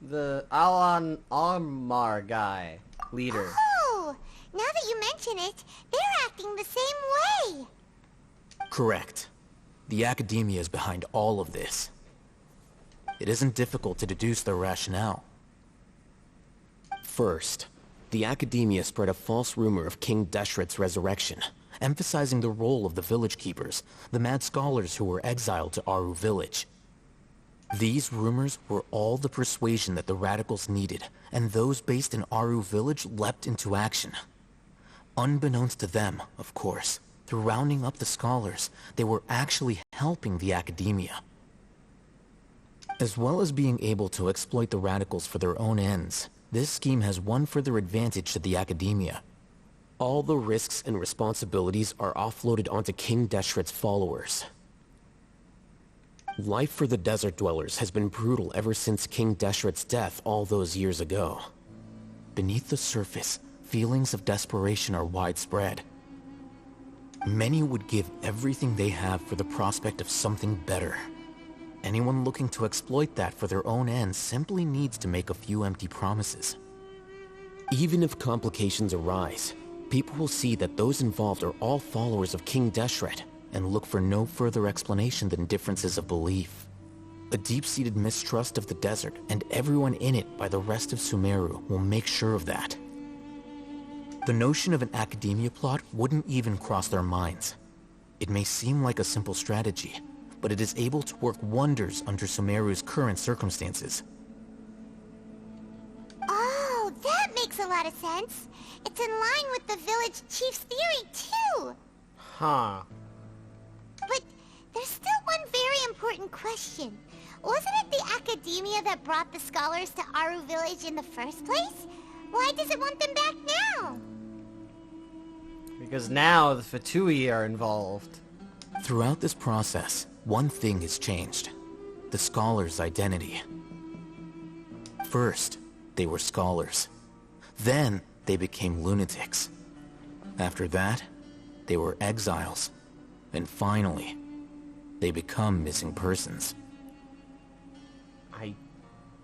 The Alan Almar guy, leader. Oh! Now that you mention it, they're acting the same way. Correct. The Academia is behind all of this. It isn't difficult to deduce their rationale. First, the Academia spread a false rumor of King Deshret's resurrection, emphasizing the role of the village keepers, the mad scholars who were exiled to Aru village. These rumors were all the persuasion that the radicals needed, and those based in Aru village leapt into action. Unbeknownst to them, of course, through rounding up the scholars, they were actually helping the Academia. As well as being able to exploit the radicals for their own ends, this scheme has one further advantage to the Academia. all the risks and responsibilities are offloaded onto King Deshret's followers. Life for the desert dwellers has been brutal ever since King Deshret's death all those years ago. Beneath the surface, feelings of desperation are widespread. Many would give everything they have for the prospect of something better. Anyone looking to exploit that for their own ends simply needs to make a few empty promises. Even if complications arise, people will see that those involved are all followers of King Deshret, and look for no further explanation than differences of belief. A deep-seated mistrust of the desert and everyone in it by the rest of Sumeru will make sure of that. The notion of an academia plot wouldn't even cross their minds. It may seem like a simple strategy, but it is able to work wonders under Sumeru's current circumstances. lot of sense. It's in line with the village chief's theory, too. Huh. But there's still one very important question. Wasn't it the academia that brought the scholars to Aru village in the first place? Why does it want them back now? Because now the Fatui are involved. Throughout this process, one thing has changed. The scholars' identity. First, they were scholars. Then, they became lunatics. After that, they were exiles. And finally, they become missing persons. I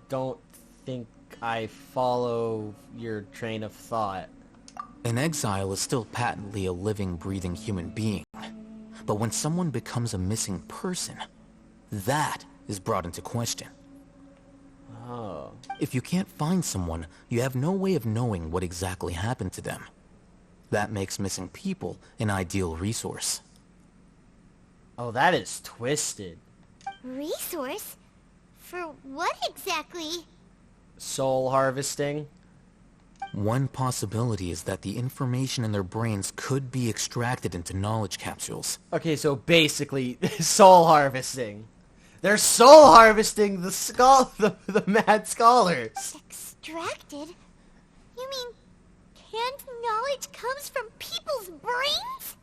don't think I follow your train of thought. An exile is still patently a living, breathing human being. But when someone becomes a missing person, that is brought into question. Oh. If you can't find someone, you have no way of knowing what exactly happened to them. That makes missing people an ideal resource. Oh, that is twisted. Resource? For what exactly? Soul harvesting? One possibility is that the information in their brains could be extracted into knowledge capsules. Okay, so basically, soul harvesting. They're soul harvesting the mad scholars. Extracted? You mean canned knowledge comes from people's brains?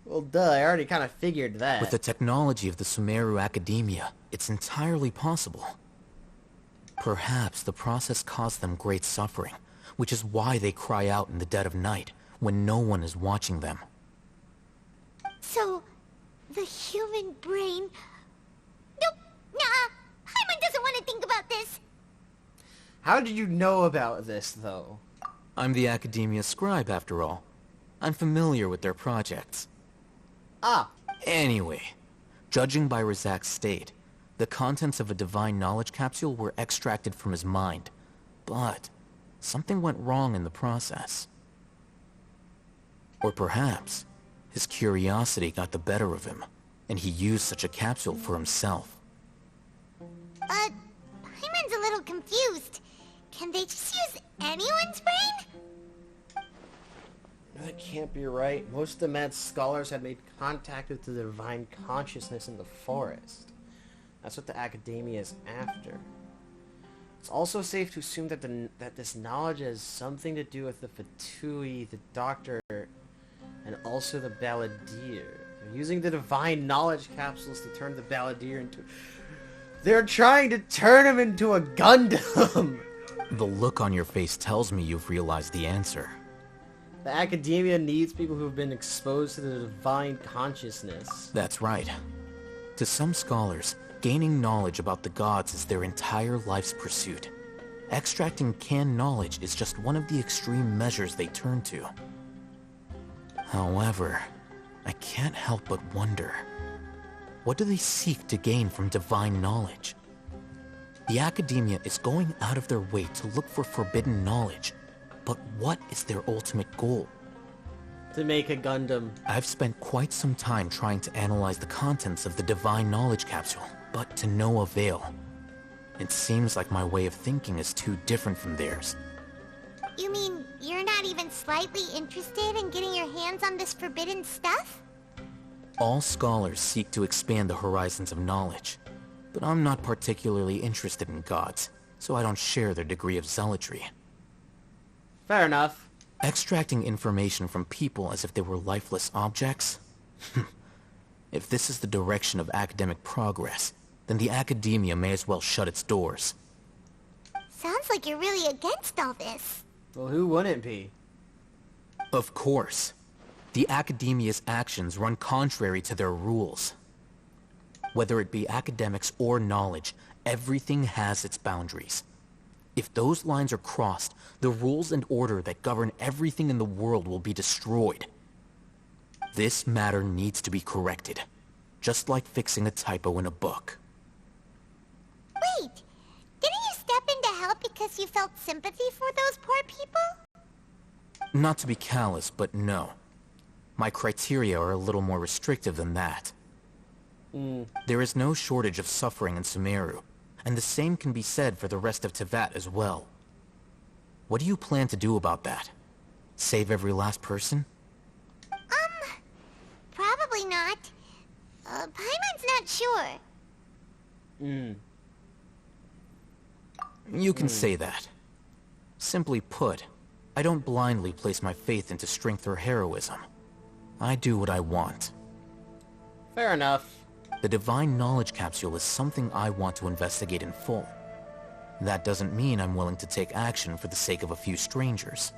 Well, duh, I already kind of figured that. With the technology of the Sumeru Academia, it's entirely possible. Perhaps the process caused them great suffering, which is why they cry out in the dead of night, when no one is watching them. So, the human brain... Nope, nah, Hyman doesn't want to think about this. How did you know about this, though? I'm the Academia scribe, after all. I'm familiar with their projects. Ah. Anyway, judging by Razak's state, the contents of a divine knowledge capsule were extracted from his mind. But something went wrong in the process. Or perhaps his curiosity got the better of him, and he used such a capsule for himself. Hyman's a little confused. Can they just use anyone's brain? That can't be right. Most of the mad scholars had made contact with the divine consciousness in the forest. That's what the academia is after. It's also safe to assume that that this knowledge has something to do with the Fatui, the Doctor, and also the Balladeer. They're using the divine knowledge capsules to turn the Balladeer into... They're trying to turn him into a Gundam! The look on your face tells me you've realized the answer. The academia needs people who have been exposed to the divine consciousness. That's right. To some scholars, gaining knowledge about the gods is their entire life's pursuit. Extracting canned knowledge is just one of the extreme measures they turn to. However, I can't help but wonder, what do they seek to gain from divine knowledge? The academia is going out of their way to look for forbidden knowledge, but what is their ultimate goal? To make a Gundam. I've spent quite some time trying to analyze the contents of the divine knowledge capsule, but to no avail. It seems like my way of thinking is too different from theirs. You mean you're not even slightly interested in getting your hands on this forbidden stuff? All scholars seek to expand the horizons of knowledge, but I'm not particularly interested in gods, so I don't share their degree of zealotry. Fair enough. Extracting information from people as if they were lifeless objects? If this is the direction of academic progress, then the academia may as well shut its doors. Sounds like you're really against all this. Well, who wouldn't be? Of course. The academia's actions run contrary to their rules. Whether it be academics or knowledge, everything has its boundaries. If those lines are crossed, the rules and order that govern everything in the world will be destroyed. This matter needs to be corrected, just like fixing a typo in a book. Wait, didn't you step in to help because you felt sympathy for those poor people? Not to be callous, but no. My criteria are a little more restrictive than that. There is no shortage of suffering in Sumeru, and the same can be said for the rest of Teyvat as well. What do you plan to do about that? Save every last person? Probably not. Paimon's not sure. You can say that. Simply put, I don't blindly place my faith into strength or heroism. I do what I want. Fair enough. The Divine Knowledge Capsule is something I want to investigate in full. That doesn't mean I'm willing to take action for the sake of a few strangers.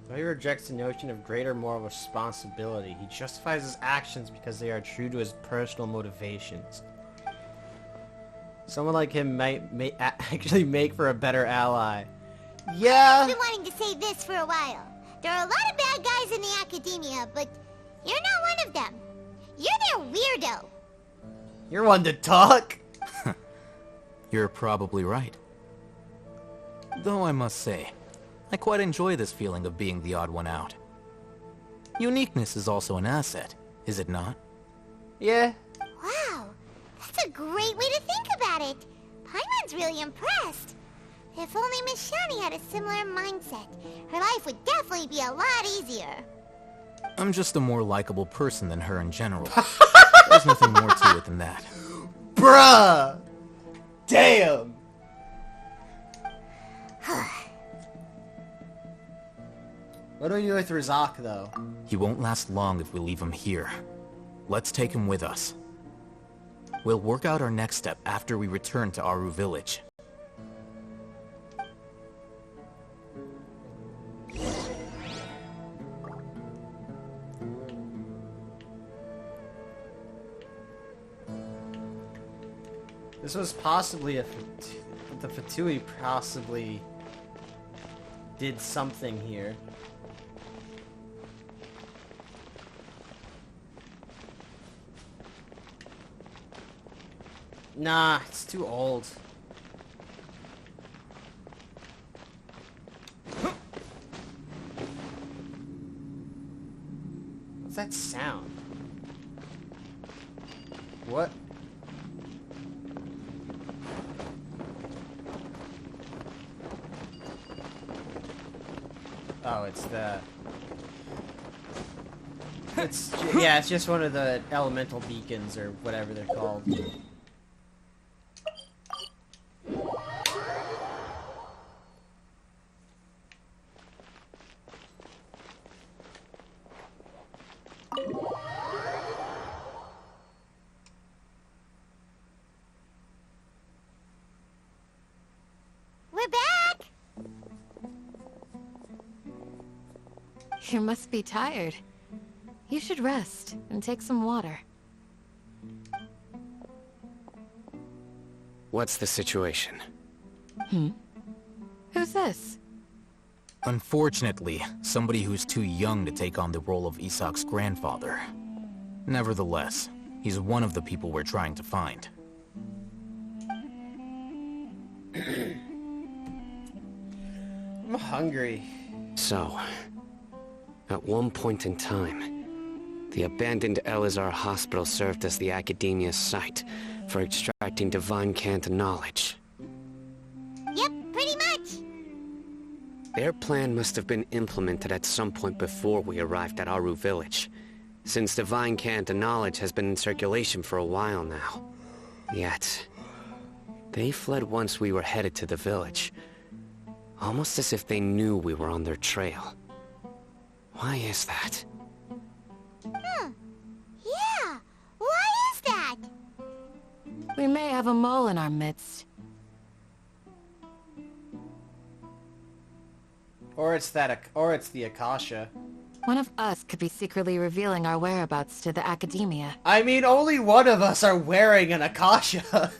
Though he rejects the notion of greater moral responsibility, he justifies his actions because they are true to his personal motivations. Someone like him might actually make for a better ally. Yeah. I've been wanting to say this for a while. There are a lot of bad guys in the academia, but you're not one of them. You're their weirdo. You're one to talk. You're probably right. Though I must say, I quite enjoy this feeling of being the odd one out. Uniqueness is also an asset, is it not? Yeah. Wow, that's a great way to think about it. Paimon's really impressed. If only Miss Shani had a similar mindset, her life would definitely be a lot easier. I'm just a more likable person than her in general. There's nothing more to it than that. Bruh! Damn! What do we do with Razak, though? He won't last long if we leave him here. Let's take him with us. We'll work out our next step after we return to Aru Village. This was possibly the Fatui possibly did something here. Nah, it's too old. What's that sound? What? Oh, it's the... yeah, it's just one of the elemental beacons or whatever they're called. We're back! You must be tired. You should rest and take some water. What's the situation? Who's this? Unfortunately, somebody who's too young to take on the role of Isak's grandfather. Nevertheless, he's one of the people we're trying to find. I'm hungry. So, at one point in time, the abandoned Elazar Hospital served as the Academia's site for extracting divine cant knowledge. Yep, pretty much. Their plan must have been implemented at some point before we arrived at Aru Village, since divine cant knowledge has been in circulation for a while now. Yet, they fled once we were headed to the village, almost as if they knew we were on their trail. Why is that? Yeah, why is that? We may have a mole in our midst. Or it's the Akasha. One of us could be secretly revealing our whereabouts to the Academia. I mean, only one of us are wearing an Akasha.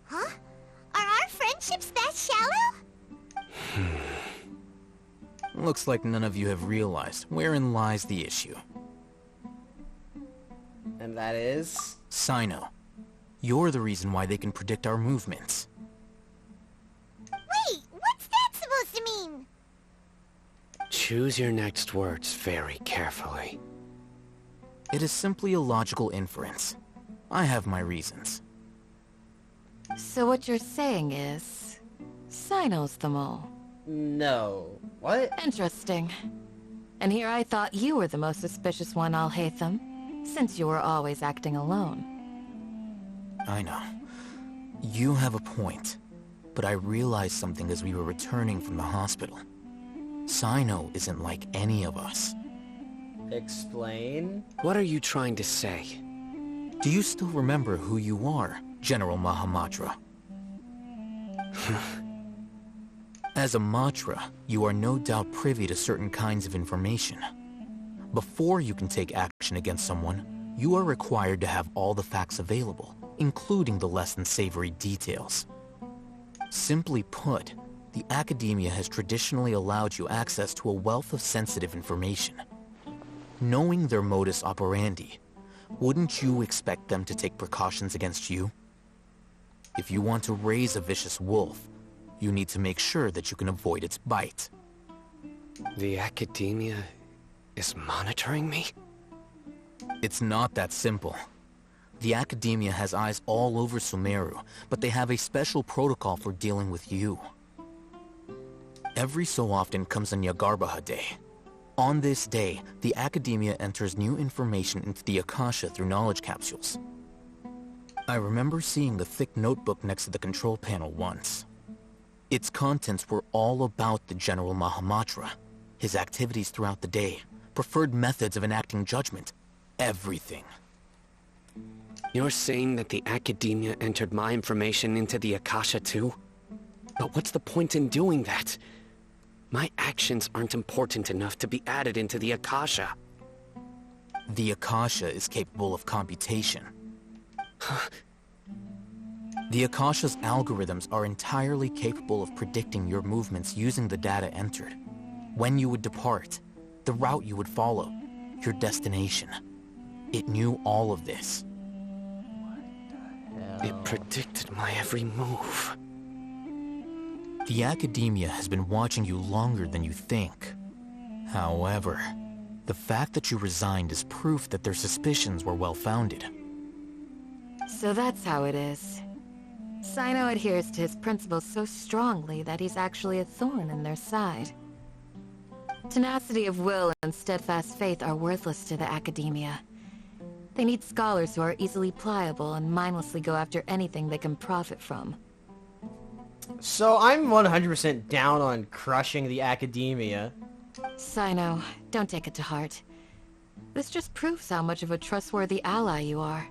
Huh? Are our friendships that shallow? Looks like none of you have realized wherein lies the issue. And that is? Sino. You're the reason why they can predict our movements. Wait, what's that supposed to mean? Choose your next words very carefully. It is simply a logical inference. I have my reasons. So what you're saying is... Cyno's the mole. No. What? Interesting. And here I thought you were the most suspicious one, Alhaitham, since you were always acting alone. I know. You have a point. But I realized something as we were returning from the hospital. Cyno isn't like any of us. Explain? What are you trying to say? Do you still remember who you are, General Mahamatra? As a Matra, you are no doubt privy to certain kinds of information. Before you can take action against someone, you are required to have all the facts available, including the less than savory details. Simply put, the Academia has traditionally allowed you access to a wealth of sensitive information. Knowing their modus operandi, wouldn't you expect them to take precautions against you? If you want to raise a vicious wolf, you need to make sure that you can avoid its bite. The Academia is monitoring me? It's not that simple. The Academia has eyes all over Sumeru, but they have a special protocol for dealing with you. Every so often comes a Nyagarbaha Day. On this day, the Academia enters new information into the Akasha through knowledge capsules. I remember seeing the thick notebook next to the control panel once. Its contents were all about the General Mahamatra, his activities throughout the day, preferred methods of enacting judgment, everything. You're saying that the Academia entered my information into the Akasha too? But what's the point in doing that? My actions aren't important enough to be added into the Akasha. The Akasha is capable of computation. The Akasha's algorithms are entirely capable of predicting your movements using the data entered. When you would depart, the route you would follow, your destination. It knew all of this. It predicted my every move. The Academia has been watching you longer than you think. However, the fact that you resigned is proof that their suspicions were well-founded. So that's how it is. Cyno adheres to his principles so strongly that he's actually a thorn in their side. Tenacity of will and steadfast faith are worthless to the Academia. They need scholars who are easily pliable and mindlessly go after anything they can profit from. So I'm 100% down on crushing the Academia. Cyno, don't take it to heart. This just proves how much of a trustworthy ally you are.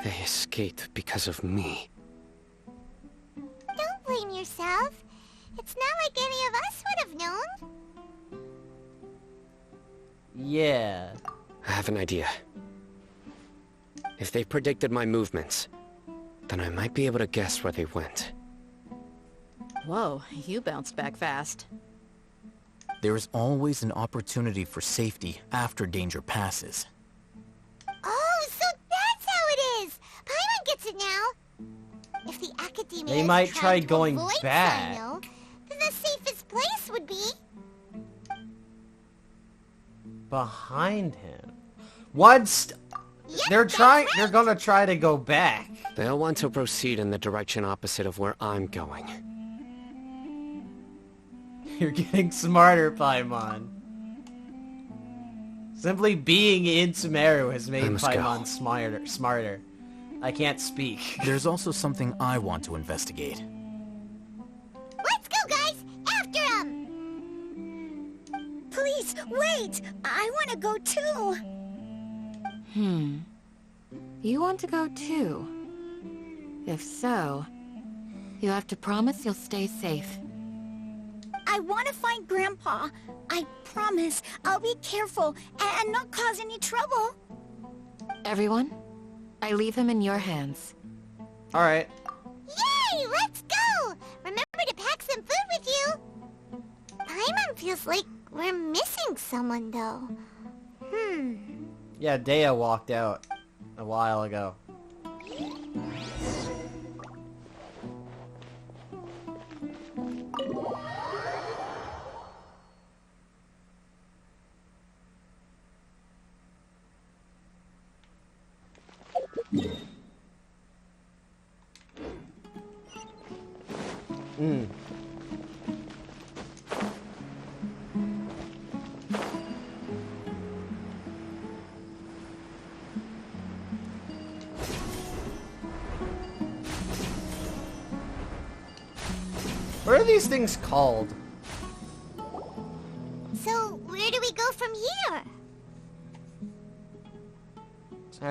They escaped because of me. Don't blame yourself. It's not like any of us would have known. Yeah. I have an idea. If they predicted my movements, then I might be able to guess where they went. Whoa, you bounced back fast. There is always an opportunity for safety after danger passes. Oh, so that's how it is! Paimon gets it now! If the Academia They might is try trying to going avoid back. Cyno, then the safest place would be... Behind him. What? They're gonna try to go back. They'll want to proceed in the direction opposite of where I'm going. You're getting smarter, Paimon. Simply being in Sumeru has made Paimon smarter. I can't speak. There's also something I want to investigate. Let's go, guys! After him! Please, wait! I want to go too! You want to go too? If so, you have to promise you'll stay safe. I want to find Grandpa. I promise I'll be careful and not cause any trouble. Everyone, I leave him in your hands. Alright. Yay! Let's go! Remember to pack some food with you! Paimon feels like we're missing someone, though. Yeah, Dea walked out a while ago. What are these things called? So, where do we go from here?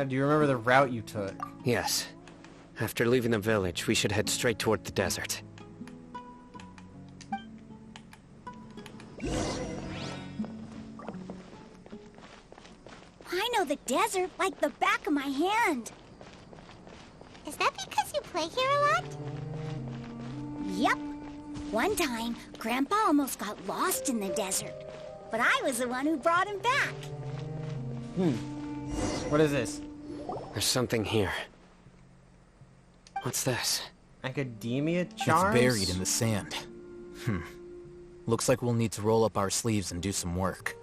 Do you remember the route you took? Yes. After leaving the village, we should head straight toward the desert. I know the desert like the back of my hand. Is that because you play here a lot? Yep. One time, Grandpa almost got lost in the desert, but I was the one who brought him back. What is this? There's something here. What's this? Academia charms? It's buried in the sand. Looks like we'll need to roll up our sleeves and do some work.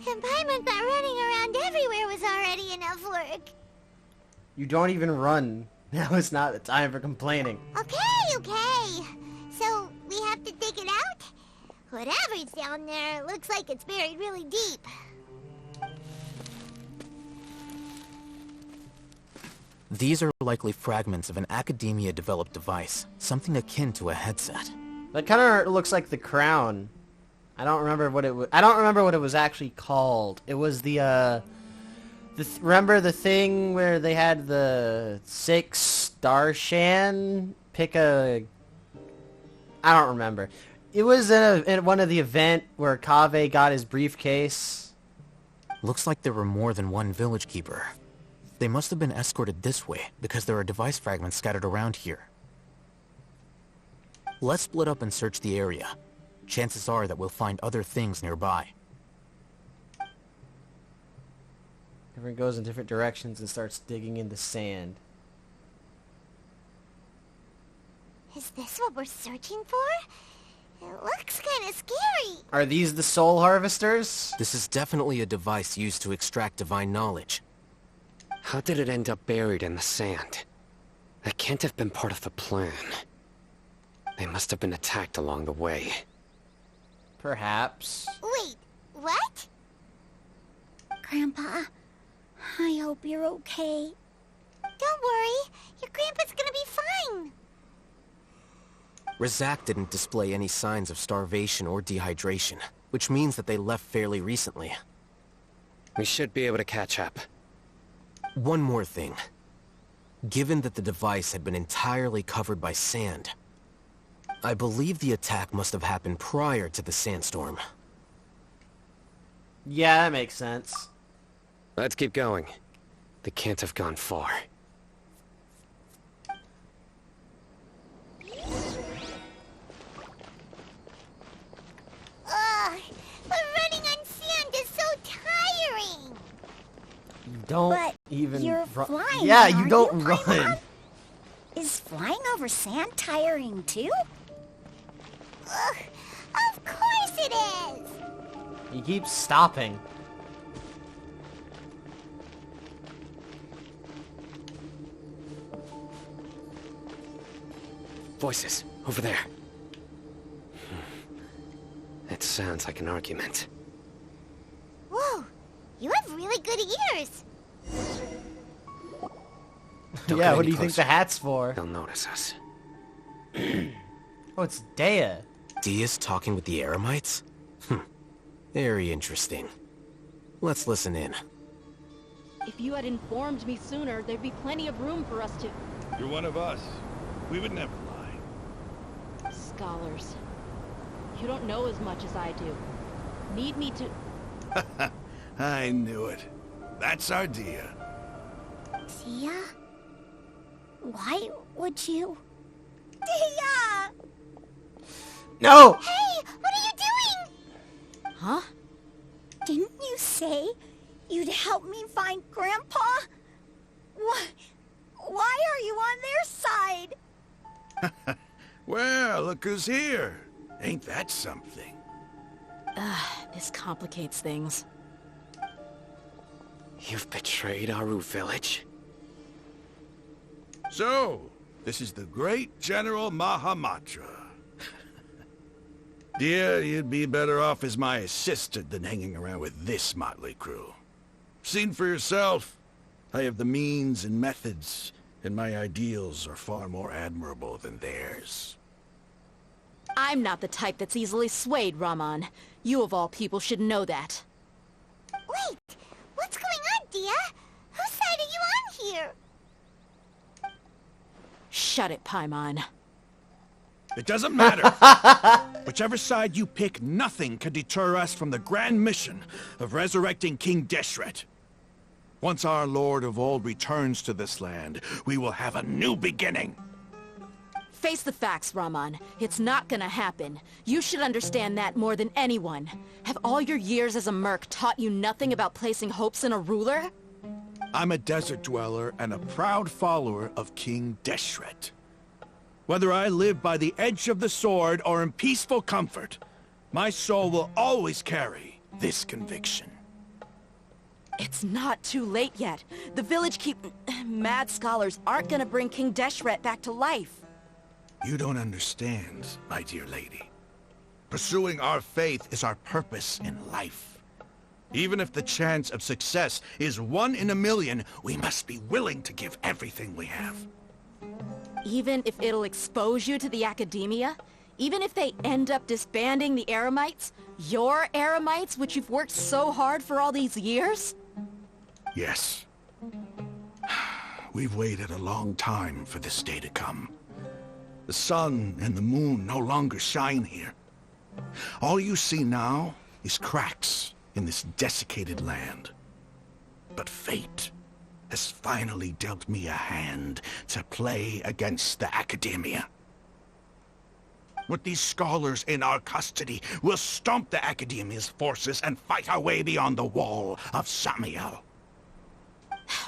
And Paimon thought running around everywhere was already enough work. You don't even run. Now is not the time for complaining. Okay. So, we have to dig it out? Whatever's down there, looks like it's buried really deep. These are likely fragments of an Academia-developed device, something akin to a headset. That kind of looks like the crown. I don't remember what it was. I don't remember what it was actually called. It was remember the thing where they had the 6 Darshan pick a... I don't remember. It was in one of the event where Kaveh got his briefcase. Looks like there were more than one village keeper. They must have been escorted this way, because there are device fragments scattered around here. Let's split up and search the area. Chances are that we'll find other things nearby. Everyone goes in different directions and starts digging in the sand. Is this what we're searching for? It looks kind of scary. Are these the soul harvesters? This is definitely a device used to extract divine knowledge. How did it end up buried in the sand? That can't have been part of the plan. They must have been attacked along the way. Perhaps. Wait, what? Grandpa, I hope you're okay. Don't worry, your grandpa's gonna be fine. Razak didn't display any signs of starvation or dehydration, which means that they left fairly recently. We should be able to catch up. One more thing. Given that the device had been entirely covered by sand, I believe the attack must have happened prior to the sandstorm. Yeah, that makes sense. Let's keep going. They can't have gone far. Ugh, but running on sand is so tiring. Don't But even you're run. flying, Yeah, you aren't don't you, run. Paimon? Is flying over sand tiring too? Ugh, of course it is. He keeps stopping. Voices, over there. It sounds like an argument. Whoa, you have really good ears. Don't Yeah, get what do any you think closer. the hat's for? They'll notice us. Oh, it's Dea. Dea's talking with the Eremites? Very interesting. Let's listen in. If you had informed me sooner, there'd be plenty of room for us to... You're one of us. We would never lie. Scholars. You don't know as much as I do. Need me to... I knew it. That's our Dia. Dia? Why would you... Dia! No! Hey, what are you doing? Huh? Didn't you say you'd help me find Grandpa? Why are you on their side? Well, look who's here. Ain't that something? This complicates things. You've betrayed Aru village. So, this is the great General Mahamatra. Dear, you'd be better off as my assistant than hanging around with this motley crew. Seen for yourself. I have the means and methods, and my ideals are far more admirable than theirs. I'm not the type that's easily swayed, Raman. You of all people should know that. Wait! What's going on, Dia? Whose side are you on here? Shut it, Paimon. It doesn't matter. Whichever side you pick, nothing can deter us from the grand mission of resurrecting King Deshret. Once our Lord of Old returns to this land, we will have a new beginning. Face the facts, Raman. It's not gonna happen. You should understand that more than anyone. Have all your years as a merc taught you nothing about placing hopes in a ruler? I'm a desert dweller and a proud follower of King Deshret. Whether I live by the edge of the sword or in peaceful comfort, my soul will always carry this conviction. It's not too late yet. The village mad scholars aren't gonna bring King Deshret back to life. You don't understand, my dear lady. Pursuing our faith is our purpose in life. Even if the chance of success is 1 in a million, we must be willing to give everything we have. Even if it'll expose you to the academia? Even if they end up disbanding the Eremites? Your Eremites, which you've worked so hard for all these years? Yes. We've waited a long time for this day to come. The sun and the moon no longer shine here. All you see now is cracks in this desiccated land. But fate has finally dealt me a hand to play against the Academia. With these scholars in our custody, we'll stomp the Academia's forces and fight our way beyond the wall of Samiel.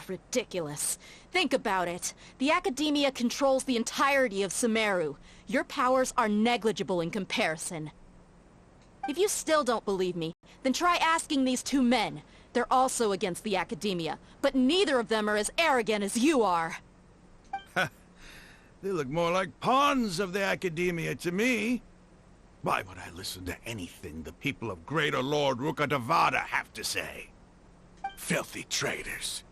Ridiculous. Think about it. The Academia controls the entirety of Sumeru. Your powers are negligible in comparison. If you still don't believe me, then try asking these 2 men. They're also against the Academia, but neither of them are as arrogant as you are. They look more like pawns of the Academia to me. Why would I listen to anything the people of Greater Lord Rukkhadevada have to say? Filthy traitors.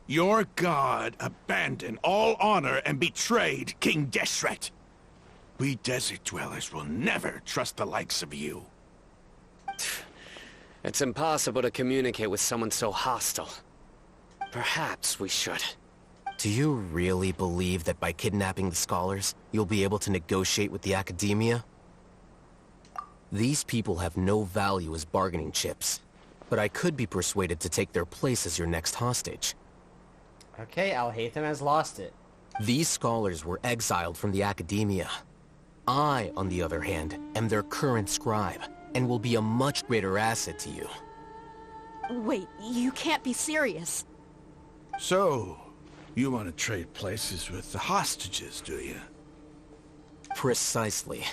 Your god abandoned all honor and betrayed King Deshret. We desert dwellers will never trust the likes of you. It's impossible to communicate with someone so hostile. Perhaps we should. Do you really believe that by kidnapping the scholars, you'll be able to negotiate with the Academia? These people have no value as bargaining chips, but I could be persuaded to take their place as your next hostage. Okay, Al-Haytham has lost it. These scholars were exiled from the Academia. I, on the other hand, am their current scribe, and will be a much greater asset to you. Wait, you can't be serious. So, you want to trade places with the hostages, do you? Precisely.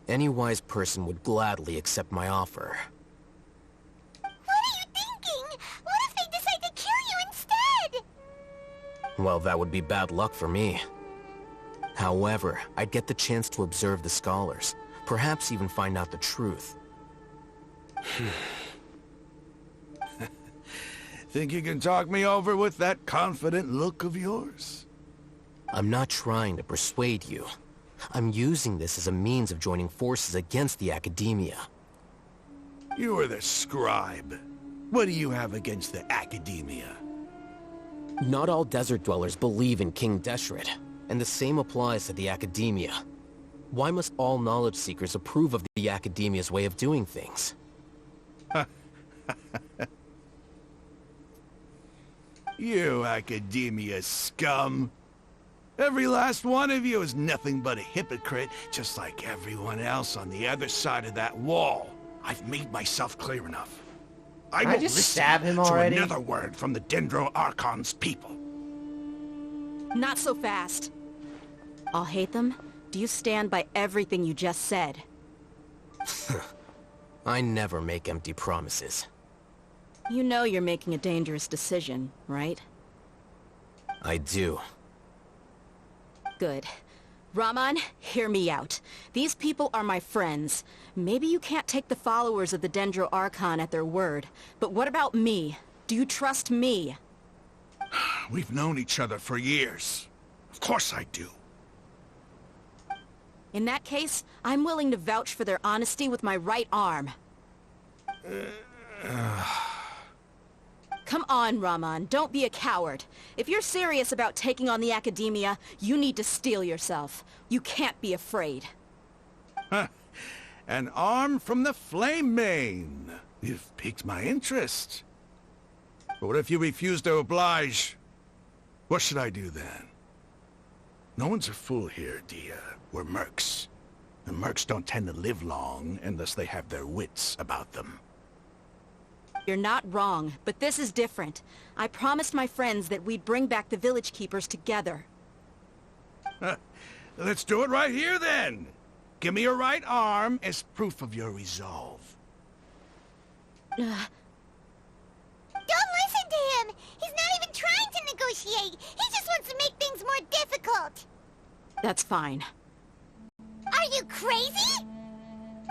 Any wise person would gladly accept my offer. What are you thinking? What if they decide to kill you instead? Well, that would be bad luck for me. However, I'd get the chance to observe the scholars, perhaps even find out the truth. Think you can talk me over with that confident look of yours? I'm not trying to persuade you. I'm using this as a means of joining forces against the Academia. You are the scribe. What do you have against the Academia? Not all desert dwellers believe in King Deshret, and the same applies to the Academia. Why must all knowledge seekers approve of the Academia's way of doing things? You Academia scum. Every last one of you is nothing but a hypocrite, just like everyone else on the other side of that wall. I've made myself clear enough. I Can I won't just listen stab him already? to another word from the Dendro Archon's people. Not so fast. Al-Haytham, do you stand by everything you just said? I never make empty promises. You know you're making a dangerous decision, right? I do. Good. Raman, hear me out. These people are my friends. Maybe you can't take the followers of the Dendro Archon at their word, but what about me? Do you trust me? We've known each other for years. Of course I do. In that case, I'm willing to vouch for their honesty with my right arm. Come on, Raman, don't be a coward. If you're serious about taking on the Academia, you need to steel yourself. You can't be afraid. An arm from the Flame Mane. You've piqued my interest. But what if you refuse to oblige? What should I do then? No one's a fool here, Dia. We're mercs. And mercs don't tend to live long unless they have their wits about them. You're not wrong, but this is different. I promised my friends that we'd bring back the Village Keepers together. Let's do it right here, then. Give me your right arm as proof of your resolve. Don't listen to him! He's not even trying to negotiate! He just wants to make things more difficult! That's fine. Are you crazy?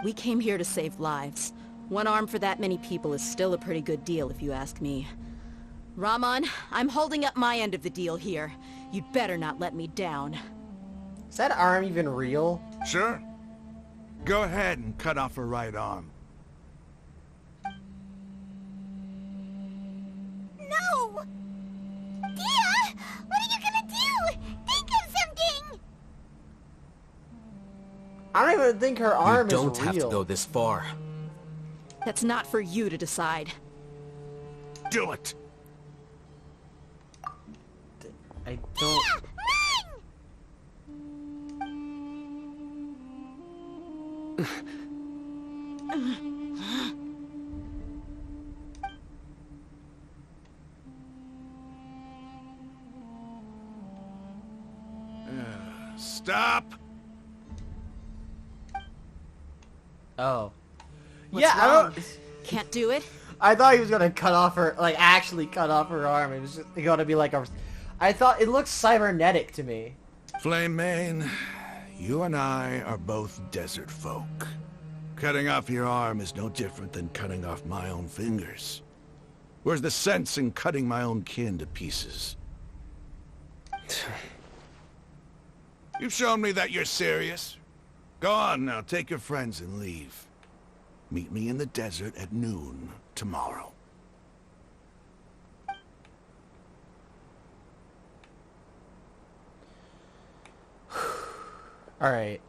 We came here to save lives. One arm for that many people is still a pretty good deal, if you ask me. Raman, I'm holding up my end of the deal here. You'd better not let me down. Is that arm even real? Sure. Go ahead and cut off her right arm. No! Dia! What are you gonna do? Think of something! I don't even think her arm is real. You don't have to go this far. That's not for you to decide. Do it! I don't... Stop! Oh. What's yeah, I wrong? don't... Can't do it? I thought he was gonna cut off her, like, actually cut off her arm. It was just gonna be like a... I thought it looked cybernetic to me. Flame Mane, you and I are both desert folk. Cutting off your arm is no different than cutting off my own fingers. Where's the sense in cutting my own kin to pieces? You've shown me that you're serious. Go on now, take your friends and leave. Meet me in the desert at noon tomorrow. Alright.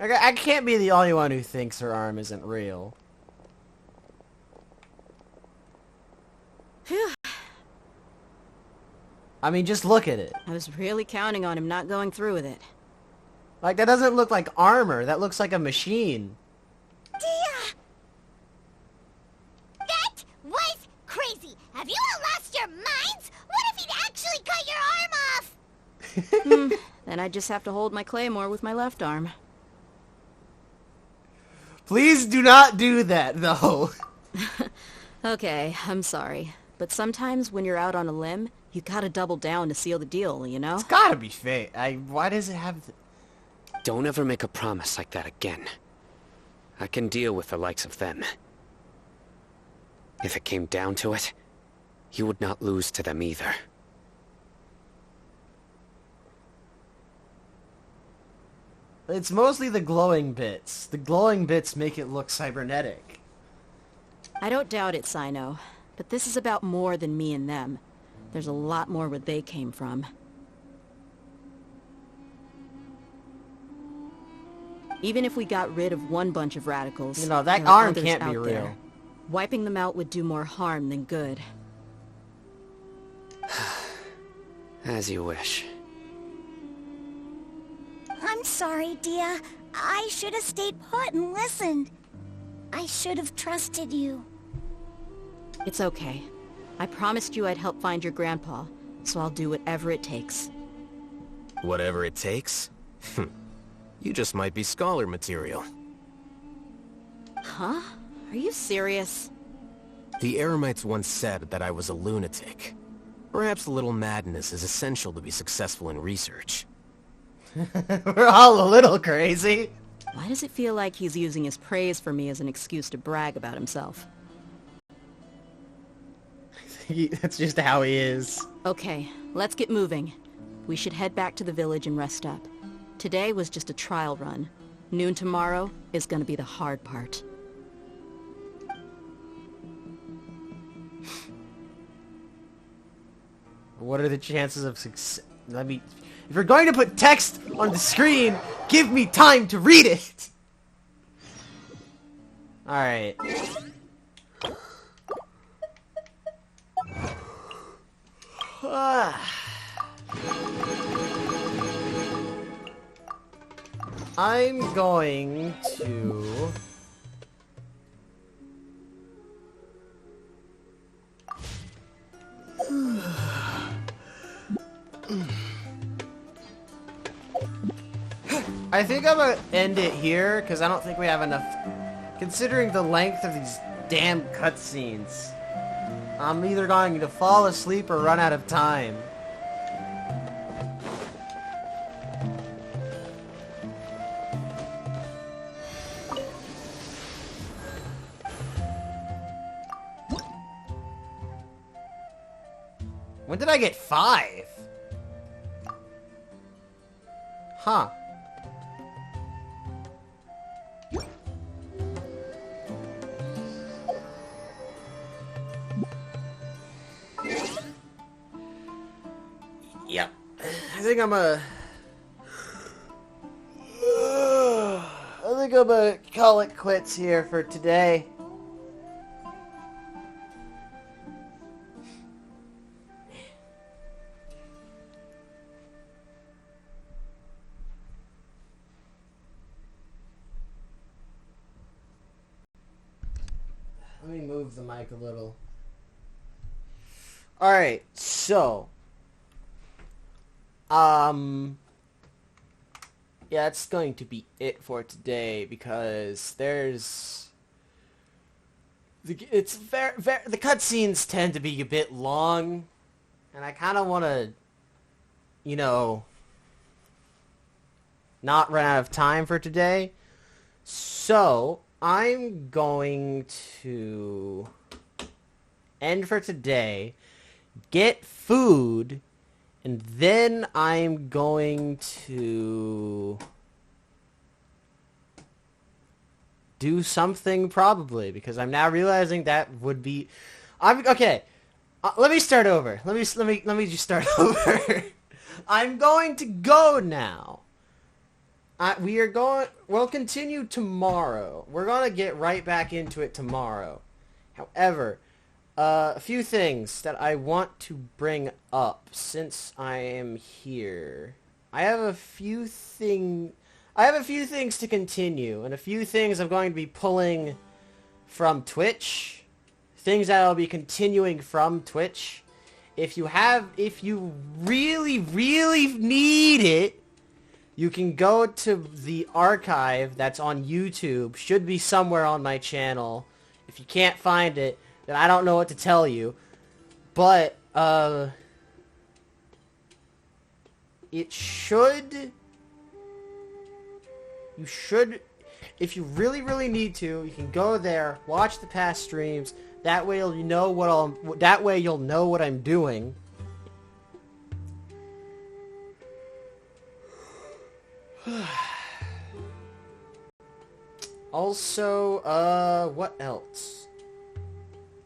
I can't be the only one who thinks her arm isn't real. I mean, just look at it. I was really counting on him not going through with it. Like, that doesn't look like armor. That looks like a machine. Dia! That was crazy! Have you all lost your minds? What if he'd actually cut your arm off? Then I just have to hold my claymore with my left arm. Please do not do that, though. Okay, I'm sorry. But sometimes when you're out on a limb, you gotta double down to seal the deal, you know? It's gotta be fake. Why does it have... Don't ever make a promise like that again. I can deal with the likes of them. If it came down to it, you would not lose to them either. It's mostly the glowing bits. The glowing bits make it look cybernetic. I don't doubt it, Sino. But this is about more than me and them. There's a lot more where they came from. Even if we got rid of one bunch of radicals... You know, that there are arm others can't out be real. there. Wiping them out would do more harm than good. As you wish. I'm sorry, Dia. I should have stayed put and listened. I should have trusted you. It's okay. I promised you I'd help find your grandpa, so I'll do whatever it takes. Whatever it takes? You just might be scholar material. Huh? Are you serious? The Eremites once said that I was a lunatic. Perhaps a little madness is essential to be successful in research. We're all a little crazy. Why does it feel like he's using his praise for me as an excuse to brag about himself? That's just how he is. Okay, let's get moving. We should head back to the village and rest up. Today was just a trial run. Noon tomorrow is gonna be the hard part. What are the chances of success? If you're going to put text on the screen, give me time to read it! Alright. I'm going to... I think I'm gonna end it here, because I don't think we have enough... Considering the length of these damn cutscenes, I'm either going to fall asleep or run out of time. When did I get 5? Huh. Yep. I think I'm gonna call it quits here for today. Let me move the mic a little. Alright, so... yeah, that's going to be it for today, because there's... the cutscenes tend to be a bit long, and I kind of want to, you know, not run out of time for today. So, I'm going to end for today, get food, and then I'm going to do something probably, because I'm now realizing that would be... okay. Let me start over. Let me just start over. I'm going to go now. We'll continue tomorrow. We're going to get right back into it tomorrow. However, a few things that I want to bring up since I am here. I have a few things to continue, and a few things I'm going to be pulling from Twitch. Things that I'll be continuing from Twitch. If you really, really need it, you can go to the archive that's on YouTube. Should be somewhere on my channel. If you can't find it, then I don't know what to tell you. But, it should... You should... If you really, really need to, you can go there, watch the past streams. That way you'll know what I'm doing. Also, what else?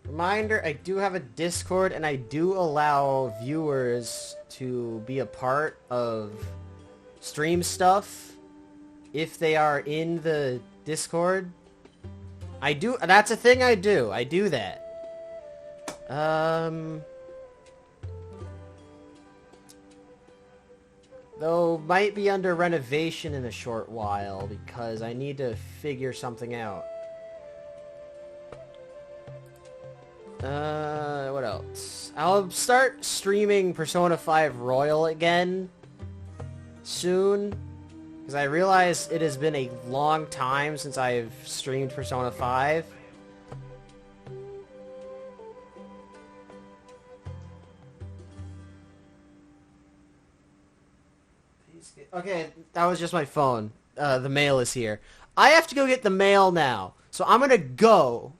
Reminder, I do have a Discord, and I do allow viewers to be a part of stream stuff if they are in the Discord. That's a thing I do. I do that. Though, might be under renovation in a short while, because I need to figure something out. What else? I'll start streaming Persona 5 Royal again soon. Because I realize it has been a long time since I've streamed Persona 5. Okay, that was just my phone. The mail is here. I have to go get the mail now. So I'm gonna go.